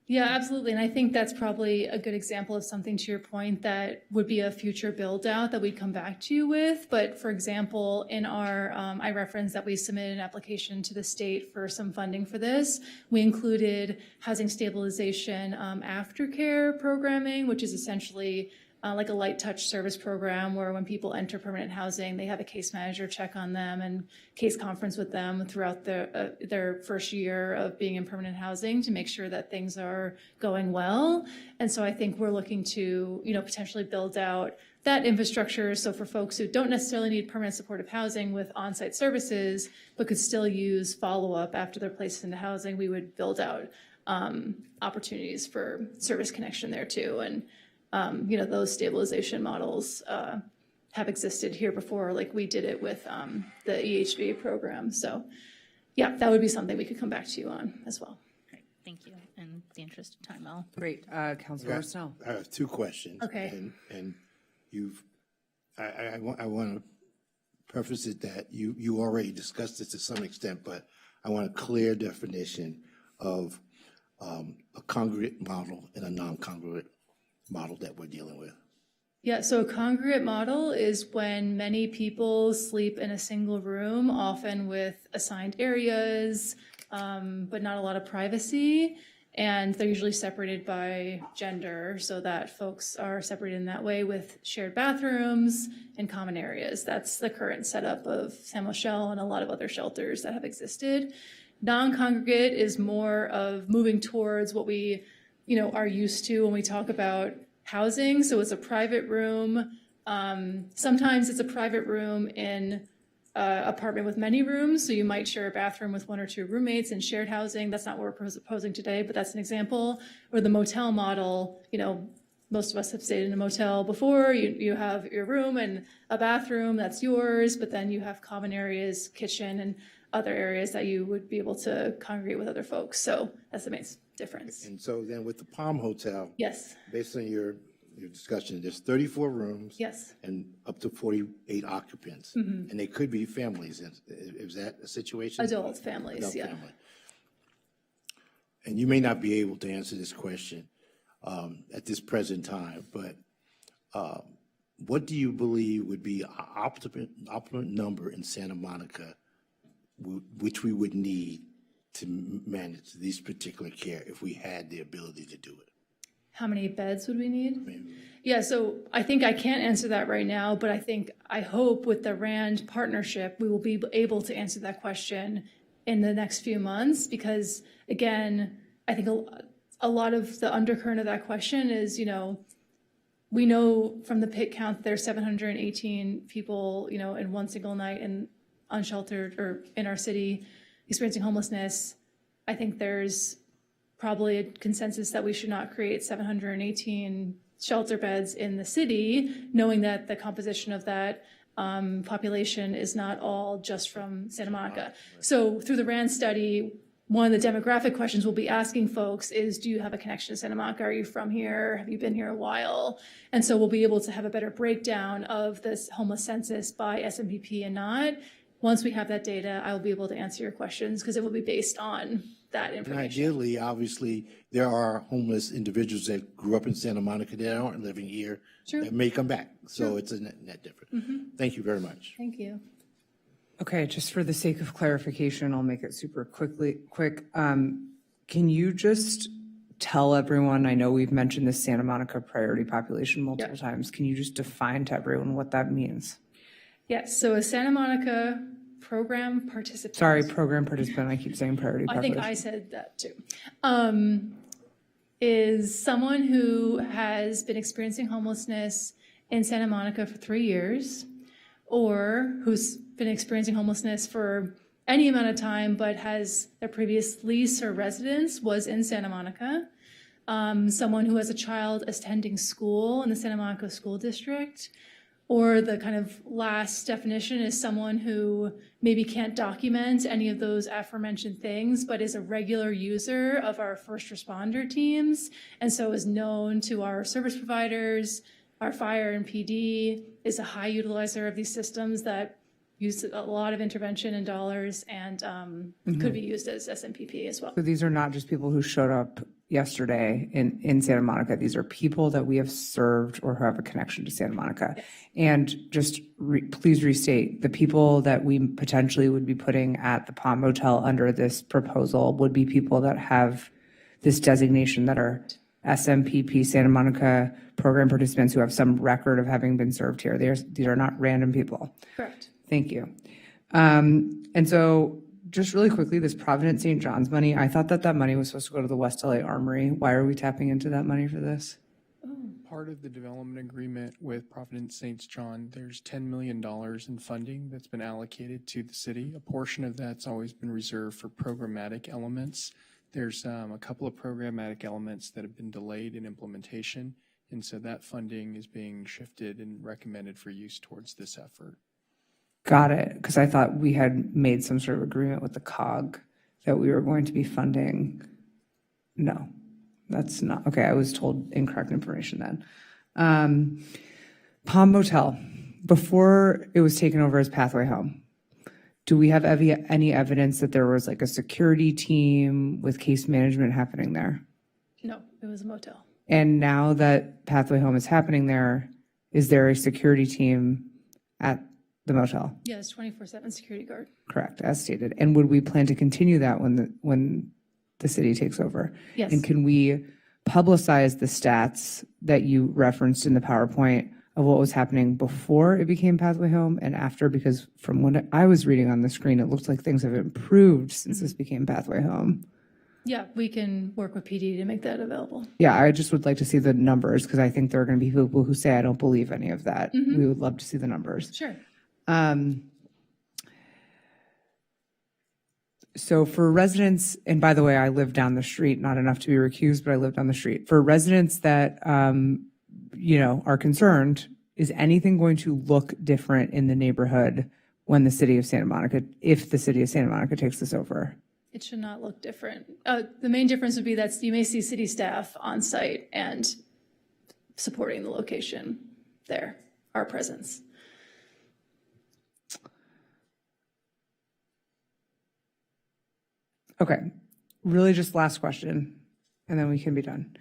Yeah, absolutely. And I think that's probably a good example of something, to your point, that would be a future build out that we'd come back to you with. But for example, in our, I referenced that we submitted an application to the state for some funding for this. We included housing stabilization aftercare programming, which is essentially like a light touch service program where when people enter permanent housing, they have a case manager check on them and case conference with them throughout their first year of being in permanent housing to make sure that things are going well. And so I think we're looking to, potentially build out that infrastructure. So for folks who don't necessarily need permanent supportive housing with on-site services, but could still use follow-up after they're placed into housing, we would build out opportunities for service connection there too. And those stabilization models have existed here before, like we did it with the EHV program. So yeah, that would be something we could come back to you on as well. Great, thank you. In the interest of time, I'll. Great, Councilor Snell. I have two questions. Okay. And I want to preface it that you already discussed this to some extent, but I want a clear definition of a congruent model and a non-congruent model that we're dealing with. Yeah, so a congruent model is when many people sleep in a single room, often with assigned areas, but not a lot of privacy. And they're usually separated by gender, so that folks are separated in that way with shared bathrooms and common areas. That's the current setup of San Michelle and a lot of other shelters that have existed. Non-congregate is more of moving towards what we are used to when we talk about housing. So it's a private room. Sometimes it's a private room in an apartment with many rooms. So you might share a bathroom with one or two roommates in shared housing. That's not what we're proposing today, but that's an example. Or the motel model, most of us have stayed in a motel before. You have your room and a bathroom, that's yours, but then you have common areas, kitchen, and other areas that you would be able to congregate with other folks. So that's the main difference. And so then with the Palm Hotel, Yes, based on your discussion, there's 34 rooms. yes. And up to 48 occupants. Mhm. And they could be families. Is that a situation? Adult families, Adult yeah. family. And you may not be able to answer this question at this present time, but what do you believe would be an optimal number in Santa Monica, which we would need to manage these particular care if we had the ability to do it? How many beds would we need? Yeah, so I think I can't answer that right now, but I hope with the RAND partnership, we will be able to answer that question in the next few months, because again, I think a lot of the undercurrent of that question is, we know from the pit count there's 718 people, in one single night in unsheltered or in our city experiencing homelessness. I think there's probably a consensus that we should not create 718 shelter beds in the city, knowing that the composition of that population is not all just from Santa Monica. So through the RAND study, one of the demographic questions we'll be asking folks is, do you have a connection to Santa Monica? Are you from here? Have you been here a while? And so we'll be able to have a better breakdown of this homeless census by SMPP and not. Once we have that data, I will be able to answer your questions because it will be based on that And information. ideally, obviously, there are homeless individuals that grew up in Santa Monica that aren't living here. Sure. That may come back. So Sure. it's a net different. Mhm. Thank you very much. Thank you. Okay, just for the sake of clarification, I'll make it super quick. Can you just tell everyone, I know we've mentioned the Santa Monica priority population multiple times. Can you just define to everyone what that means? Yes, so a Santa Monica program participant. Sorry, program participant, I keep saying priority I population. think I said that too. Is someone who has been experiencing homelessness in Santa Monica for 3 years, or who's been experiencing homelessness for any amount of time, but has their previous lease or residence was in Santa Monica. Someone who has a child attending school in the Santa Monica School District. Or the kind of last definition is someone who maybe can't document any of those aforementioned things, but is a regular user of our first responder teams, and so is known to our service providers, our fire and PD, is a high utilizer of these systems that use a lot of intervention and dollars, and could be used as SMPP as well. So these are not just people who showed up yesterday in Santa Monica. These are people that we have served or who have a connection to Santa Monica. Yes. And just please restate, the people that we potentially would be putting at the Palm Motel under this proposal would be people that have this designation that are SMPP, Santa Monica program participants who have some record of having been served here. These are not random people. Correct. Thank you. And so just really quickly, this Providence St. John's money, I thought that money was supposed to go to the West LA Armory. Why are we tapping into that money for this? Part of the development agreement with Providence St. John, there's $10 million in funding that's been allocated to the city. A portion of that's always been reserved for programmatic elements. There's a couple of programmatic elements that have been delayed in implementation, and so that funding is being shifted and recommended for use towards this effort. Got it, because I thought we had made some sort of agreement with the COG that we were going to be funding. No, that's not, okay, I was told incorrect information then. Palm Motel, before it was taken over as Pathway Home, do we have any evidence that there was like a security team with case management happening there? No, it was a motel. And now that Pathway Home is happening there, is there a security team at the motel? Yes, 24/7 security guard. Correct, as stated. And would we plan to continue that when the city takes over? Yes. And can we publicize the stats that you referenced in the PowerPoint of what was happening before it became Pathway Home and after? Because from what I was reading on the screen, it looks like things have improved since this became Pathway Home. Yeah, we can work with PD to make that available. Yeah, I just would like to see the numbers because I think there are going to be people who say, I don't believe any of that. Mhm. We would love to see the numbers. Sure. So for residents, and by the way, I live down the street, not enough to be recused, but I live down the street. For residents that are concerned, is anything going to look different in the neighborhood when the city of Santa Monica, if the city of Santa Monica takes this over? It should not look different. The main difference would be that you may see city staff on site and supporting the location there, our presence. Okay, really just last question, and then we can be done.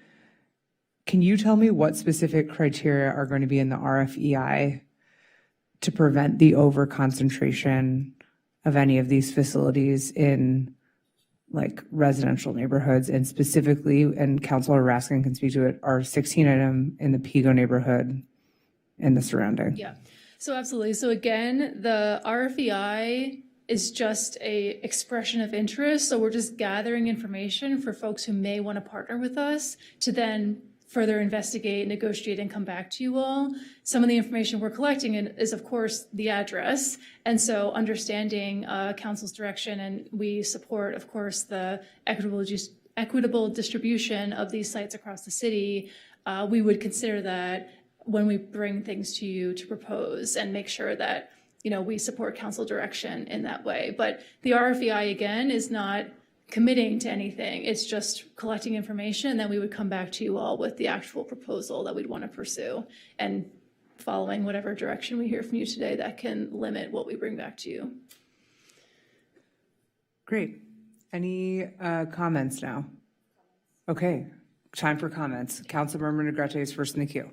Can you tell me what specific criteria are going to be in the RFEI to prevent the over-concentration of any of these facilities in like residential neighborhoods, and specifically, and Councilor Raskin can speak to it, our 16 item in the Pico neighborhood and the surrounding? Yeah, so absolutely. So again, the RFEI is just a expression of interest. So we're just gathering information for folks who may want to partner with us to then further investigate, negotiate, and come back to you all. Some of the information we're collecting is, of course, the address. And so understanding council's direction, and we support, of course, the equitable distribution of these sites across the city. We would consider that when we bring things to you to propose and make sure that, we support council direction in that way. But the RFEI, again, is not committing to anything. It's just collecting information, and then we would come back to you all with the actual proposal that we'd want to pursue, and following whatever direction we hear from you today that can limit what we bring back to you. Great. Any comments now? Okay, time for comments. Councilmember Negrete is first in the queue.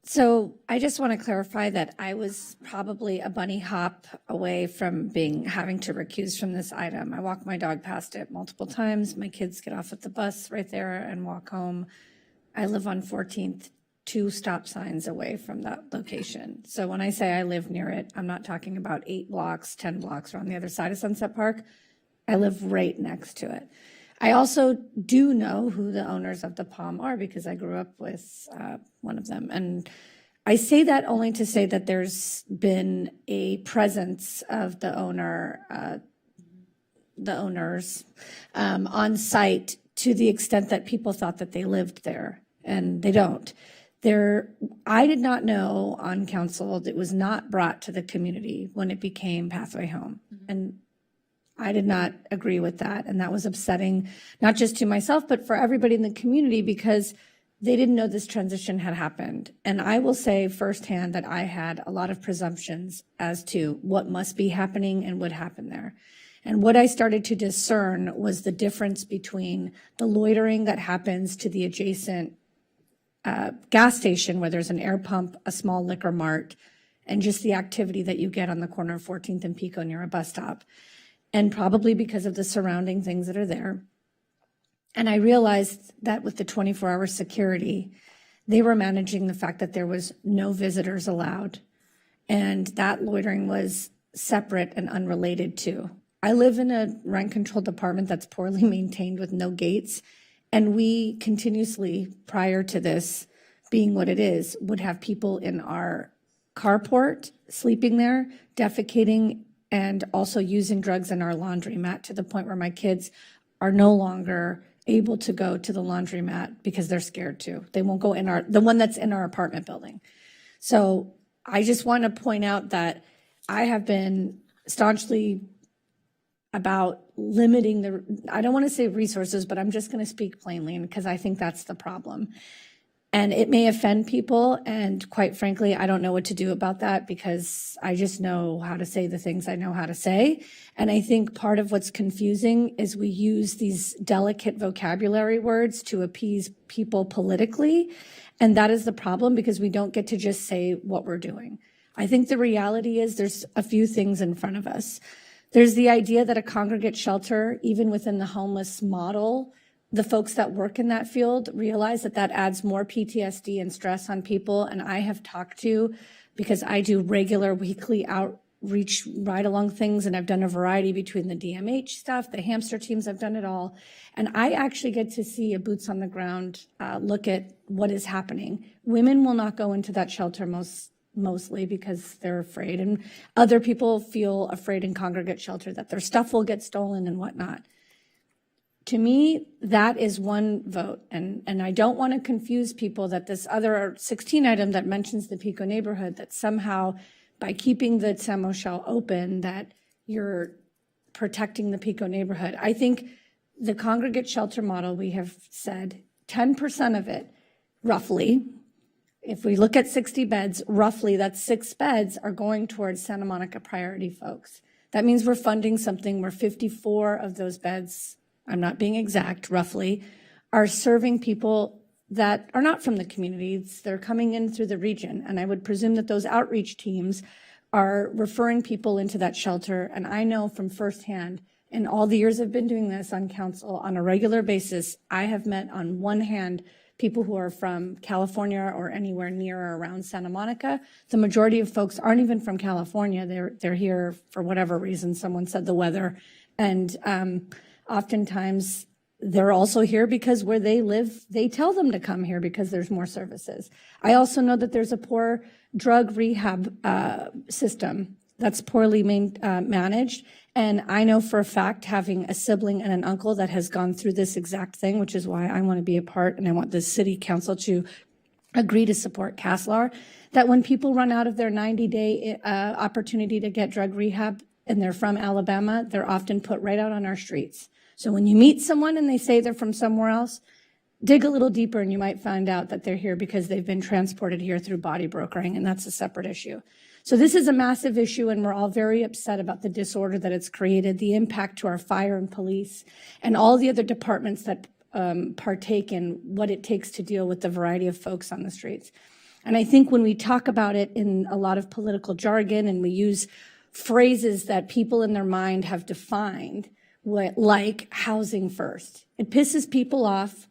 So I just want to clarify that I was probably a bunny hop away from having to recuse from this item. I walk my dog past it multiple times. My kids get off at the bus right there and walk home. I live on 14th, 2 stop signs away from that location. So when I say I live near it, I'm not talking about 8 blocks, 10 blocks, or on the other side of Sunset Park. I live right next to it. I also do know who the owners of the Palm are because I grew up with one of them. And I say that only to say that there's been a presence of the owners on site to the extent that people thought that they lived there, and they don't. I did not know on council that it was not brought to the community when it became Pathway Home. And I did not agree with that. And that was upsetting, not just to myself, but for everybody in the community, because they didn't know this transition had happened. And I will say firsthand that I had a lot of presumptions as to what must be happening and would happen there. And what I started to discern was the difference between the loitering that happens to the adjacent gas station where there's an air pump, a small liquor mart, and just the activity that you get on the corner of 14th and Pico near a bus stop. And probably because of the surrounding things that are there. And I realized that with the 24-hour security, they were managing the fact that there was no visitors allowed. And that loitering was separate and unrelated to. I live in a rent-controlled apartment that's poorly maintained with no gates. And we continuously, prior to this being what it is, would have people in our carport sleeping there, defecating, and also using drugs in our laundromat, to the point where my kids are no longer able to go to the laundromat because they're scared to. They won't go in the one that's in our apartment building. So I just want to point out that I have been staunchly about limiting I don't want to say resources, but I'm just going to speak plainly, because I think that's the problem. And it may offend people, and quite frankly, I don't know what to do about that, because I just know how to say the things I know how to say. And I think part of what's confusing is we use these delicate vocabulary words to appease people politically. And that is the problem, because we don't get to just say what we're doing. I think the reality is there's a few things in front of us. There's the idea that a congregate shelter, even within the homeless model, the folks that work in that field realize that that adds more PTSD and stress on people. And I have talked to, because I do regular weekly outreach ride-along things, and I've done a variety between the DMH stuff, the hamster teams, I've done it all. And I actually get to see a boots on the ground look at what is happening. Women will not go into that shelter mostly because they're afraid. And other people feel afraid in congregate shelter that their stuff will get stolen and whatnot. To me, that is one vote. And I don't want to confuse people that this other 16 item that mentions the Pico neighborhood, that somehow by keeping the San Moschel open, that you're protecting the Pico neighborhood. I think the congregate shelter model, we have said 10% of it, roughly, if we look at 60 beds, roughly that's 6 beds are going towards Santa Monica priority folks. That means we're funding something where 54 of those beds, I'm not being exact, roughly, are serving people that are not from the communities. They're coming in through the region. And I would presume that those outreach teams are referring people into that shelter. And I know from firsthand, in all the years I've been doing this on council on a regular basis, I have met on one hand people who are from California or anywhere near or around Santa Monica. The majority of folks aren't even from California. They're here for whatever reason. Someone said the weather. And oftentimes they're also here because where they live, they tell them to come here because there's more services. I also know that there's a poor drug rehab system that's poorly managed. And I know for a fact, having a sibling and an uncle that has gone through this exact thing, which is why I want to be a part, and I want the city council to agree to support CASLAR, that when people run out of their 90-day opportunity to get drug rehab and they're from Alabama, they're often put right out on our streets. So when you meet someone and they say they're from somewhere else, dig a little deeper and you might find out that they're here because they've been transported here through body brokering, and that's a separate issue. So this is a massive issue, and we're all very upset about the disorder that it's created, the impact to our fire and police, and all the other departments that partake in what it takes to deal with the variety of folks on the streets. And I think when we talk about it in a lot of political jargon and we use phrases that people in their mind have defined, like housing first, it pisses people off,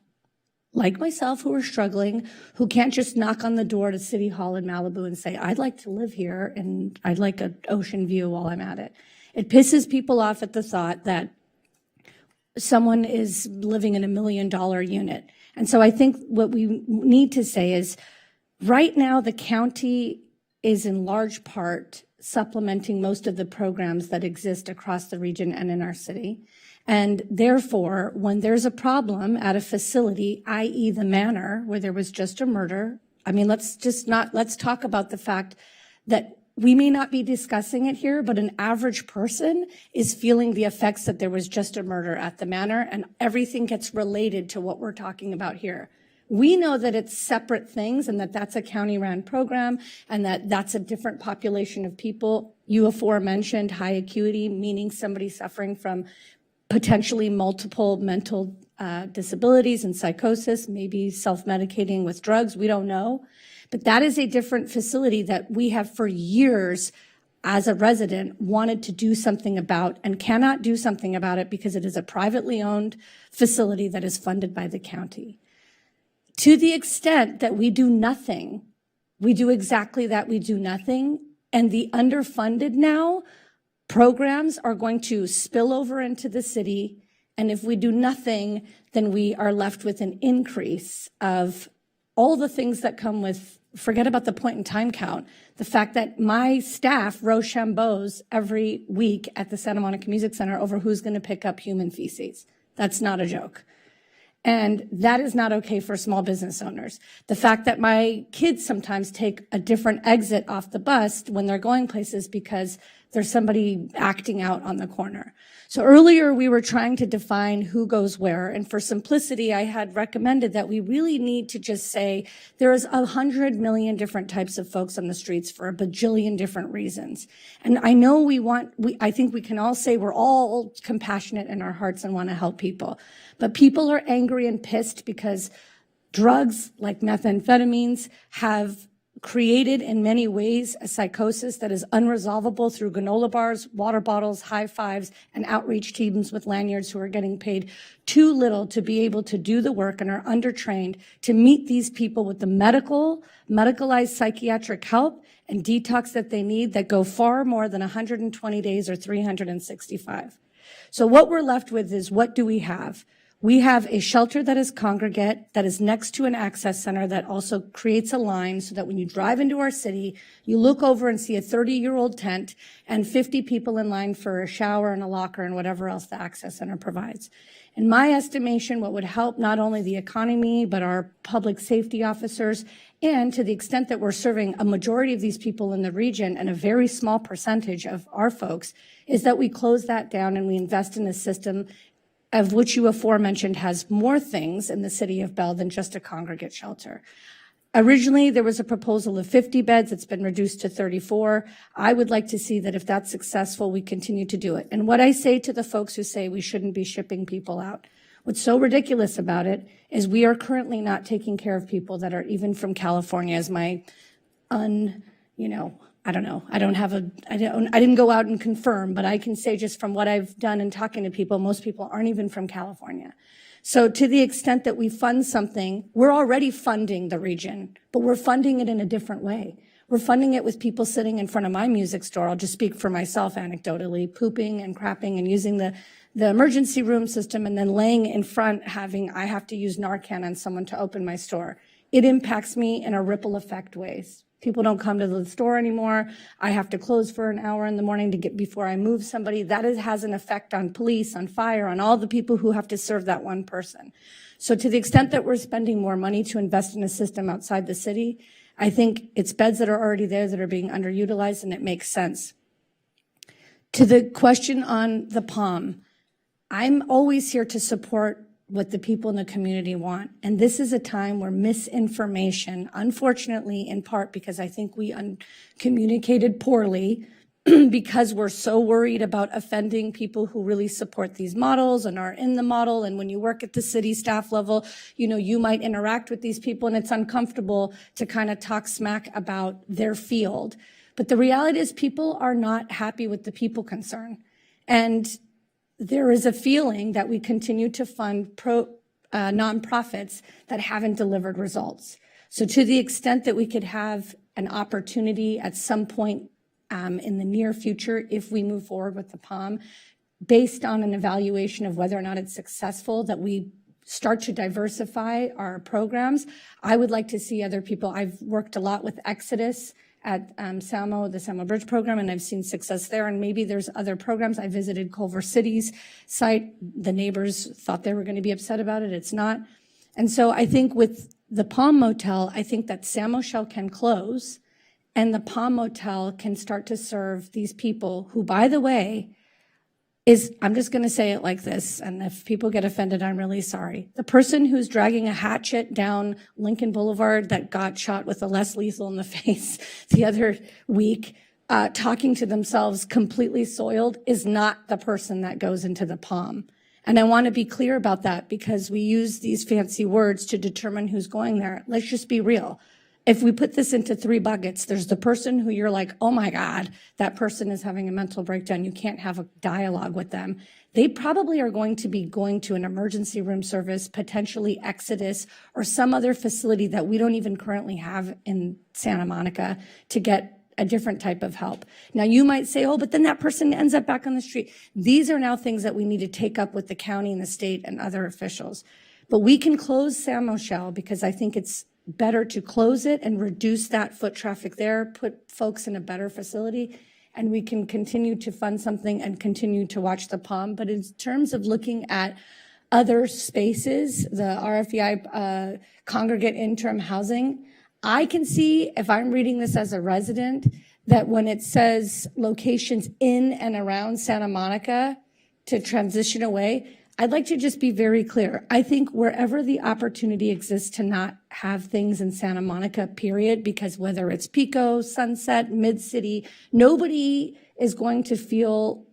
like myself, who are struggling, who can't just knock on the door to City Hall in Malibu and say, I'd like to live here and I'd like an ocean view while I'm at it. It pisses people off at the thought that someone is living in $1 million unit. And so I think what we need to say is right now the county is in large part supplementing most of the programs that exist across the region and in our city. And therefore, when there's a problem at a facility, i.e. the manor, where there was just a murder, I mean, let's talk about the fact that we may not be discussing it here, but an average person is feeling the effects that there was just a murder at the manor, and everything gets related to what we're talking about here. We know that it's separate things and that that's a county-run program and that that's a different population of people. You aforementioned high acuity, meaning somebody suffering from potentially multiple mental disabilities and psychosis, maybe self-medicating with drugs, we don't know. But that is a different facility that we have for years as a resident wanted to do something about and cannot do something about it because it is a privately owned facility that is funded by the county. To the extent that we do nothing, we do exactly that, we do nothing, and the underfunded now programs are going to spill over into the city, and if we do nothing, then we are left with an increase of all the things that come with, forget about the point in time count, the fact that my staff Rochambeaus every week at the Santa Monica Music Center over who's going to pick up human feces. That's not a joke. And that is not okay for small business owners. The fact that my kids sometimes take a different exit off the bus when they're going places because there's somebody acting out on the corner. So earlier we were trying to define who goes where. And for simplicity, I had recommended that we really need to just say there's 100 million different types of folks on the streets for a bajillion different reasons. And I know I think we can all say we're all compassionate in our hearts and want to help people. But people are angry and pissed because drugs like methamphetamines have created in many ways a psychosis that is unresolvable through granola bars, water bottles, high fives, and outreach teams with lanyards who are getting paid too little to be able to do the work and are undertrained to meet these people with the medicalized psychiatric help and detox that they need that go far more than 120 days or 365. So what we're left with is what do we have? We have a shelter that is congregate, that is next to an access center that also creates a line so that when you drive into our city, you look over and see a 30-year-old tent and 50 people in line for a shower and a locker and whatever else the access center provides. In my estimation, what would help not only the economy, but our public safety officers, and to the extent that we're serving a majority of these people in the region and a very small percentage of our folks, is that we close that down and we invest in a system of which you aforementioned has more things in the city of Bell than just a congregate shelter. Originally, there was a proposal of 50 beds. It's been reduced to 34. I would like to see that if that's successful, we continue to do it. And what I say to the folks who say we shouldn't be shipping people out, what's so ridiculous about it is we are currently not taking care of people that are even from California, as my I don't know. I didn't go out and confirm, but I can say just from what I've done in talking to people, most people aren't even from California. So to the extent that we fund something, we're already funding the region, but we're funding it in a different way. We're funding it with people sitting in front of my music store. I'll just speak for myself anecdotally, pooping and crapping and using the emergency room system and then laying in front I have to use Narcan on someone to open my store. It impacts me in a ripple effect ways. People don't come to the store anymore. I have to close for an hour in the morning before I move somebody. That has an effect on police, on fire, on all the people who have to serve that one person. So to the extent that we're spending more money to invest in a system outside the city, I think it's beds that are already there that are being underutilized, and it makes sense. To the question on the POM, I'm always here to support what the people in the community want. And this is a time where misinformation, unfortunately, in part because I think we communicated poorly because we're so worried about offending people who really support these models and are in the model. And when you work at the city staff level, you might interact with these people and it's uncomfortable to kind of talk smack about their field. But the reality is people are not happy with the people concern. And there is a feeling that we continue to fund nonprofits that haven't delivered results. So to the extent that we could have an opportunity at some point in the near future, if we move forward with the POM, based on an evaluation of whether or not it's successful, that we start to diversify our programs. I would like to see other people. I've worked a lot with Exodus at the Samo Bridge program, and I've seen success there. And maybe there's other programs. I visited Culver City's site. The neighbors thought they were going to be upset about it. It's not. And so I think with the Palm Motel, I think that San Moschel can close and the Palm Motel can start to serve these people who, by the way, I'm just going to say it like this, and if people get offended, I'm really sorry. The person who's dragging a hatchet down Lincoln Boulevard that got shot with a less lethal in the face the other week, talking to themselves completely soiled, is not the person that goes into the Palm. And I want to be clear about that because we use these fancy words to determine who's going there. Let's just be real. If we put this into 3 buckets, there's the person who you're like, oh my God, that person is having a mental breakdown. You can't have a dialogue with them. They probably are going to be going to an emergency room service, potentially Exodus, or some other facility that we don't even currently have in Santa Monica to get a different type of help. Now you might say, oh, but then that person ends up back on the street. These are now things that we need to take up with the county and the state and other officials. But we can close San Moschel because I think it's better to close it and reduce that foot traffic there, put folks in a better facility, and we can continue to fund something and continue to watch the Palm. But in terms of looking at other spaces, the RFEI congregate interim housing, I can see, if I'm reading this as a resident, that when it says locations in and around Santa Monica to transition away, I'd like to just be very clear. I think wherever the opportunity exists to not have things in Santa Monica, period, because whether it's Pico, Sunset, Mid-City, nobody is going to feel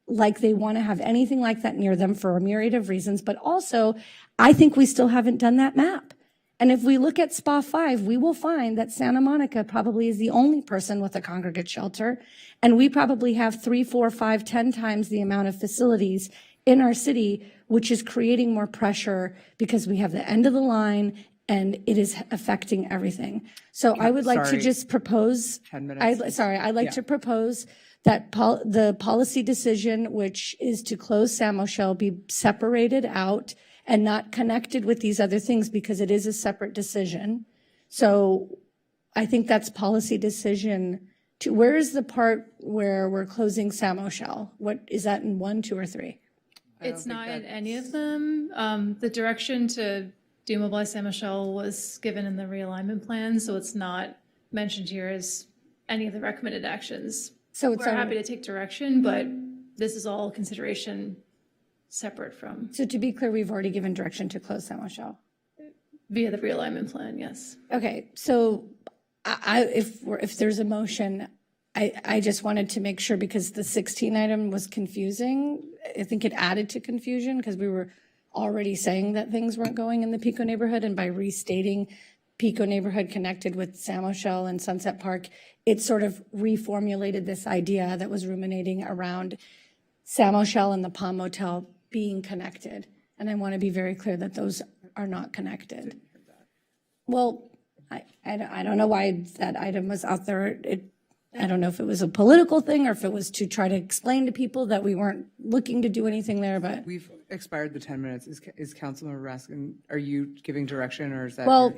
like they want to have anything like that near them for a myriad of reasons. But also, I think we still haven't done that map. And if we look at SPA 5, we will find that Santa Monica probably is the only person with a congregate shelter. And we probably have 3, 4, 5, 10 times the amount of facilities in our city, which is creating more pressure because we have the end of the line and it is affecting everything. So I would like to just propose, 10 minutes. I'd like to propose that the policy decision, which is to close San Moschel, be separated out and not connected with these other things because it is a separate decision. So I think that's policy decision. Where is the part where we're closing Sam O'Shell? What, is that in 1, 2, or 3? It's not in any of them. The direction to demobilize Sam O'Shell was given in the realignment plan, so it's not mentioned here as any of the recommended actions. So it's We're happy to take direction, but this is all consideration separate from, So to be clear, we've already given direction to close Sam O'Shell. via the realignment plan, yes. Okay, so if there's a motion, I just wanted to make sure because the 16 item was confusing. I think it added to confusion because we were already saying that things weren't going in the Pico neighborhood, and by restating Pico neighborhood connected with Sam O'Shell and Sunset Park, it sort of reformulated this idea that was ruminating around Sam O'Shell and the Palm Motel being connected. And I want to be very clear that those are not connected. Well, I don't know why that item was out there. I don't know if it was a political thing or if it was to try to explain to people that we weren't looking to do anything there, but. We've expired the 10 minutes. Is Councilmember Raskin, are you giving direction or is that? Well,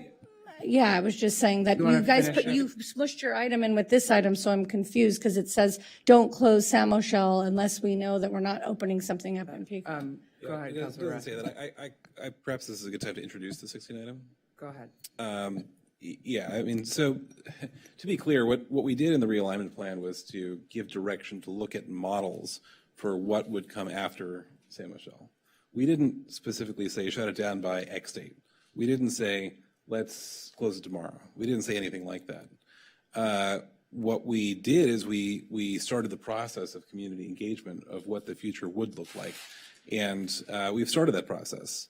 yeah, I was just saying that You wanna you guys finish it? you smushed your item in with this item, so I'm confused because it says, don't close Sam O'Shell unless we know that we're not opening something up in Pico. Go ahead, It Councilor doesn't say Raskin. that. Perhaps this is a good time to introduce the 16 item. Go ahead. Yeah, I mean, so to be clear, what we did in the realignment plan was to give direction to look at models for what would come after San Michel. We didn't specifically say shut it down by X date. We didn't say let's close it tomorrow. We didn't say anything like that. What we did is we started the process of community engagement of what the future would look like, and we've started that process.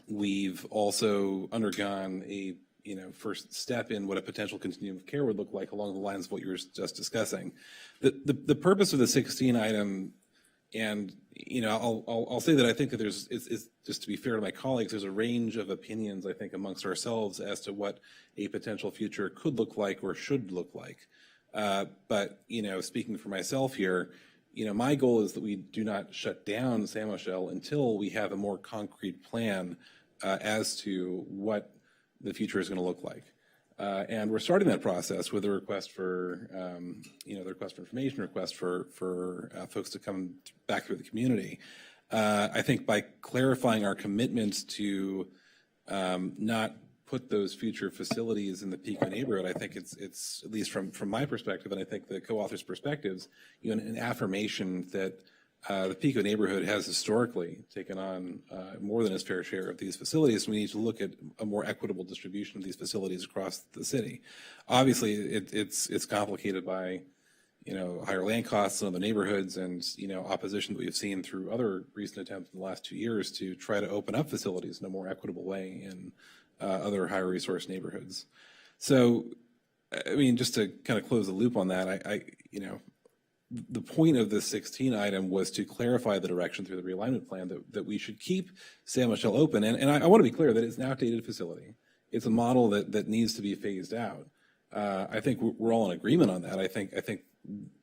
We've also undergone a first step in what a potential continuum of care would look like along the lines of what you were just discussing. The purpose of the 16 item, and I'll say that I think that it's just to be fair to my colleagues, there's a range of opinions I think amongst ourselves as to what a potential future could look like or should look like. But speaking for myself here, my goal is that we do not shut down San Michel until we have a more concrete plan as to what the future is going to look like. And we're starting that process with a request for, the request for information, request for folks to come back through the community. I think by clarifying our commitment to not put those future facilities in the Pico neighborhood, I think it's at least from my perspective, and I think the co-authors' perspectives, an affirmation that the Pico neighborhood has historically taken on more than its fair share of these facilities. We need to look at a more equitable distribution of these facilities across the city. Obviously, it's complicated by higher land costs in other neighborhoods and opposition that we've seen through other recent attempts in the last 2 years to try to open up facilities in a more equitable way in other higher resource neighborhoods. So, I mean, just to kind of close the loop on that, the point of this 16 item was to clarify the direction through the realignment plan that we should keep San Michel open. And I want to be clear that it's an outdated facility. It's a model that needs to be phased out. I think we're all in agreement on that. I think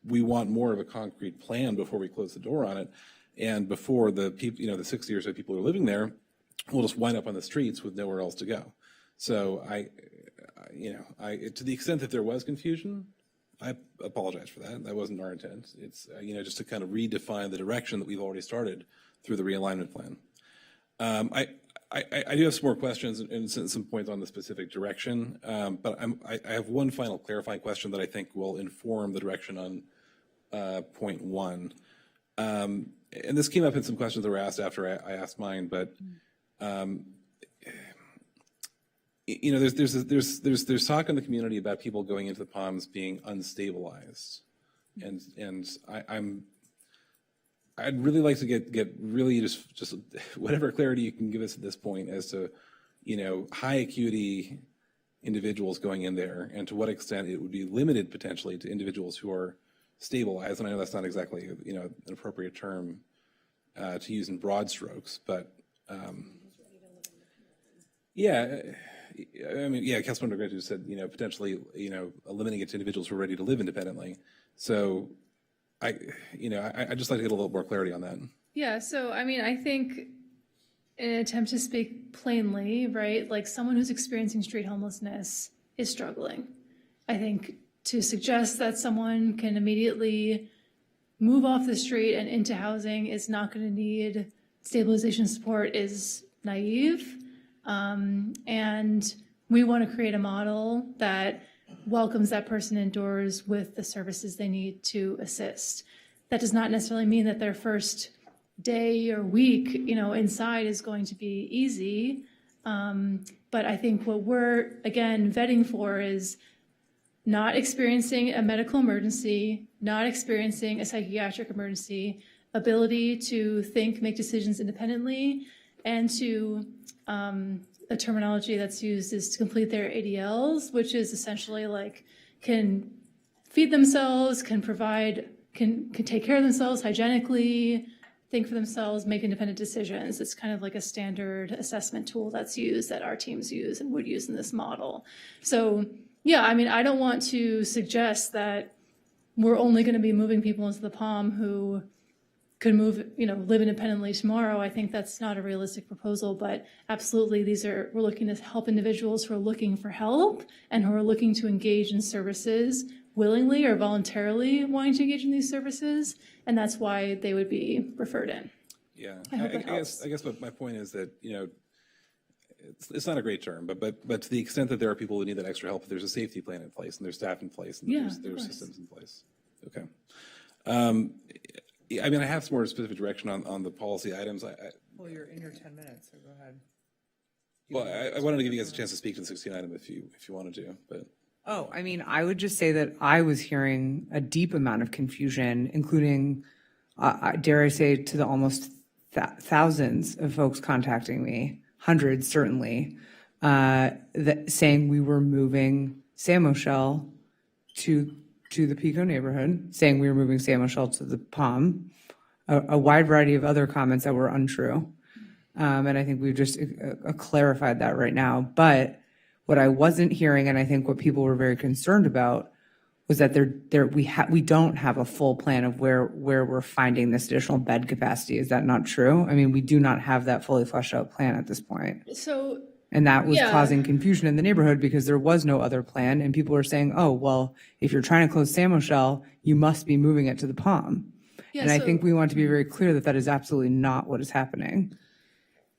we want more of a concrete plan before we close the door on it. And before the people, the 60 or so people who are living there will just wind up on the streets with nowhere else to go. So to the extent that there was confusion, I apologize for that. That wasn't our intent. It's, just to kind of redefine the direction that we've already started through the realignment plan. I do have some more questions and some points on the specific direction, but I have one final clarifying question that I think will inform the direction on point 1. And this came up in some questions that were asked after I asked mine, but there's talk in the community about people going into the Palms being unstabilized, and I'd really like to get really just whatever clarity you can give us at this point as to high acuity individuals going in there and to what extent it would be limited potentially to individuals who are stabilized. And I know that's not exactly an appropriate term to use in broad strokes, but Councilmember Gretu said, potentially, limiting it to individuals who are ready to live independently. So I'd just like to get a little more clarity on that. Yeah, so I mean, I think in an attempt to speak plainly, right, like someone who's experiencing street homelessness is struggling. I think to suggest that someone can immediately move off the street and into housing is not going to need stabilization support is naive. And we want to create a model that welcomes that person indoors with the services they need to assist. That does not necessarily mean that their first day or week, inside is going to be easy. But I think what we're, again, vetting for is not experiencing a medical emergency, not experiencing a psychiatric emergency, ability to think, make decisions independently, and to, a terminology that's used is to complete their ADLs, which is essentially like can feed themselves, can provide, can take care of themselves hygienically, think for themselves, make independent decisions. It's kind of like a standard assessment tool that's used, that our teams use and would use in this model. So yeah, I mean, I don't want to suggest that we're only going to be moving people into the Palm who could move, live independently tomorrow. I think that's not a realistic proposal, but absolutely we're looking to help individuals who are looking for help and who are looking to engage in services willingly or voluntarily wanting to engage in these services. And that's why they would be referred in. Yeah, I guess my point is that, it's not a great term, but to the extent that there are people who need that extra help, there's a safety plan in place and there's staff in place and there's systems in place. Okay. I mean, I have some more specific direction on the policy items. Well, you're in your 10 minutes, so go ahead. Well, I wanted to give you guys a chance to speak to the 16 item if you wanted to, but. Oh, I mean, I would just say that I was hearing a deep amount of confusion, including, dare I say, to the almost thousands of folks contacting me, hundreds certainly, that saying we were moving San Moschel to the Pico neighborhood, saying we were moving San Moschel to the Palm, a wide variety of other comments that were untrue. And I think we've just clarified that right now. But what I wasn't hearing, and I think what people were very concerned about, was that we don't have a full plan of where we're finding this additional bed capacity. Is that not true? I mean, we do not have that fully fleshed out plan at this point. So, And that was yeah. causing confusion in the neighborhood because there was no other plan. And people were saying, oh, well, if you're trying to close San Moschel, you must be moving it to the Palm. Yeah, and I so- think we want to be very clear that that is absolutely not what is happening.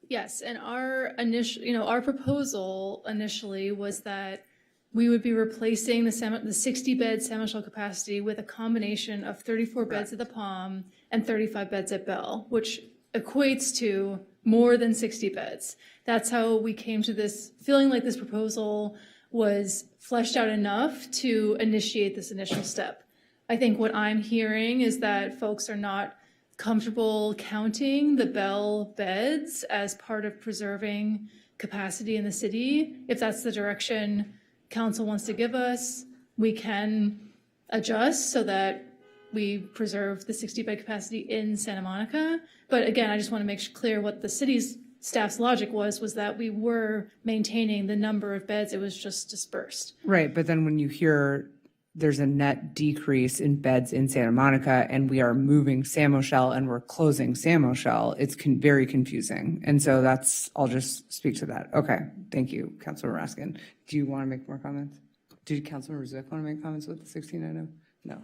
Yes, and our initial, our proposal initially was that we would be replacing the 60-bed San Moschel capacity with a combination of 34 beds at the Palm and 35 beds at Bell, which equates to more than 60 beds. That's how we came to this, feeling like this proposal was fleshed out enough to initiate this initial step. I think what I'm hearing is that folks are not comfortable counting the Bell beds as part of preserving capacity in the city. If that's the direction council wants to give us, we can adjust so that we preserve the 60-bed capacity in Santa Monica. But again, I just want to make clear what the city's staff's logic was that we were maintaining the number of beds. It was just dispersed. Right, but then when you hear there's a net decrease in beds in Santa Monica and we are moving San Moschel and we're closing San Moschel, it's very confusing. And so I'll just speak to that. Okay, thank you, Councilor Raskin. Do you want to make more comments? Did Councilor Rizek want to make comments with the 16 item? No.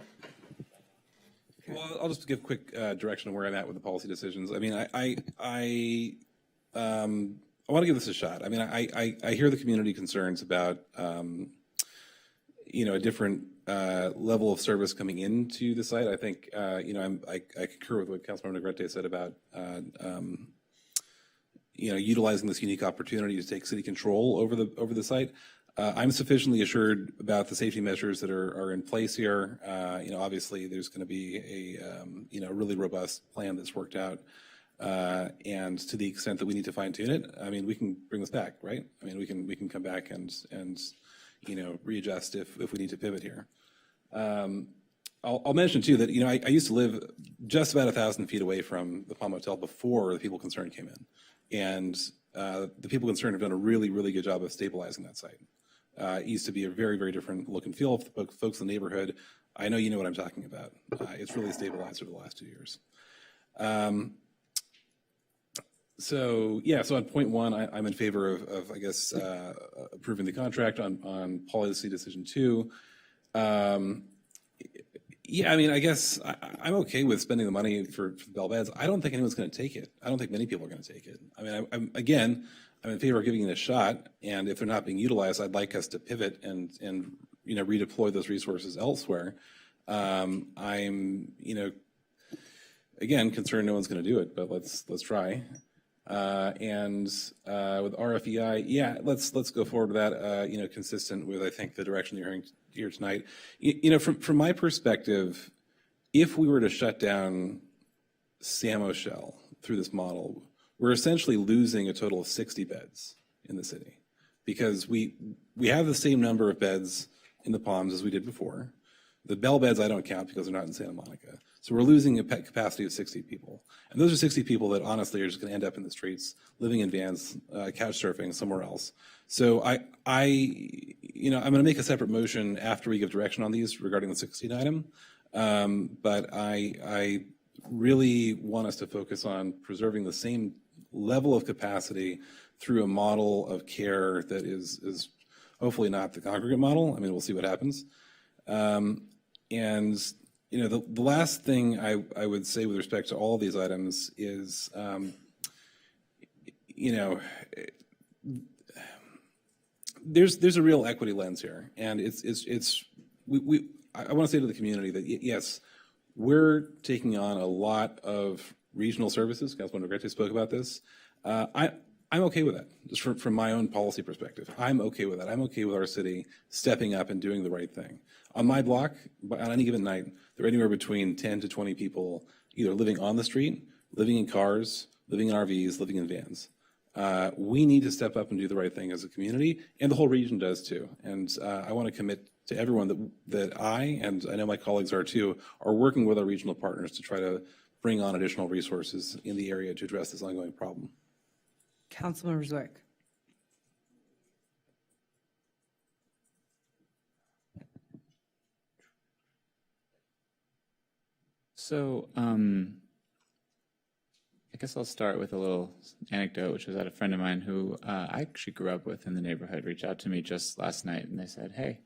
Well, I'll just give quick direction of where I'm at with the policy decisions. I mean, I want to give this a shot. I mean, I hear the community concerns about, a different level of service coming into the site. I think, I concur with what Councilmember Negrete said about, utilizing this unique opportunity to take city control over the site. I'm sufficiently assured about the safety measures that are in place here. Obviously there's going to be a really robust plan that's worked out. And to the extent that we need to fine tune it, I mean, we can bring this back, right? I mean, we can come back and readjust if we need to pivot here. I'll mention too that, I used to live just about 1,000 feet away from the Palm Hotel before the people concerned came in. And the people concerned have done a really, really good job of stabilizing that site. It used to be a very, very different look and feel. Folks in the neighborhood, I know you know what I'm talking about. It's really stabilized over the last 2 years. So, yeah, so on point one, I'm in favor of I guess, approving the contract. On policy decision 2. Yeah, I mean, I guess I'm okay with spending the money for the bell beds. I don't think anyone's going to take it. I don't think many people are going to take it. I mean, I'm in favor of giving it a shot, and if they're not being utilized, I'd like us to pivot and redeploy those resources elsewhere. I'm again concerned no one's going to do it, but let's try. And with RFEI, yeah, let's go forward with that. Consistent with I think the direction you're hearing here tonight. From my perspective, if we were to shut down Samoshell through this model, we're essentially losing a total of 60 beds in the city, because we have the same number of beds in the Palms as we did before. The bell beds I don't count because they're not in Santa Monica. So we're losing a capacity of 60 people. And those are 60 people that honestly are just going to end up in the streets, living in vans, couch surfing somewhere else. So I'm going to make a separate motion after we give direction on these regarding the 16 item. But I really want us to focus on preserving the same level of capacity through a model of care that is hopefully not the congregate model. I mean, we'll see what happens. The last thing I would say with respect to all of these items is, there's a real equity lens here, and I want to say to the community that yes, we're taking on a lot of regional services. Councilman Negrete spoke about this. I'm okay with that, just from my own policy perspective. I'm okay with that. I'm okay with our city stepping up and doing the right thing. On my block, on any given night, there are anywhere between 10 to 20 people either living on the street, living in cars, living in RVs, living in vans. We need to step up and do the right thing as a community, and the whole region does too. And I want to commit to everyone that I, and I know my colleagues are too, are working with our regional partners to try to bring on additional resources in the area to address this ongoing problem. Councilmember Zwick. So I guess I'll start with a little anecdote, which was that a friend of mine who I actually grew up with in the neighborhood reached out to me just last night, and they said, hey,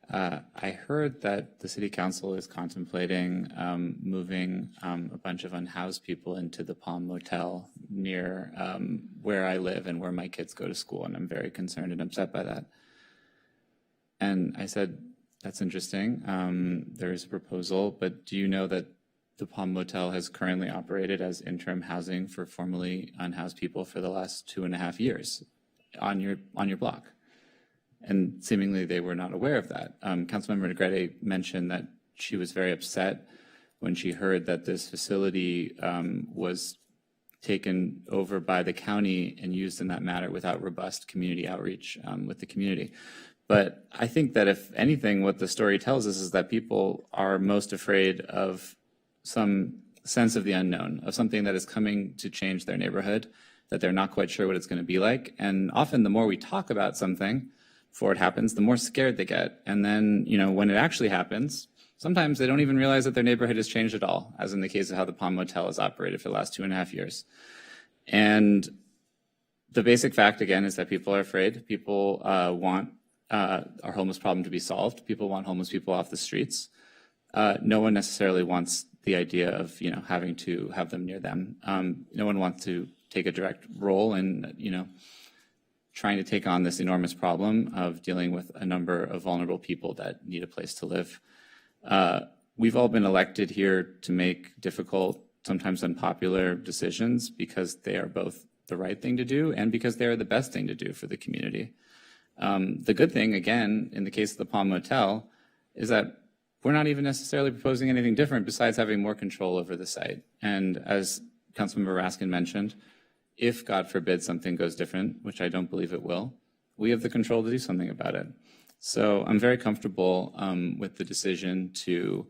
I heard that the city council is contemplating moving a bunch of unhoused people into the Palm Motel near where I live and where my kids go to school, and I'm very concerned and upset by that. And I said, that's interesting. There is a proposal, but do you know that the Palm Motel has currently operated as interim housing for formerly unhoused people for the last 2.5 years on your block? And seemingly they were not aware of that. Councilmember Negrete mentioned that she was very upset when she heard that this facility was taken over by the county and used in that matter without robust community outreach with the community. But I think that if anything, what the story tells us is that people are most afraid of some sense of the unknown, of something that is coming to change their neighborhood, that they're not quite sure what it's going to be like. And often the more we talk about something before it happens, the more scared they get. And then, when it actually happens, sometimes they don't even realize that their neighborhood has changed at all, as in the case of how the Palm Motel has operated for the last 2.5 years. And the basic fact, again, is that people are afraid. People want our homeless problem to be solved. People want homeless people off the streets. No one necessarily wants the idea of, having to have them near them. No one wants to take a direct role in, trying to take on this enormous problem of dealing with a number of vulnerable people that need a place to live. We've all been elected here to make difficult, sometimes unpopular decisions because they are both the right thing to do and because they are the best thing to do for the community. The good thing, again, in the case of the Palm Motel, is that we're not even necessarily proposing anything different besides having more control over the site. And as Councilmember Raskin mentioned, if, God forbid, something goes different, which I don't believe it will, we have the control to do something about it. So I'm very comfortable with the decision to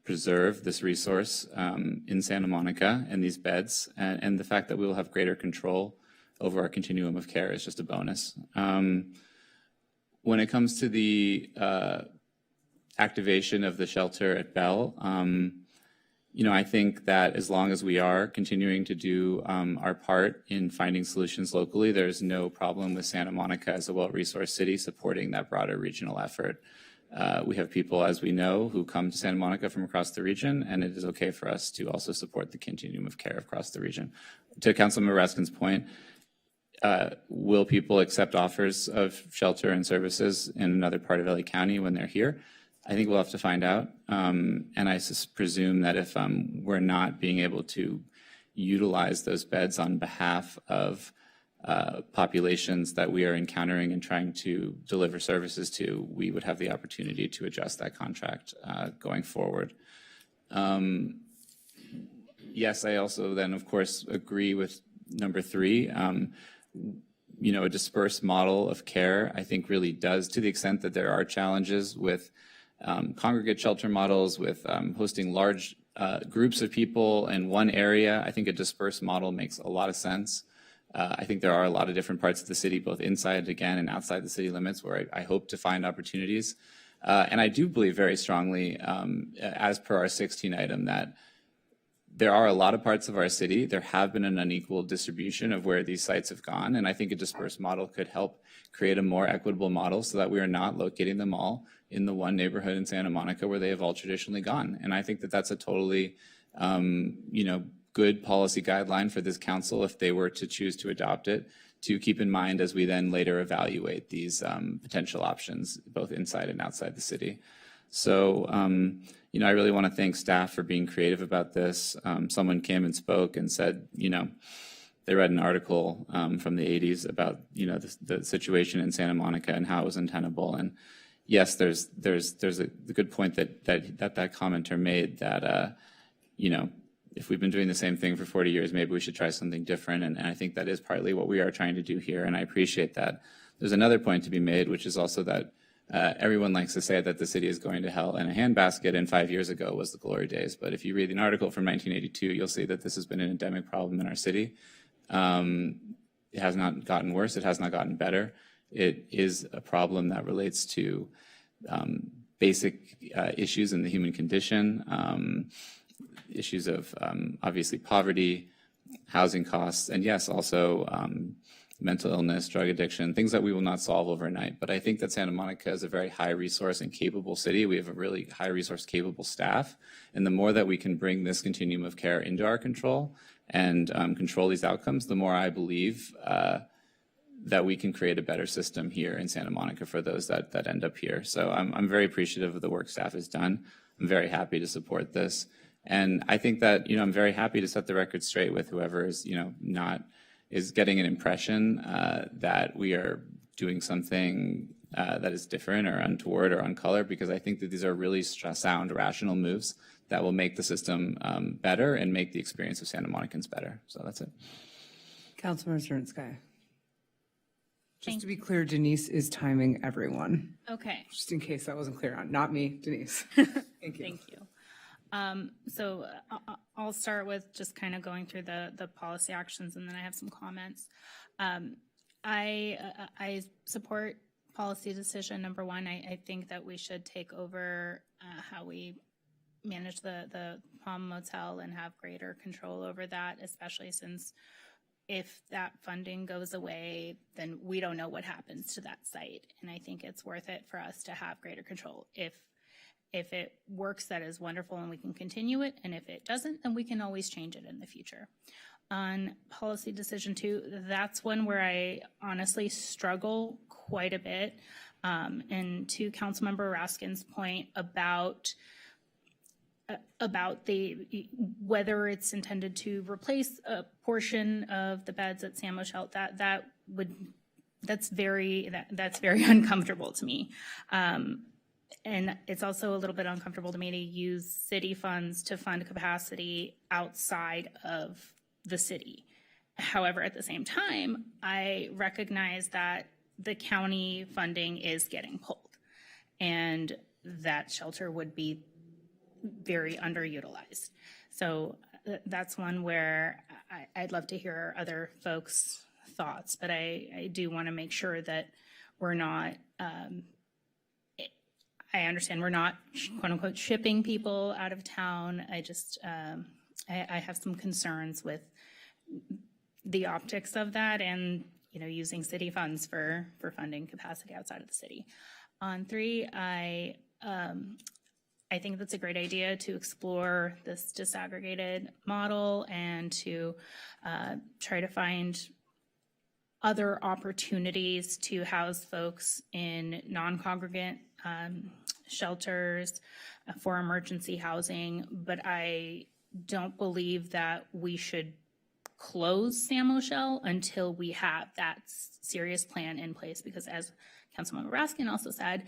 preserve this resource in Santa Monica and these beds, and the fact that we will have greater control over our continuum of care is just a bonus. When it comes to the activation of the shelter at Bell, I think that as long as we are continuing to do our part in finding solutions locally, there's no problem with Santa Monica as a well-resourced city supporting that broader regional effort. We have people, as we know, who come to Santa Monica from across the region, and it is okay for us to also support the continuum of care across the region. To Councilmember Raskin's point, will people accept offers of shelter and services in another part of LA County when they're here? I think we'll have to find out. And I presume that if we're not being able to utilize those beds on behalf of populations that we are encountering and trying to deliver services to, we would have the opportunity to adjust that contract going forward. Yes, I also then, of course, agree with number 3. A dispersed model of care, I think, really does, to the extent that there are challenges with congregate shelter models, with hosting large groups of people in one area. I think a dispersed model makes a lot of sense. I think there are a lot of different parts of the city, both inside, again, and outside the city limits, where I hope to find opportunities. And I do believe very strongly, as per our 16 item, that there are a lot of parts of our city. There have been an unequal distribution of where these sites have gone, and I think a dispersed model could help create a more equitable model so that we are not locating them all in the one neighborhood in Santa Monica where they have all traditionally gone. And I think that that's a totally, good policy guideline for this council if they were to choose to adopt it, to keep in mind as we then later evaluate these potential options, both inside and outside the city. So, I really want to thank staff for being creative about this. Someone came and spoke and said, they read an article from the 80s about, the situation in Santa Monica and how it was untenable. And yes, there's a good point that commenter made that, if we've been doing the same thing for 40 years, maybe we should try something different. And I think that is partly what we are trying to do here. And I appreciate that. There's another point to be made, which is also that everyone likes to say that the city is going to hell in a handbasket, and 5 years ago was the glory days. But if you read an article from 1982, you'll see that this has been an endemic problem in our city. It has not gotten worse. It has not gotten better. It is a problem that relates to basic issues in the human condition, issues of obviously poverty, housing costs, and yes, also mental illness, drug addiction, things that we will not solve overnight. But I think that Santa Monica is a very high resource and capable city. We have a really high resource capable staff. And the more that we can bring this continuum of care into our control and control these outcomes, the more I believe that we can create a better system here in Santa Monica for those that end up here. So I'm very appreciative of the work staff has done. I'm very happy to support this. And I think that, I'm very happy to set the record straight with whoever is, is getting an impression that we are doing something that is different or untoward or uncolored, because I think that these are really sound, rational moves that will make the system better and make the experience of Santa Monicans better. So that's it. Councilmember Sternskaya. Just to be clear, Denise is timing everyone. Okay. Just in case that wasn't clear on, not me, Denise. Thank you. Thank you. So I'll start with just kind of going through the policy actions, and then I have some comments. I support policy decision number 1. I think that we should take over how we manage the Palm Motel and have greater control over that, especially since if that funding goes away, then we don't know what happens to that site. And I think it's worth it for us to have greater control. If it works, that is wonderful and we can continue it. And if it doesn't, then we can always change it in the future. On policy decision 2, that's one where I honestly struggle quite a bit. And to Councilmember Raskin's point about the whether it's intended to replace a portion of the beds at San Michelle, that's very uncomfortable to me. And it's also a little bit uncomfortable to me to use city funds to fund capacity outside of the city. However, at the same time, I recognize that the county funding is getting pulled and that shelter would be very underutilized. So that's one where I'd love to hear other folks' thoughts, but I do want to make sure that we're not I understand we're not quote unquote shipping people out of town. I just, I have some concerns with the optics of that and, you know, using city funds for funding capacity outside of the city. On 3, I think that's a great idea to explore this disaggregated model and to try to find other opportunities to house folks in non-congregate shelters for emergency housing. But I don't believe that we should close Sam O'Shell until we have that serious plan in place, because as Councilmember Raskin also said,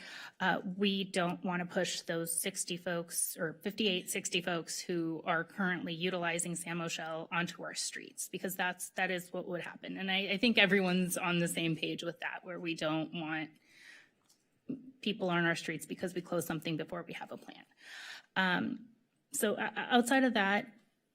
we don't want to push those 60 folks or 58, 60 folks who are currently utilizing Sam O'Shell onto our streets, because that is what would happen. And I think everyone's on the same page with that, where we don't want people on our streets because we close something before we have a plan. So outside of that,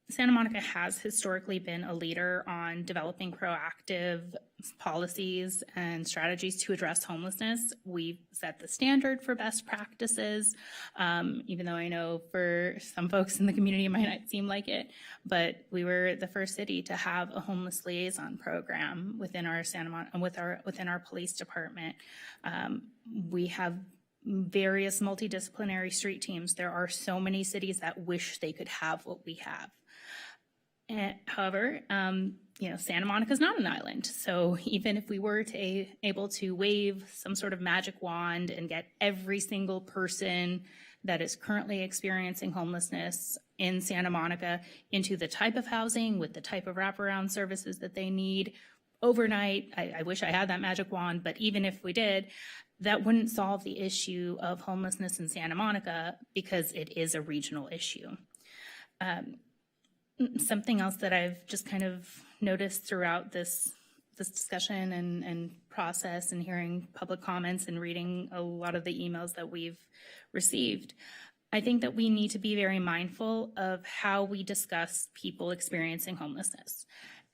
Santa Monica has historically been a leader on developing proactive policies and strategies to address homelessness. We've set the standard for best practices, even though I know for some folks in the community it might not seem like it, but we were the first city to have a homeless liaison program within our within our police department. We have various multidisciplinary street teams. There are so many cities that wish they could have what we have. However, you know, Santa Monica is not an island. So even if we were able to wave some sort of magic wand and get every single person that is currently experiencing homelessness in Santa Monica into the type of housing with the type of wraparound services that they need overnight, I wish I had that magic wand, but even if we did, that wouldn't solve the issue of homelessness in Santa Monica, because it is a regional issue. Something else that I've just kind of noticed throughout this discussion and process and hearing public comments and reading a lot of the emails that we've received, I think that we need to be very mindful of how we discuss people experiencing homelessness.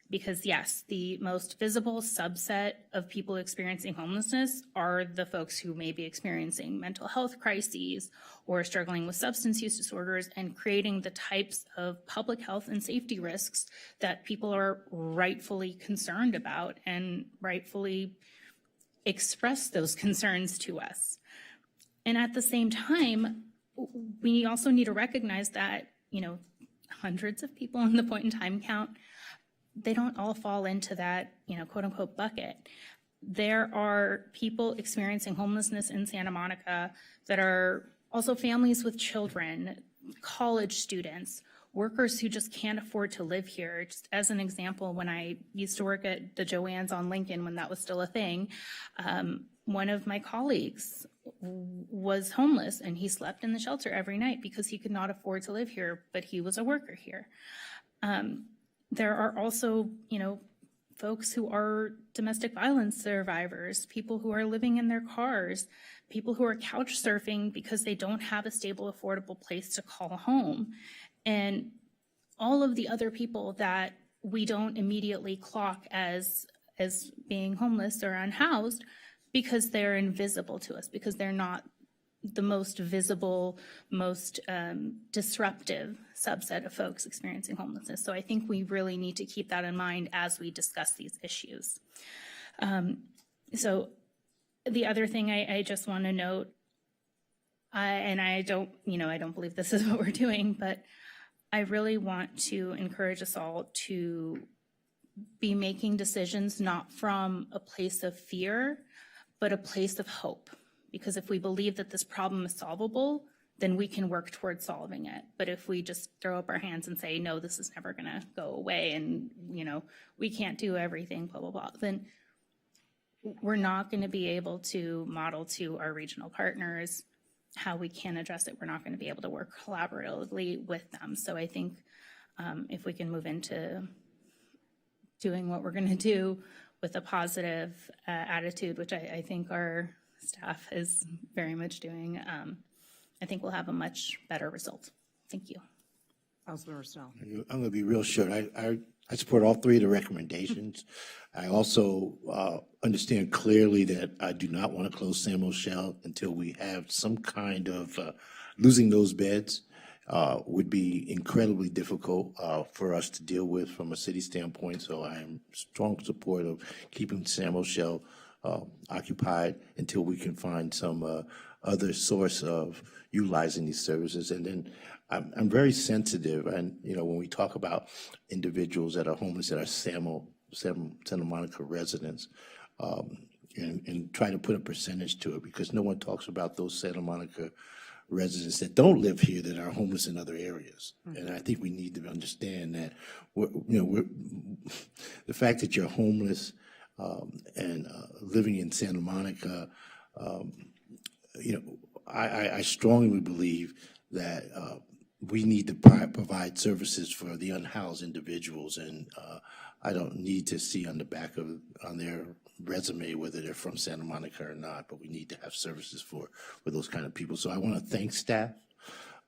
Because yes, the most visible subset of people experiencing homelessness are the folks who may be experiencing mental health crises or struggling with substance use disorders, and creating the types of public health and safety risks that people are rightfully concerned about and rightfully express those concerns to us. And at the same time, we also need to recognize that, you know, hundreds of people in the point in time count, they don't all fall into that, you know, quote unquote bucket. There are people experiencing homelessness in Santa Monica that are also families with children, college students, workers who just can't afford to live here. Just as an example, when I used to work at the Joann's on Lincoln, when that was still a thing, one of my colleagues was homeless and he slept in the shelter every night because he could not afford to live here, but he was a worker here. There are also, you know, folks who are domestic violence survivors, people who are living in their cars, people who are couch surfing because they don't have a stable, affordable place to call home, and all of the other people that we don't immediately clock as being homeless or unhoused because they're invisible to us, because they're not the most visible, most disruptive subset of folks experiencing homelessness. So I think we really need to keep that in mind as we discuss these issues. So the other thing I just want to note, and I don't believe this is what we're doing, but I really want to encourage us all to be making decisions not from a place of fear, but a place of hope. Because if we believe that this problem is solvable, then we can work towards solving it. But if we just throw up our hands and say, no, this is never going to go away, and, you know, we can't do everything, blah, blah, blah, then we're not going to be able to model to our regional partners how we can address it. We're not going to be able to work collaboratively with them. So I think if we can move into doing what we're going to do with a positive attitude, which I think our staff is very much doing, I think we'll have a much better result. Thank you. Councilmember Snell. I'm going to be real short. I support all three of the recommendations. I also understand clearly that I do not want to close San Michelle until we have some kind of, losing those beds would be incredibly difficult for us to deal with from a city standpoint. So I am strong support of keeping San Michelle occupied until we can find some other source of utilizing these services. And then I'm very sensitive, and when we talk about individuals that are homeless that are Santa Monica residents, and try to put a percentage to it, because no one talks about those Santa Monica residents that don't live here that are homeless in other areas. And I think we need to understand that the fact that you're homeless and living in Santa Monica, I strongly believe that we need to provide services for the unhoused individuals, and I don't need to see on the back on their resume whether they're from Santa Monica or not, but we need to have services for those kind of people. So I want to thank staff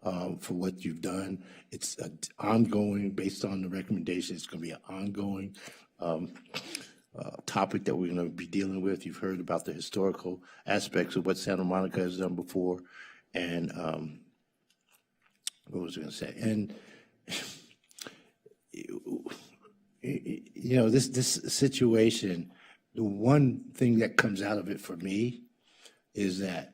for what you've done. It's ongoing, based on the recommendation. It's going to be an ongoing topic that we're going to be dealing with. You've heard about the historical aspects of what Santa Monica has done before, and what was I going to say? And this situation, the one thing that comes out of it for me is that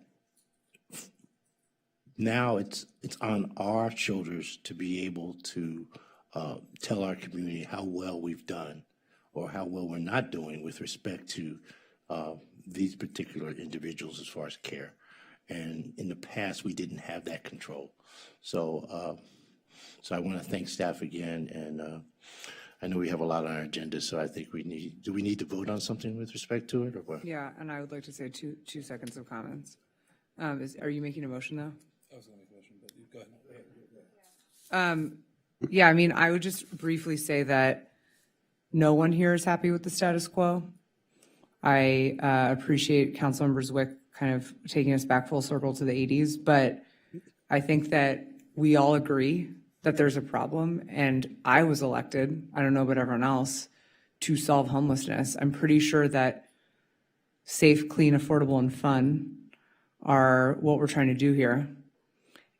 now it's on our shoulders to be able to tell our community how well we've done or how well we're not doing with respect to these particular individuals as far as care. And in the past, we didn't have that control. So I want to thank staff again, and I know we have a lot on our agenda, so I think do we need to vote on something with respect to it, or what? Yeah, and I would like to say two seconds of comments. Are you making a motion, though? I was going to make a motion, but you go ahead. Yeah, I mean, I would just briefly say that no one here is happy with the status quo. I appreciate Councilmember Zwick kind of taking us back full circle to the 80s, but I think that we all agree that there's a problem, and I was elected, I don't know about everyone else, to solve homelessness. I'm pretty sure that safe, clean, affordable, and fun are what we're trying to do here.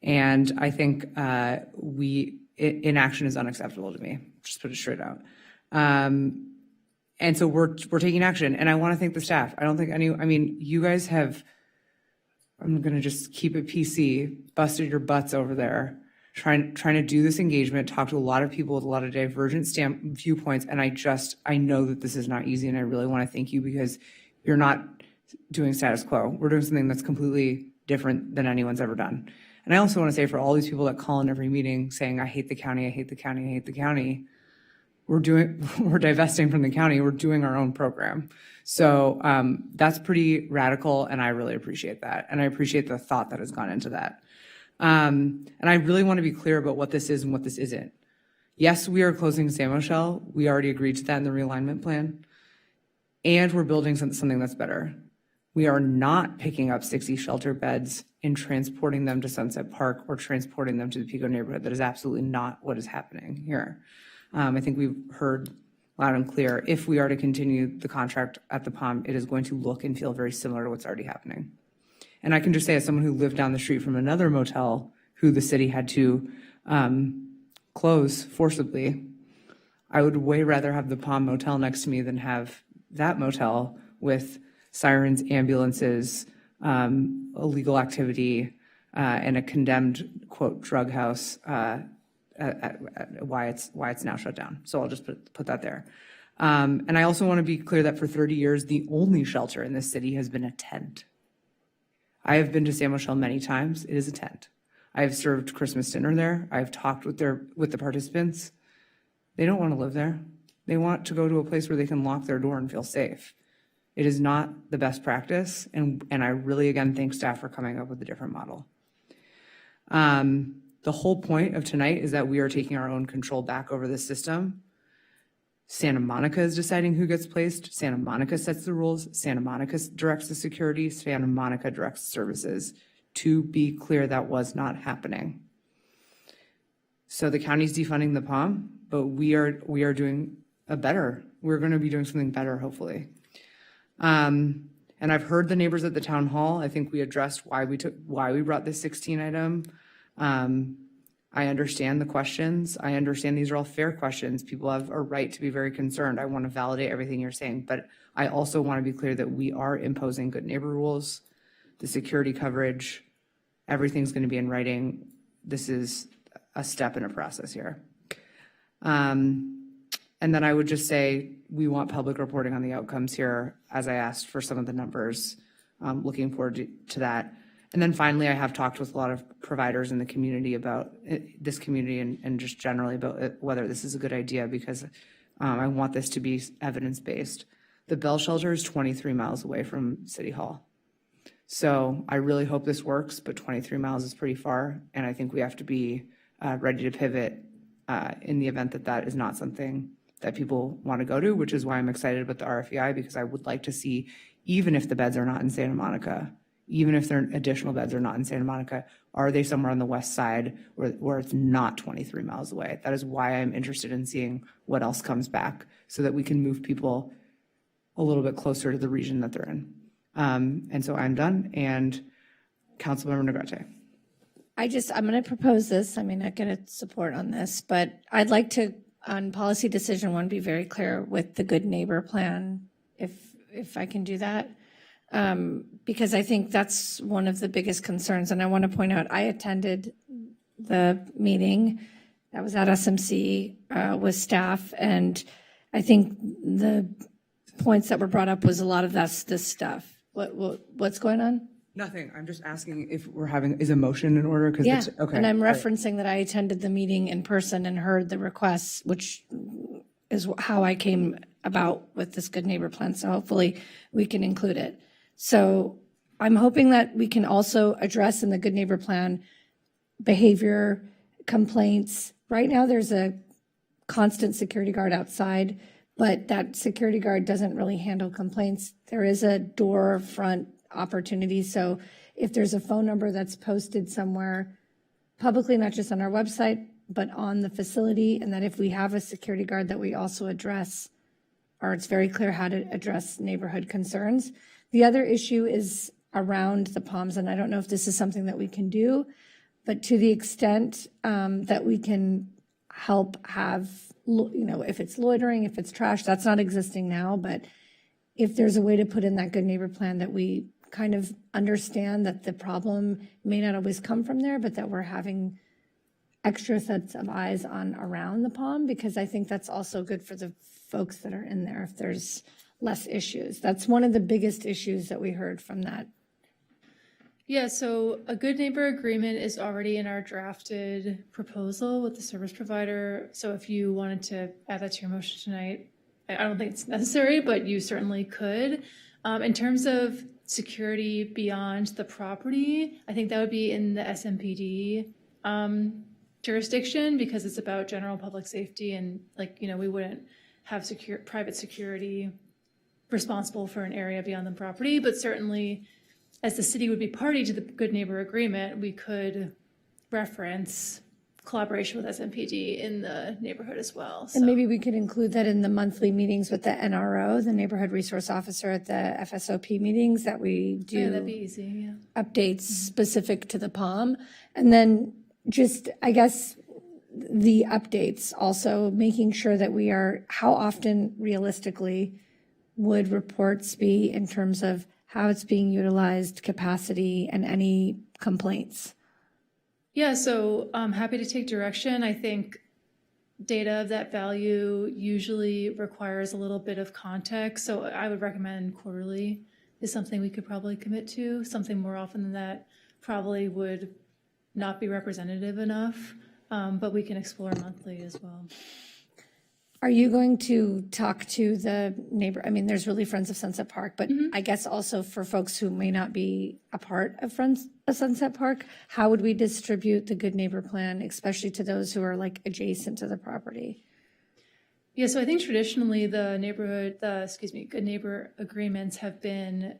And I think inaction is unacceptable to me, just put it straight out. And so we're taking action, and I want to thank the staff. I don't think you guys have, I'm going to just keep it PC, busted your butts over there, trying to do this engagement, talk to a lot of people with a lot of divergent viewpoints, and I know that this is not easy, and I really want to thank you, because you're not doing status quo. We're doing something that's completely different than anyone's ever done. And I also want to say, for all these people that call in every meeting saying, I hate the county, I hate the county, I hate the county, we're divesting from the county, we're doing our own program. So that's pretty radical, and I really appreciate that. And I appreciate the thought that has gone into that. And I really want to be clear about what this is and what this isn't. Yes, we are closing San Michelle. We already agreed to that in the realignment plan. And we're building something that's better. We are not picking up 60 shelter beds and transporting them to Sunset Park or transporting them to the Pico neighborhood. That is absolutely not what is happening here. I think we've heard loud and clear, if we are to continue the contract at the Palm, it is going to look and feel very similar to what's already happening. And I can just say, as someone who lived down the street from another motel who the city had to close forcibly, I would way rather have the Palm Motel next to me than have that motel with sirens, ambulances, illegal activity, and a condemned, quote, drug house, why it's now shut down. So I'll just put that there. And I also want to be clear that for 30 years, the only shelter in this city has been a tent. I have been to San Michelle many times. It is a tent. I have served Christmas dinner there. I've talked with the participants. They don't want to live there. They want to go to a place where they can lock their door and feel safe. It is not the best practice, and I really, again, thank staff for coming up with a different model. The whole point of tonight is that we are taking our own control back over the system. Santa Monica is deciding who gets placed. Santa Monica sets the rules. Santa Monica directs the security. Santa Monica directs the services. To be clear, that was not happening. So the county's defunding the POM, but we are doing we're going to be doing something better, hopefully. And I've heard the neighbors at the town hall. I think we addressed why we brought this 16 item. I understand the questions. I understand these are all fair questions. People have a right to be very concerned. I want to validate everything you're saying, but I also want to be clear that we are imposing good neighbor rules, the security coverage, everything's going to be in writing. This is a step in a process here. And then I would just say, we want public reporting on the outcomes here, as I asked for some of the numbers. Looking forward to that. And then finally, I have talked with a lot of providers in the community about this community and just generally about whether this is a good idea, because I want this to be evidence-based. The Bell Shelter is 23 miles away from City Hall. So I really hope this works, but 23 miles is pretty far. And I think we have to be ready to pivot in the event that that is not something that people want to go to, which is why I'm excited about the RFEI, because I would like to see, even if the beds are not in Santa Monica, even if their additional beds are not in Santa Monica, are they somewhere on the west side where it's not 23 miles away? That is why I'm interested in seeing what else comes back, so that we can move people a little bit closer to the region that they're in. And so I'm done. And Councilmember Negrete. I'm going to propose this. I mean, I get support on this, but I'd like to, on policy decision one, be very clear with the good neighbor plan, if I can do that. Because I think that's one of the biggest concerns. And I want to point out, I attended the meeting. I was at SMC with staff, and I think the points that were brought up was a lot of this stuff. What's going on? Nothing. I'm just asking if is a motion in order? Yeah, okay. and I'm All right. referencing that I attended the meeting in person and heard the requests, which is how I came about with this good neighbor plan. So hopefully we can include it. So I'm hoping that we can also address in the good neighbor plan behavior, complaints. Right now, there's a constant security guard outside, but that security guard doesn't really handle complaints. There is a door front opportunity. So if there's a phone number that's posted somewhere publicly, not just on our website, but on the facility, and that if we have a security guard, that we also address, or it's very clear how to address neighborhood concerns. The other issue is around the POMs, and I don't know if this is something that we can do, but to the extent that we can help have, if it's loitering, if it's trash, that's not existing now, but if there's a way to put in that good neighbor plan that we kind of understand that the problem may not always come from there, but that we're having extra sets of eyes on around the POM, because I think that's also good for the folks that are in there if there's less issues. That's one of the biggest issues that we heard from that. Yeah, so a good neighbor agreement is already in our drafted proposal with the service provider. So if you wanted to add that to your motion tonight, I don't think it's necessary, but you certainly could. In terms of security beyond the property, I think that would be in the SMPD jurisdiction, because it's about general public safety, and we wouldn't have private security responsible for an area beyond the property. But certainly, as the city would be party to the Good Neighbor Agreement, we could reference collaboration with SMPD in the neighborhood as well. And maybe we could include that in the monthly meetings with the NRO, the Neighborhood Resource Officer, at the FSOP meetings that we do. Yeah, that'd be easy, yeah. Updates specific to the POM. And then just, I guess, the updates also, making sure that we are, how often realistically would reports be in terms of how it's being utilized, capacity, and any complaints? Yeah, so I'm happy to take direction. I think data of that value usually requires a little bit of context. So I would recommend quarterly is something we could probably commit to. Something more often than that probably would not be representative enough, but we can explore monthly as well. Are you going to talk to the neighbor? I mean, there's really Friends of Sunset Park, but I guess also for folks who may not be a part of Friends of Sunset Park, how would we distribute the Good Neighbor Plan, especially to those who are adjacent to the property? Yeah, so I think traditionally the Good Neighbor agreements have been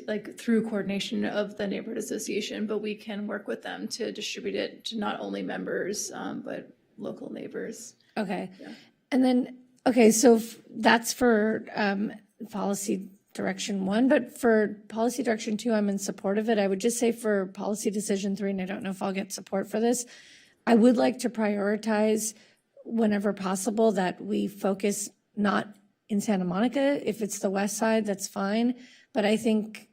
like through coordination of the neighborhood association, but we can work with them to distribute it to not only members, but local neighbors. Okay. And then, okay, so that's for policy direction 1, but for policy direction 2, I'm in support of it. I would just say for policy decision 3, and I don't know if I'll get support for this, I would like to prioritize whenever possible that we focus not in Santa Monica. If it's the west side, that's fine. But I think,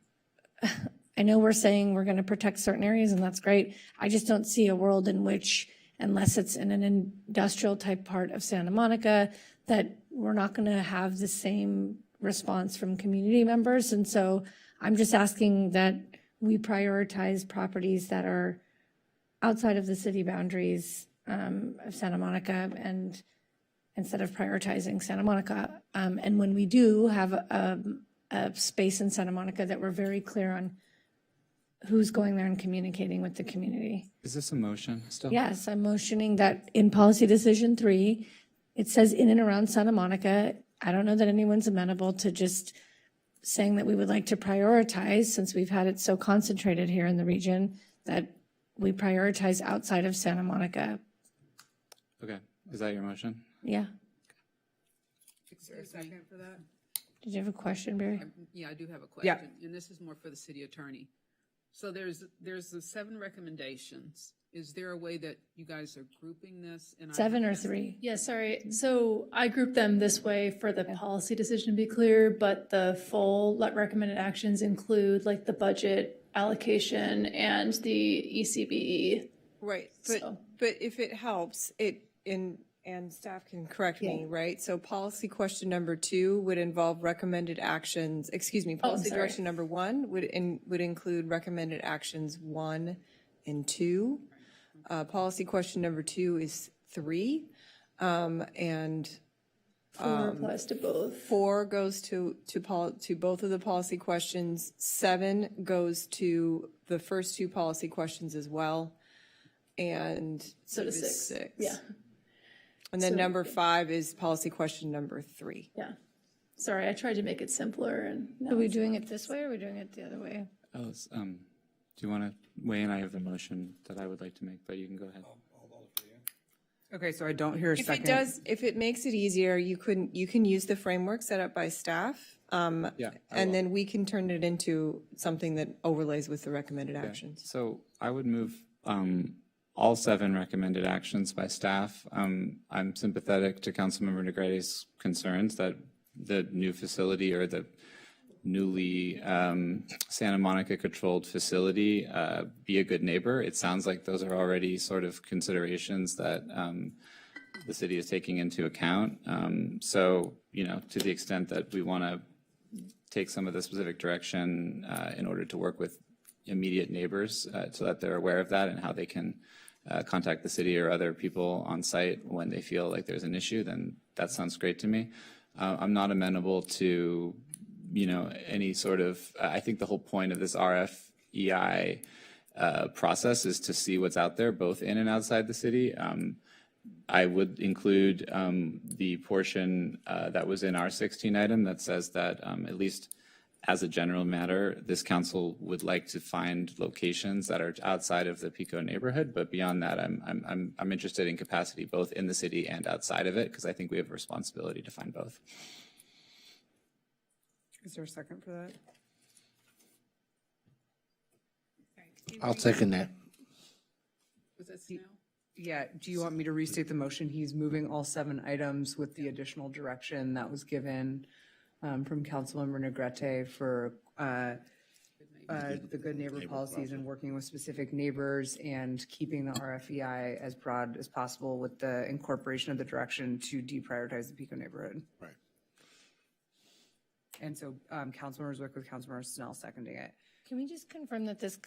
I know we're saying we're going to protect certain areas, and that's great. I just don't see a world in which, unless it's in an industrial type part of Santa Monica, that we're not going to have the same response from community members. And so I'm just asking that we prioritize properties that are outside of the city boundaries of Santa Monica, and instead of prioritizing Santa Monica. And when we do have a space in Santa Monica, that we're very clear on who's going there and communicating with the community. Is this a motion still? Yes, I'm motioning that in policy decision 3, it says in and around Santa Monica. I don't know that anyone's amenable to just saying that we would like to prioritize, since we've had it so concentrated here in the region, that we prioritize outside of Santa Monica. Okay, is that your motion? Yeah. Is there a second for that? Did you have a question, Barry? Yeah, I do have a Yeah. question, and this is more for the city attorney. So there's the 7 recommendations. Is there a way that you guys are grouping this? And 7 or 3? Yeah, sorry. So I grouped them this way for the policy decision to be clear, but the full recommended actions include like the budget allocation and the ECBE. Right, So- but if it helps, and staff can correct me, right? So policy question number 2 would involve recommended actions, policy sorry. direction number 1 would include recommended actions 1 and 2. Policy question number 2 is 3, and 4 applies to both. 4 goes to both of the policy questions. 7 goes to the first 2 policy questions as well, and So to it is 6. Yeah, And then So- number 5 is policy question number 3. yeah. Sorry, I tried to make it simpler and. Are we doing it this way, or are we doing it the other way? Alice, do you want to weigh in? I have a motion that I would like to make, but you can go ahead. Okay, so I don't hear a second. If it makes it easier, you can use the framework set up by staff. Yeah, I And will. then we can turn it into something that overlays with the recommended Okay, actions. So I would move all 7 recommended actions by staff. I'm sympathetic to Councilmember Negretti's concerns that the new facility, or the newly Santa Monica controlled facility, be a good neighbor. It sounds like those are already sort of considerations that the city is taking into account. So, to the extent that we want to take some of the specific direction in order to work with immediate neighbors so that they're aware of that and how they can contact the city or other people on site when they feel like there's an issue, then that sounds great to me. I'm not amenable to, any sort of, I think the whole point of this RFEI process is to see what's out there, both in and outside the city. I would include the portion that was in our 16 item that says that, at least as a general matter, this council would like to find locations that are outside of the Pico neighborhood. But beyond that, I'm interested in capacity both in the city and outside of it, because I think we have a responsibility to find both. Is there a second for that? I'll second that. Was that Snell? Yeah, do you want me to restate the motion? He's moving all 7 items with the additional direction that was given from Councilmember Negrete for the good neighbor policies and working with specific neighbors and keeping the RFEI as broad as possible with the incorporation of the direction to deprioritize the Pico neighborhood. Right. And so Councilmember Zwick with Councilmember Snell seconding it. Can we just confirm that this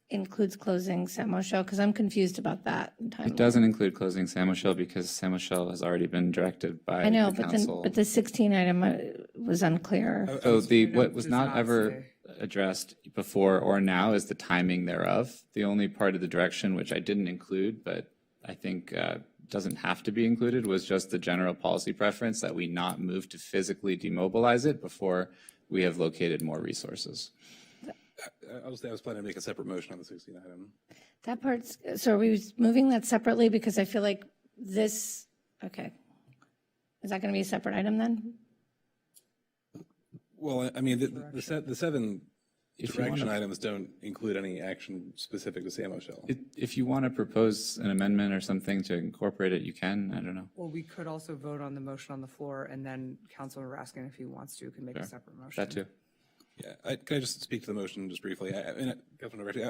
includes closing San Michelle? Because I'm confused about that. It doesn't include closing San Michelle because San Michelle has already been directed by I know, the but council. the 16 item was unclear. So what was not ever addressed before or now is the timing thereof. The only part of the direction which I didn't include, but I think doesn't have to be included, was just the general policy preference that we not move to physically demobilize it before we have located more resources. I was planning to make a separate motion on the 16 item. That part's, so are we moving that separately? Because I feel like this, okay. Is that going to be a separate item then? Well, I mean, the seven If you direction wanna- items don't include any action specific to Sam O'Shell. If you want to propose an amendment or something to incorporate it, you can. I don't know. Well, we could also vote on the motion on the floor, and then Councilman Raskin, if he wants to, can make a Sure. separate motion. That too. Yeah, can I just speak to the motion just briefly? I mean,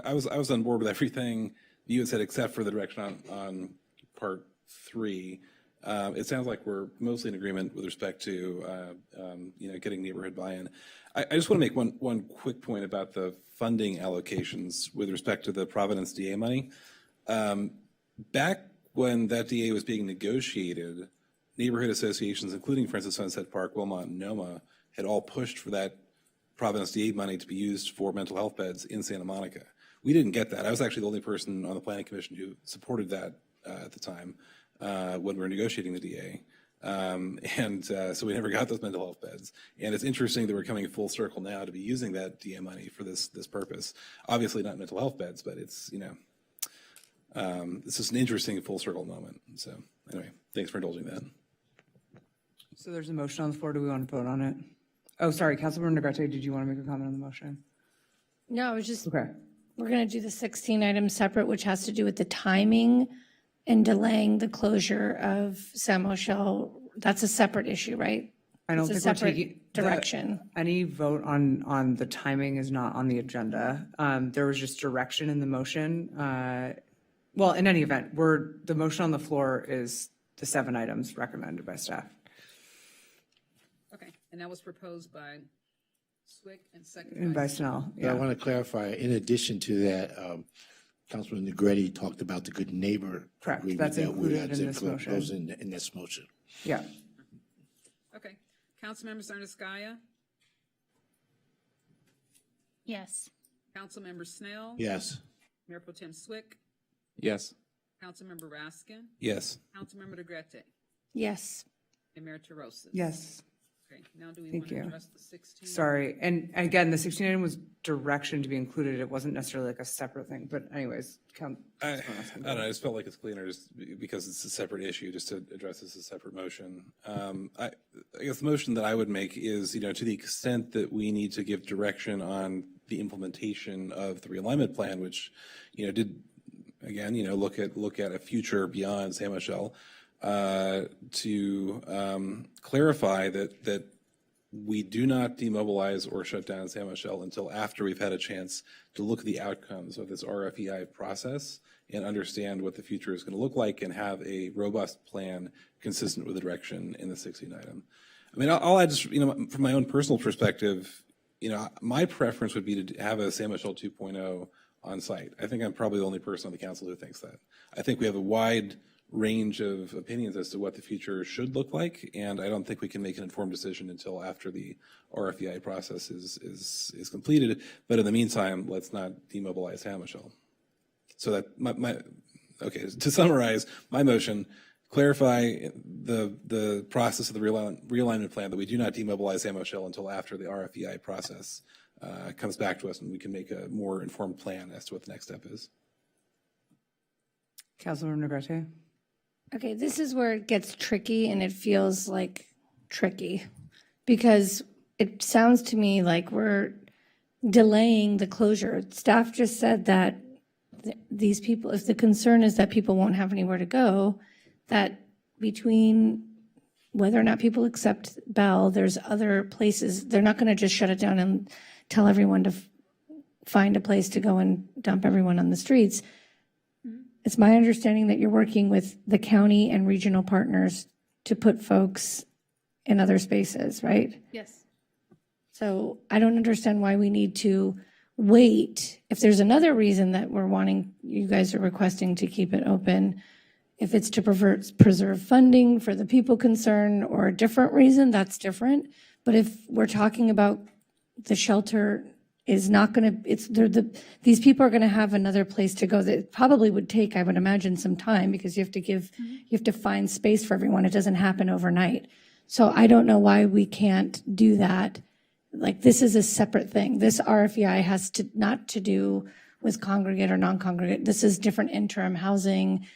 I was on board with everything you had said except for the direction on part 3. It sounds like we're mostly in agreement with respect to getting neighborhood buy-in. I just want to make one quick point about the funding allocations with respect to the Providence DA money. Back when that DA was being negotiated, neighborhood associations, including, for instance, Sunset Park, Wilmot, and Noma, had all pushed for that Providence DA money to be used for mental health beds in Santa Monica. We didn't get that. I was actually the only person on the Planning Commission who supported that at the time when we were negotiating the DA. So we never got those mental health beds. And it's interesting that we're coming full circle now to be using that DA money for this purpose. Obviously not mental health beds, but it's, this is an interesting full circle moment. So anyway, thanks for indulging that. So there's a motion on the floor. Do we want to vote on it? Oh, sorry, Councilmember Negrete, did you want to make a comment on the motion? No, I was just, Okay. we're going to do the 16 items separate, which has to do with the timing and delaying the closure of Sam O'Shell. That's a separate issue, right? I don't It's a think we're separate taking. direction. Any vote on the timing is not on the agenda. There was just direction in the motion. Well, in any event, the motion on the floor is the 7 items recommended by staff. Okay, and that was proposed by Swick and seconded And by Snell, But I want to clarify, in addition to that, Councilman Negrete talked about the good neighbor. Correct. agreement That's that we included had in to this include motion. those in this motion. Yeah. Okay, Councilmember Zerneskaya, Yes. Councilmember Snell. Yes. Mayor Pro Tem Swick, Yes. Councilmember Raskin, Yes. Councilmember Negrete, Yes. and Mayor Terosas. Yes. Okay, now do we Thank want to you. address the 16? Sorry. And again, the 16 item was direction to be included. It wasn't necessarily like a separate thing. But anyways, I don't know. I just felt like it's cleaner just because it's a separate issue, just to address this as a separate motion. I guess the motion that I would make is, to the extent that we need to give direction on the implementation of the realignment plan, which, did again, look at a future beyond Sam O'Shell, to clarify that we do not demobilize or shut down Sam O'Shell until after we've had a chance to look at the outcomes of this RFEI process and understand what the future is going to look like and have a robust plan consistent with the direction in the 16 item. I mean, I'll add just, from my own personal perspective, my preference would be to have a Sam O'Shell 2.0 on site. I think I'm probably the only person on the council who thinks that. I think we have a wide range of opinions as to what the future should look like, and I don't think we can make an informed decision until after the RFEI process is completed. But in the meantime, let's not demobilize Sam O'Shell. So that okay. To summarize, my motion: clarify the process of the realignment plan, that we do not demobilize Sam O'Shell until after the RFEI process comes back to us, and we can make a more informed plan as to what the next step is. Councilmember Negrete. Okay, this is where it gets tricky, and it feels like tricky because it sounds to me like we're delaying the closure. Staff just said that these people, if the concern is that people won't have anywhere to go, that between whether or not people accept Bell, there's other places. They're not going to just shut it down and tell everyone to find a place to go and dump everyone on the streets. It's my understanding that you're working with the county and regional partners to put folks in other spaces, right? Yes. So I don't understand why we need to wait. If there's another reason that we're wanting, you guys are requesting to keep it open, if it's to preserve funding for the people concerned or a different reason, that's different. But if we're talking about the shelter is not going to, these people are going to have another place to go that probably would take, I would imagine, some time because you have to find space for everyone. It doesn't happen overnight. So I don't know why we can't do that like, this is a separate thing. This RFEI has to, not to do with congregate or non-congregate. This is different interim housing.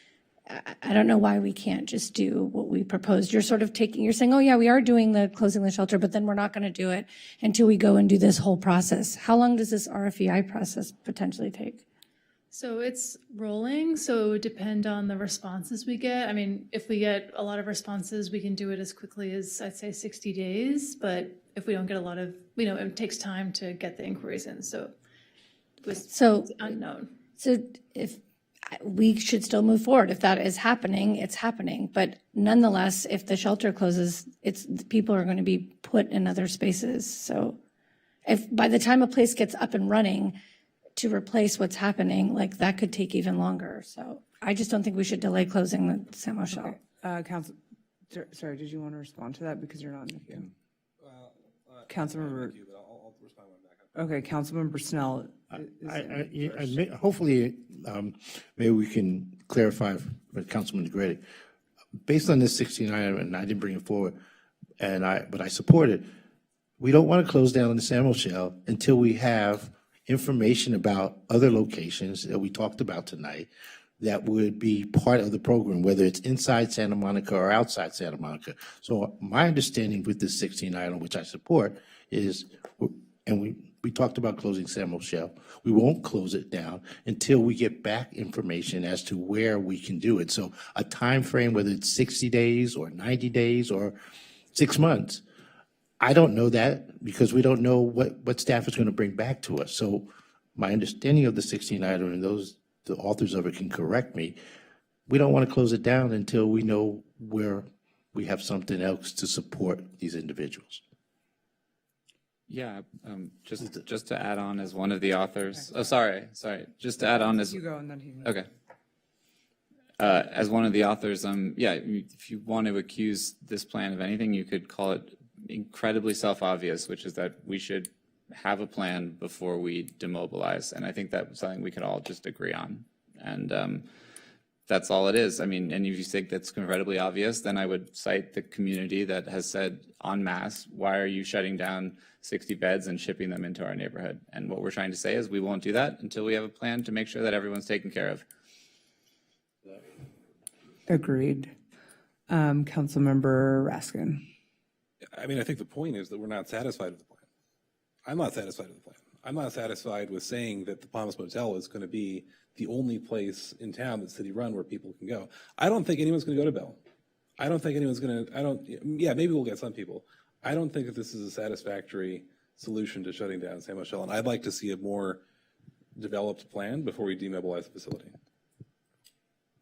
I don't know why we can't just do what we proposed. You're sort of you're saying, oh yeah, we are doing the closing the shelter, but then we're not going to do it until we go and do this whole process. How long does this RFEI process potentially take? So it's rolling, so it would depend on the responses we get. I mean, if we get a lot of responses, we can do it as quickly as, I'd say, 60 days. But if we don't get a lot of, it takes time to get the inquiries in. So it's unknown. So if we should still move forward. If that is happening, it's happening. But nonetheless, if the shelter closes, people are going to be put in other spaces. So if by the time a place gets up and running to replace what's happening, like that could take even longer. So I just don't think we should delay closing the San Michelle. Council, sorry, did you want to respond to that because you're not in the queue? Councilmember. Okay, Councilmember Snell. Hopefully, maybe we can clarify for Councilman DeGrady. Based on this 16 item, and I didn't bring it forward, but I support it. We don't want to close down the San Michelle until we have information about other locations that we talked about tonight that would be part of the program, whether it's inside Santa Monica or outside Santa Monica. So my understanding with this 16 item, which I support, is, and we talked about closing San Michelle. We won't close it down until we get back information as to where we can do it. So a time frame, whether it's 60 days or 90 days or 6 months, I don't know that because we don't know what staff is going to bring back to us. So my understanding of the 16 item, and the authors of it can correct me, we don't want to close it down until we know where we have something else to support these individuals. Yeah, just to add on as one of the authors. Oh, sorry. Just to add on as You go and then he. okay. As one of the authors, if you want to accuse this plan of anything, you could call it incredibly self-obvious, which is that we should have a plan before we demobilize. And I think that's something we could all just agree on. And that's all it is. I mean, and if you think that's incredibly obvious, then I would cite the community that has said en masse, why are you shutting down 60 beds and shipping them into our neighborhood? And what we're trying to say is we won't do that until we have a plan to make sure that everyone's taken care of. Agreed. Councilmember Raskin. I mean, I think the point is that we're not satisfied with the plan. I'm not satisfied with the plan. I'm not satisfied with saying that the Palmas Motel is going to be the only place in town that's city-run where people can go. I don't think anyone's going to go to Bell. I don't think anyone's going to, yeah, maybe we'll get some people. I don't think that this is a satisfactory solution to shutting down San Michelle, and I'd like to see a more developed plan before we demobilize the facility.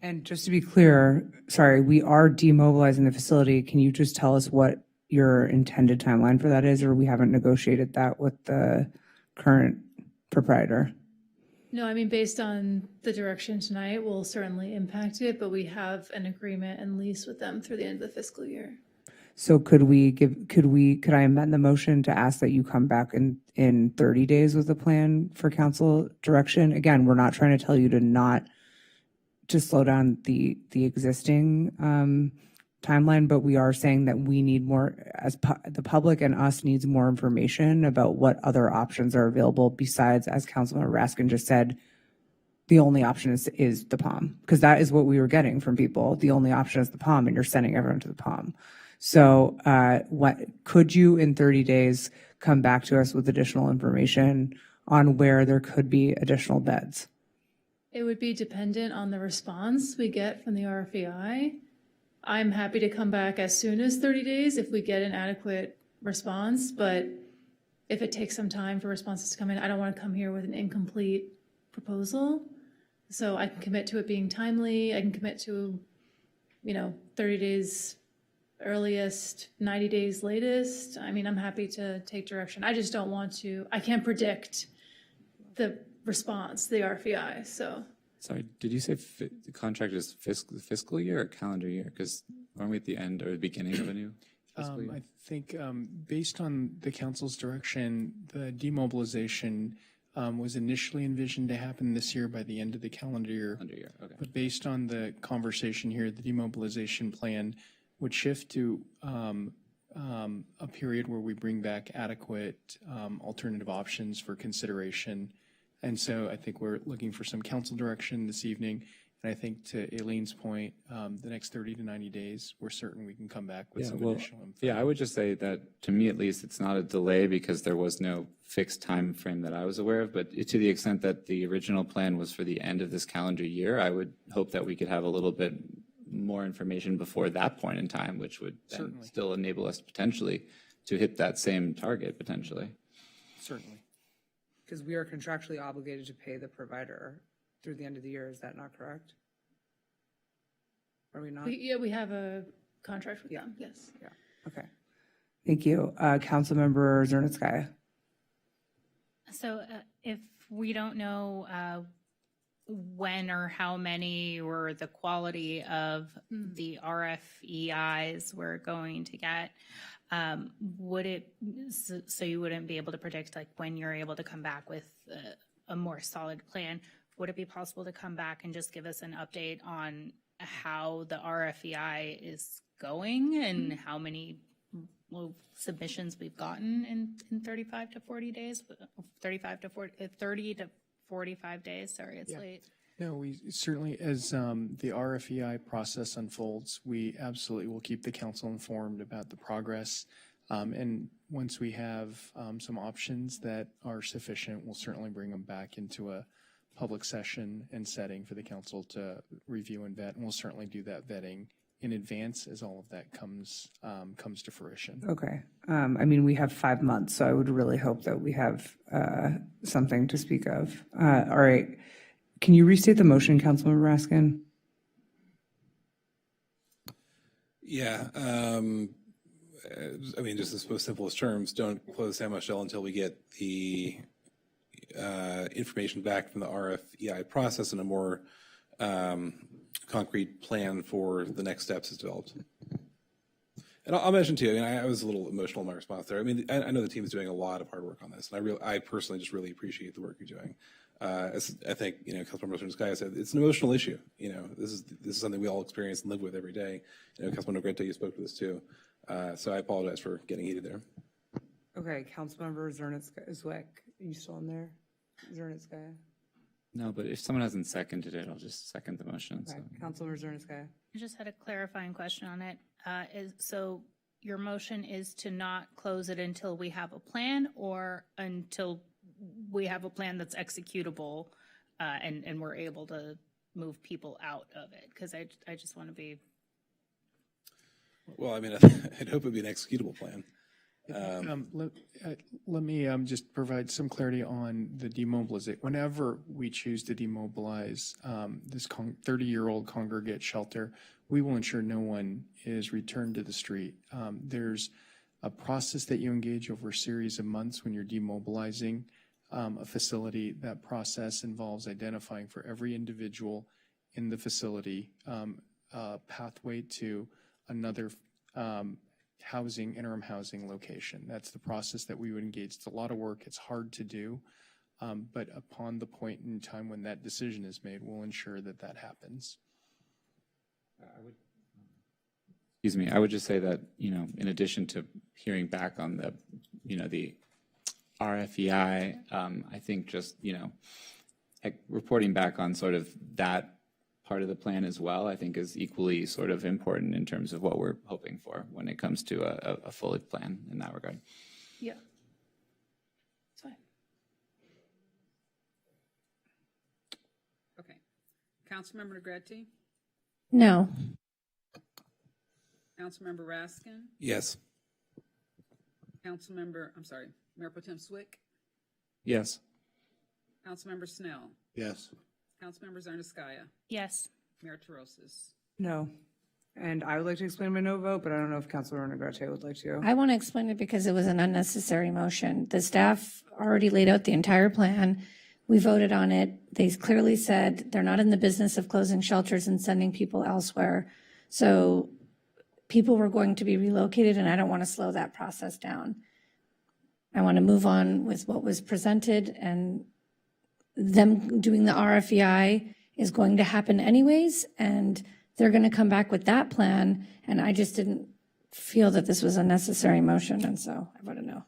And just to be clear, sorry, we are demobilizing the facility. Can you just tell us what your intended timeline for that is, or we haven't negotiated that with the current proprietor? No, I mean, based on the direction tonight, will certainly impact it, but we have an agreement and lease with them through the end of the fiscal year. So could I amend the motion to ask that you come back in 30 days with a plan for council direction? Again, we're not trying to tell you to slow down the existing timeline, but we are saying that we need more, the public and us needs more information about what other options are available besides, as Councilman Raskin just said, the only option is the Palm, because that is what we were getting from people. The only option is the Palm, and you're sending everyone to the Palm. So what could you in 30 days come back to us with additional information on where there could be additional beds? It would be dependent on the response we get from the RFEI. I'm happy to come back as soon as 30 days if we get an adequate response, but if it takes some time for responses to come in, I don't want to come here with an incomplete proposal. So I can commit to it being timely. I can commit to, 30 days earliest, 90 days latest. I mean, I'm happy to take direction. I just don't want to, I can't predict the response, the RFEI, so. Sorry, did you say the contract is fiscal year or calendar year? Because aren't we at the end or the beginning of a new fiscal year? I think based on the council's direction, the demobilization was initially envisioned to happen this year by the end of the calendar year. Okay. But based on the conversation here, the demobilization plan would shift to a period where we bring back adequate alternative options for consideration. And so I think we're looking for some council direction this evening. And I think to Aileen's point, the next 30 to 90 days, we're certain we can come back with some additional info. Yeah, I would just say that, to me at least, it's not a delay because there was no fixed time frame that I was aware of. But to the extent that the original plan was for the end of this calendar year, I would hope that we could have a little bit more information before that point in time, which would then still enable us potentially to hit that same target potentially. Certainly. Because we are contractually obligated to pay the provider through the end of the year. Is that not correct? Are we not? Yeah, we have a contract with them, yes. Yeah. Okay. Thank you. Councilmember Zernitskaya. So if we don't know when or how many or the quality of the RFEIs we're going to get, would it, so you wouldn't be able to predict like when you're able to come back with a more solid plan, would it be possible to come back and just give us an update on how the RFEI is going and how many submissions we've gotten in 35 to 40 days, 30 to 45 days, sorry, it's late. No, we certainly, as the RFEI process unfolds, we absolutely will keep the council informed about the progress. And once we have some options that are sufficient, we'll certainly bring them back into a public session and setting for the council to review and vet. And we'll certainly do that vetting in advance as all of that comes to fruition. Okay. I mean, we have 5 months, so I would really hope that we have something to speak of. All right. Can you restate the motion, Councilmember Raskin? Yeah. I mean, just in the most simplest terms, don't close San Michelle until we get the information back from the RFEI process and a more concrete plan for the next steps is developed. And I'll mention too, I mean, I was a little emotional in my response there. I mean, I know the team is doing a lot of hard work on this, and I personally just really appreciate the work you're doing. As I think, you know, Councilmember Zernitskaya said, it's an emotional issue. You know, this is something we all experience and live with every day. You know, Councilmember Negrete, you spoke to this too. So I apologize for getting heated there. Okay, Councilmember Zwick, are you still in there? Zernitskaya? No, but if someone hasn't seconded it, I'll just second the motion. Okay, Councilmember Zernitskaya. I just had a clarifying question on it. So your motion is to not close it until we have a plan or until we have a plan that's executable and we're able to move people out of it? Because I just want to be. Well, I mean, I'd hope it'd be an executable plan. Let me just provide some clarity on the demobilization. Whenever we choose to demobilize this 30-year-old congregate shelter, we will ensure no one is returned to the street. There's a process that you engage over a series of months when you're demobilizing a facility. That process involves identifying for every individual in the facility a pathway to another interim housing location. That's the process that we would engage. It's a lot of work. It's hard to do. But upon the point in time when that decision is made, we'll ensure that that happens. Excuse me, I would just say that, you know, in addition to hearing back on the, you know, the RFEI, I think just, you know, reporting back on sort of that part of the plan as well, I think is equally sort of important in terms of what we're hoping for when it comes to a full plan in that regard. Yeah. It's fine. Okay. Councilmember Negrete? No. Councilmember Raskin? Yes. Mayor Pro Tem Swick? Yes. Councilmember Snell? Yes. Councilmember Zernitskaya? Yes. Mayor Terosis? No. And I would like to explain my no vote, but I don't know if Councilor Negrete would like to. I want to explain it because it was an unnecessary motion. The staff already laid out the entire plan. We voted on it. They clearly said they're not in the business of closing shelters and sending people elsewhere. So people were going to be relocated, and I don't want to slow that process down. I want to move on with what was presented, and them doing the RFEI is going to happen anyways, and they're going to come back with that plan, and I just didn't feel that this was a necessary motion, and so I voted no.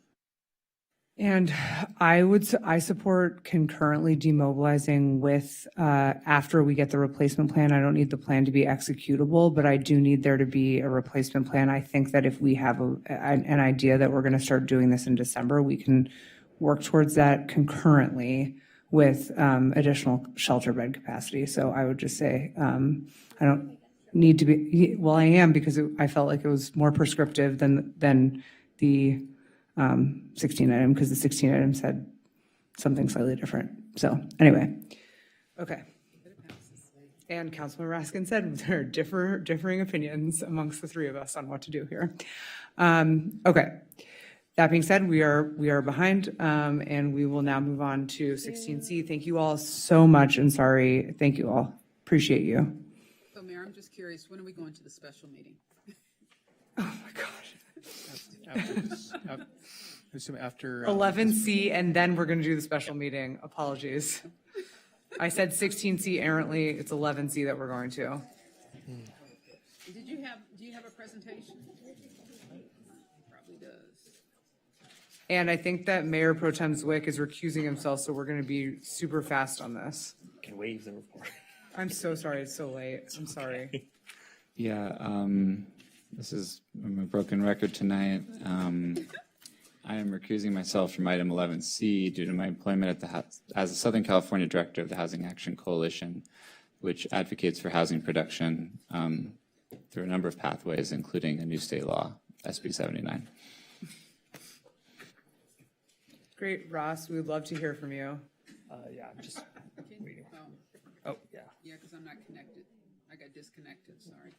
And I support concurrently demobilizing with, after we get the replacement plan. I don't need the plan to be executable, but I do need there to be a replacement plan. I think that if we have an idea that we're going to start doing this in December, we can work towards that concurrently with additional shelter bed capacity. So I would just say, I don't need to be, well, I am, because I felt like it was more prescriptive than the 16 item, because the 16 item said something slightly different. So anyway, okay. And Councilman Raskin said there are differing opinions amongst the three of us on what to do here. Okay. That being said, we are behind, and we will now move on to 16C. Thank you all so much, and sorry. Thank you all. Appreciate you. So, Mayor, I'm just curious, when are we going to the special meeting? Oh my gosh. After 11C, and then we're going to do the special meeting. Apologies. I said 16C errantly. It's 11C that we're going to. Do you have a presentation? Probably does. And I think that Mayor Pro Tem Zwick is recusing himself, so we're going to be super fast on this. Can waive the report. I'm so sorry. It's so late. I'm sorry. Yeah, this is a broken record tonight. I am recusing myself from item 11C due to my employment as a Southern California Director of the Housing Action Coalition, which advocates for housing production through a number of pathways, including a new state law, SB 79. Great, Ross. We would love to hear from you. Yeah, I'm just waiting. Oh, yeah. Yeah, because I'm not connected. I got disconnected, sorry.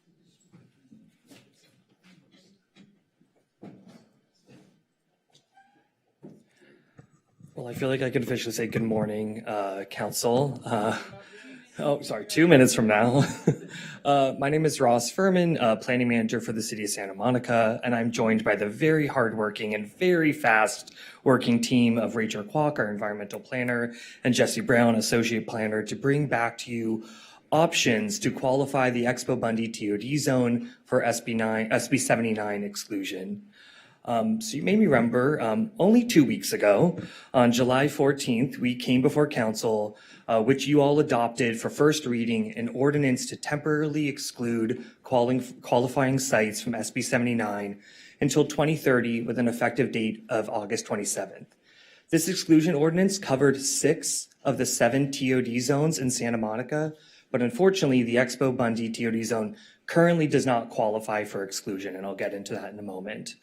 Well, I feel like I can officially say good morning, council. 2 minutes from now. My name is Ross Furman, planning manager for the city of Santa Monica, and I'm joined by the very hardworking and very fast working team of Rachel Kwok, our environmental planner, and Jesse Brown, associate planner, to bring back to you options to qualify the Expo Bundy TOD zone for SB 79 exclusion. So you may remember, only 2 weeks ago, on July 14th, we came before council, which you all adopted for first reading, an ordinance to temporarily exclude qualifying sites from SB 79 until 2030 with an effective date of August 27th. This exclusion ordinance covered 6 of the 7 TOD zones in Santa Monica, but unfortunately, the Expo Bundy TOD zone currently does not qualify for exclusion, and I'll get into that in a moment.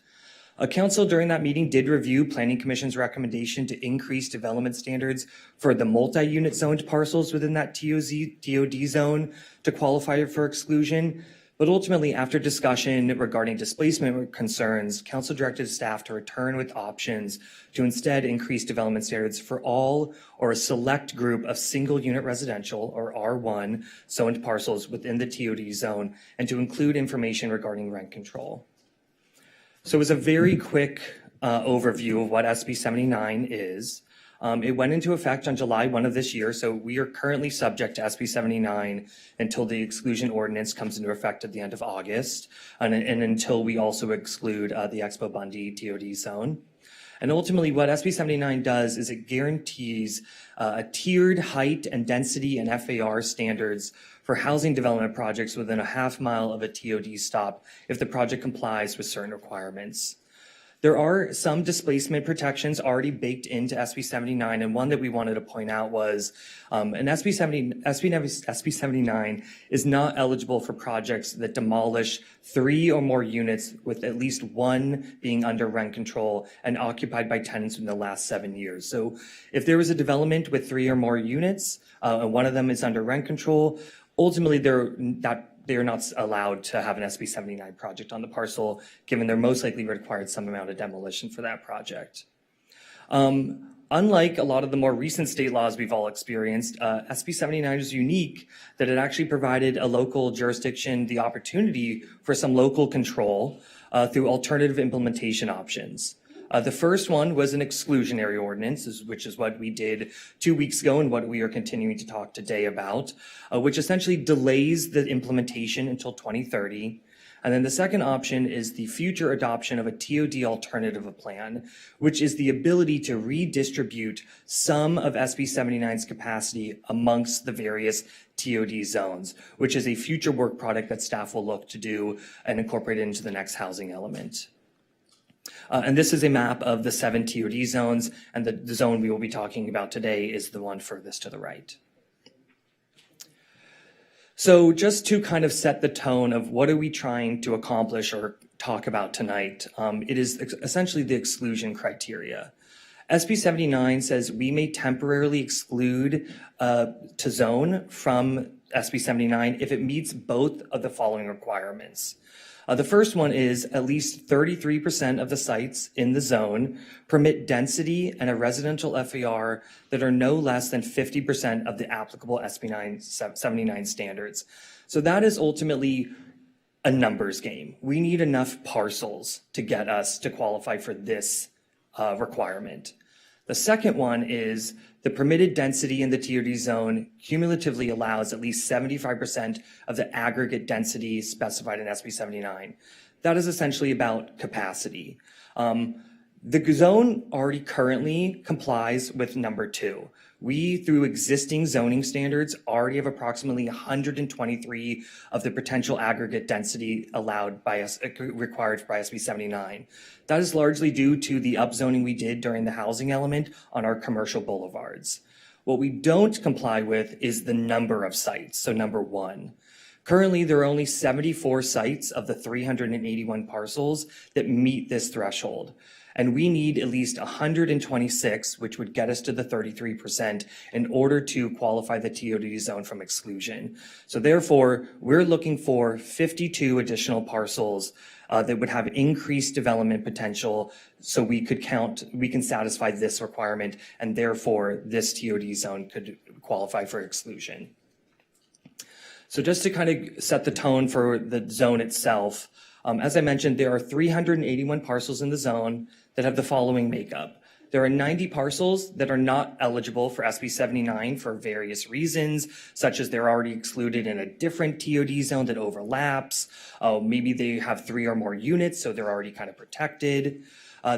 Council during that meeting did review Planning Commission's recommendation to increase development standards for the multi-unit zoned parcels within that TOD zone to qualify for exclusion. But ultimately, after discussion regarding displacement concerns, Council directed staff to return with options to instead increase development standards for all or a select group of single unit residential or R1 zoned parcels within the TOD zone and to include information regarding rent control. So it was a very quick overview of what SB 79 is. It went into effect on July 1 of this year, so we are currently subject to SB 79 until the exclusion ordinance comes into effect at the end of August, and until we also exclude the Expo Bundy TOD zone. And ultimately, what SB 79 does is it guarantees a tiered height and density and FAR standards for housing development projects within a half mile of a TOD stop if the project complies with certain requirements. There are some displacement protections already baked into SB 79, and one that we wanted to point out was an SB 79 is not eligible for projects that demolish 3 or more units with at least 1 being under rent control and occupied by tenants in the last 7 years. So if there was a development with 3 or more units and one of them is under rent control, ultimately they are not allowed to have an SB 79 project on the parcel, given they're most likely required some amount of demolition for that project. Unlike a lot of the more recent state laws we've all experienced, SB 79 is unique that it actually provided a local jurisdiction the opportunity for some local control through alternative implementation options. The first one was an exclusionary ordinance, which is what we did 2 weeks ago and what we are continuing to talk today about, which essentially delays the implementation until 2030. And then the second option is the future adoption of a TOD alternative plan, which is the ability to redistribute some of SB 79's capacity amongst the various TOD zones, which is a future work product that staff will look to do and incorporate into the next housing element. And this is a map of the 7 TOD zones, and the zone we will be talking about today is the one furthest to the right. So just to kind of set the tone of what are we trying to accomplish or talk about tonight, it is essentially the exclusion criteria. SB 79 says we may temporarily exclude to zone from SB 79 if it meets both of the following requirements. The first one is at least 33% of the sites in the zone permit density and a residential FAR that are no less than 50% of the applicable SB 79 standards. So that is ultimately a numbers game. We need enough parcels to get us to qualify for this requirement. The second one is the permitted density in the TOD zone cumulatively allows at least 75% of the aggregate density specified in SB 79. That is essentially about capacity. The zone already currently complies with number 2. We, through existing zoning standards, already have approximately 123 of the potential aggregate density allowed by us, required by SB 79. That is largely due to the upzoning we did during the housing element on our commercial boulevards. What we don't comply with is the number of sites, so number 1. Currently, there are only 74 sites of the 381 parcels that meet this threshold. And we need at least 126, which would get us to the 33% in order to qualify the TOD zone from exclusion. So therefore, we're looking for 52 additional parcels that would have increased development potential so we can satisfy this requirement, and therefore this TOD zone could qualify for exclusion. So just to kind of set the tone for the zone itself, as I mentioned, there are 381 parcels in the zone that have the following makeup. There are 90 parcels that are not eligible for SB 79 for various reasons, such as they're already excluded in a different TOD zone that overlaps. Maybe they have 3 or more units, so they're already kind of protected.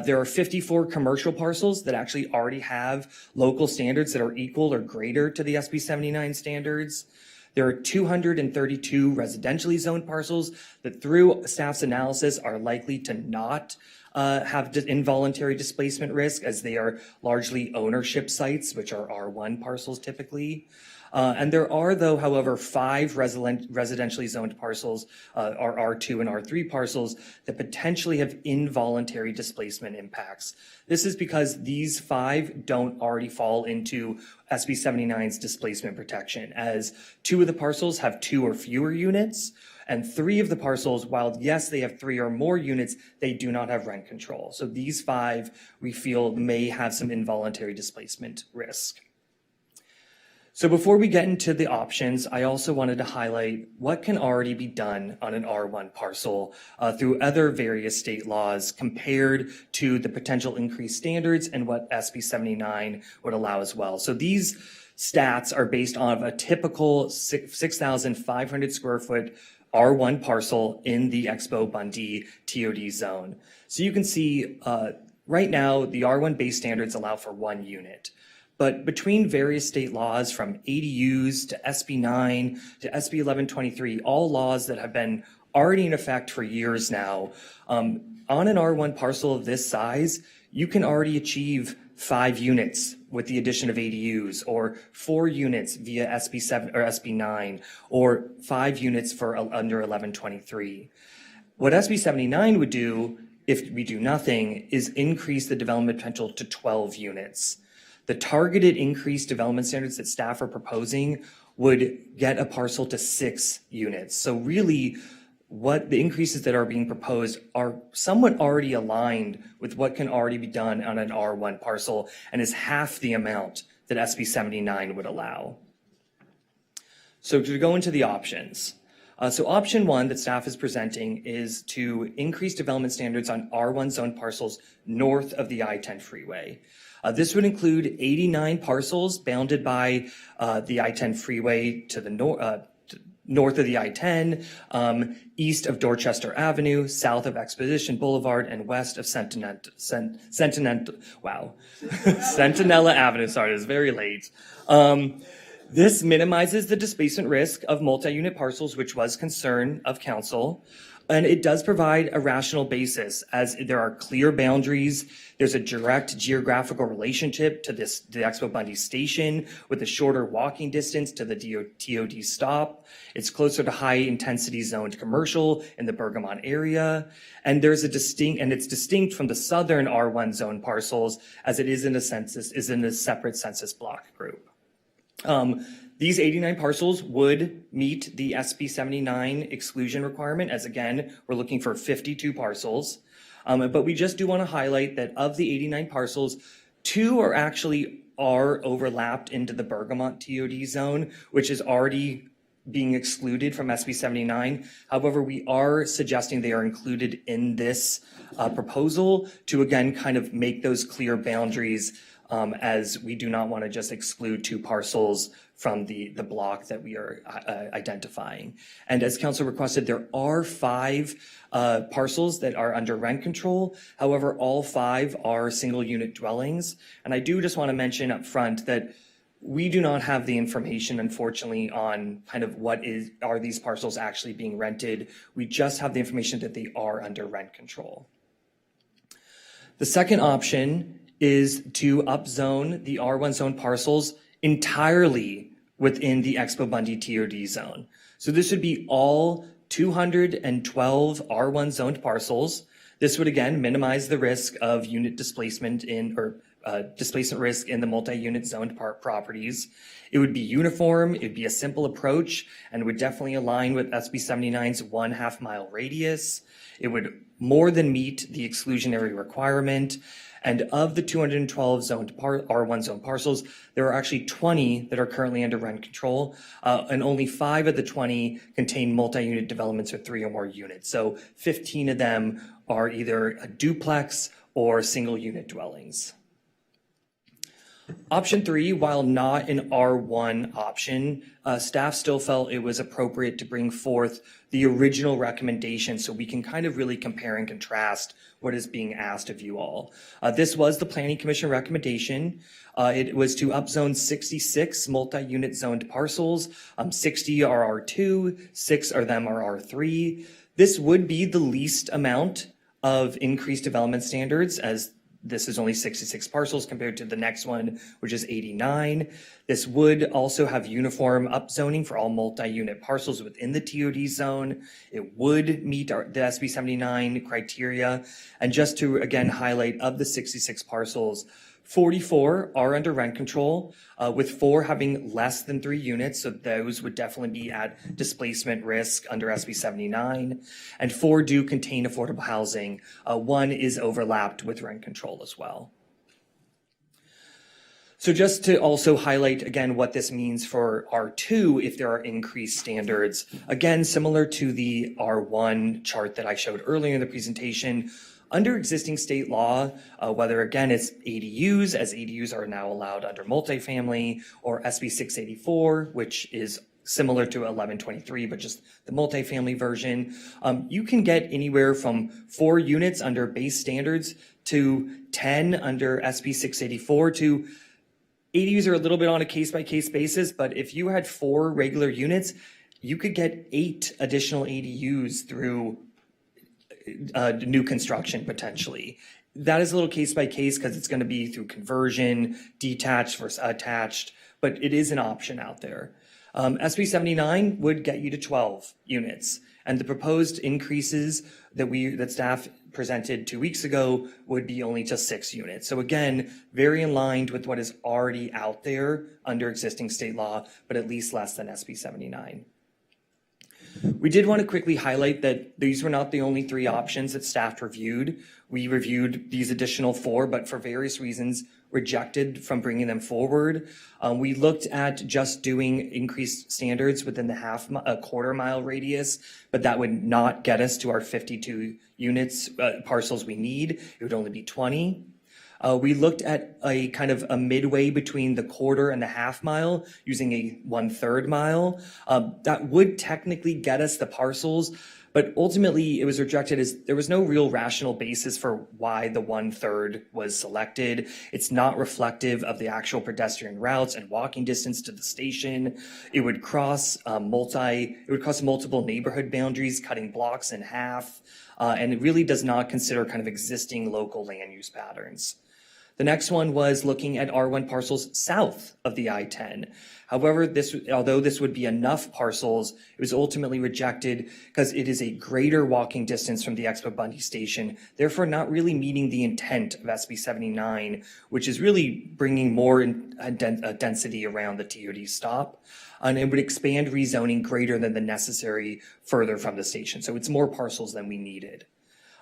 There are 54 commercial parcels that actually already have local standards that are equal or greater to the SB 79 standards. There are 232 residentially zoned parcels that through staff's analysis are likely to not have involuntary displacement risk, as they are largely ownership sites, which are R1 parcels typically. And there are, though, however, 5 residentially zoned parcels, are R2 and R3 parcels, that potentially have involuntary displacement impacts. This is because these 5 don't already fall into SB 79's displacement protection, as 2 of the parcels have 2 or fewer units, and 3 of the parcels, while yes, they have 3 or more units, they do not have rent control. So these 5, we feel, may have some involuntary displacement risk. So before we get into the options, I also wanted to highlight what can already be done on an R1 parcel through other various state laws compared to the potential increased standards and what SB 79 would allow as well. So these stats are based on a typical 6,500 square foot R1 parcel in the Expo Bundy TOD zone. So you can see right now the R1 base standards allow for 1 unit. But between various state laws, from ADUs to SB 9 to SB 1123, all laws that have been already in effect for years now, on an R1 parcel of this size, you can already achieve 5 units with the addition of ADUs, or 4 units via SB 7 or SB 9, or 5 units for under 1123. What SB 79 would do, if we do nothing, is increase the development potential to 12 units. The targeted increased development standards that staff are proposing would get a parcel to 6 units. So really, what the increases that are being proposed are somewhat already aligned with what can already be done on an R1 parcel, and is half the amount that SB 79 would allow. So to go into the options. So option 1 that staff is presenting is to increase development standards on R1 zone parcels north of the I-10 freeway. This would include 89 parcels bounded by the I-10 freeway to the north of the I-10, east of Dorchester Avenue, south of Exposition Boulevard, and west of Centinella Avenue. Sorry, it's very late. This minimizes the displacement risk of multi-unit parcels, which was concern of council. And it does provide a rational basis, as there are clear boundaries. There's a direct geographical relationship to the Expo Bundy station with a shorter walking distance to the TOD stop. It's closer to high-intensity zoned commercial in the Bergamot area. And it's distinct from the southern R1 zone parcels, as it is in a separate census block group. These 89 parcels would meet the SB 79 exclusion requirement, as again, we're looking for 52 parcels. But we just do want to highlight that of the 89 parcels, 2 are overlapped into the Bergamot TOD zone, which is already being excluded from SB 79. However, we are suggesting they are included in this proposal to again kind of make those clear boundaries, as we do not want to just exclude 2 parcels from the block that we are identifying. And as council requested, there are 5 parcels that are under rent control. However, all 5 are single unit dwellings. And I do just want to mention up front that we do not have the information, unfortunately, on kind of are these parcels actually being rented. We just have the information that they are under rent control. The second option is to upzone the R1 zone parcels entirely within the Expo Bundy TOD zone. So this would be all 212 R1 zoned parcels. This would again minimize the risk of unit displacement displacement risk in the multi-unit zoned properties. It would be uniform, it'd be a simple approach, and would definitely align with SB 79's 1/2 mile radius. It would more than meet the exclusionary requirement. And of the 212 zoned R1 zone parcels, there are actually 20 that are currently under rent control, and only 5 of the 20 contain multi-unit developments or 3 or more units. So 15 of them are either a duplex or single unit dwellings. Option 3, while not an R1 option, staff still felt it was appropriate to bring forth the original recommendation so we can kind of really compare and contrast what is being asked of you all. This was the Planning Commission recommendation. It was to upzone 66 multi-unit zoned parcels. 60 are R2, 6 of them are R3. This would be the least amount of increased development standards, as this is only 66 parcels compared to the next one, which is 89. This would also have uniform upzoning for all multi-unit parcels within the TOD zone. It would meet the SB 79 criteria. And just to, again, highlight, of the 66 parcels, 44 are under rent control, with 4 having less than 3 units, so those would definitely be at displacement risk under SB 79, and 4 do contain affordable housing. 1 is overlapped with rent control as well. So just to also highlight again what this means for R2 if there are increased standards, again, similar to the R1 chart that I showed earlier in the presentation, under existing state law, whether again it's ADUs, as ADUs are now allowed under multifamily, or SB 684, which is similar to 1123, but just the multifamily version, you can get anywhere from 4 units under base standards to 10 under SB 684 to ADUs are a little bit on a case-by-case basis, but if you had 4 regular units, you could get 8 additional ADUs through new construction potentially. That is a little case by case because it's going to be through conversion, detached versus attached, but it is an option out there. SB 79 would get you to 12 units, and the proposed increases that staff presented 2 weeks ago would be only just 6 units. So again, very in line with what is already out there under existing state law, but at least less than SB 79. We did want to quickly highlight that these were not the only 3 options that staff reviewed. We reviewed these additional 4, but for various reasons rejected from bringing them forward. We looked at just doing increased standards within the quarter mile radius, but that would not get us to our 52 units, parcels we need. It would only be 20. We looked at a kind of a midway between the quarter and the half mile using a 1/3 mile. That would technically get us the parcels, but ultimately it was rejected as there was no real rational basis for why the 1/3 was selected. It's not reflective of the actual pedestrian routes and walking distance to the station. It would cross multiple neighborhood boundaries, cutting blocks in half, and it really does not consider kind of existing local land use patterns. The next one was looking at R1 parcels south of the I-10. However, although this would be enough parcels, it was ultimately rejected because it is a greater walking distance from the Expo Bundy station, therefore not really meeting the intent of SB 79, which is really bringing more density around the TOD stop. And it would expand rezoning greater than the necessary further from the station. So it's more parcels than we needed.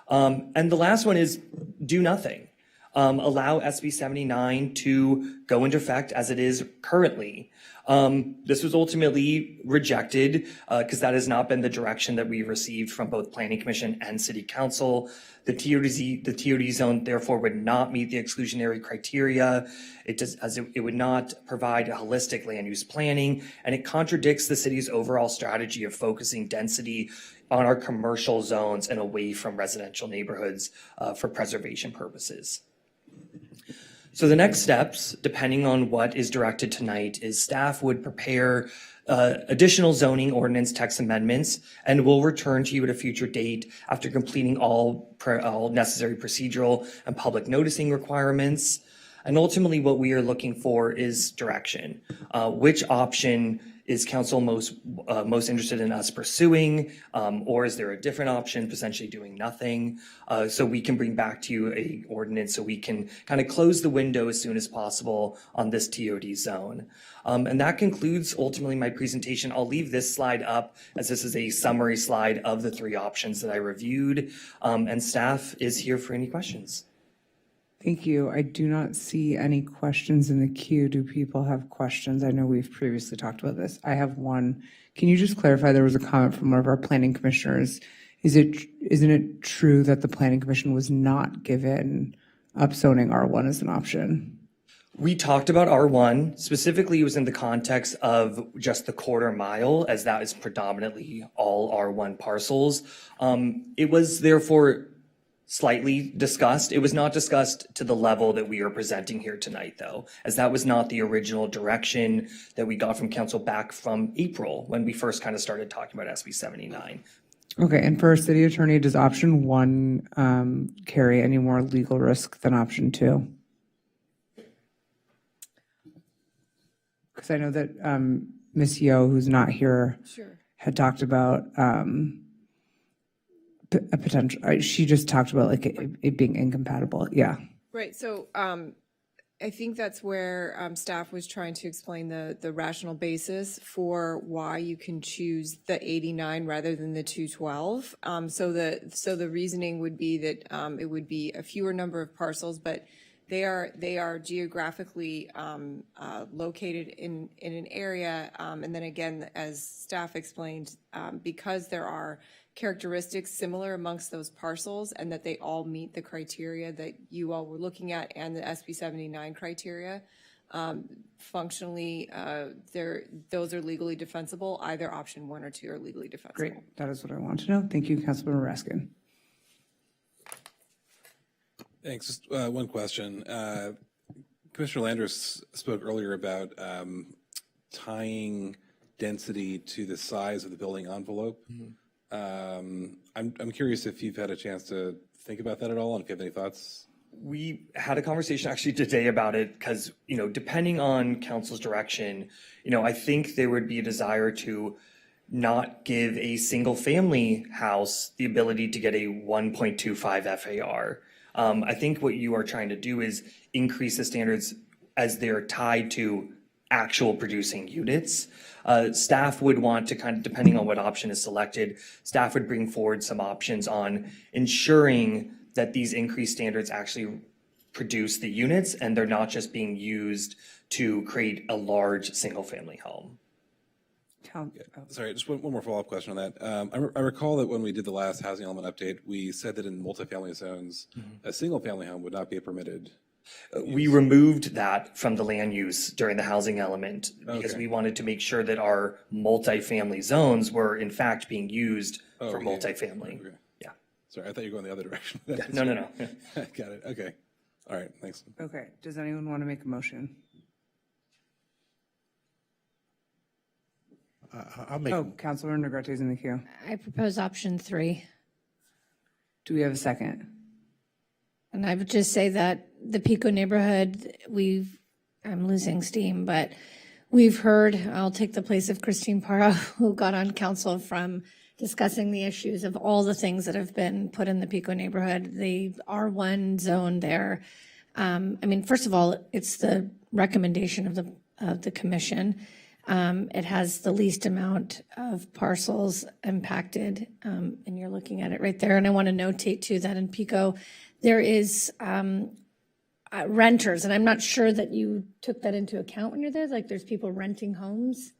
And the last one is do nothing. Allow SB 79 to go into effect as it is currently. This was ultimately rejected because that has not been the direction that we received from both Planning Commission and City Council. The TOD zone therefore would not meet the exclusionary criteria. It would not provide a holistic land use planning, and it contradicts the city's overall strategy of focusing density on our commercial zones and away from residential neighborhoods for preservation purposes. So the next steps, depending on what is directed tonight, is staff would prepare additional zoning ordinance text amendments and will return to you at a future date after completing all necessary procedural and public noticing requirements. And ultimately what we are looking for is direction. Which option is council most interested in us pursuing? Or is there a different option, potentially doing nothing? So we can bring back to you a ordinance so we can kind of close the window as soon as possible on this TOD zone. And that concludes ultimately my presentation. I'll leave this slide up as this is a summary slide of the three options that I reviewed. And staff is here for any questions. Thank you. I do not see any questions in the queue. Do people have questions? I know we've previously talked about this. I have one. Can you just clarify, there was a comment from one of our planning commissioners. Isn't it true that the planning commission was not given upzoning R1 as an option? We talked about R1. Specifically, it was in the context of just the quarter mile, as that is predominantly all R1 parcels. It was therefore slightly discussed. It was not discussed to the level that we are presenting here tonight, though, as that was not the original direction that we got from council back from April when we first kind of started talking about SB 79. Okay, and for a city attorney, does option 1 carry any more legal risk than option 2? Because I know that Ms. Yo, who's not here, had talked about a potential, she just talked about like it being incompatible. Yeah. Right. So I think that's where staff was trying to explain the rational basis for why you can choose the 89 rather than the 212. So the reasoning would be that it would be a fewer number of parcels, but they are geographically located in an area. And then again, as staff explained, because there are characteristics similar amongst those parcels and that they all meet the criteria that you all were looking at and the SB 79 criteria, functionally, those are legally defensible. Either option 1 or 2 are legally defensible. Great. That is what I want to know. Thank you, Councilmember Raskin. Thanks. Just one question. Commissioner Landers spoke earlier about tying density to the size of the building envelope. I'm curious if you've had a chance to think about that at all, and if you have any thoughts. We had a conversation actually today about it because, depending on council's direction, I think there would be a desire to not give a single family house the ability to get a 1.25 FAR. I think what you are trying to do is increase the standards as they're tied to actual producing units. Staff would want to kind of, depending on what option is selected, staff would bring forward some options on ensuring that these increased standards actually produce the units and they're not just being used to create a large single family home. Sorry, just one more follow-up question on that. I recall that when we did the last housing element update, we said that in multifamily zones, a single family home would not be a permitted We removed that from the land use during the housing element because Okay. we wanted to make sure that our multifamily zones were in fact being used for Okay. multifamily. Okay. Yeah. Sorry, I thought you were going the other direction. No, no, no. Got it. Okay. All right. Thanks. Okay, does anyone want to make a motion? I'll make. Oh, Councilor Negrete in the queue. I propose option 3. Do we have a second? And I would just say that the Pico neighborhood, I'm losing steam, but we've heard, I'll take the place of Christine Parra, who got on council from discussing the issues of all the things that have been put in the Pico neighborhood, the R1 zone there. I mean, first of all, it's the recommendation of the commission. It has the least amount of parcels impacted, and you're looking at it right there. And I want to notate too that in Pico, there is renters, and I'm not sure that you took that into account when you're there. Like, there's people renting homes.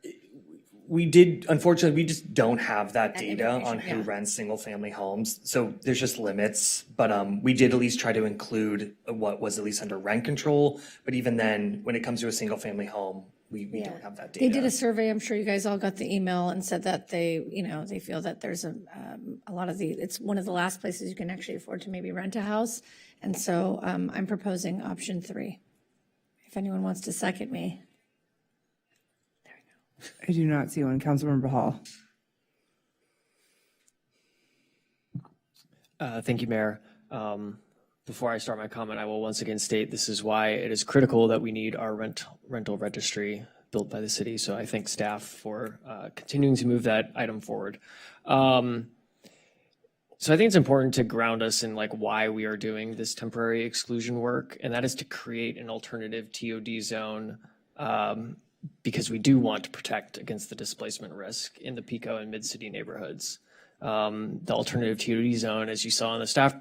We did, unfortunately, we just don't have that data information, on who yeah. rents single-family homes. So there's just limits, but we did at least try to include what was at least under rent control. But even then, when it comes to a single-family home, we don't have that data. They did a survey. I'm sure you guys all got the email and said that they feel that there's a lot of it's one of the last places you can actually afford to maybe rent a house. And so I'm proposing option 3. If anyone wants to second me. I do not see one. Councilmember Hall. Thank you, Mayor. Before I start my comment, I will once again state this is why it is critical that we need our rental registry built by the city. So I thank staff for continuing to move that item forward. So I think it's important to ground us in like why we are doing this temporary exclusion work, and that is to create an alternative TOD zone because we do want to protect against the displacement risk in the Pico and Mid-City neighborhoods. The alternative TOD zone, as you saw in the staff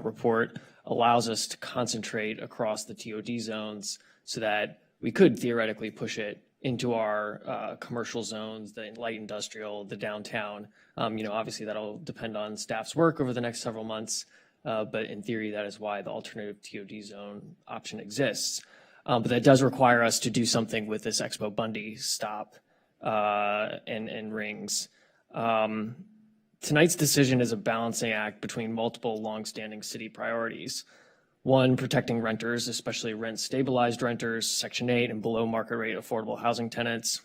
report, allows us to concentrate across the TOD zones so that we could theoretically push it into our commercial zones, the light industrial, the downtown. Obviously that'll depend on staff's work over the next several months, but in theory, that is why the alternative TOD zone option exists. But that does require us to do something with this Expo Bundy stop and rings. Tonight's decision is a balancing act between multiple longstanding city priorities. One, protecting renters, especially rent-stabilized renters, Section 8 and below market rate affordable housing tenants.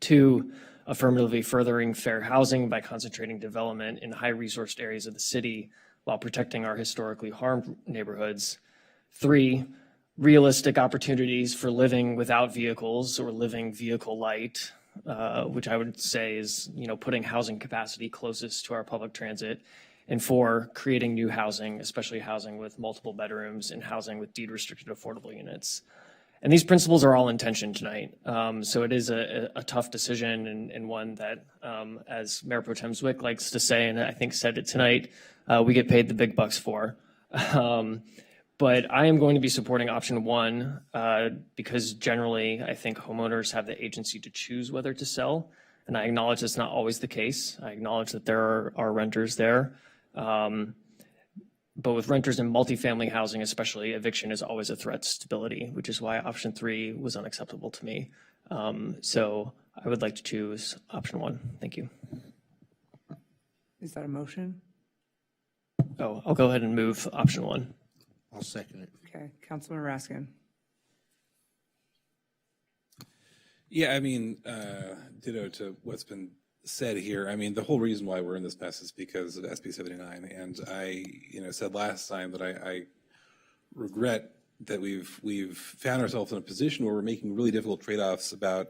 Two, affirmatively furthering fair housing by concentrating development in high-resourced areas of the city while protecting our historically harmed neighborhoods. Three, realistic opportunities for living without vehicles or living vehicle light, which I would say is, putting housing capacity closest to our public transit. And 4, creating new housing, especially housing with multiple bedrooms and housing with deed-restricted affordable units. And these principles are all in tension tonight. So it is a tough decision and one that, as Mayor Pro Tem Zwick likes to say, and I think said it tonight, we get paid the big bucks for. But I am going to be supporting option 1 because generally I think homeowners have the agency to choose whether to sell. And I acknowledge that's not always the case. I acknowledge that there are renters there. But with renters in multifamily housing, especially, eviction is always a threat to stability, which is why option 3 was unacceptable to me. So I would like to choose option 1. Thank you. Is that a motion? Oh, I'll go ahead and move option 1. I'll second it. Okay, Councilman Raskin. Yeah, I mean, ditto to what's been said here. I mean, the whole reason why we're in this mess is because of SB 79. And I, said last time that I regret that we've found ourselves in a position where we're making really difficult trade-offs about,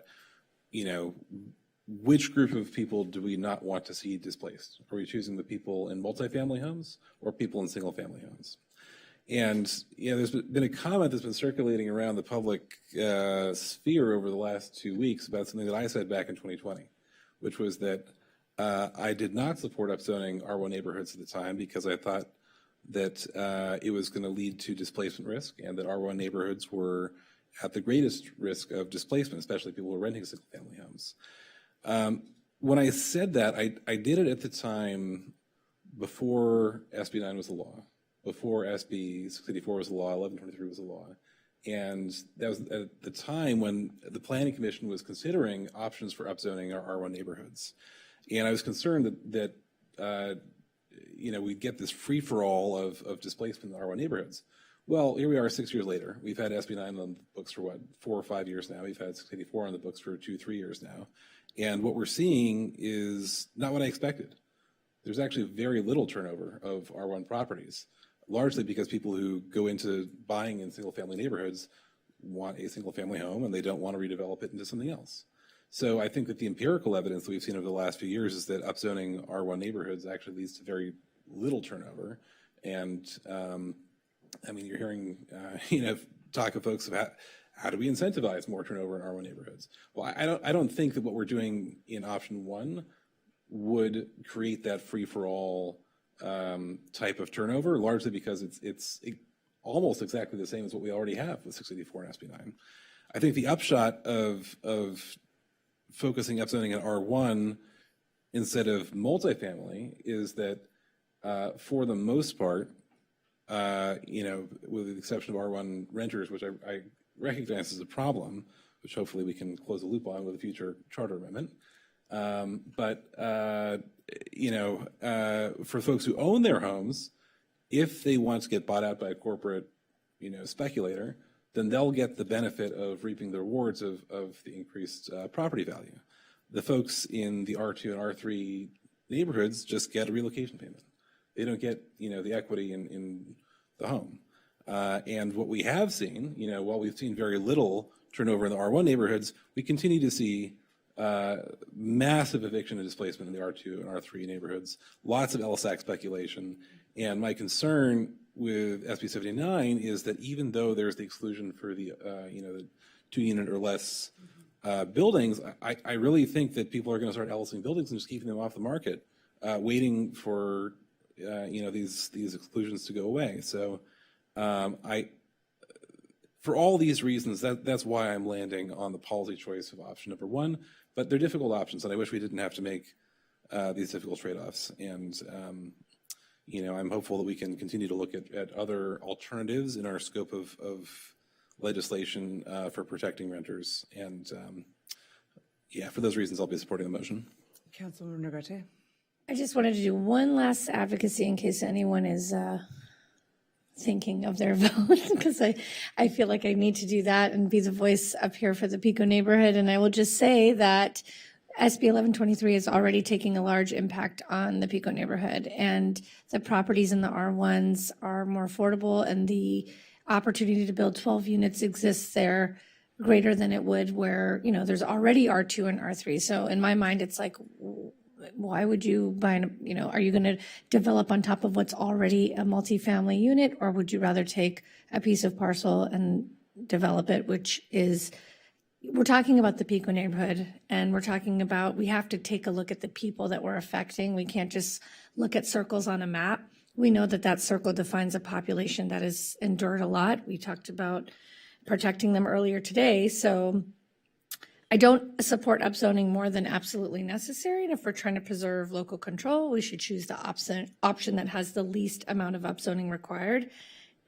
which group of people do we not want to see displaced? Are we choosing the people in multifamily homes or people in single-family homes? And, there's been a comment that's been circulating around the public sphere over the last 2 weeks about something that I said back in 2020, which was that I did not support upzoning R1 neighborhoods at the time because I thought that it was going to lead to displacement risk and that R1 neighborhoods were at the greatest risk of displacement, especially people who are renting single-family homes. When I said that, I did it at the time before SB 9 was the law. before SB 684 was the law, 1123 was the law. And that was at the time when the Planning Commission was considering options for upzoning our R1 neighborhoods. And I was concerned that we'd get this free-for-all of displacement in the R1 neighborhoods. Well, here we are 6 years later. We've had SB 9 on the books for 4 or 5 years now. We've had 684 on the books for 2-3 years now. And what we're seeing is not what I expected. There's actually very little turnover of R1 properties, largely because people who go into buying in single-family neighborhoods want a single-family home and they don't want to redevelop it into something else. So I think that the empirical evidence that we've seen over the last few years is that upzoning R1 neighborhoods actually leads to very little turnover. And you're hearing, talk of folks about how do we incentivize more turnover in R1 neighborhoods? Well, I don't think that what we're doing in option 1 would create that free-for-all type of turnover, largely because it's almost exactly the same as what we already have with 684 and SB 9. I think the upshot of focusing upzoning on R1 instead of multifamily is that for the most part, with the exception of R1 renters, which I recognize as a problem, which hopefully we can close the loop on with a future charter amendment. For folks who own their homes, if they want to get bought out by a corporate, speculator, then they'll get the benefit of reaping the rewards of the increased property value. The folks in the R2 and R3 neighborhoods just get a relocation payment. They don't get, the equity in the home. And what we have seen, while we've seen very little turnover in the R1 neighborhoods, we continue to see massive eviction and displacement in the R2 and R3 neighborhoods, lots of LSAC speculation. And my concern with SB 79 is that even though there's the exclusion for the, the 2-unit or less buildings, I really think that people are going to start LSing buildings and just keeping them off the market, waiting for, these exclusions to go away. So for all these reasons, that's why I'm landing on the policy choice of option number 1. But they're difficult options, and I wish we didn't have to make these difficult trade-offs. And I'm hopeful that we can continue to look at other alternatives in our scope of legislation for protecting renters. And for those reasons, I'll be supporting the motion. Councilmember Negrete. I just wanted to do one last advocacy in case anyone is thinking of their vote, because I feel like I need to do that and be the voice up here for the Pico neighborhood. And I will just say that SB 1123 is already taking a large impact on the Pico neighborhood, and the properties in the R1s are more affordable, and the opportunity to build 12 units exists there greater than it would where, there's already R2 and R3. So in my mind, it's like, why would you buy, are you going to develop on top of what's already a multifamily unit, or would you rather take a piece of parcel and develop it, which is, we're talking about the Pico neighborhood, and we're talking about, we have to take a look at the people that we're affecting. We can't just look at circles on a map. We know that circle defines a population that has endured a lot. We talked about protecting them earlier today. So I don't support upzoning more than absolutely necessary. And if we're trying to preserve local control, we should choose the option that has the least amount of upzoning required.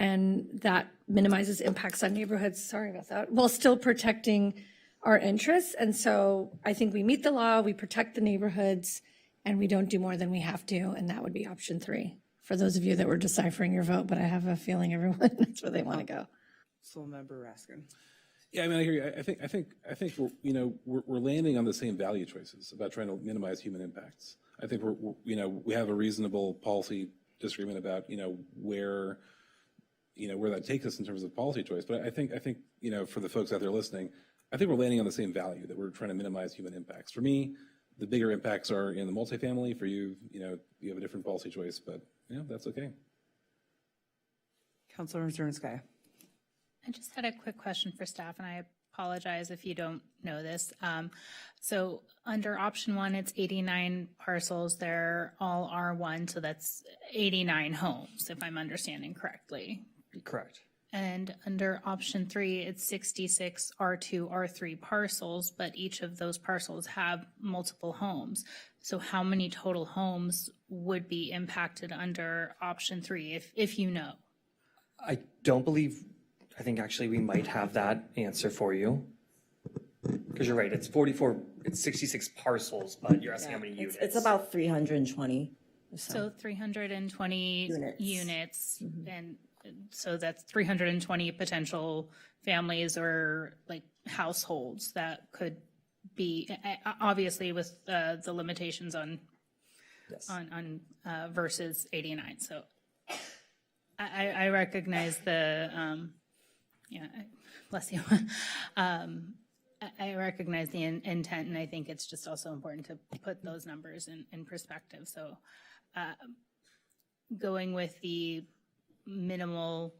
And that minimizes impacts on neighborhoods, sorry about that, while still protecting our interests. And so I think we meet the law, we protect the neighborhoods, and we don't do more than we have to. And that would be option 3. For those of you that were deciphering your vote, but I have a feeling everyone, that's where they want to go. Councilmember Raskin. Yeah, I hear you. I think we're landing on the same value choices about trying to minimize human impacts. I think we have a reasonable policy disagreement about where that takes us in terms of policy choice. But I think for the folks out there listening, I think we're landing on the same value, that we're trying to minimize human impacts. For me, the bigger impacts are in the multifamily. For you, you have a different policy choice, but that's okay. Councilmember Zernskaya. I just had a quick question for staff, and I apologize if you don't know this. So under option 1, it's 89 parcels. They're all R1, so that's 89 homes, if I'm understanding correctly. Correct. And under option 3, it's 66 R2, R3 parcels, but each of those parcels have multiple homes. So how many total homes would be impacted under option 3, if you know? I don't believe, I think actually we might have that answer for you. Because you're right, it's 66 parcels, but you're asking how many units. It's about 320. So 320 units, and so that's 320 potential families or like households that could be, obviously with the limitations on versus 89. So I recognize the, bless you. I recognize the intent, and I think it's just also important to put those numbers in perspective. So going with the minimal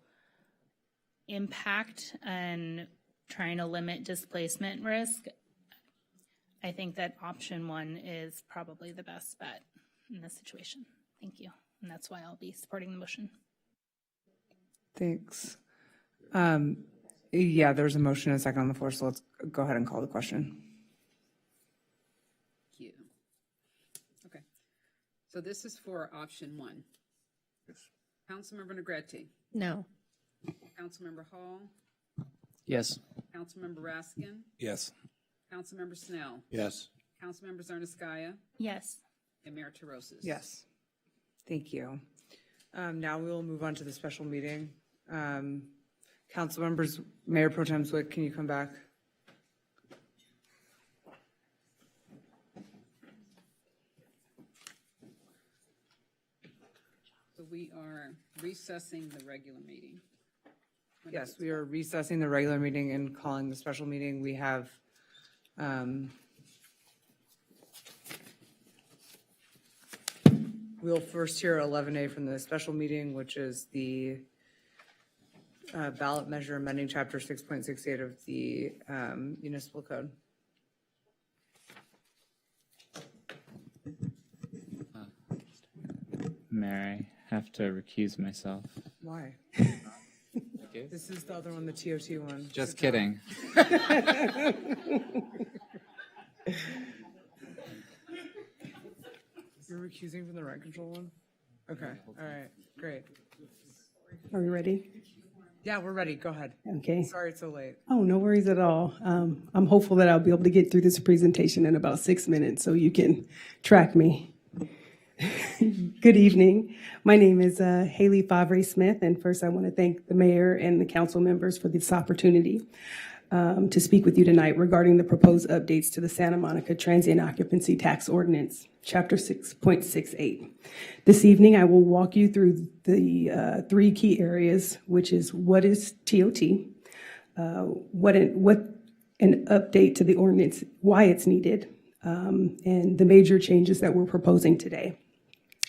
impact and trying to limit displacement risk, I think that option 1 is probably the best bet in this situation. Thank you. And that's why I'll be supporting the motion. Thanks. Yeah, there's a motion and a second on the floor, so let's go ahead and call the question. Thank you. Okay. So this is for option 1. Yes. Councilmember Negrete. No. Councilmember Hall. Yes. Councilmember Raskin. Yes. Councilmember Snell. Yes. Councilmember Zarniskaya. Yes. And Mayor Tarosis. Yes. Thank you. Now we will move on to the special meeting. Council members, Mayor Pro Tem Zwick, can you come back? So we are recessing the regular meeting. Yes, we are recessing the regular meeting and calling the special meeting. We have we'll first hear 11A from the special meeting, which is the ballot measure amending Chapter 6.68 of the municipal code. Mayor, I have to recuse myself. Why? This is the other one, the TOT one. Just kidding. You're recusing from the rent control one? Okay, all right, great. Are we ready? Yeah, we're ready. Go ahead. Okay. Sorry it's so late. Oh, no worries at all. I'm hopeful that I'll be able to get through this presentation in about 6 minutes so you can track me. Good evening. My name is Haley Favre-Smith, and first I want to thank the mayor and the council members for this opportunity to speak with you tonight regarding the proposed updates to the Santa Monica Transient Occupancy Tax Ordinance, Chapter 6.68. This evening, I will walk you through the 3 key areas, which is what is TOT, what an update to the ordinance, why it's needed, and the major changes that we're proposing today.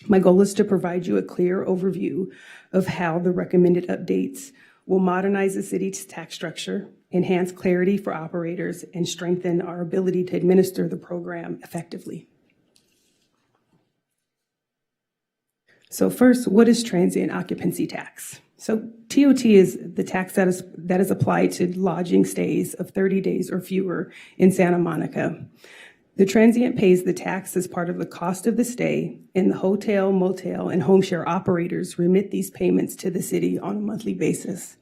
My goal is to provide you a clear overview of how the recommended updates will modernize the city's tax structure, enhance clarity for operators, and strengthen our ability to administer the program effectively. So first, what is transient occupancy tax? So TOT is the tax that is applied to lodging stays of 30 days or fewer in Santa Monica. The transient pays the tax as part of the cost of the stay, and the hotel, motel, and home share operators remit these payments to the city on a monthly basis.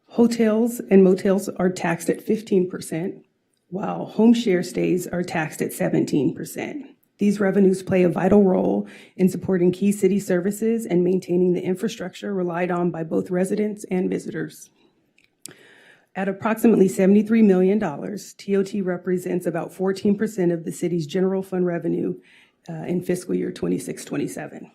Hotels and motels are taxed at 15%, while home share stays are taxed at 17%. These revenues play a vital role in supporting key city services and maintaining the infrastructure relied on by both residents and visitors. At approximately $73 million, TOT represents about 14% of the city's general fund revenue in fiscal year 26-27.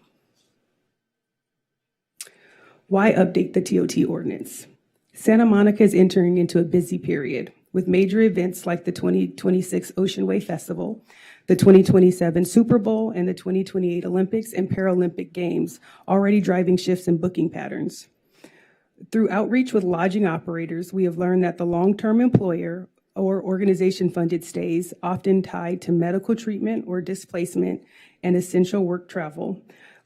Why update the TOT ordinance? Santa Monica is entering into a busy period with major events like the 2026 Ocean Way Festival, the 2027 Super Bowl, and the 2028 Olympics and Paralympic Games already driving shifts in booking patterns. Through outreach with lodging operators, we have learned that the long-term employer or organization-funded stays, often tied to medical treatment or displacement and essential work travel,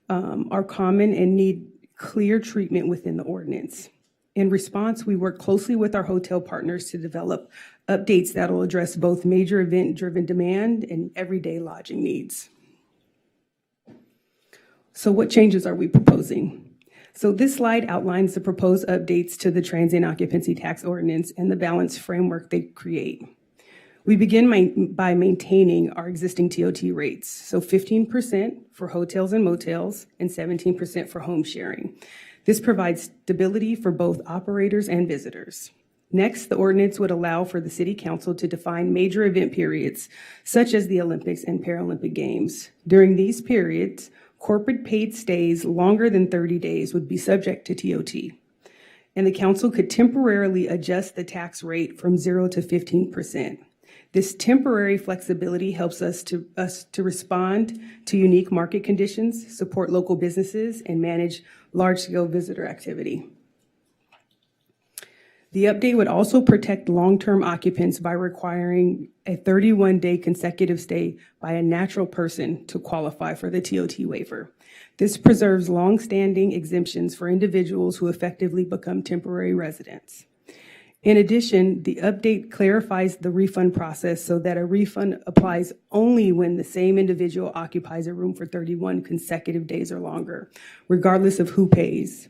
are common and need clear treatment within the ordinance. In response, we work closely with our hotel partners to develop updates that will address both major event-driven demand and everyday lodging needs. So what changes are we proposing? So this slide outlines the proposed updates to the transient occupancy tax ordinance and the balance framework they create. We begin by maintaining our existing TOT rates, so 15% for hotels and motels and 17% for home sharing. This provides stability for both operators and visitors. Next, the ordinance would allow for the City Council to define major event periods, such as the Olympics and Paralympic Games. During these periods, corporate paid stays longer than 30 days would be subject to TOT, and the council could temporarily adjust the tax rate from 0 to 15%. This temporary flexibility helps us to respond to unique market conditions, support local businesses, and manage large-scale visitor activity. The update would also protect long-term occupants by requiring a 31-day consecutive stay by a natural person to qualify for the TOT waiver. This preserves long-standing exemptions for individuals who effectively become temporary residents. In addition, the update clarifies the refund process so that a refund applies only when the same individual occupies a room for 31 consecutive days or longer, regardless of who pays.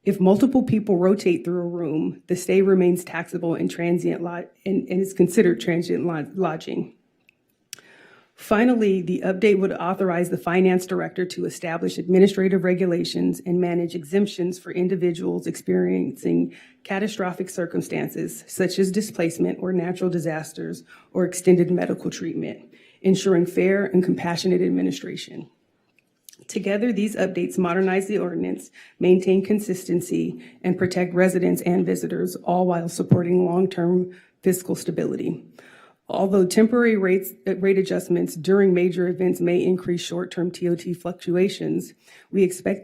If multiple people rotate through a room, the stay remains taxable and is considered transient lodging. Finally, the update would authorize the finance director to establish administrative regulations and manage exemptions for individuals experiencing catastrophic circumstances such as displacement or natural disasters or extended medical treatment, ensuring fair and compassionate administration. Together, these updates modernize the ordinance, maintain consistency, and protect residents and visitors, all while supporting long-term fiscal stability. Although temporary rate adjustments during major events may increase short-term TOT fluctuations, we expect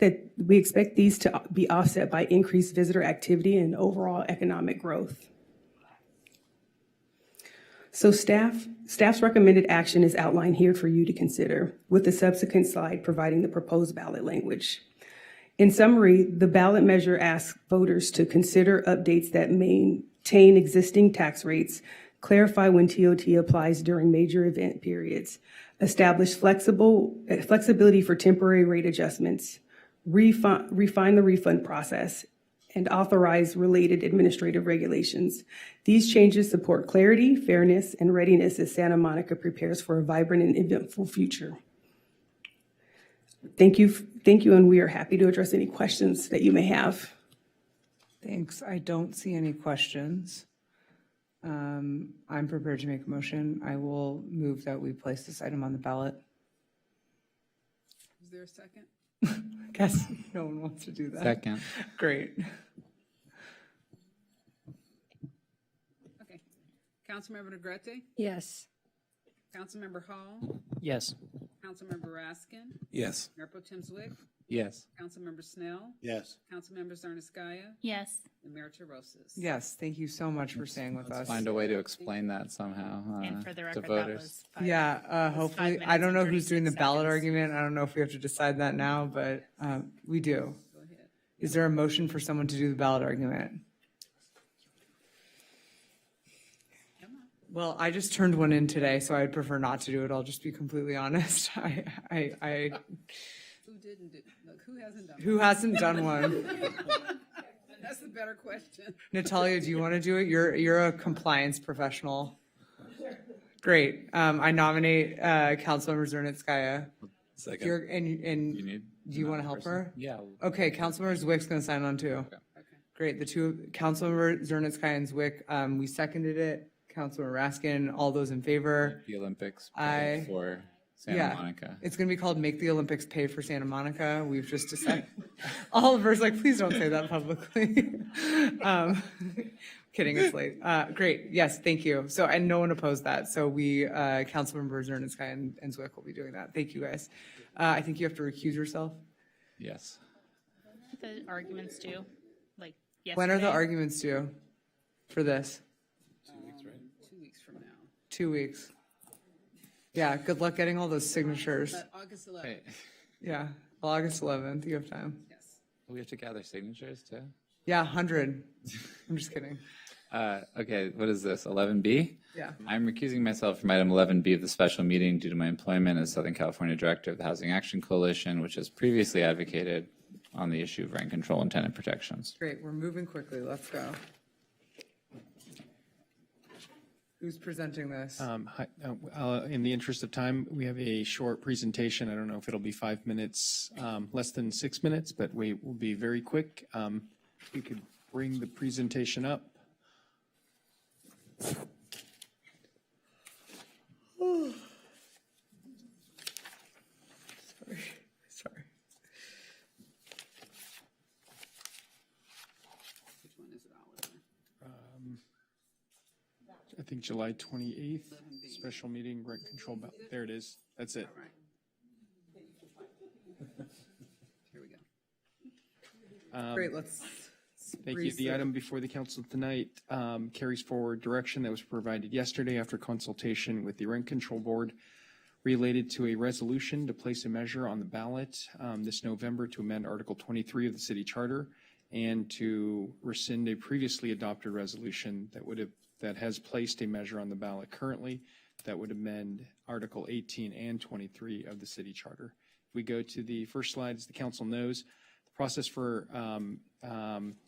these to be offset by increased visitor activity and overall economic growth. So staff's recommended action is outlined here for you to consider, with the subsequent slide providing the proposed ballot language. In summary, the ballot measure asks voters to consider updates that maintain existing tax rates, clarify when TOT applies during major event periods, establish flexibility for temporary rate adjustments, refine the refund process, and authorize related administrative regulations. These changes support clarity, fairness, and readiness as Santa Monica prepares for a vibrant and eventful future. Thank you, and we are happy to address any questions that you may have. Thanks. I don't see any questions. I'm prepared to make a motion. I will move that we place this item on the ballot. Is there a second? Guess no one wants to do that. Second. Great. Okay. Councilmember Negrete? Yes. Councilmember Hall? Yes. Councilmember Raskin? Yes. Mayor Pro Tem Zwick? Yes. Councilmember Snell? Yes. Councilmember Zarniskaya? Yes. And Mayor Terosas. Yes, thank you so much for staying with us. Find a way to explain that somehow And for the to record, that voters. was 5. Yeah, was hopefully, 5 I don't know minutes and who's doing the 36 ballot seconds. argument. I don't know if we have to decide that now, but we do. Is there a motion for someone to do the ballot argument? Well, I just turned one in today, so I'd prefer not to do it. I'll just be completely honest. Who didn't do, look, who hasn't done Who hasn't done one? one? That's the better question. Natalia, do you want to do it? You're a compliance professional. Great. I nominate Councilmember Zarniskaya. Second. And You need do you want to help person? her? Yeah. Okay, Councilmember Zwick's going to sign on too. Great. The two, Councilmember Zarniskaya and Zwick, we seconded it. Councilmember Raskin, all those in favor? The Olympics Aye. for Santa Yeah. Monica. It's going to be called Make the Olympics Pay for Santa Monica. We've just decided. Oliver's like, please don't say that publicly. Kidding, it's late. Great. Yes, thank you. So, and no one opposed that. So we, Councilmember Zarniskaya and Zwick will be doing that. Thank you, guys. I think you have to recuse yourself. Yes. The arguments due, like yesterday. When are the arguments due for this? 2 weeks from now. 2 weeks. Yeah, good luck getting all those signatures. But August 11th. Yeah, August 11th, you have time. Yes. We have to gather signatures too. Yeah, 100. I'm just kidding. Okay, what is this, 11B? Yeah. I'm recusing myself from item 11B of the special meeting due to my employment as Southern California Director of the Housing Action Coalition, which has previously advocated on the issue of rent control and tenant protections. Great, we're moving quickly. Let's go. Who's presenting this? In the interest of time, we have a short presentation. I don't know if it'll be 5 minutes, less than 6 minutes, but we will be very quick. We could bring the presentation up. Sorry. I think July 28th, special meeting, rent control. There it is. That's it. Here we go. Great, let's. Thank you. The item before the council tonight carries forward direction that was provided yesterday after consultation with the Rent Control Board related to a resolution to place a measure on the ballot this November to amend Article 23 of the city charter and to rescind a previously adopted resolution that has placed a measure on the ballot currently that would amend Article 18 and 23 of the city charter. If we go to the first slide, as the council knows, the process for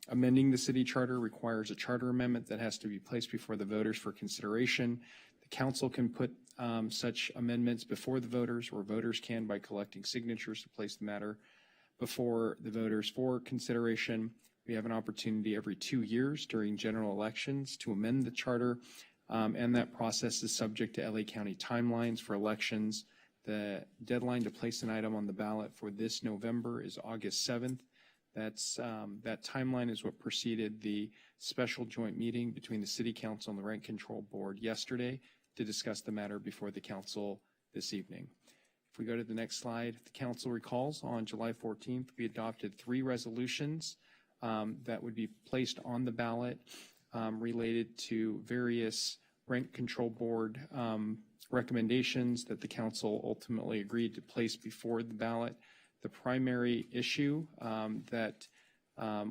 amending the city charter requires a charter amendment that has to be placed before the voters for consideration. The council can put such amendments before the voters, or voters can by collecting signatures to place the matter before the voters for consideration. We have an opportunity every 2 years during general elections to amend the charter, and that process is subject to LA County timelines for elections. The deadline to place an item on the ballot for this November is August 7th. That timeline is what preceded the special joint meeting between the City Council and the Rent Control Board yesterday to discuss the matter before the council this evening. If we go to the next slide, the council recalls on July 14th, we adopted 3 resolutions that would be placed on the ballot related to various Rent Control Board recommendations that the council ultimately agreed to place before the ballot. The primary issue that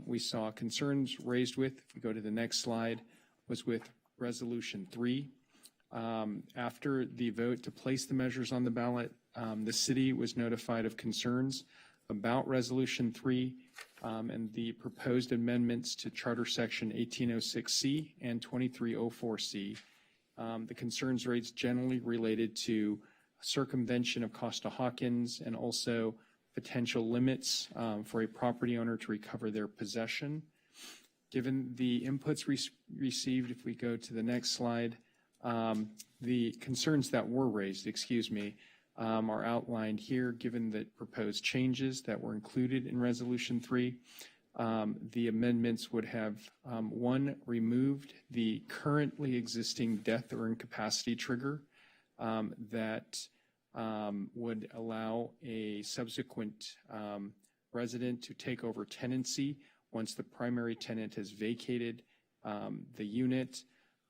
we saw concerns raised with, if we go to the next slide, was with Resolution 3. After the vote to place the measures on the ballot, the city was notified of concerns about Resolution 3 and the proposed amendments to Charter Section 1806C and 2304C. The concerns raised generally related to circumvention of Costa-Hawkins and also potential limits for a property owner to recover their possession. Given the inputs received, if we go to the next slide, the concerns that were raised, are outlined here. Given the proposed changes that were included in Resolution 3, the amendments would have, 1, removed the currently existing death or incapacity trigger that would allow a subsequent resident to take over tenancy once the primary tenant has vacated the unit.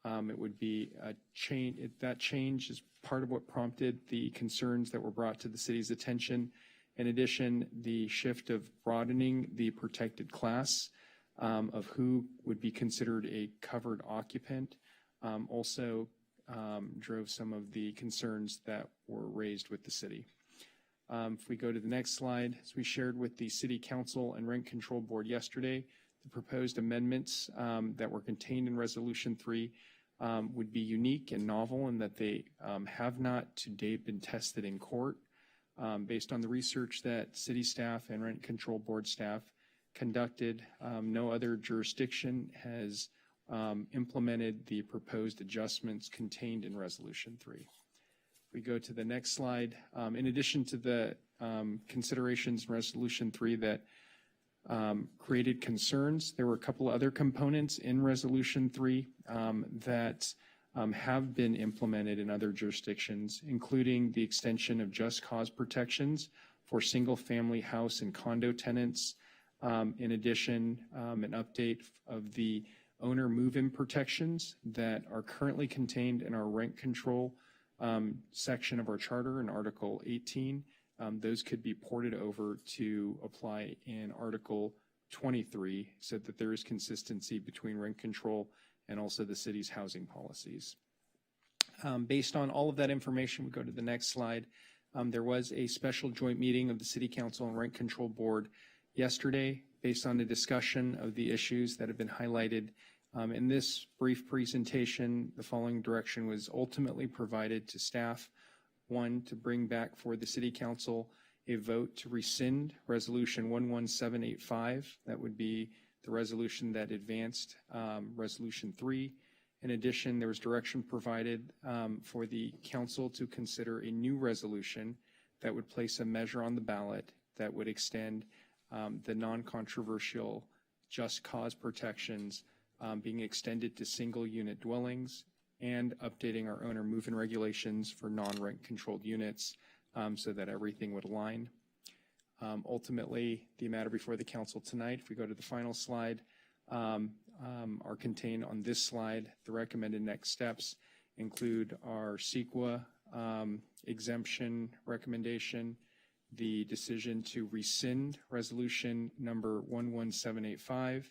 It would be a change. That change is part of what prompted the concerns that were brought to the city's attention. In addition, the shift of broadening the protected class of who would be considered a covered occupant also drove some of the concerns that were raised with the city. If we go to the next slide, as we shared with the City Council and Rent Control Board yesterday, the proposed amendments that were contained in Resolution 3 would be unique and novel in that they have not to date been tested in court. Based on the research that city staff and Rent Control Board staff conducted, no other jurisdiction has implemented the proposed adjustments contained in Resolution 3. If we go to the next slide, in addition to the considerations in Resolution 3 that created concerns, there were a couple other components in Resolution 3 that have been implemented in other jurisdictions, including the extension of just cause protections for single-family house and condo tenants. In addition, an update of the owner move-in protections that are currently contained in our rent control section of our charter in Article 18. Those could be ported over to apply in Article 23 so that there is consistency between rent control and also the city's housing policies. Based on all of that information, we go to the next slide. There was a special joint meeting of the City Council and Rent Control Board yesterday based on the discussion of the issues that have been highlighted. In this brief presentation, the following direction was ultimately provided to staff. One, to bring back for the City Council a vote to rescind Resolution 11785. That would be the resolution that advanced Resolution 3. In addition, there was direction provided for the council to consider a new resolution that would place a measure on the ballot that would extend the non-controversial just cause protections being extended to single unit dwellings and updating our owner move-in regulations for non-rent controlled units so that everything would align. Ultimately, the matter before the council tonight, if we go to the final slide, are contained on this slide. The recommended next steps include our CEQA exemption recommendation, the decision to rescind resolution number 11785,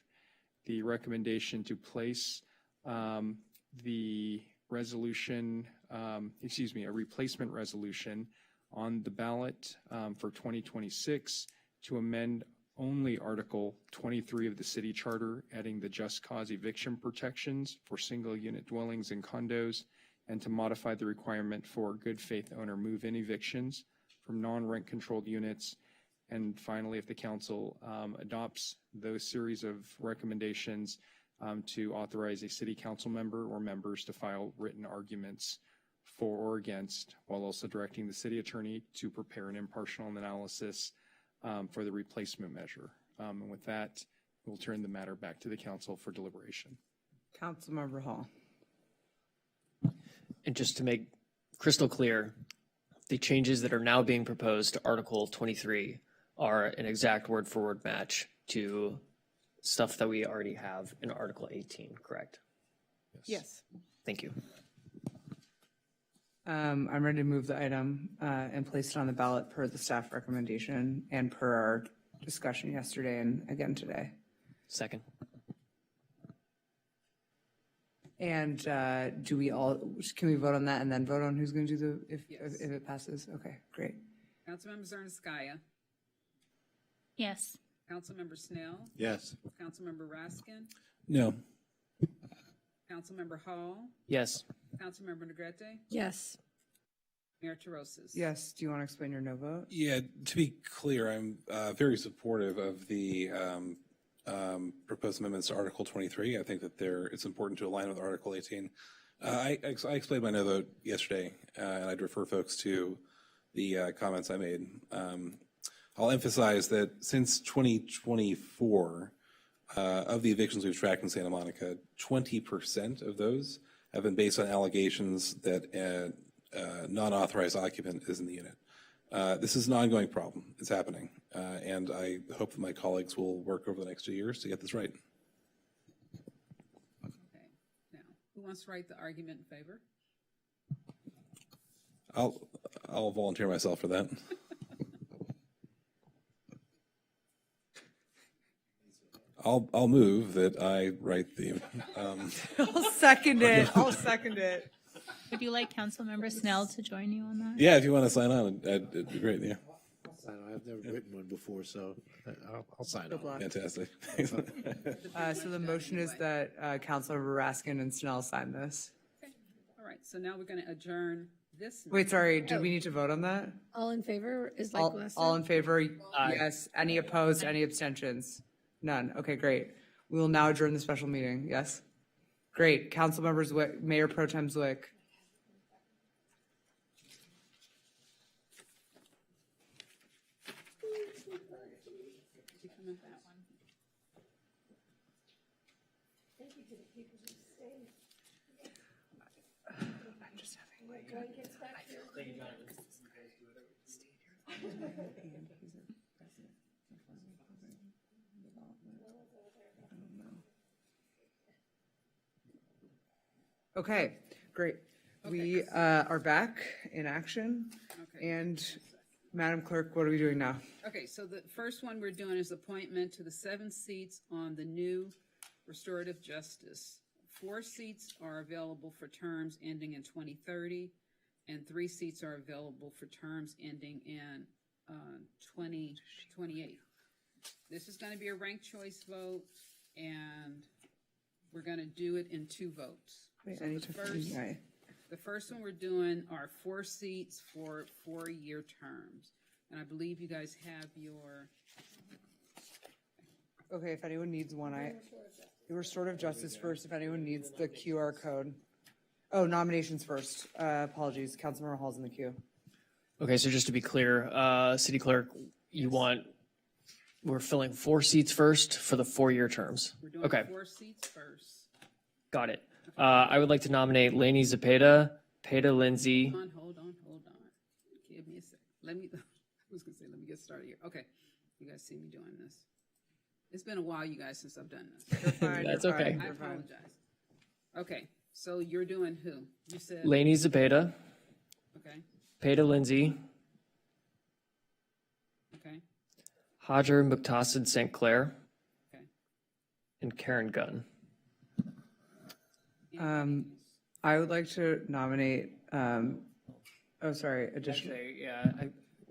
the recommendation to place the resolution, a replacement resolution on the ballot for 2026 to amend only Article 23 of the City Charter, adding the just cause eviction protections for single unit dwellings and condos, and to modify the requirement for good faith owner move-in evictions from non-rent controlled units. And finally, if the council adopts those series of recommendations, to authorize a city council member or members to file written arguments for or against, while also directing the city attorney to prepare an impartial analysis for the replacement measure. And with that, we'll turn the matter back to the council for deliberation. Councilmember Hall. And just to make crystal clear, the changes that are now being proposed to Article 23 are an exact word-for-word match to stuff that we already have in Article 18, correct? Yes. Thank you. I'm ready to move the item and place it on the ballot per the staff recommendation and per our discussion yesterday and again today. Second. And do we all, can we vote on that and then vote on who's going to do the, if it passes? Okay, great. Councilmember Zernskaya. Yes. Councilmember Snell. Yes. Councilmember Raskin. No. Councilmember Hall. Yes. Councilmember Negrete. Yes. Mayor Terosas. Yes, do you want to explain your no vote? Yeah, to be clear, I'm very supportive of the proposed amendments to Article 23. I think that it's important to align with Article 18. I explained my no vote yesterday, and I'd refer folks to the comments I made. I'll emphasize that since 2024, of the evictions we've tracked in Santa Monica, 20% of those have been based on allegations that a non-authorized occupant is in the unit. This is an ongoing problem. It's happening. And I hope that my colleagues will work over the next 2 years to get this right. Okay. Now, who wants to write the argument in favor? I'll volunteer myself for that. I'll move that I write the. I'll second it. I'll second it. Would you like Councilmember Snell to join you on that? Yeah, if you want to sign on, it'd be great. Yeah. I've never written one before, so I'll sign Good on. luck. Fantastic. So the motion is that Councilmember Raskin and Snell sign this. Okay. All right. So now we're going to adjourn this. Wait, sorry, did we need to vote on that? All in favor is like last All time? in favor? Yes. Any opposed? Any abstentions? None. Okay, great. We will now adjourn the special meeting. Yes? Great. Council members, Mayor Pro Tem Zwick. I'm just having Okay, great. We are back in action, and Madam Clerk, what are we doing now? Okay, so the first one we're doing is appointment to the 7 seats on the new restorative justice. 4 seats are available for terms ending in 2030, and 3 seats are available for terms ending in 2028. This is going to be a ranked choice vote, and we're going to do it in 2 votes. Wait, So I need to find my- the first one we're doing are 4 seats for 4-year terms. And I believe you guys have your, Okay, if anyone needs one, restorative justice first, if anyone needs the QR code. Oh, nominations first. Apologies, Councilmember Hall's in the queue. Okay, so just to be clear, City Clerk, we're filling 4 seats first for the 4-year terms. we're doing Okay, 4 seats first. got it. I would like to nominate Laney Zepeda, Peta Lindsay. Hold on. Give me a sec. I was gonna say, let me get started here. Okay, you guys see me doing this. It's been a while, you guys, since I've done this. You're fine, That's you're okay. fine, I you're fine. apologize. Okay, so you're doing who? You said, Laney Zepeda, okay, Peta Lindsay, okay, Hajar Muqtasid St. Clair, okay. and Karen Gunn. I would like to nominate, additional.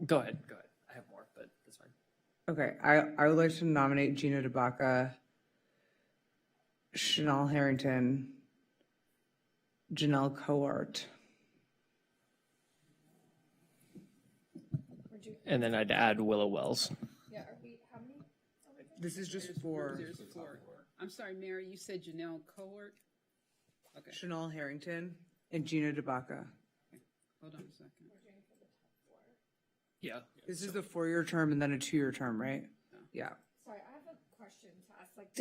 Go ahead. I have more, but that's fine. Okay, I would like to nominate Gina DeBaca, Chanel Harrington, Janelle Coart. And then I'd add Willow Wells. This is just for There's 4. I'm sorry, Mary, you said Janelle Cowart? Okay, Chanel Harrington and Gina DeBaca. hold on a second. Yeah. This is the 4-year term and then a 2-year term, right? Yeah. Sorry, I have a question to ask. Like,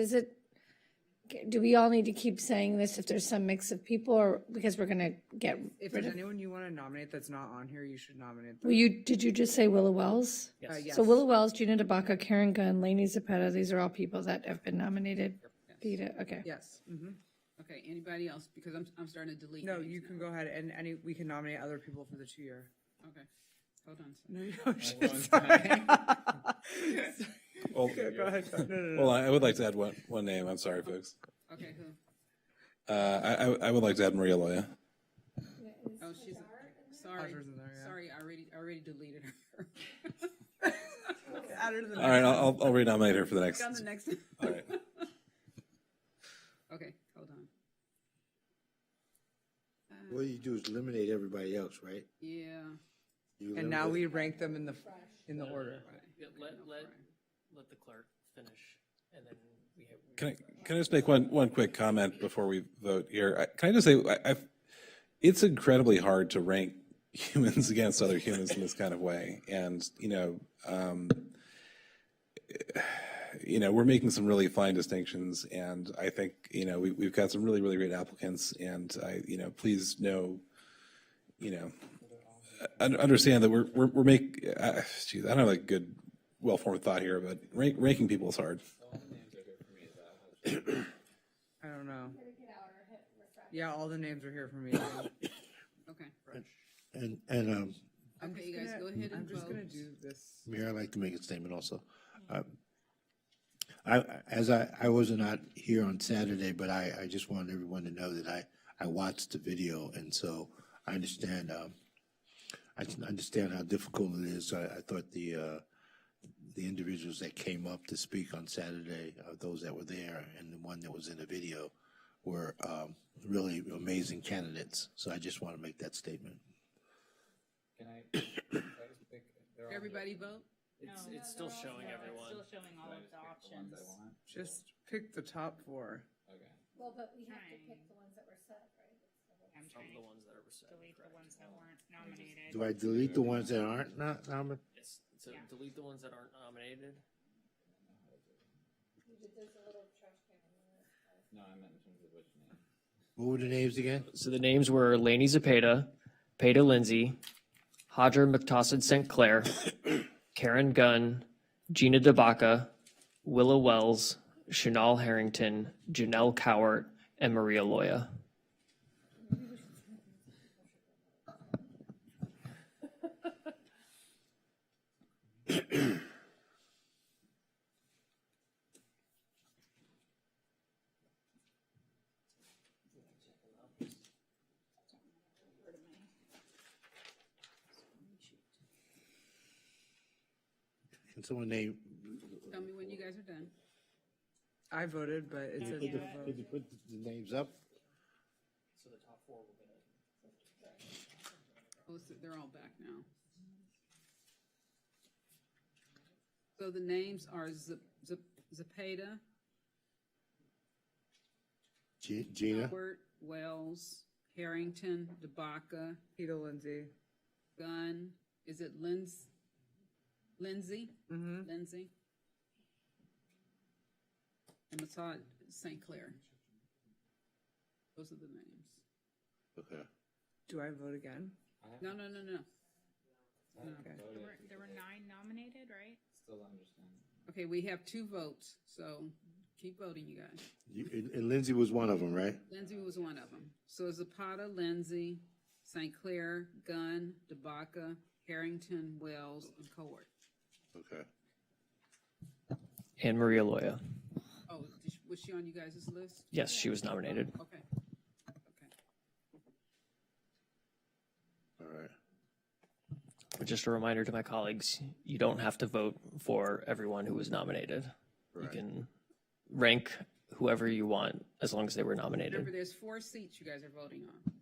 do we all need to keep saying this if there's some mix of people, or because we're gonna get If rid there's of? anyone you want to nominate that's not on here, you should nominate them. Did you just say Willow Wells? Yes. So Willow Wells, Gina DeBaca, Karen Gunn, Laney Zepeda, these are all people that have been nominated. Peter, okay. Yes. Mhm. Okay, anybody else? Because I'm starting to delete. No, names you now. can go ahead and we can nominate other people for the 2-year. Okay, hold on a second. No, you sorry. Well, Go ahead. No. well, I would like to add one name. I'm sorry, folks. Okay, who? I would like to add Maria Loya. Oh, she's, sorry, Hajar's in there, yeah. sorry, I already deleted her. Add her to the All right, next I'll renominate her for the next. On the next. All right. Okay, hold on. What you do is eliminate everybody else, right? Yeah. You And now eliminate- we rank them in the order. Let the clerk finish, and then we have. Can I just make one quick comment before we vote here? Can I just say, it's incredibly hard to rank humans against other humans in this kind of way. And, we're making some really fine distinctions. And I think, we've got some really, really great applicants. And please understand that we're making, I don't have a good, well-formed thought here, but ranking people is hard. I don't know. Yeah, all the names are here for me. Okay. And Okay, you guys go ahead I'm and just gonna vote. do this. Mayor, I'd like to make a statement also. I was not here on Saturday, but I just wanted everyone to know that I watched the video, and so I understand how difficult it is. I thought the individuals that came up to speak on Saturday, those that were there, and the one that was in the video, were really amazing candidates. So I just want to make that statement. Everybody vote? It's still showing everyone. Still showing all of the options. Just pick the top 4. Well, but we have to pick the ones that were set, right? I'm trying The ones that are set. delete the ones that weren't nominated. Do I delete the ones that aren't not nominated? Yes, so delete the ones that aren't nominated. What were the names again? So the names were Laney Zepeda, Peta Lindsay, Hajar Muqtasid St. Clair, Karen Gunn, Gina DeBaca, Willow Wells, Chanel Harrington, Janelle Cowart, and Maria Loya. Can someone name? Tell me when you guys are done. I voted, but it says Could no could vote. you put the names up? Oh, so they're all back now. So the names are Zepeda, Gina? Howard, Wells, Harrington, DeBaca, Peter Lindsay. Gunn, is it Lindsay? Mm-hmm. Lindsay. And Massad St. Clair. Those are the names. Okay. Do I vote again? No. Okay. There were 9 nominated, right? Still understand. Okay, we have 2 votes, so keep voting, you guys. And Lindsay was one of them, right? Lindsay was one of them. So Zapata, Lindsay, St. Clair, Gunn, DeBaca, Harrington, Wells, and Cowart. Okay. And Maria Loya. Oh, was she on you guys' list? Yes, she was nominated. Okay. All right. Just a reminder to my colleagues, you don't have to vote for everyone who was nominated. You Right. can rank whoever you want as long as they were Remember, nominated. there's 4 seats you guys are voting on.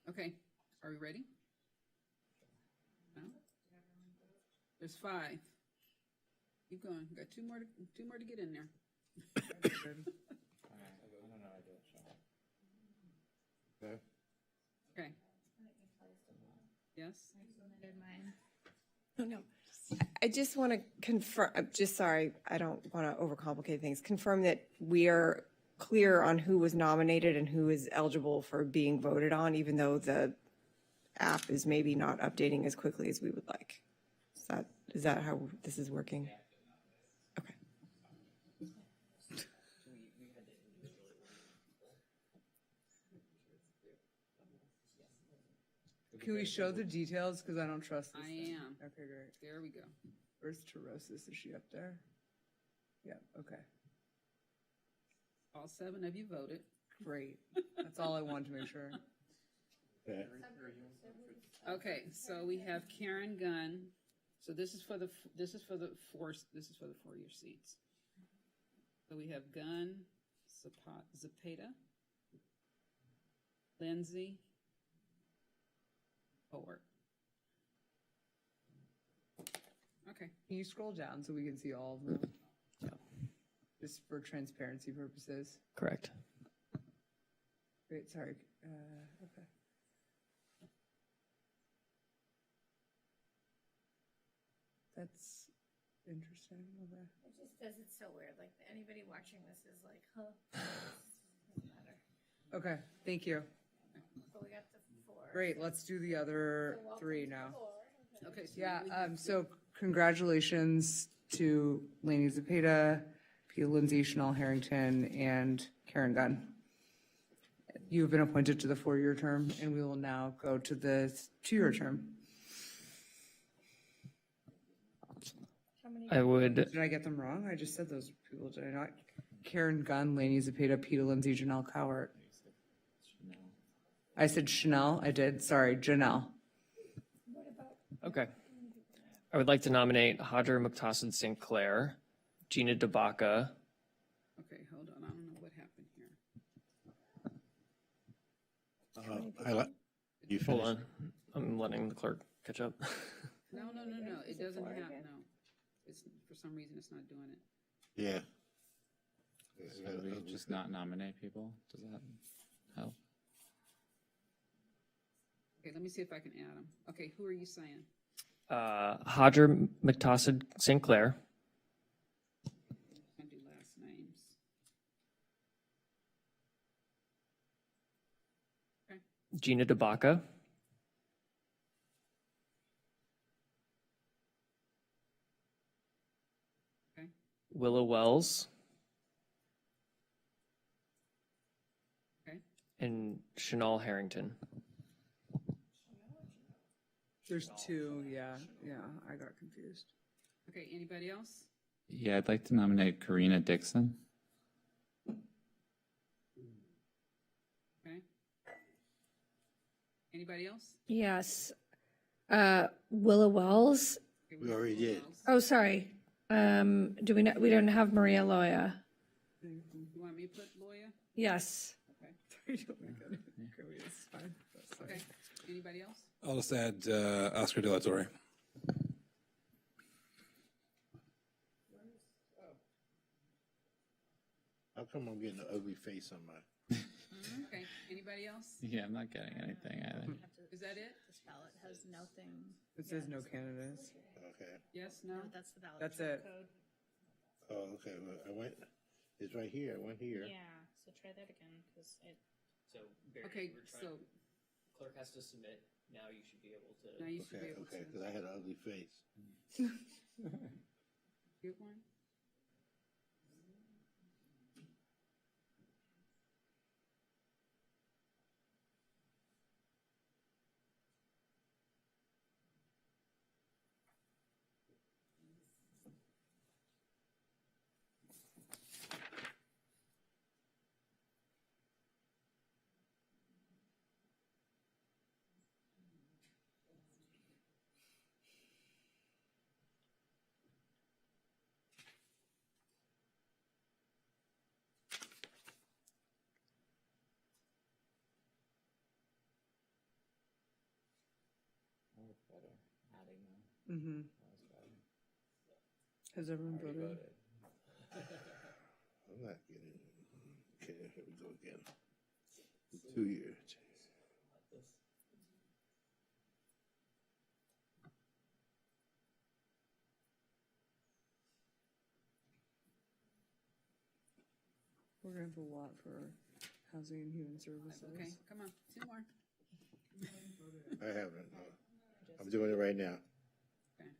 Okay, are we ready? No? There's 5. Keep going. Got two more to get in there. Okay. Okay. Yes? No. I just want to confirm, I'm just sorry, I don't want to overcomplicate things. Confirm that we are clear on who was nominated and who is eligible for being voted on, even though the app is maybe not updating as quickly as we would like. Is that how this is working? Okay. Can we show the details? Because I don't trust this. I thing. am. Okay, great. There we go. Where's Terosis? Is she up there? Yeah, okay. All 7 of you voted. Great. That's all I wanted to make sure. Okay. Okay, so we have Karen Gunn. So this is for the 4-year seats. So we have Gunn, Zapata, Lindsay, Howard. Okay. Can you scroll down so we can see all of them? Just for transparency purposes. Correct. Great, sorry. Okay. That's interesting. Okay. It just does it so weird. Like anybody watching this is like, huh? Okay, thank you. But we got the 4. Great, let's do the other 3 now. Okay. So Yeah, now we have so congratulations to Laney Zepeda, Pia Lindsay, Chanel Harrington, and Karen Gunn. You've been appointed to the 4-year term, and we will now go to the 2-year term. I would, Did I get them wrong? I just said those people, did I not? Karen Gunn, Laney Zepeda, Pia Lindsay, Janelle Cowart. I said Chanel, I did, sorry, Janelle. okay. I would like to nominate Hadra Muqtasid St. Clair, Gina DeBaca, Okay, hold on. I don't know what happened here. You hold finished? on, I'm letting the clerk catch up. No. It doesn't have, no. It's, for some reason, it's not doing it. Yeah. So we just not nominate people? Does that help? Okay, let me see if I can add them. Okay, who are you saying? Hadra Muqtasid St. Clair, I'm gonna do last names. Okay, Gina DeBaca, okay, Willow Wells, okay. and Chanel Harrington. There's two, yeah, I got confused. Okay, anybody else? Yeah, I'd like to nominate Karina Dixon. Okay. Anybody else? Yes. Willa Wells. We already did. Oh, sorry. Do we not, we don't have Maria Loya. You want me to put Loya? Yes. Okay. Okay, anybody else? I'll just add Oscar De La Torre. How come I'm getting an ugly face on my? Okay, anybody else? Yeah, I'm not getting anything either. Is that it? This ballot has nothing. It says no candidates. Okay. Yes, no? That's the ballot. That's it. code. Oh, okay. Well, I went. It's right here. I went here. Yeah, so try that again, because it. So, Barry, Okay, we're trying, so clerk has to submit, now you should be able to. now you should be Okay. able Okay. to. Because I had an ugly face. Get one? Mm-hmm. Has everyone voted? I'm not getting. Okay. Here we go again. 2 years. We're gonna have a lot for Housing and Human Services. Okay, come on, two more. I haven't. I'm doing it right now. Okay.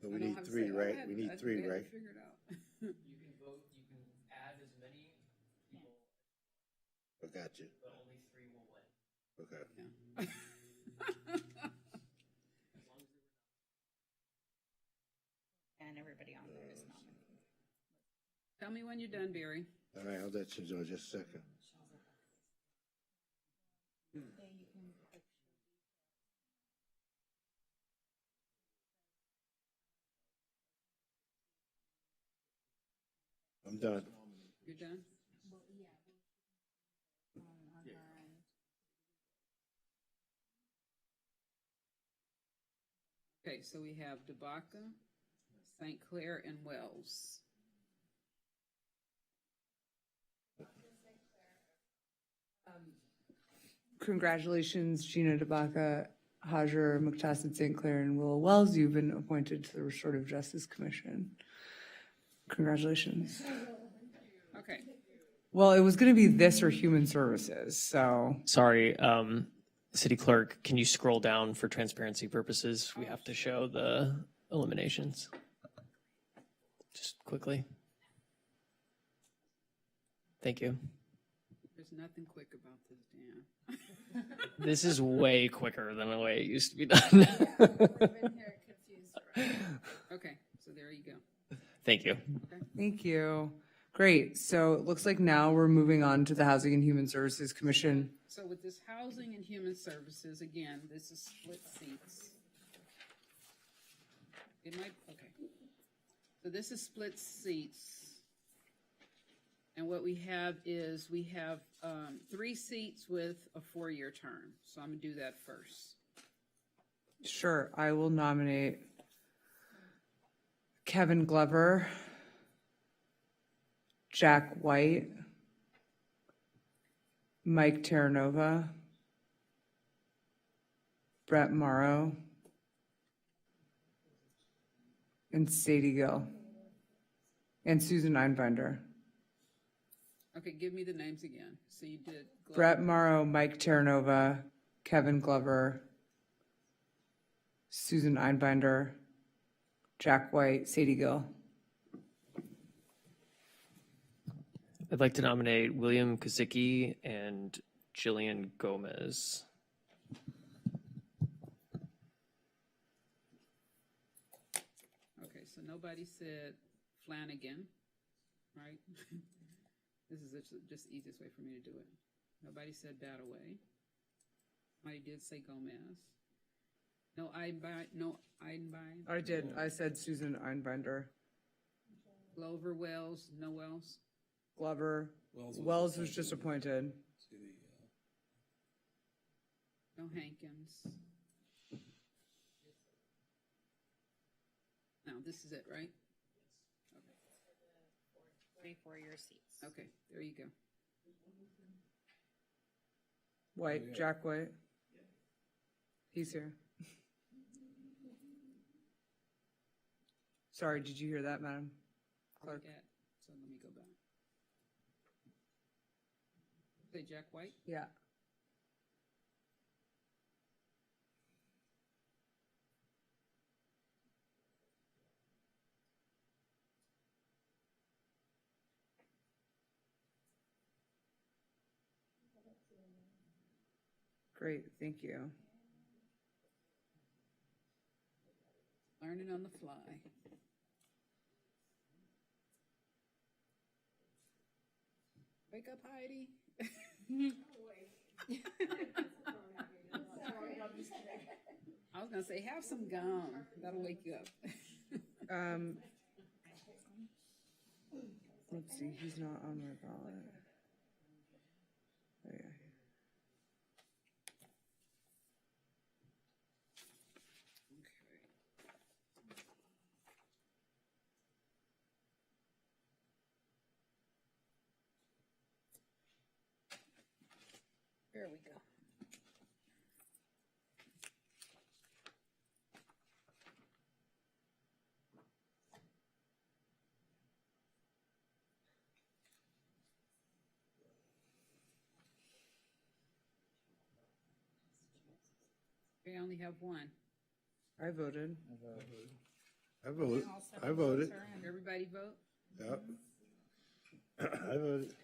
So we need three, right? We need three, right? Figure it out. You can vote, you can add as many people, I got you. but only 3 will win. Okay. And everybody on there is nominated. Tell me when you're done, Barry. All right. I'll let you know just a second. I'm done. You're done? Okay, so we have DeBaca, St. Clair, and Wells. Congratulations, Gina DeBaca, Hajar, McTassett, St. Clair, and Willow Wells. You've been appointed to the Restorative Justice Commission. Congratulations. Okay, Well, it was gonna be this or Human Services, so. Sorry, City Clerk, can you scroll down for transparency purposes? We have to show the eliminations. Just quickly. Thank you. there's nothing quick about this, Dan. This is way quicker than the way it used to be done. Okay, so there you go. Thank you. Thank you. Great. So it looks like now we're moving on to the Housing and Human Services Commission. So with this Housing and Human Services, again, this is split seats. It might, okay. So this is split seats. And what we have is, we have 3 seats with a 4-year term. So I'm gonna do that first. Sure, I will nominate Kevin Glover, Jack White, Mike Terranova, Brett Morrow, and Sadie Gill, and Susan Einbinder. Okay, give me the names again. So you did. Glover. Brett Morrow, Mike Terranova, Kevin Glover, Susan Einbinder, Jack White, Sadie Gill. I'd like to nominate William Kazicki and Jillian Gomez. Okay, so nobody said Flanagan, right? This is just the easiest way for me to do it. Nobody said Badaway. Somebody did say Gomez. No Einbein. I did. I said Susan Einbinder. Glover, Wells, no Wells. Glover. Wells was just appointed. No Hankins. Now, this is it, right? 3 4-year seats. Okay, there you go. White, Jack White. He's here. Sorry, did you hear that, Madam Clerk? So let me go back. Say Jack White? Yeah. Great, thank you. Learning on the fly. Wake up, Heidi. I was gonna say, have some gum. That'll wake you up. Let's see, he's not on my ballot. Oh, yeah. There we go. We only have one. I voted. I voted. I voted. Everybody vote? Yep. I voted.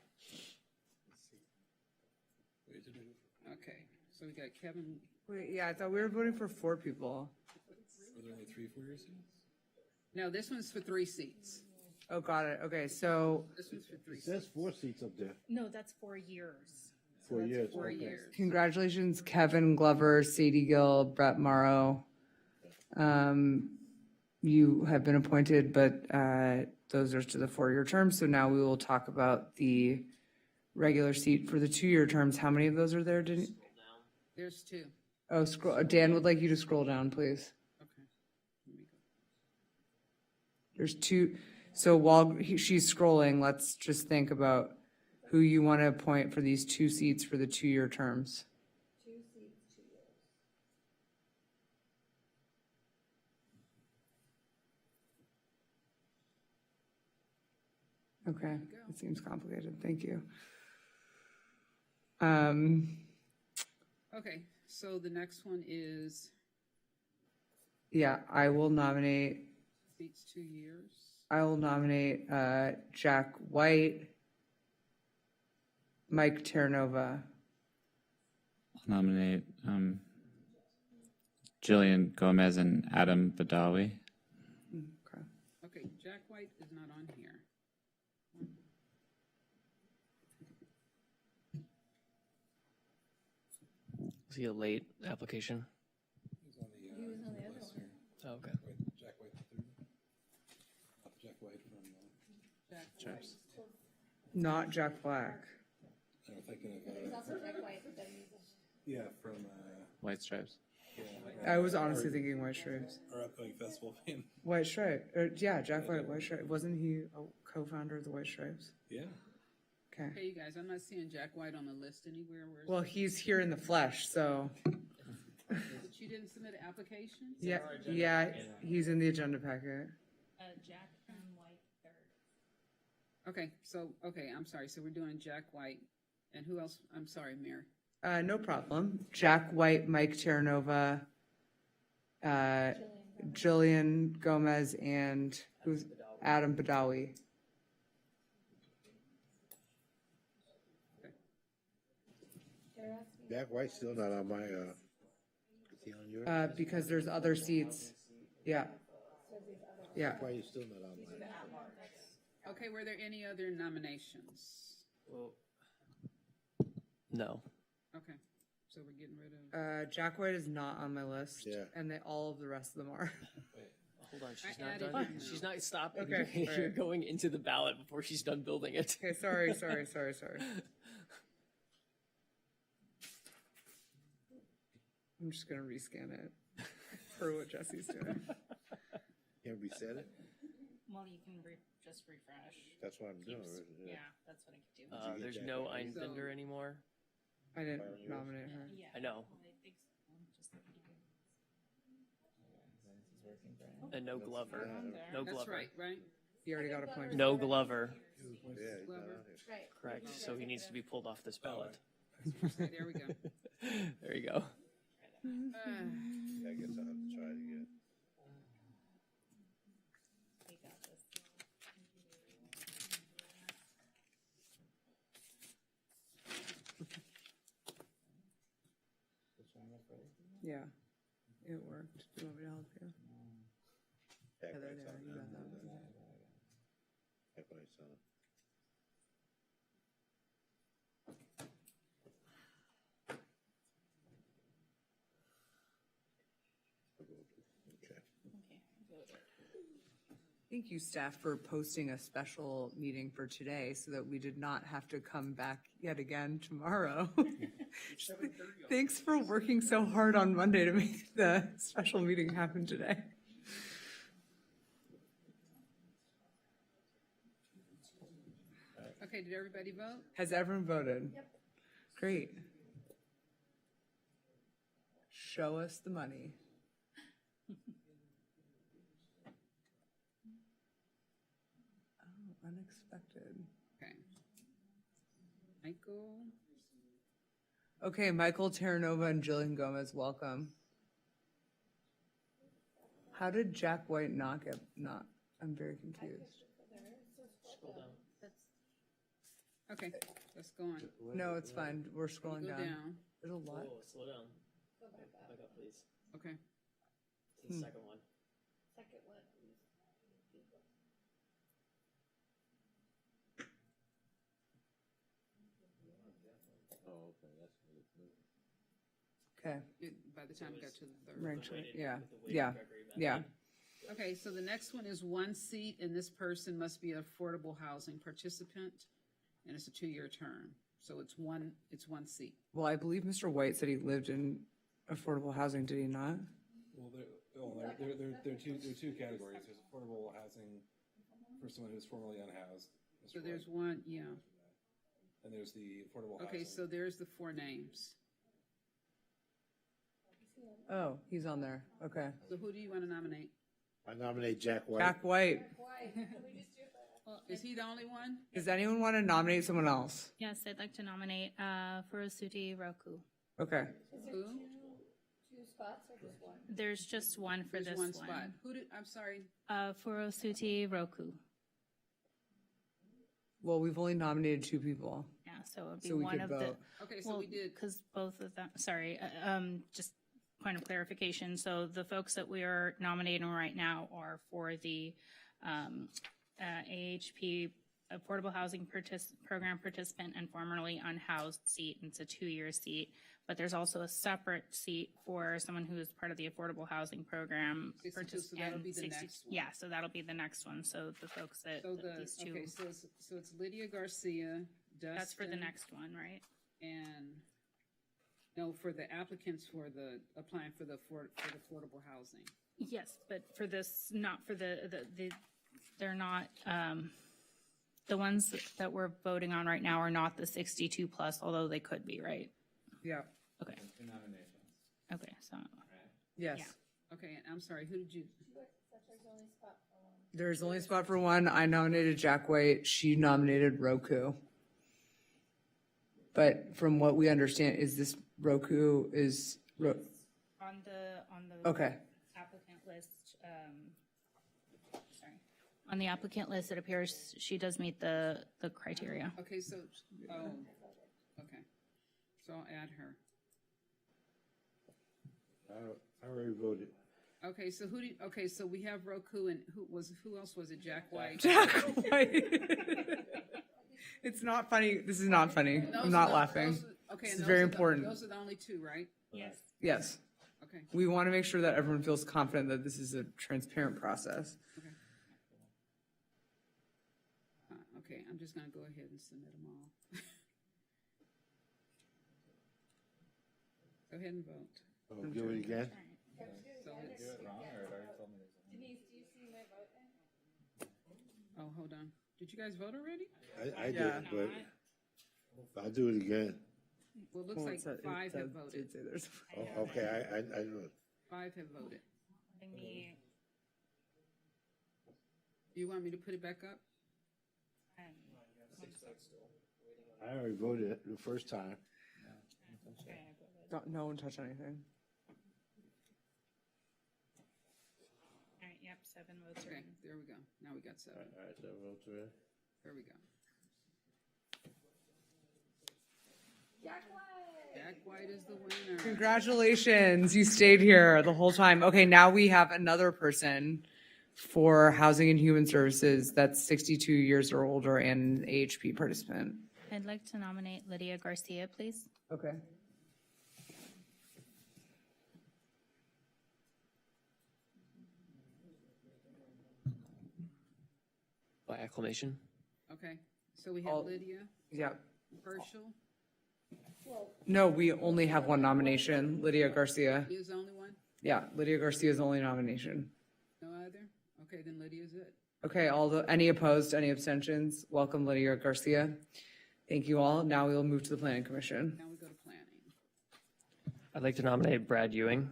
Okay, so we got Kevin. Wait, yeah, I thought we were voting for 4 people. Are there only 3 4-year seats? No, this one's for 3 seats. Oh, got it. Okay, so This one's for 3 It seats. says 4 seats up there. No, that's 4 years. 4 years. 4 okay. years. congratulations, Kevin Glover, Sadie Gill, Brett Morrow. You have been appointed, but those are to the 4-year terms. So now we will talk about the regular seat for the 2-year terms. How many of those are there? There's 2. Oh, scroll. Dan would like you to scroll down, please. Okay. Let me go. There's 2. So while she's scrolling, let's just think about who you want to appoint for these 2 seats for the 2-year terms. 2 seats, 2 years. Okay, it seems complicated. Thank you. Okay, so the next one is Yeah, I will nominate seats 2 years. Jack White, Mike Terranova. I'll nominate Jillian Gomez and Adam Badawi. Okay. Okay, Jack White is not on here. Is he a late application? He was on the list here. Oh, okay. Jack White the third. Jack White from Jack Stripes. Not Jack Black. I'm thinking of yeah, from White Stripes. I was honestly thinking White Stripes. our upcoming festival fan. White Stripe. Yeah, Jack White, White Stripe. Wasn't he a co-founder of the White Stripes? Yeah. Okay. Hey, you guys, I'm not seeing Jack White on the list anywhere. Where's Well, he's here in the flesh, so But you didn't submit an application? yeah, he's in the agenda packet. Jack M. White III. Okay, so, I'm sorry. So we're doing Jack White. And who else? I'm sorry, Mary. No problem. Jack White, Mike Terranova, Jillian Gomez, and who's Adam Badawi. Jack White's still not on my, is he on yours? Because there's other seats. Yeah. Yeah. Jack White is still not on mine. Okay, were there any other nominations? Well, no. Okay, so we're getting rid of, Jack White is not on my list. Yeah. And all of the rest of them are. Hold on, she's I not added done. him. She's not stopping. Okay, all You're right. going into the ballot before she's done building it. Okay, sorry. I'm just gonna rescan it for what Jesse's doing. Can't reset it? Well, you can just refresh. That's what I'm doing. Yeah, that's what I could do. There's no Einbinder anymore. I didn't nominate her. Yeah. I know. And no Glover. No that's Glover. right? You already got appointed. No Glover. Yeah, he's not on here. Correct. So he needs to be pulled off this ballot. There we go. There you go. Yeah, I guess I'll have to try it again. Yeah, it worked. Do you want me to help you? Jack Heather, White's there, on you there. got that one. Jack White's on it. Okay. Thank you, staff, for posting a special meeting for today so that we did not have to come back yet again tomorrow. Thanks for working so hard on Monday to make the special meeting happen today. Okay, did everybody vote? Has everyone voted? Yep. Great. Show us the money. Oh, unexpected. Okay. Michael? Okay, Michael Terranova and Jillian Gomez, welcome. How did Jack White not get, I'm very confused. Okay, let's go on. No, it's fine, we're scrolling Go down. down. There's a lot. Slow down. Back up, please. Okay. To the second one. Okay, By the time we got to the third. ranked choice. Yeah. Okay, so the next one is one seat, and this person must be an affordable housing participant, and it's a 2-year term. So it's one seat. Well, I believe Mr. White said he lived in affordable housing, did he not? Well, there are two categories. There's affordable housing for someone who's formerly unhoused. Mr. So there's White, one, yeah. And there's the affordable housing. Okay, so there's the 4 names. Oh, he's on there, okay. So who do you want to nominate? I nominate Jack White. Jack White. Is he the only one? Does anyone want to nominate someone else? Yes, I'd like to nominate Furosuti Roku. Okay. Who? There's just one for There's this one spot. Who did, I'm sorry. Furosuti Roku. Well, we've only nominated 2 people. Yeah, so it would be So we one could of the. vote. Okay, so we did. Because both of them, sorry, just point of clarification. So the folks that we are nominating right now are for the AHP Affordable Housing Program participant and formerly unhoused seat. And it's a 2-year seat. But there's also a separate seat for someone who is part of the Affordable Housing Program. So that'll be the next one. Yeah, so that'll be the next one. So the folks that, So these two. okay, so it's Lydia Garcia, Dustin. That's for the next one, right? And, no, for the applicants for applying for the affordable housing. Yes, but for this, not for they're not, the ones that we're voting on right now are not the 62 plus, although they could be, right? Yeah. Okay. Okay, so. Yes. Yeah. Okay, and I'm sorry, who did you? There's only a spot for one. I nominated Jack White. She nominated Roku. But from what we understand, is this Roku is, On the. Okay. Applicant list, sorry. On the applicant list, it appears she does meet the criteria. Okay, so, okay. So I'll add her. I already voted. Okay, so so we have Roku, and who else was it? Jack White? Jack White. It's not funny. This is not funny. I'm not laughing. Okay, This and is very those are important. Those are the only two, right? Yes. Yes. Okay. We want to make sure that everyone feels confident that this is a transparent process. Okay, I'm just gonna go ahead and submit them all. Go ahead and vote. Oh, do it again? So it's. Oh, hold on. Did you guys vote already? I did, but I'll do it again. Well, it looks like five have voted. Oh, okay, I know. 5 have voted. Do you want me to put it back up? I already voted the first time. No one touch anything. All right, yep, 7 votes. Okay, there we go. Now we got 7. All right, 7 votes are in. There we go. Jack White is the winner. Congratulations. You stayed here the whole time. Okay, now we have another person for Housing and Human Services that's 62 years or older and an AHP participant. I'd like to nominate Lydia Garcia, please. Okay. By acclamation? Okay, so we have Lydia, Yeah. Herschel. No, we only have one nomination, Lydia Garcia. Lydia's the only one? Yeah, Lydia Garcia's the only nomination. No other? Okay, then Lydia's it. Okay, any opposed, any abstentions? Welcome, Lydia Garcia. Thank you all. Now we will move to the Planning Commission. Now we go to planning. I'd like to nominate Brad Ewing.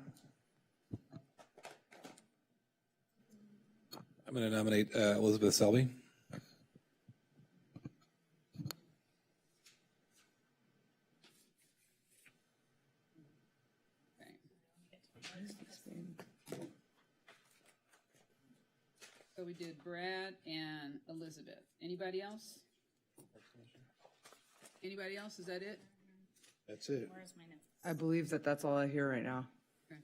I'm going to nominate Elizabeth Selby. So we did Brad and Elizabeth. Anybody else? Anybody else? Is that it? That's it. Where's my notes? I believe that that's all I hear right now. Okay.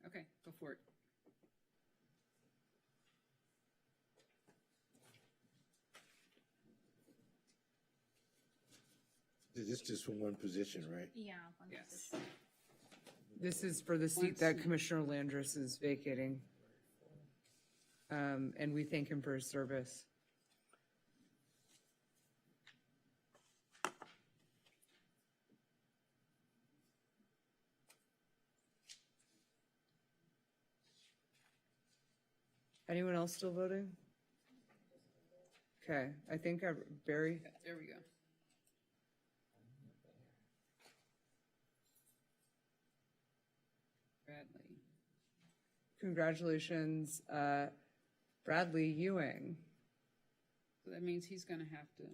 Okay, go for it. This is just for one position, right? Yeah. Yes. This is for the seat that Commissioner Landris is vacating. And we thank him for his service. Anyone else still voting? Okay, I think Barry. There we go. Bradley. Congratulations, Bradley Ewing. So that means he's gonna have to,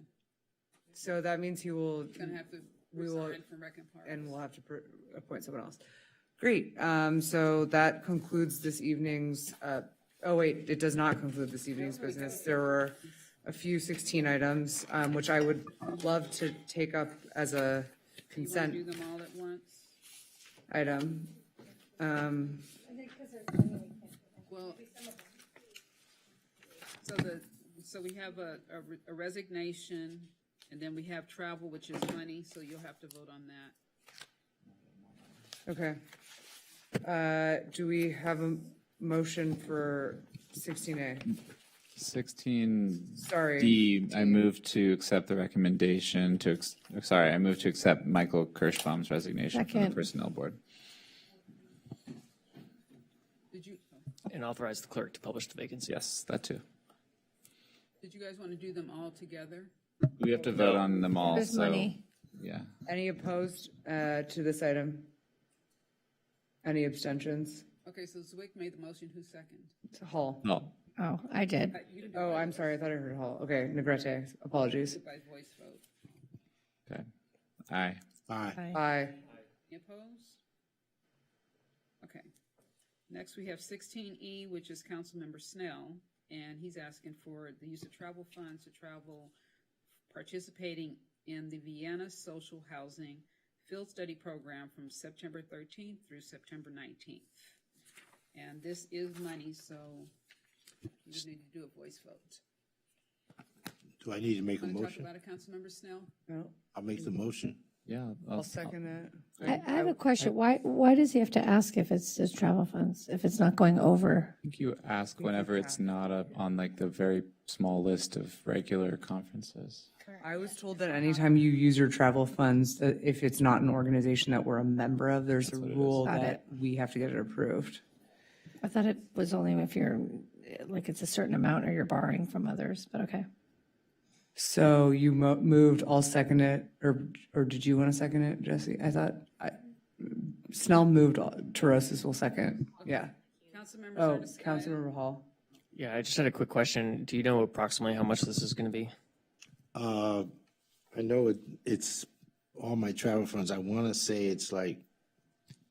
So that means he will, gonna have to we will, resign from Rec and Parks. and we'll have to appoint someone else. Great, so that concludes this evening's, oh wait, it does not conclude this evening's business. There were a few 16 items, which I would love to take up as a You wanna do consent them all at once? item. Well, so we have a resignation, and then we have travel, which is money, so you'll have to vote on that. Okay. Do we have a motion for 16A? 16D, Sorry. I move to accept the recommendation I move to accept Michael Kirschbaum's resignation from the Second. Personnel Board. Did you, And authorize the clerk to publish the vacancy. Yes, that too. did you guys want to do them all together? We have to vote on them all, There's so, money. yeah. Any opposed to this item? Any abstentions? Okay, so Zwick made the motion, who's second? Hall. No. Oh, I did. You can do Oh, it I'm sorry, I thought I heard Hall. Okay, Negrete, apologies. by voice vote. Okay. Aye. Aye. Aye. Any opposed? Okay. Next, we have 16E, which is Councilmember Snell, and he's asking for the use of travel funds to travel, participating in the Vienna Social Housing Field Study Program from September 13th through September 19th. And this is money, so you just need to do a voice vote. Do I need to make a Want to talk motion? about it, Councilmember Snell? No, I'll make the motion. Yeah. I'll second it. I have a question. Why does he have to ask if it's just travel funds, if it's not going over? I think you ask whenever it's not up on like the very small list of regular conferences. I was told that anytime you use your travel funds, that if it's not an organization that we're a member of, there's a rule Got that we have to get it approved. I thought it was only if you're, like, it's a certain amount or you're borrowing from others, but okay. So you moved, I'll second it, or did you want to second it, Jesse? I thought, Snell moved, Terosis will second, yeah. Councilmember Oh, Zardis- Councilmember Hall. Yeah, I just had a quick question. Do you know approximately how much this is going to be? I know it's all my travel funds. I want to say it's like,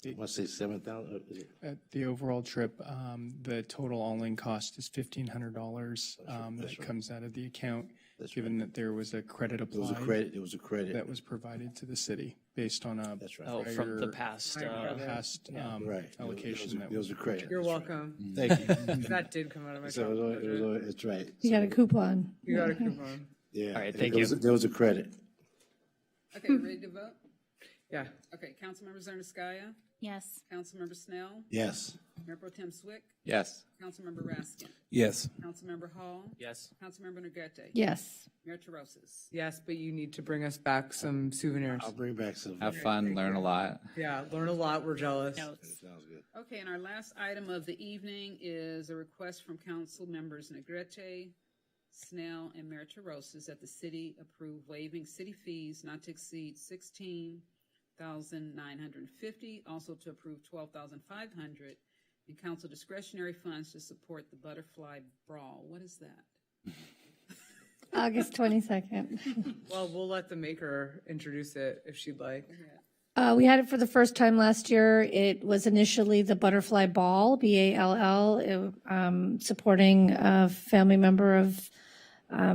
I want to say 7,000. At the overall trip, the total all-in cost is $1,500. That comes out of the account, given that there was a credit It was a applied. credit, it was a credit. That was provided to the city based on a. That's right. Oh, from the past. Past Right. allocation that It was a credit. You're welcome. Thank you. That did come out of my So travel budget. it's right. You got a coupon. You got a coupon. Yeah. All right, thank There you. was- There was a credit. Okay, ready to vote? Yeah. Okay, Councilmember Zerneskaya, Yes. Councilmember Snell, Yes. Mayor Pro Tem Swick, Yes. Councilmember Raskin, Yes. Councilmember Hall, Yes. Councilmember Negrete. Yes. Mayor Terosis. Yes, but you need to bring us back some souvenirs. I'll bring back some. Have fun, learn a lot. Yeah, learn a lot. We're jealous. Sounds good. Okay, and our last item of the evening is a request from council members Negrete, Snell, and Mayor Terosis that the city approve waiving city fees not to exceed $16,950, also to approve $12,500 in council discretionary funds to support the Butterfly Brawl. What is that? August 22nd. Well, we'll let the maker introduce it if she'd like. We had it for the first time last year. It was initially the Butterfly Ball, BALL, supporting a family member of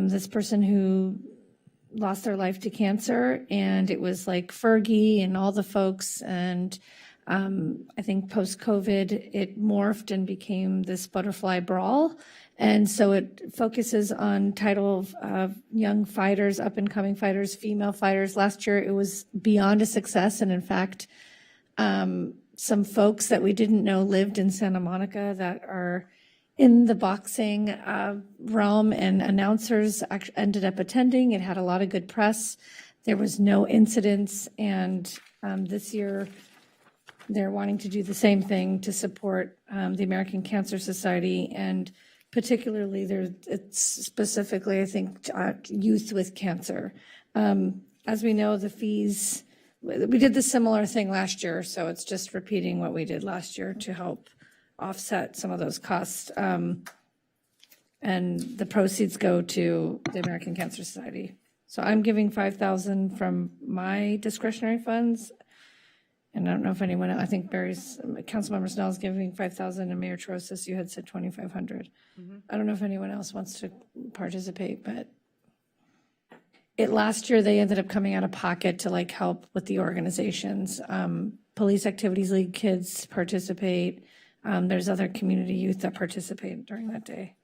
this person who lost their life to cancer. And it was like Fergie and all the folks. And I think post-COVID, it morphed and became this Butterfly Brawl. And so it focuses on title of young fighters, up-and-coming fighters, female fighters. Last year, it was beyond a success. And in fact, some folks that we didn't know lived in Santa Monica that are in the boxing realm, and announcers ended up attending. It had a lot of good press. There was no incidents. And this year, they're wanting to do the same thing to support the American Cancer Society, and particularly it's specifically, I think, youth with cancer. As we know, the fees, we did the similar thing last year, so it's just repeating what we did last year to help offset some of those costs. And the proceeds go to the American Cancer Society. So I'm giving $5,000 from my discretionary funds. And I don't know if anyone, I think Barry's, Councilmember Snell is giving $5,000, and Mayor Terosis, you had said $2,500. I don't know if anyone else wants to participate, but last year they ended up coming out of pocket to like help with the organizations. Police Activities League kids participate. There's other community youth that participate during that day.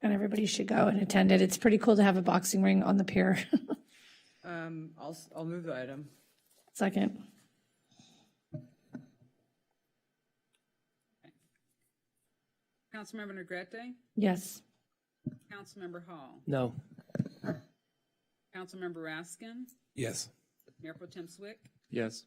And everybody should go and attend it. It's pretty cool to have a boxing ring on the pier. I'll move the item. Second. Councilmember Negrete, Yes. Councilmember Hall, No. Councilmember Raskin, Yes. Mayor Pro Tem Swick, Yes.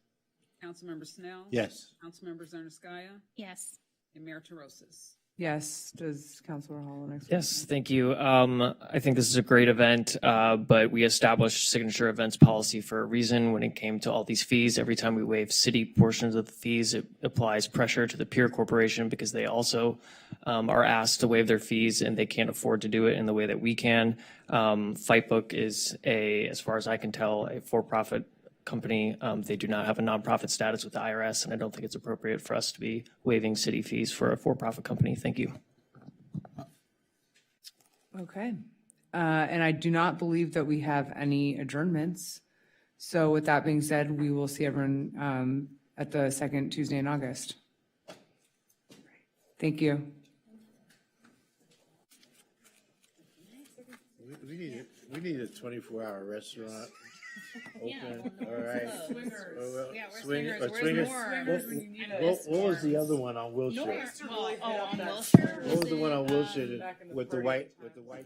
Councilmember Snell. Yes. Councilmember Zerneskaya, Yes. and Mayor Terosis. Yes, does Councilor Hall next? Yes, thank you. I think this is a great event, but we established signature events policy for a reason when it came to all these fees. Every time we waive city portions of the fees, it applies pressure to the peer corporation because they also are asked to waive their fees and they can't afford to do it in the way that we can. Fightbook is as far as I can tell, a for-profit company. They do not have a nonprofit status with the IRS, and I don't think it's appropriate for us to be waiving city fees for a for-profit company. Thank you. Okay. And I do not believe that we have any adjournments. So with that being said, we will see everyone at the second Tuesday in August. Thank you. We need a 24-hour restaurant open, all right? Swingers. What was the other one on Wilshire? What was the one on Wilshire with the white table?